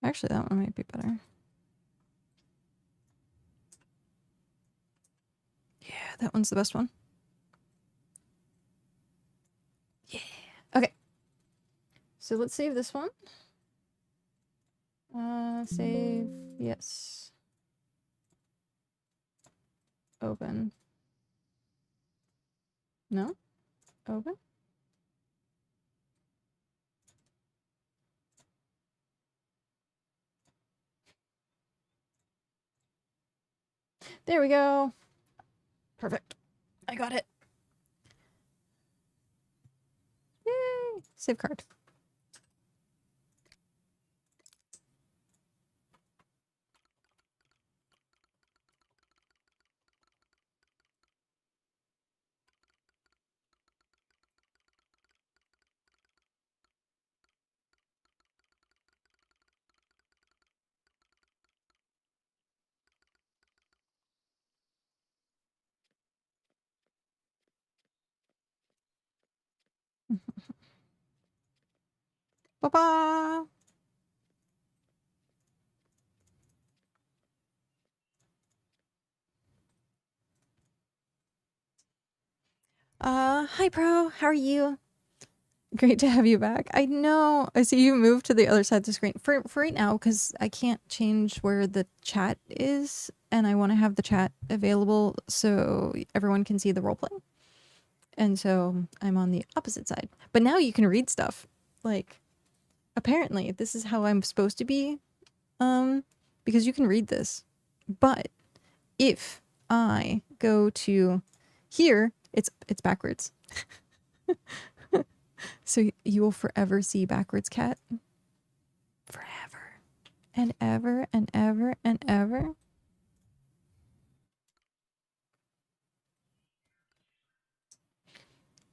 Actually, that one might be better. Yeah, that one's the best one. Yeah. Okay. So let's save this one. Save. Yes. Open. No? Open? There we go. Perfect. I got it. Yay! Save card. Ba-ba! Hi Pro, how are you? Great to have you back. I know, I see you moved to the other side of the screen. For right now, because I can't change where the chat is, and I want to have the chat available so everyone can see the roleplay. And so I'm on the opposite side. But now you can read stuff. Like, apparently, this is how I'm supposed to be, because you can read this. But if I go to here, it's backwards. So you will forever see backwards cat. Forever. And ever and ever and ever.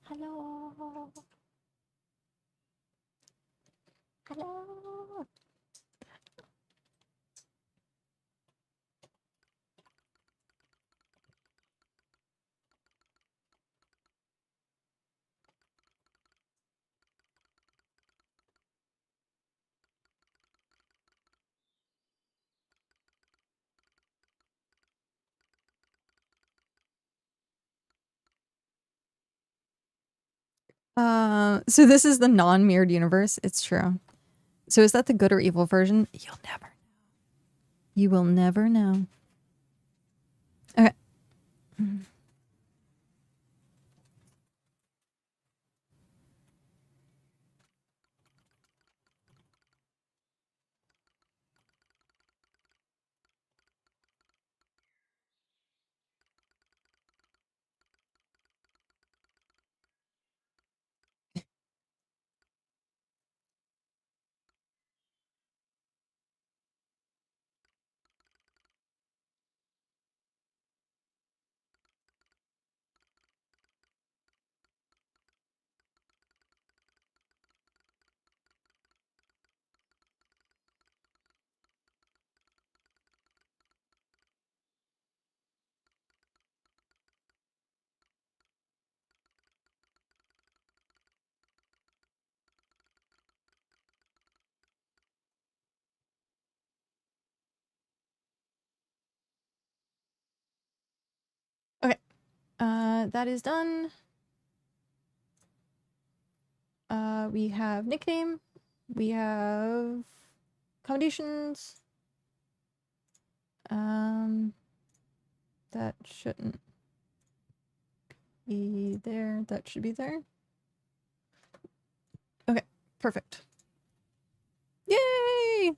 Hello. Hello. So this is the non-mirrored universe. It's true. So is that the good or evil version? You'll never know. You will never know. Okay. Okay. That is done. We have nickname. We have accommodations. That shouldn't be there. That should be there. Okay, perfect. Yay!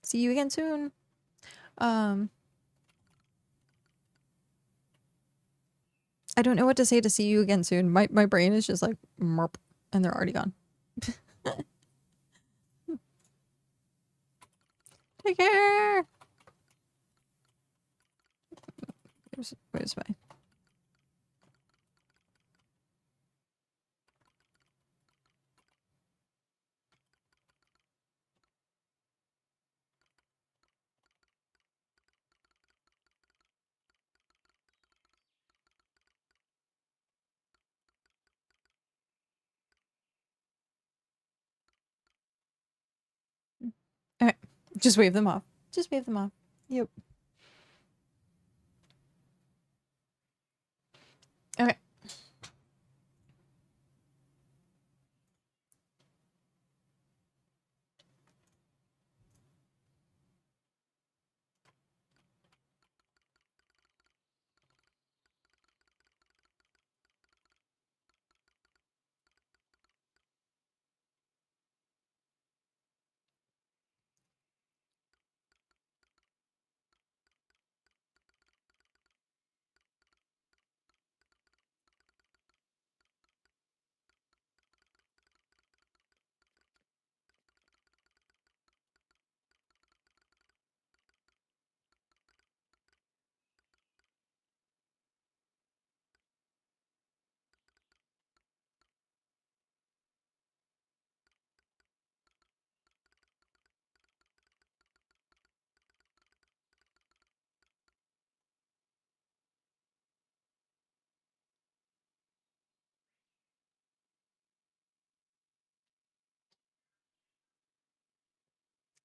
See you again soon. I don't know what to say to see you again soon. My brain is just like merp, and they're already gone. Take care. Where's my... Alright. Just wave them off. Just wave them off. Yep. Okay.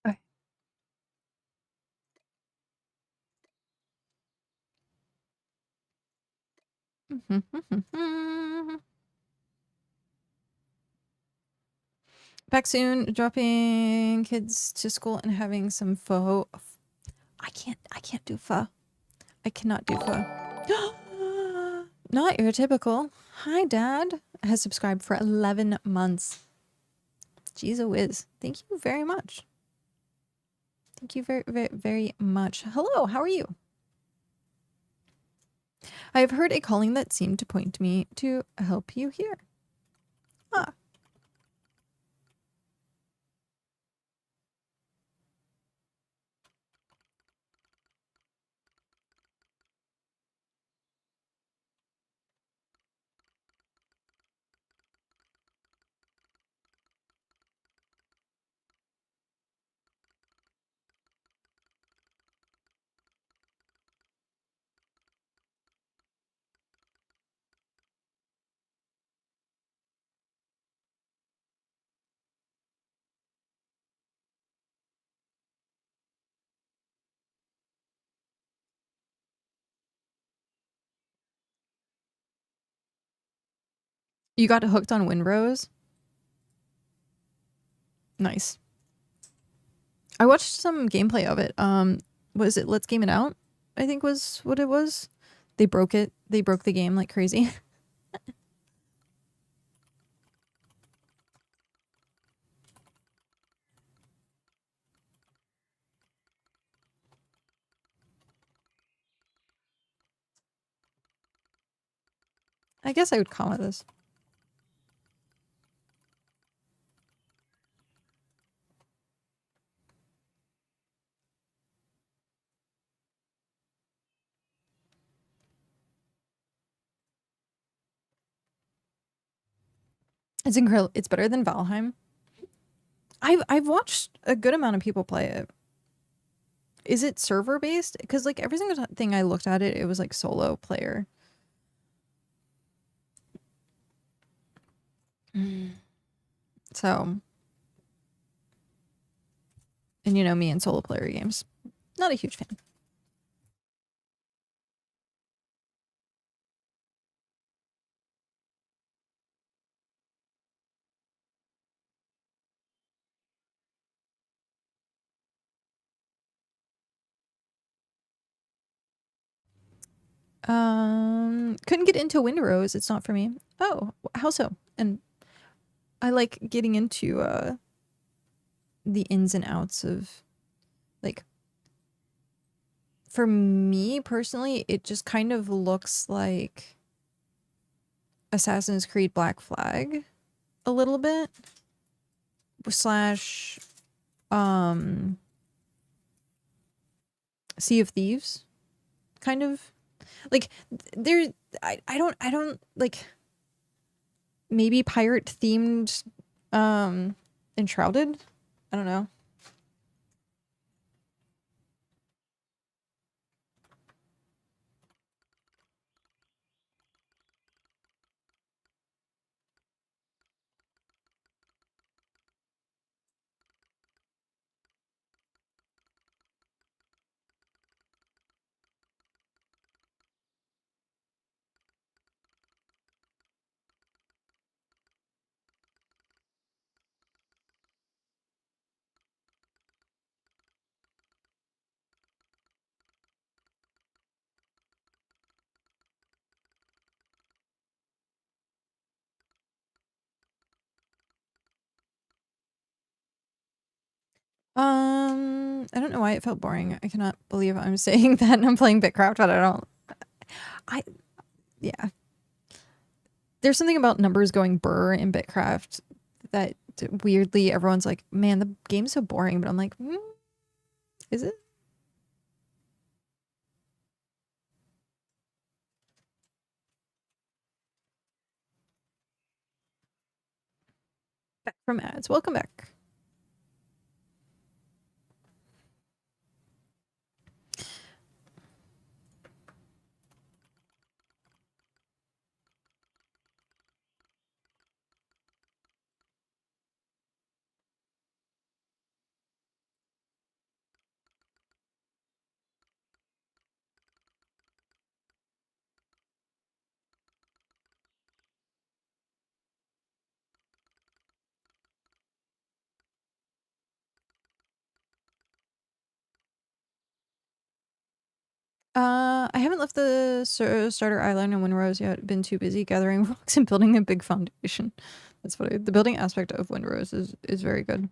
Okay. Back soon, dropping kids to school and having some pho. I can't do pho. I cannot do pho. Not your typical. Hi, Dad. Has subscribed for 11 months. Jeez a whiz. Thank you very much. Thank you very, very, very much. Hello, how are you? I have heard a calling that seemed to point me to help you here. Ah. You got hooked on Windrose? Nice. I watched some gameplay of it. Was it Let's Game It Out? I think was what it was. They broke it. They broke the game like crazy. I guess I would call it this. It's incredible. It's better than Valheim. I've watched a good amount of people play it. Is it server based? Because like every single thing I looked at it, it was like solo player. So, and you know me and solo player games, not a huge fan. Couldn't get into Windrose. It's not for me. Oh, how so? And I like getting into the ins and outs of like, for me personally, it just kind of looks like Assassin's Creed Black Flag a little bit slash Sea of Thieves kind of. Like there, I don't like maybe pirate themed, Enshrouded. I don't know. I don't know why it felt boring. I cannot believe I'm saying that and I'm playing BitCraft, but I don't. I yeah. There's something about numbers going burr in BitCraft that weirdly everyone's like, man, the game's so boring. But I'm like, is it? Back from ads. Welcome back. I haven't left the starter island in Windrose yet. Been too busy gathering rocks and building a big foundation. That's what the building aspect of Windrose is very good.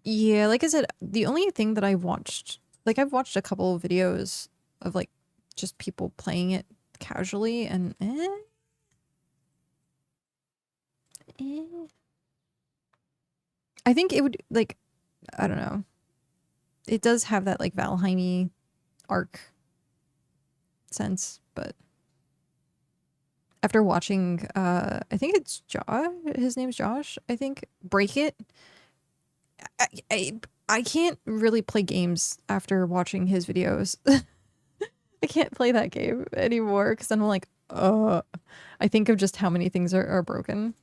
Yeah, like I said, the only thing that I've watched, like I've watched a couple of videos of like just people playing it casually and eh. I think it would like, I don't know. It does have that like Valheim-y arc sense, but after watching I think it's Josh, his name's Josh, I think, break it, I, I, I can't really play games after watching his videos. I can't play that game anymore because then I'm like, I think of just how many things are broken.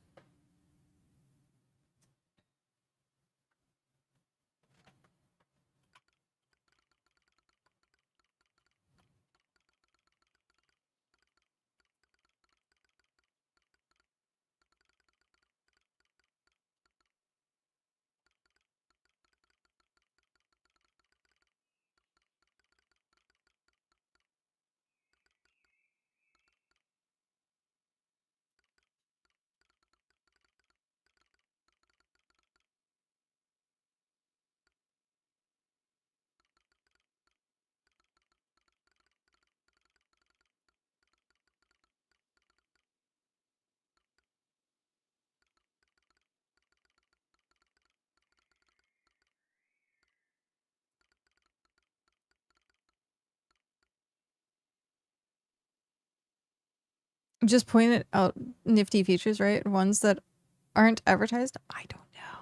Just pointed out nifty features, right? Ones that aren't advertised. I don't know.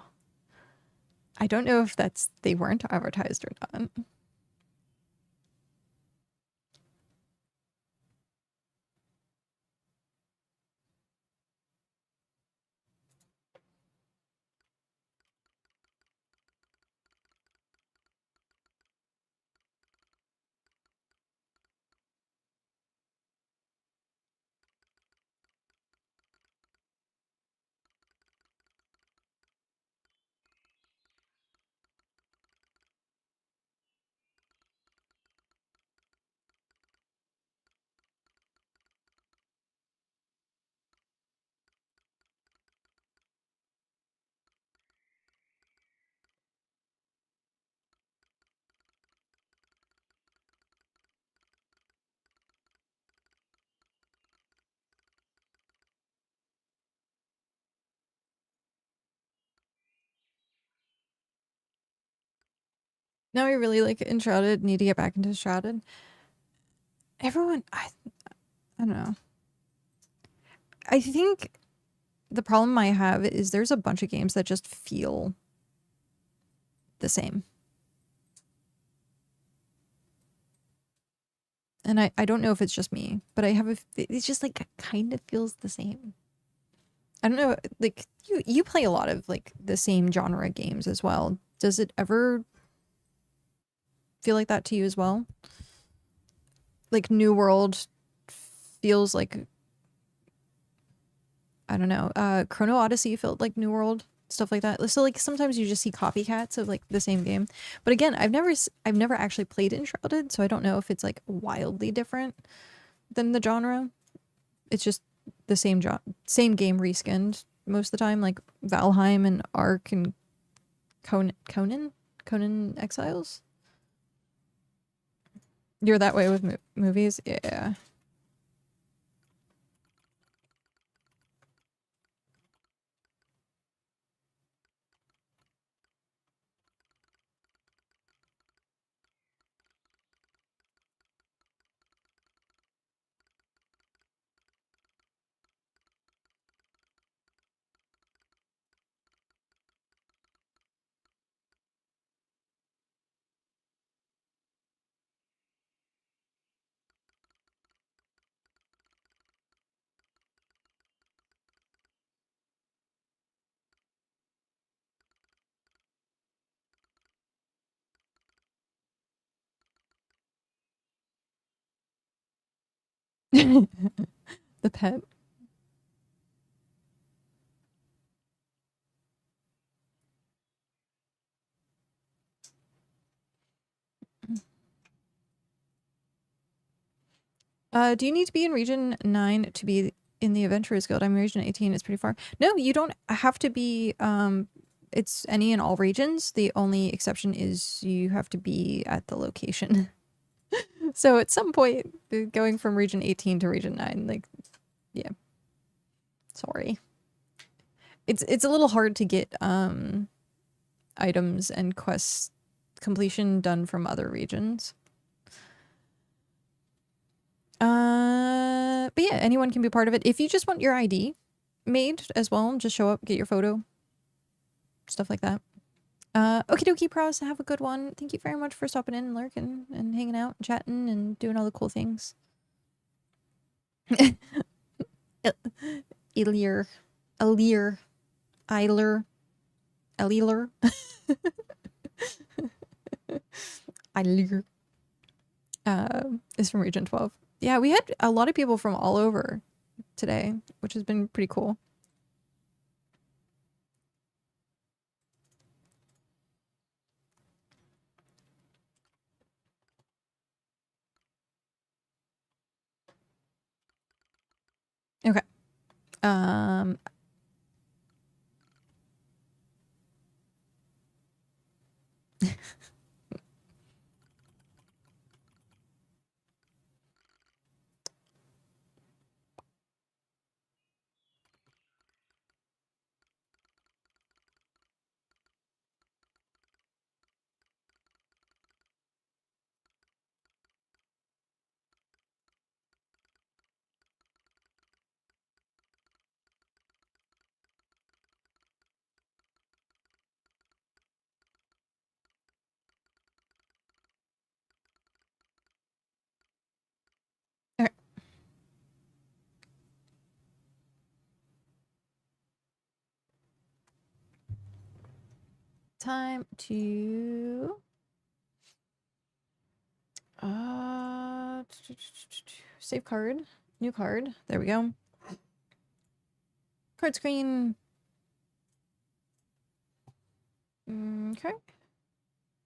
I don't know if that's they weren't advertised or not. Now I really like Enshrouded. Need to get back into Shrouded. everyone, I don't know. I think the problem I have is there's a bunch of games that just feel the same. And I don't know if it's just me, but I have it's just like kind of feels the same. I don't know, like you play a lot of like the same genre games as well. Does it ever feel like that to you as well? Like New World feels like, I don't know, Chrono Odyssey felt like New World, stuff like that. So like sometimes you just see copycats of like the same game. But again, I've never actually played Enshrouded, so I don't know if it's like wildly different than the genre. It's just the same game reskinned most of the time, like Valheim and Ark and Conan Exiles. You're that way with movies, yeah. The pet. Do you need to be in region 9 to be in the Adventurers Guild? I'm in region 18, it's pretty far. No, you don't have to be, it's any and all regions. The only exception is you have to be at the location. So at some point, going from region 18 to region 9, like, yeah. Sorry. It's a little hard to get items and quest completion done from other regions. But yeah, anyone can be part of it. If you just want your ID made as well, just show up, get your photo, stuff like that. Okie dokie, pros, have a good one. Thank you very much for stopping in and lurking and hanging out and chatting and doing all the cool things. Ilir, Alir, Eiler, Eliler, Eiler, is from region 12. Yeah, we had a lot of people from all over today, which has been pretty cool. Okay. Okay. Time to save card, new card. There we go. Card screen. Okay.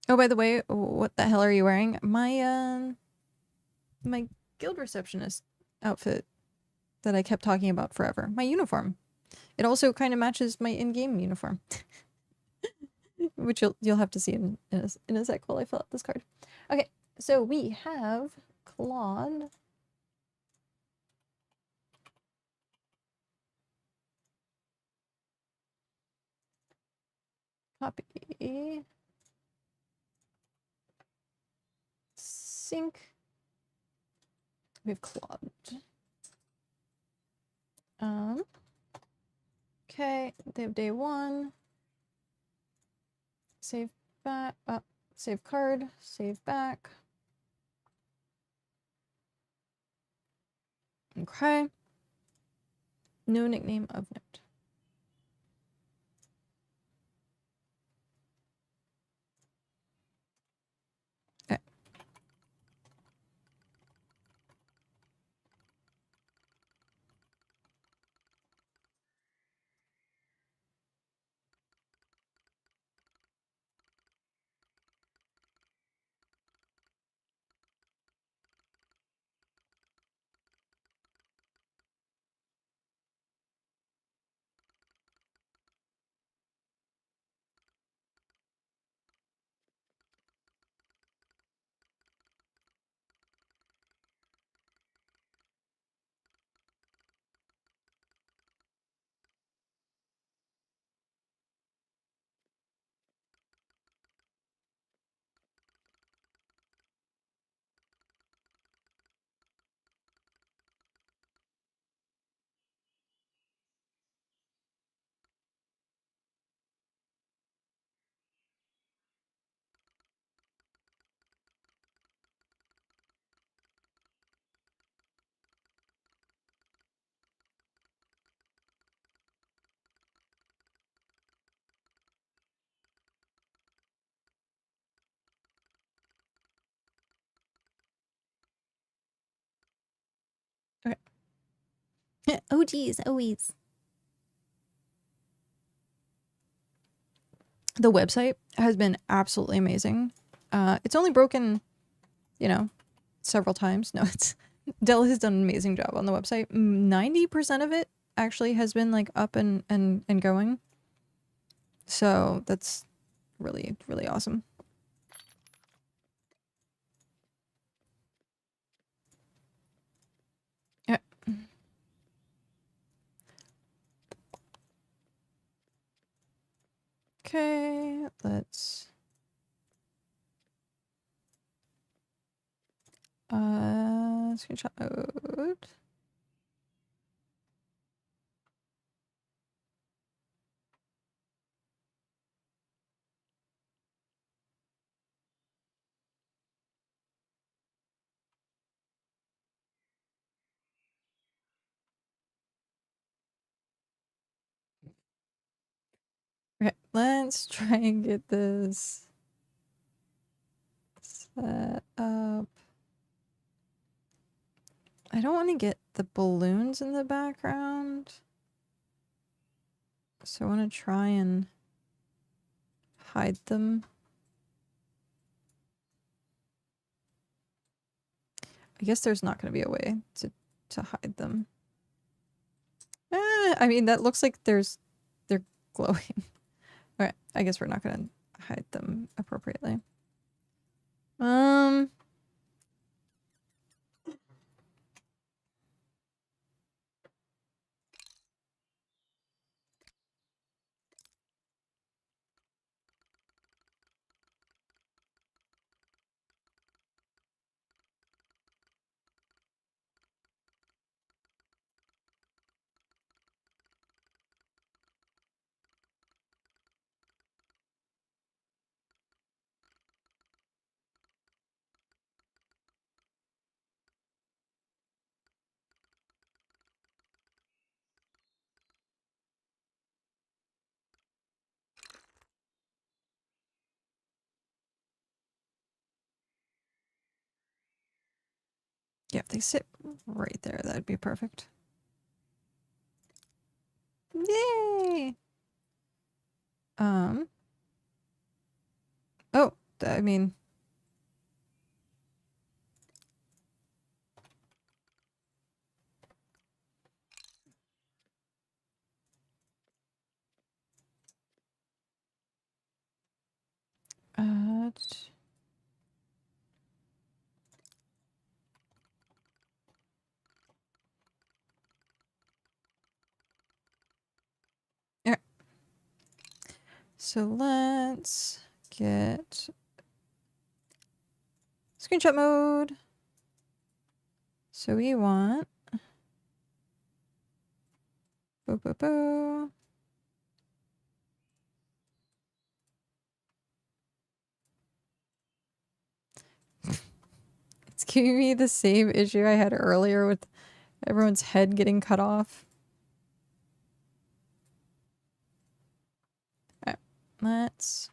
Oh, by the way, what the hell are you wearing? My guild receptionist outfit that I kept talking about forever. My uniform. It also kind of matches my in-game uniform, which you'll have to see in a sec while I fill out this card. Okay, so we have Claude. Copy. Sync. We have clubbed. Okay, they have day 1. Save back, save card, save back. Okay. No nickname of note. Okay. Okay. Oh geez, always. The website has been absolutely amazing. It's only broken, you know, several times. No, it's Dell has done an amazing job on the website. 90% of it actually has been like up and going. So that's really, really awesome. Yeah. Okay, let's screenshot mode. Okay, let's try and get this set up. I don't want to get the balloons in the background. So I want to try and hide them. I guess there's not going to be a way to hide them. I mean, that looks like they're glowing. All right, I guess we're not going to hide them appropriately. Yeah, if they sit right there, that'd be perfect. Yay! Oh, I mean... yeah. So let's get screenshot mode. So we want. Boo, boo, boo. It's giving me the same issue I had earlier with everyone's head getting cut off. Alright, let's.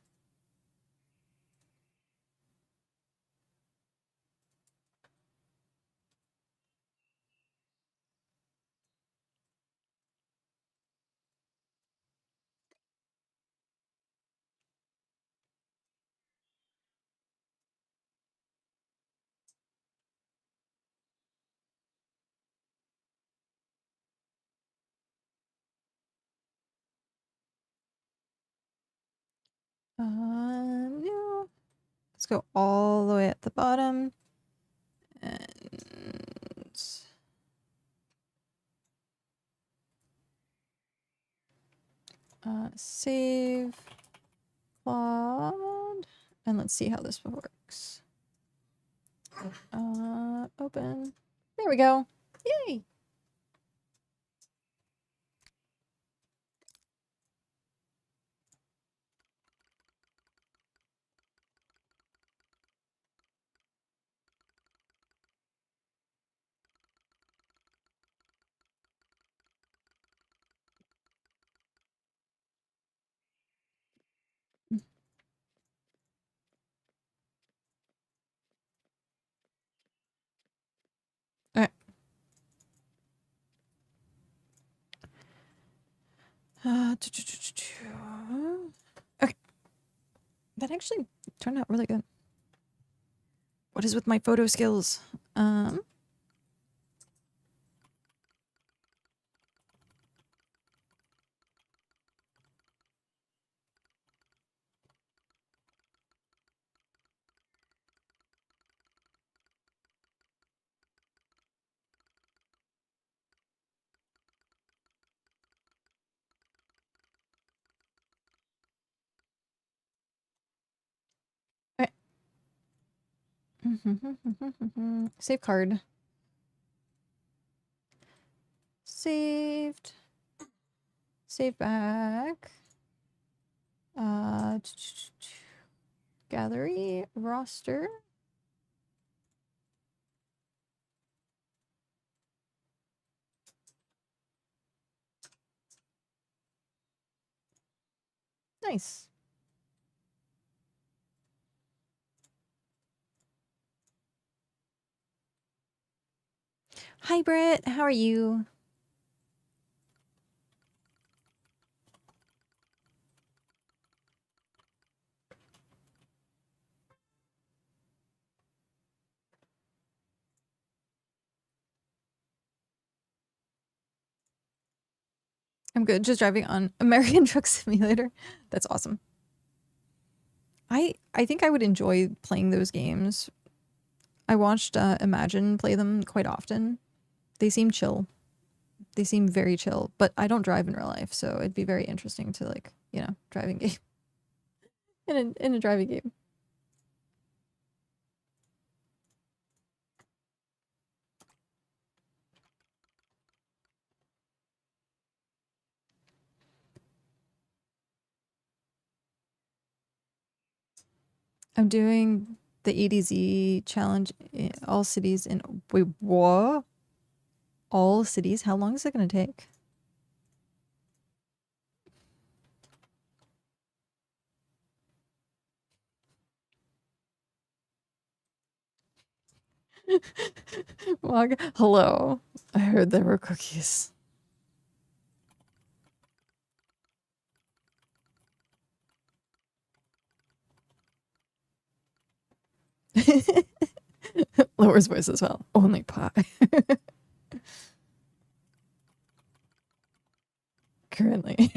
No. Let's go all the way at the bottom. And save Claude. And let's see how this works. Open. There we go. Yay! Alright. Okay. That actually turned out really good. What is with my photo skills? Okay. Save card. Saved. Save back. Gallery. Roster. Nice. Hi, Britt. How are you? I'm good. Just driving on American Truck Simulator. That's awesome. I think I would enjoy playing those games. I watched Imagine play them quite often. They seem chill. They seem very chill, but I don't drive in real life, so it'd be very interesting to like, you know, driving game in a driving game. I'm doing the EDZ challenge in all cities in wait, what? All cities? How long is it gonna take? Log, hello. I heard there were cookies. Lowers voice as well. Only pie. Currently.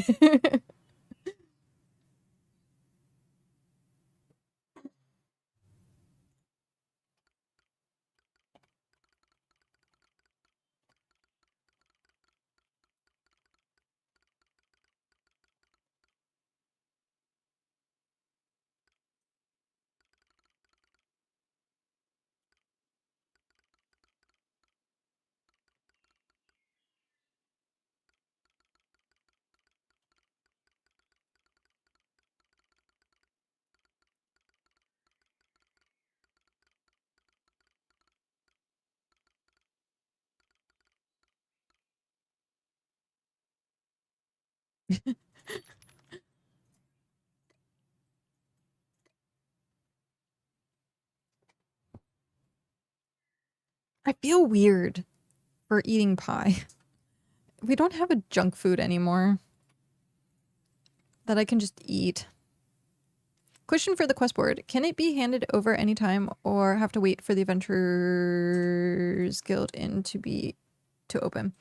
I feel weird for eating pie. We don't have a junk food anymore that I can just eat. Question for the quest board. Can it be handed over anytime or have to wait for the Adventurers Guild Inn to open?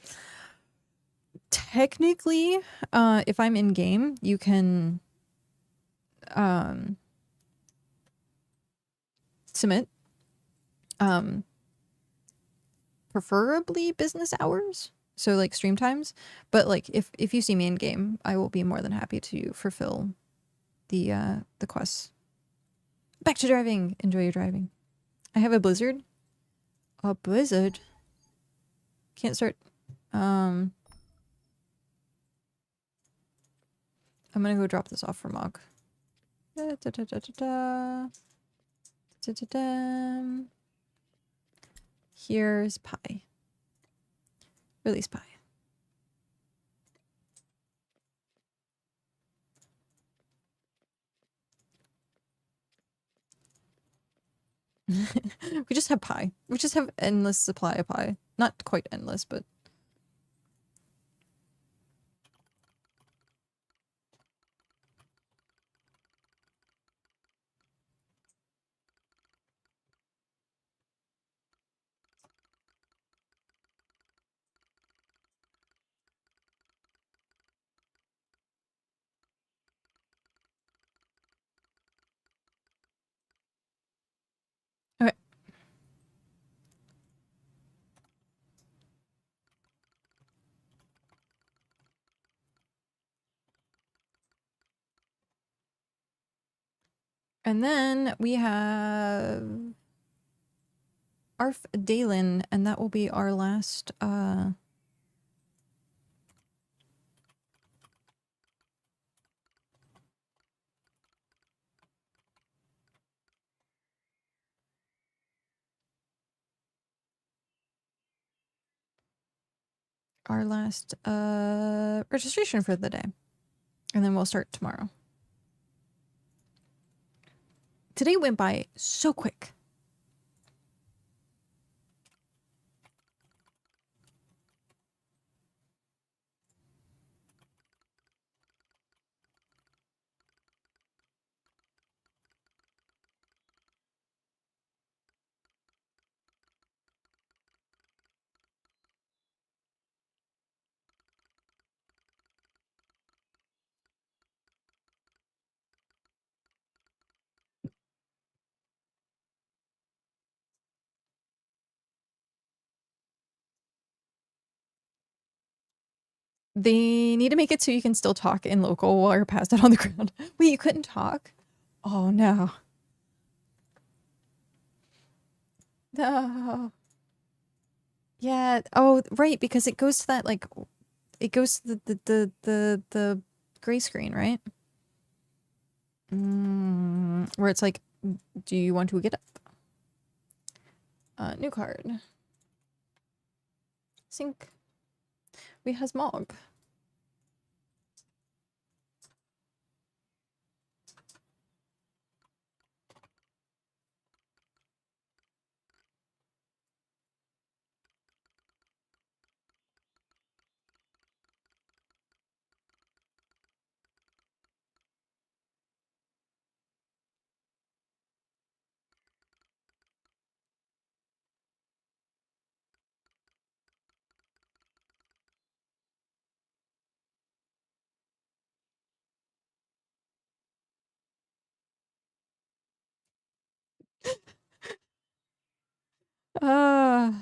Technically, if I'm in game, you can submit. Preferably business hours, so like stream times. But like if you see me in game, I will be more than happy to fulfill the quests. Back to driving. Enjoy your driving. I have a blizzard. A blizzard. Can't start. I'm gonna go drop this off for Mog. Da, da, da, da, da, da. Da, da, da. Here's pie. Release pie. We just have pie. We just have endless supply of pie. Not quite endless, but okay. And then we have Arf Dalen, and that will be our last registration for the day. And then we'll start tomorrow. Today went by so quick. They need to make it so you can still talk in local while you're passed out on the ground. Wait, you couldn't talk? Oh no. No. Yeah. Oh, right, because it goes to that like it goes to the gray screen, right? Where it's like, do you want to get up? New card. Sync. We has Mog. Uh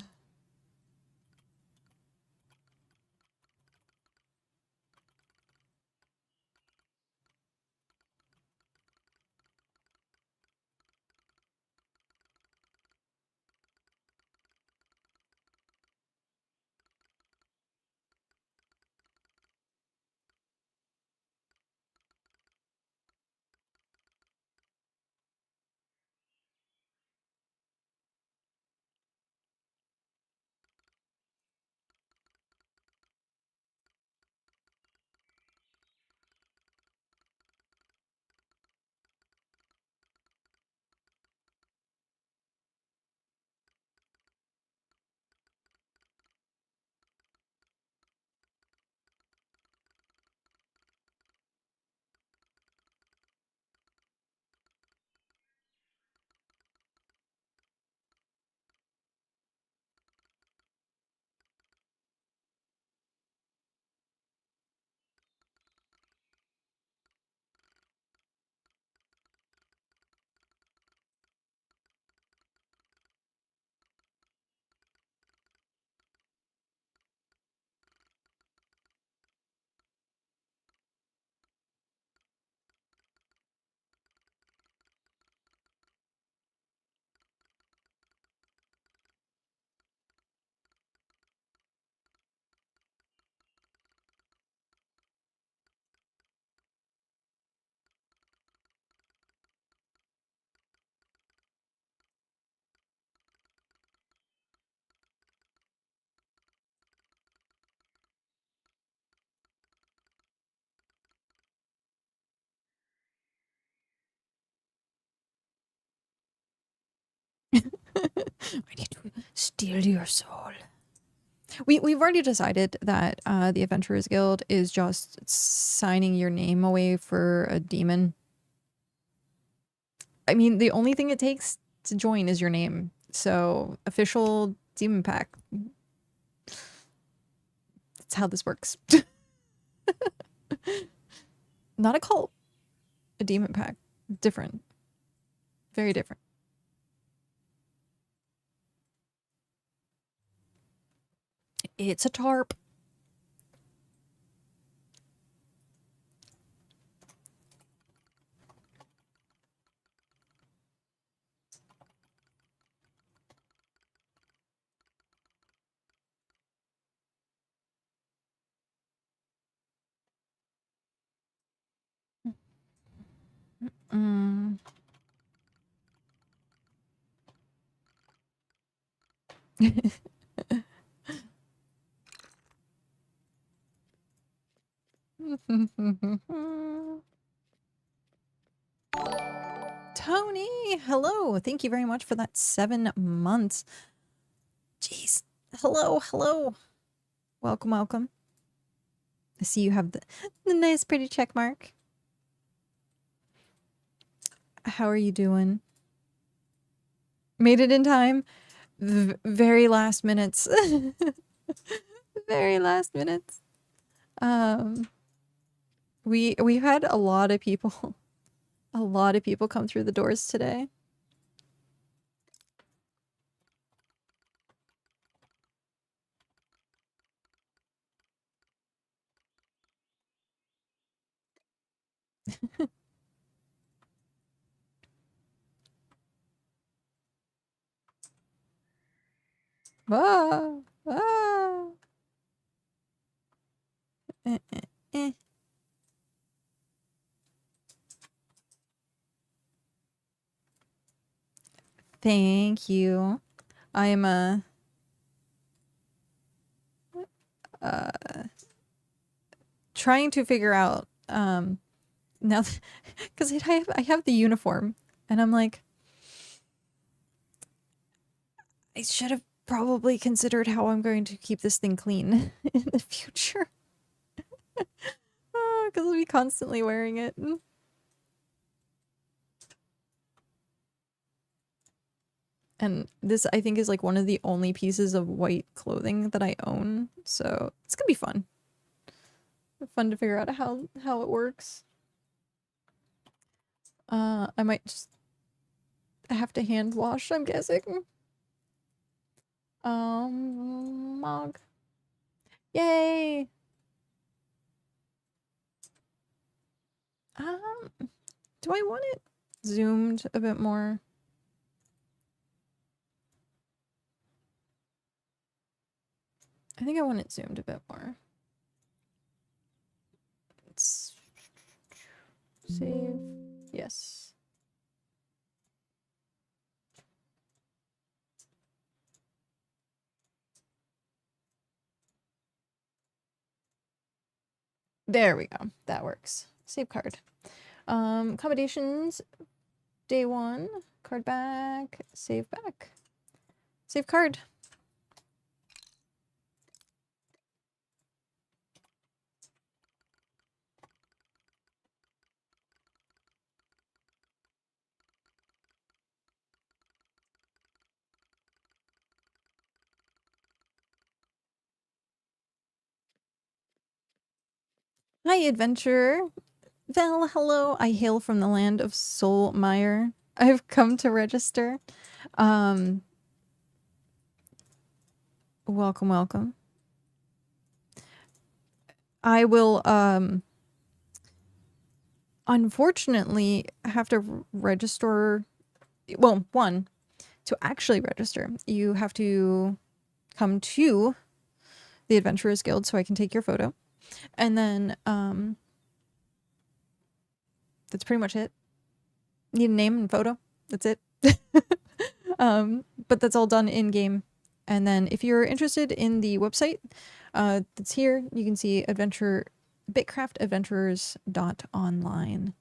I need to steal your soul. We've already decided that the Adventurers Guild is just signing your name away for a demon. I mean, the only thing it takes to join is your name. So, official demon pack. That's how this works. Not a cult. A demon pack. Different. Very different. It's a tarp. Mm. Tony, hello. Thank you very much for that 7 months. Jeez. Hello, hello. Welcome, welcome. I see you have the nice pretty check mark. How are you doing? Made it in time? Very last minutes. Very last minutes. We had a lot of people come through the doors today. Ah, ah. Eh, eh, eh. Thank you. I'm trying to figure out now because I have the uniform and I'm like, I should have probably considered how I'm going to keep this thing clean in the future. Because I'll be constantly wearing it. And this, I think, is like one of the only pieces of white clothing that I own. So it's gonna be fun. Fun to figure out how it works. I might just have to hand wash, I'm guessing. Mog. Yay! Do I want it zoomed a bit more? I think I want it zoomed a bit more. Let's save. Yes. There we go. That works. Save card. Accommodations. Day 1. Card back. Save back. Save card. Hi, adventurer. Vel, hello. I hail from the land of Soulmire. I've come to register. Welcome, welcome. I will, unfortunately have to register. Well, one, to actually register, you have to come to the Adventurers Guild so I can take your photo. And then, that's pretty much it. Need a name and photo. That's it. But that's all done in game. And then if you're interested in the website that's here, you can see BitCraftAdventurers.online.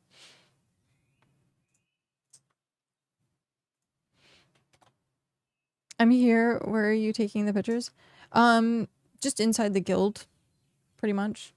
I'm here. Where are you taking the pictures? Just inside the guild, pretty much.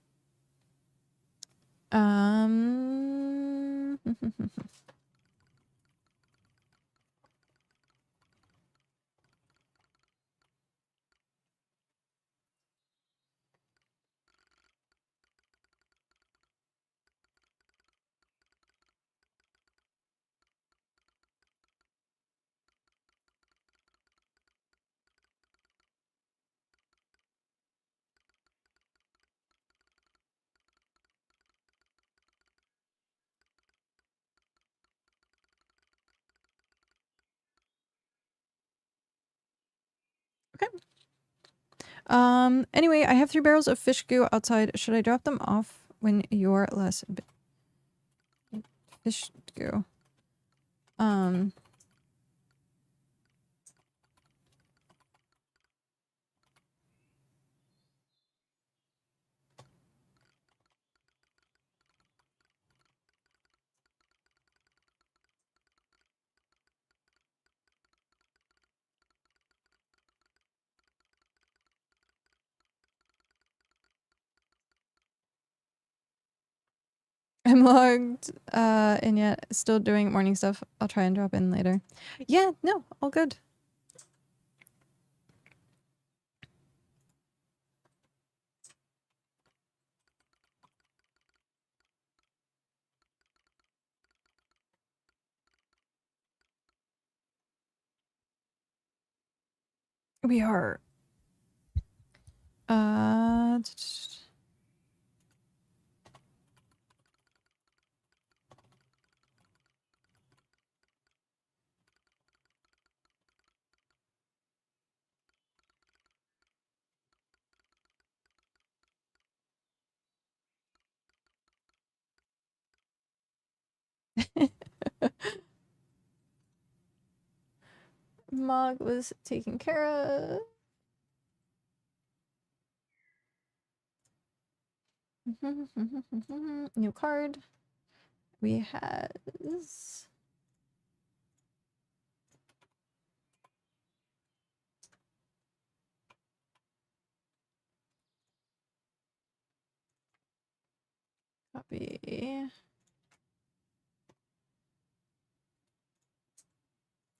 Okay. Anyway, I have 3 barrels of fish goo outside. Should I drop them off when you're less fish goo? I'm logged and yet still doing morning stuff. I'll try and drop in later. Yeah, no, all good. We are Mog was taken care of. New card. We has copy.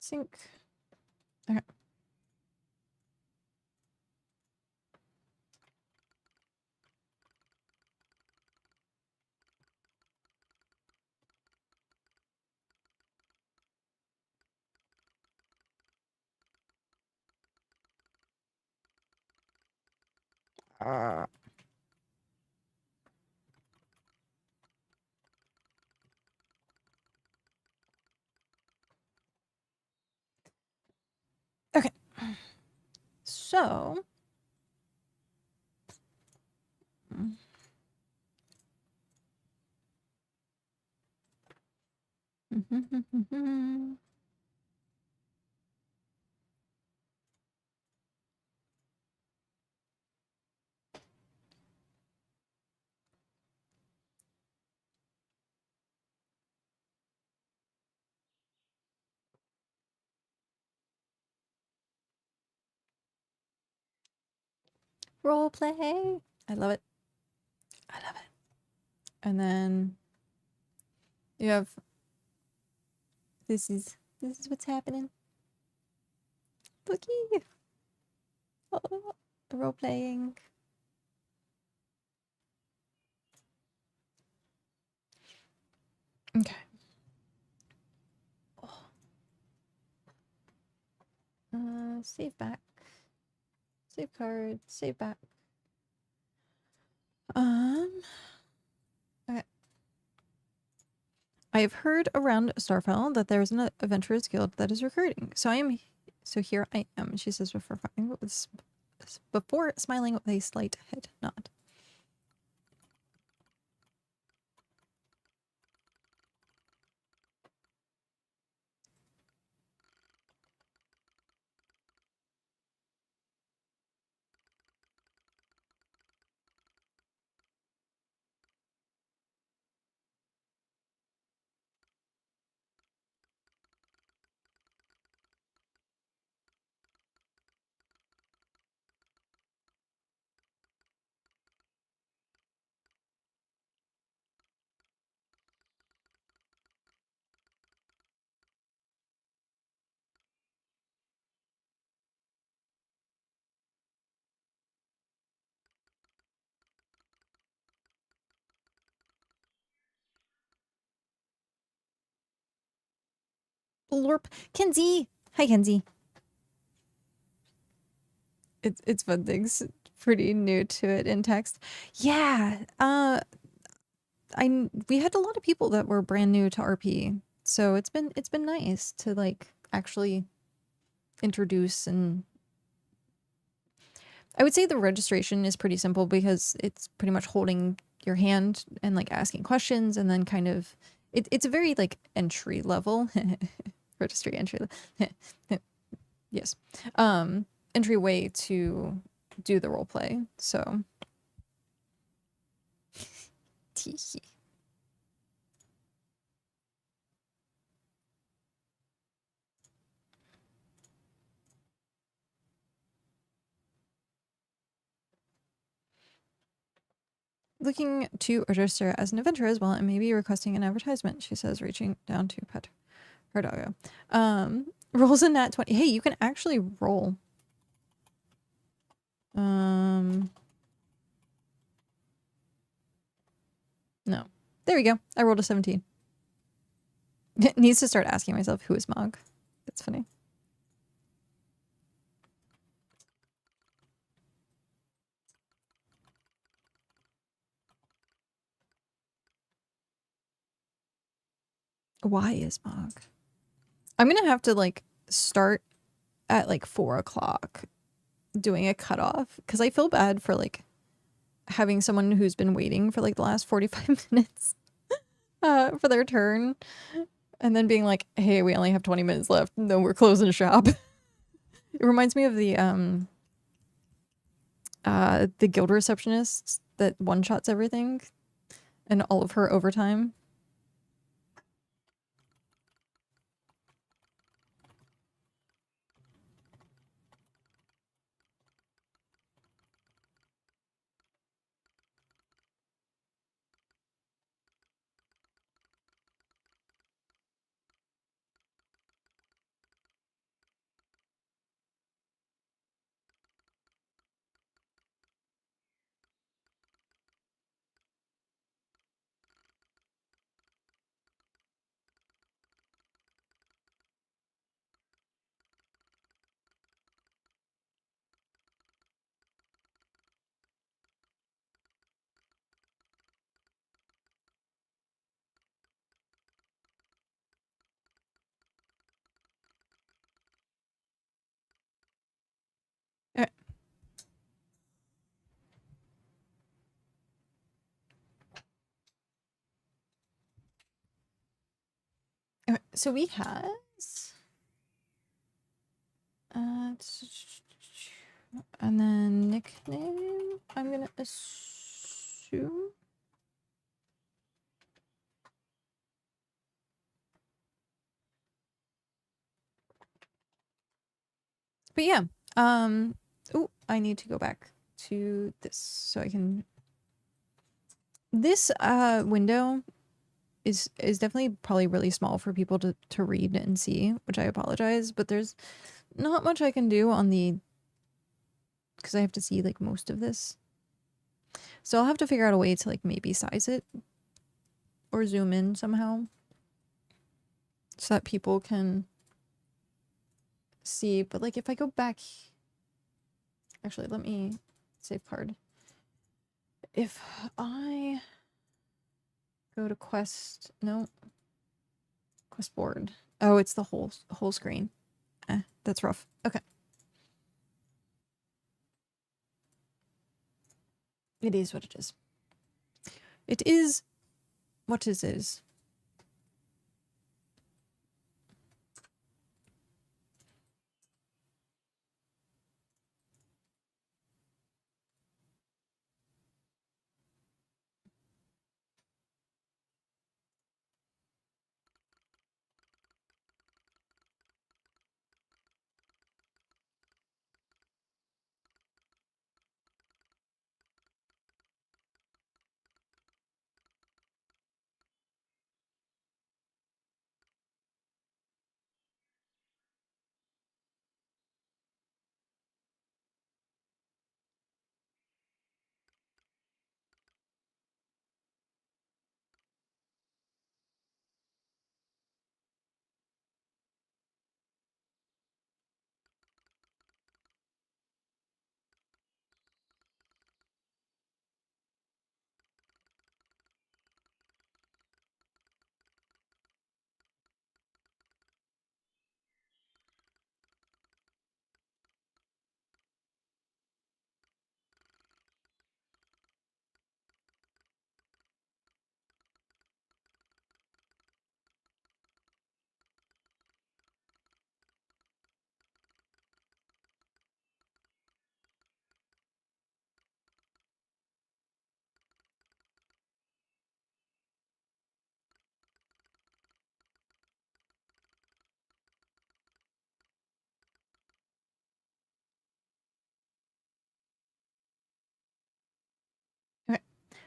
Sync. Okay. Okay. So role play. I love it. I love it. And then you have this is what's happening. Looky. Oh, role playing. Okay. Save back. Save card. Save back. Okay. I have heard around Starfell that there is an adventurers guild that is recruiting. So here I am. She says before smiling with a slight head nod. Blorp. Kenzie. Hi, Kenzie. It's fun things. Pretty new to it in text. Yeah. We had a lot of people that were brand new to RP, so it's been nice to like actually introduce. And I would say the registration is pretty simple because it's pretty much holding your hand and like asking questions, and then kind of it's a very like entry level registry entry yes entryway to do the role play. So looking to register as an adventurer as well, and maybe requesting an advertisement, she says, reaching down to pet her doggo. Rolls a nat 20. Hey, you can actually roll. No. There we go. I rolled a 17. It needs to start asking myself, who is Mog? That's funny. Why is Mog? I'm gonna have to like start at like 4 o'clock doing a cutoff, because I feel bad for like having someone who's been waiting for like the last 45 minutes for their turn, and then being like, hey, we only have 20 minutes left. No, we're closing shop. It reminds me of the guild receptionist that one-shots everything and all of her overtime. Alright. Alright, so we has and then nickname, I'm gonna assume. But yeah, oh, I need to go back to this so I can. This window is definitely probably really small for people to read and see, which I apologize, but there's not much I can do on the, because I have to see like most of this. So I'll have to figure out a way to like maybe size it or zoom in somehow so that people can see. But like if I go back, actually let me save card. If I go to quest, no, quest board. Oh, it's the whole screen. That's rough. Okay. It is what it is. It is what it is.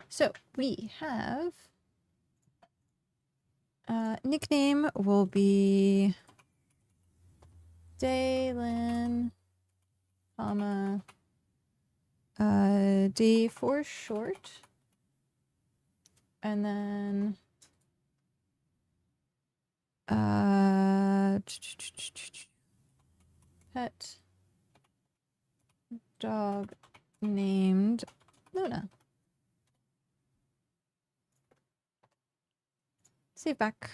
So we have nickname will be Daylin, comma D for short, and then pet dog named Luna. Save back.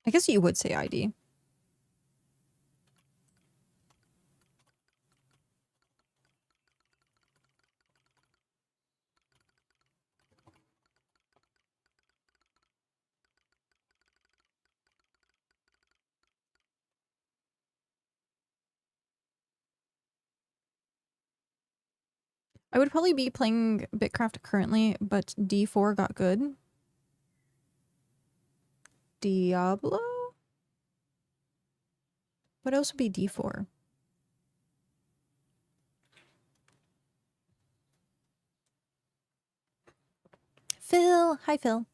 I guess you would say ID. I would probably be playing BitCraft currently, but D4 got good. Diablo? What else would be D4? Phil! Hi, Phil.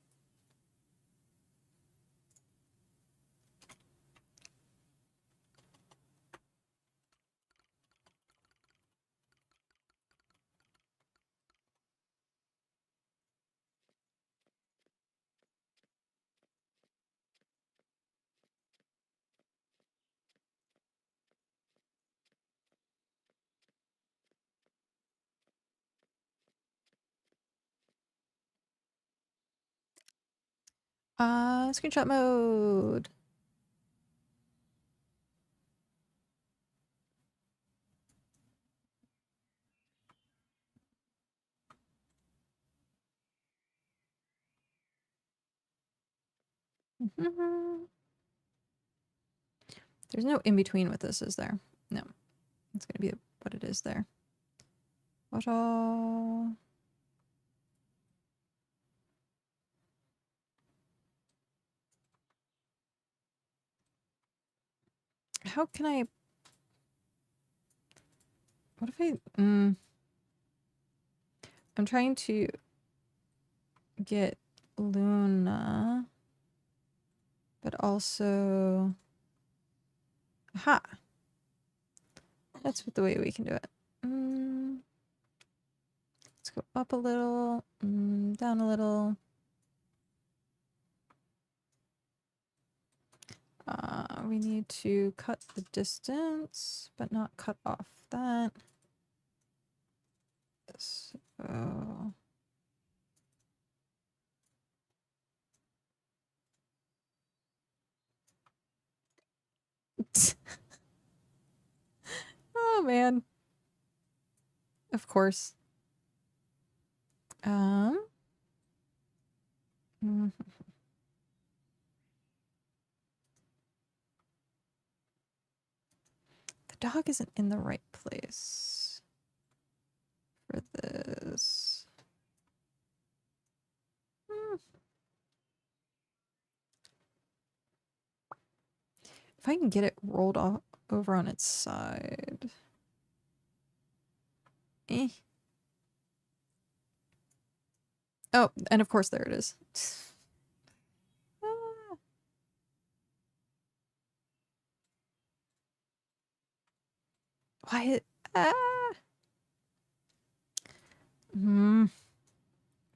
Screenshot mode. There's no in between with this, is there? No. It's gonna be what it is there. What all? How can I? What if I? I'm trying to get Luna, but also, aha. That's the way we can do it. Let's go up a little, down a little. We need to cut the distance, but not cut off that. So... oh man. Of course. The dog isn't in the right place for this. If I can get it rolled off over on its side. Oh, and of course there it is. Why?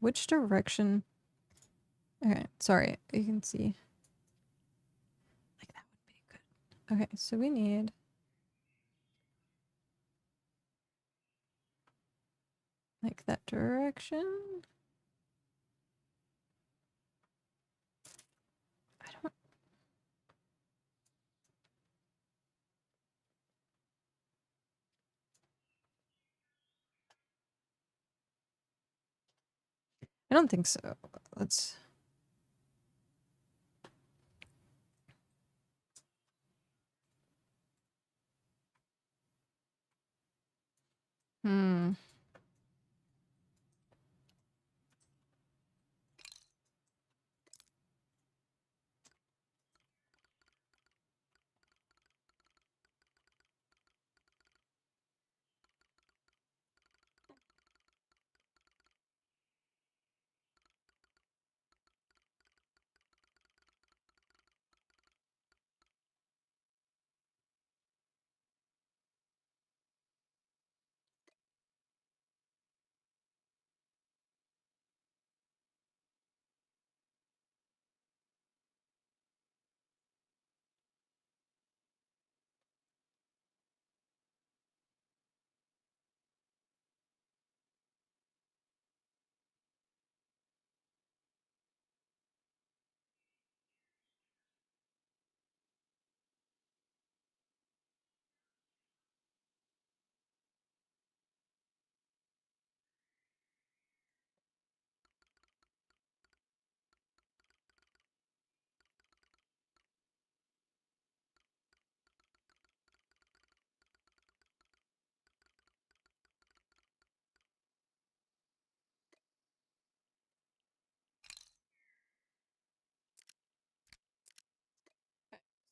Which direction? Okay, sorry. You can see. Like that would be good. Okay, so we need... like that direction. I don't think so. Let's... Hmm.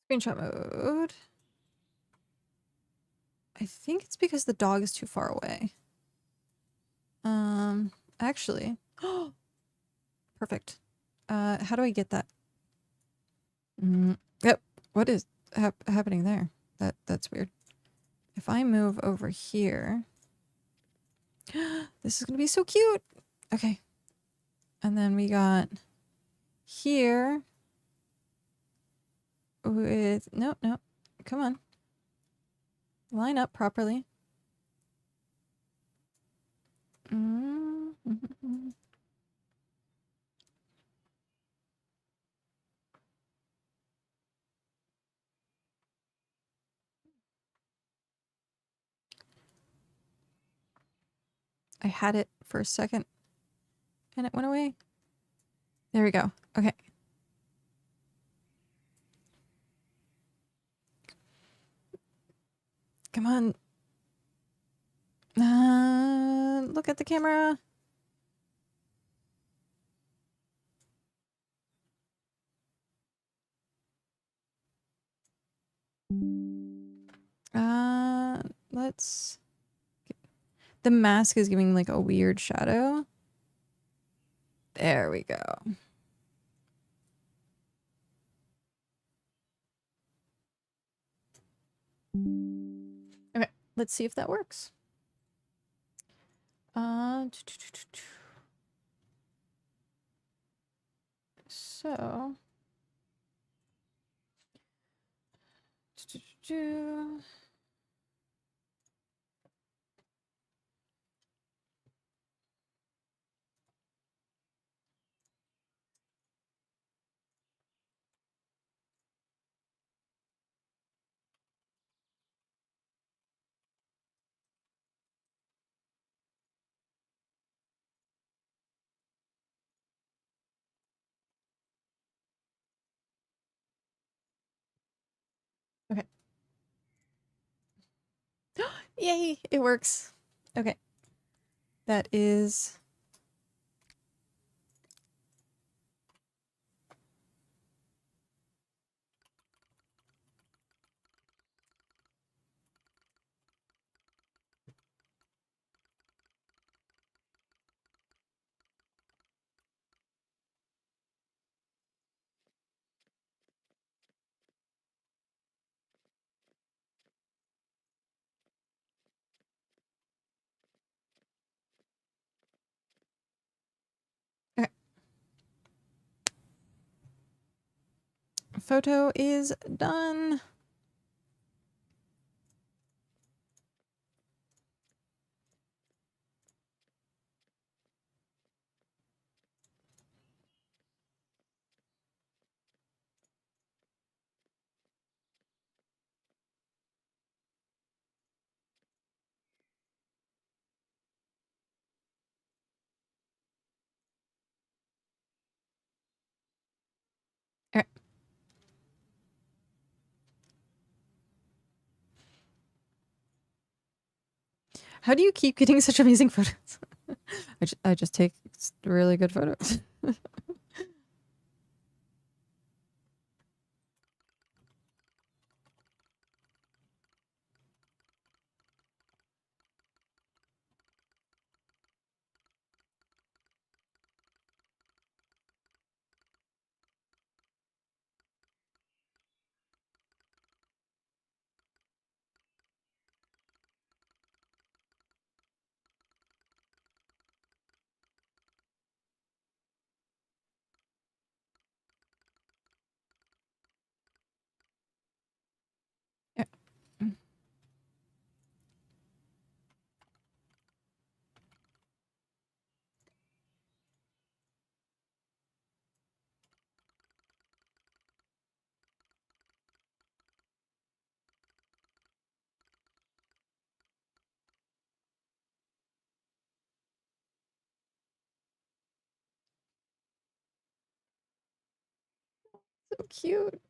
Screenshot mode. I think it's because the dog is too far away. Actually. Perfect. How do I get that? Yep. What is happening there? That's weird. If I move over here, this is gonna be so cute. Okay. And then we got here with nope. Come on. Line up properly. I had it for a second and it went away. There we go. Okay. Come on. Look at the camera. Let's... The mask is giving like a weird shadow. There we go. Okay, let's see if that works. So... Okay. Yay, it works. Okay. That is... Okay. Photo is done. Okay. How do you keep getting such amazing photos? I just take really good photos. Yeah. So cute.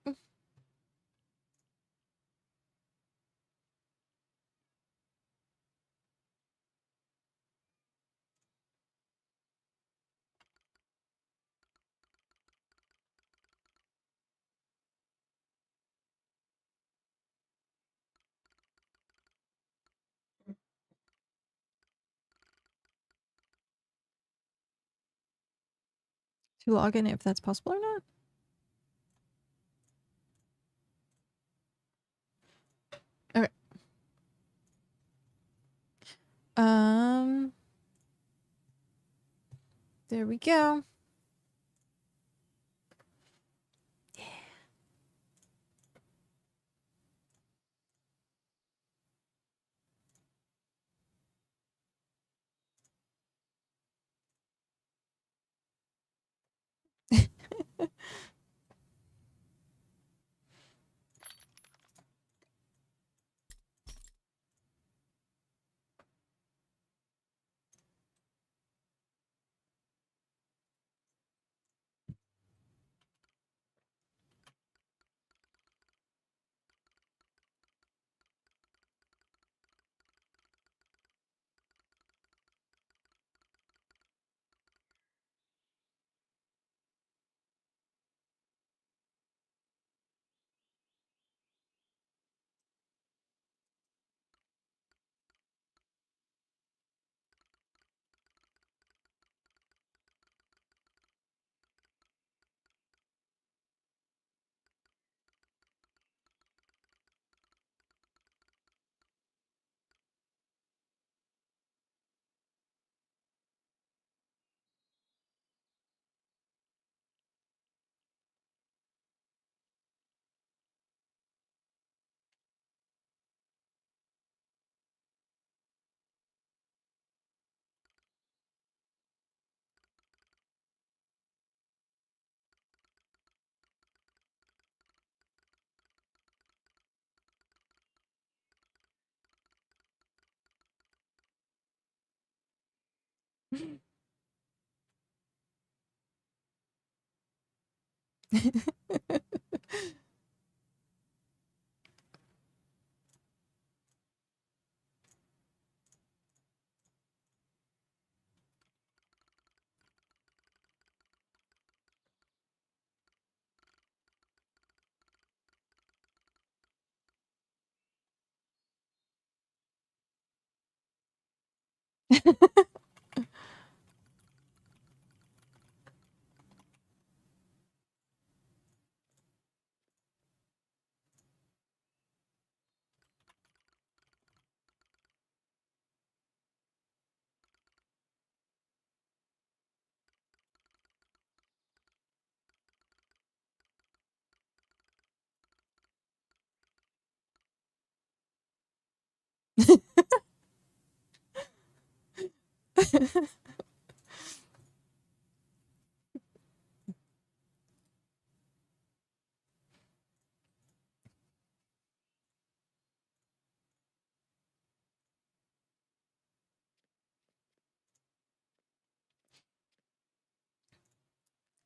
To log in if that's possible or not. Okay. There we go.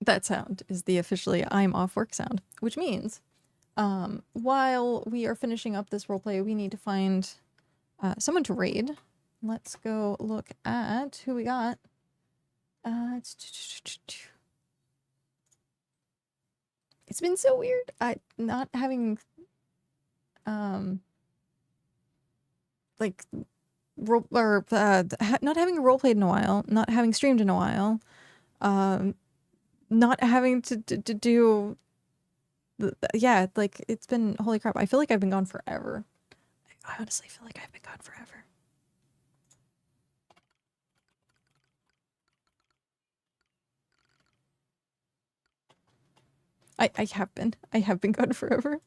That sound is the officially I'm off work sound, which means while we are finishing up this roleplay, we need to find someone to raid. let's go look at who we got. It's been so weird. Not having like not having role played in a while, not having streamed in a while, not having to do yeah, like it's been holy crap. I feel like I've been gone forever. I honestly feel like I've been gone forever. I have been. I have been gone forever.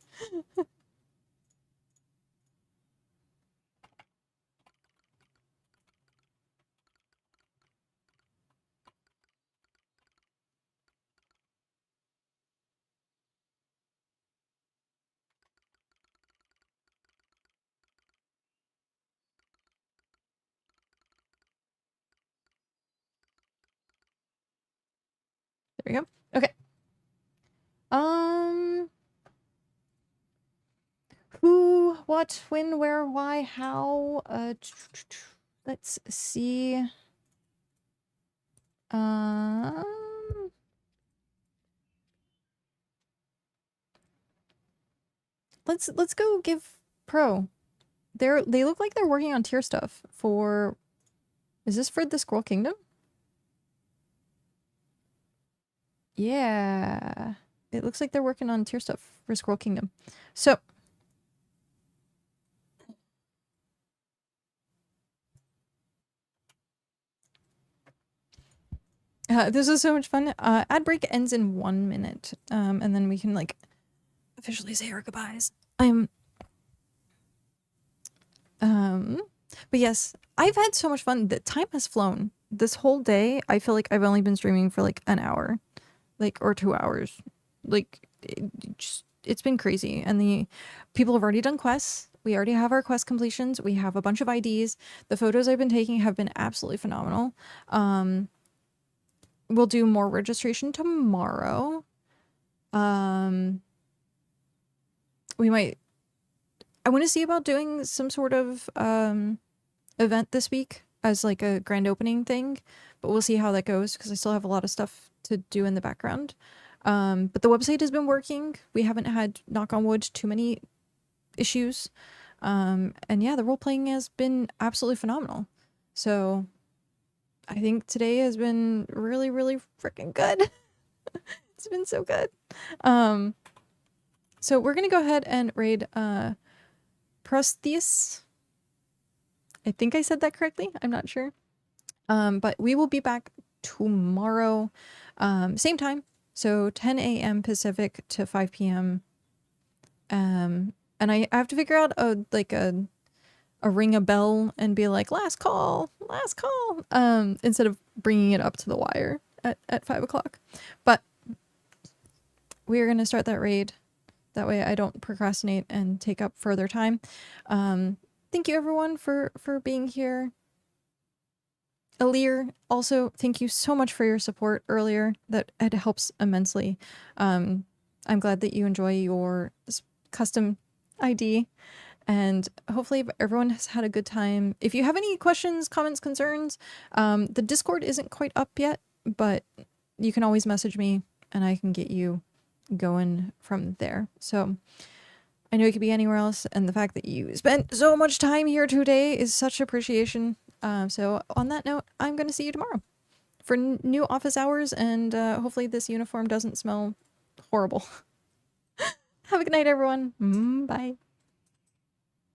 There we go. Okay. Who, what, when, where, why, how? Let's see. Let's go give Pro. They look like they're working on tier stuff for. Is this for the Scroll Kingdom? Yeah. It looks like they're working on tier stuff for Scroll Kingdom. So this is so much fun. Ad break ends in 1 minute. And then we can like officially say our goodbyes. But yes, I've had so much fun. The time has flown. This whole day, I feel like I've only been streaming for like an hour, like, or 2 hours. Like, it's been crazy. And the people have already done quests. We already have our quest completions. We have a bunch of IDs. The photos I've been taking have been absolutely phenomenal. We'll do more registration tomorrow. We might. I want to see about doing some sort of event this week as like a grand opening thing, but we'll see how that goes because I still have a lot of stuff to do in the background. But the website has been working. We haven't had, knock on wood, too many issues. And yeah, the role playing has been absolutely phenomenal. So I think today has been really, really freaking good. It's been so good. So we're gonna go ahead and raid Prostheus. I think I said that correctly. I'm not sure. But we will be back tomorrow, same time. So 10 a.m. Pacific to 5 p.m. And I have to figure out a ring a bell and be like, last call, instead of bringing it up to the wire at 5 o'clock. But we're going to start that raid. That way I don't procrastinate and take up further time. Thank you everyone for being here. Alir, also, thank you so much for your support earlier. That it helps immensely. I'm glad that you enjoy your custom ID, and hopefully everyone has had a good time. If you have any questions, comments, concerns, the Discord isn't quite up yet, but you can always message me and I can get you going from there. So I know you could be anywhere else, and the fact that you spent so much time here today is such appreciation. So on that note, I'm going to see you tomorrow for new office hours, and hopefully this uniform doesn't smell horrible. Have a good night, everyone. Bye.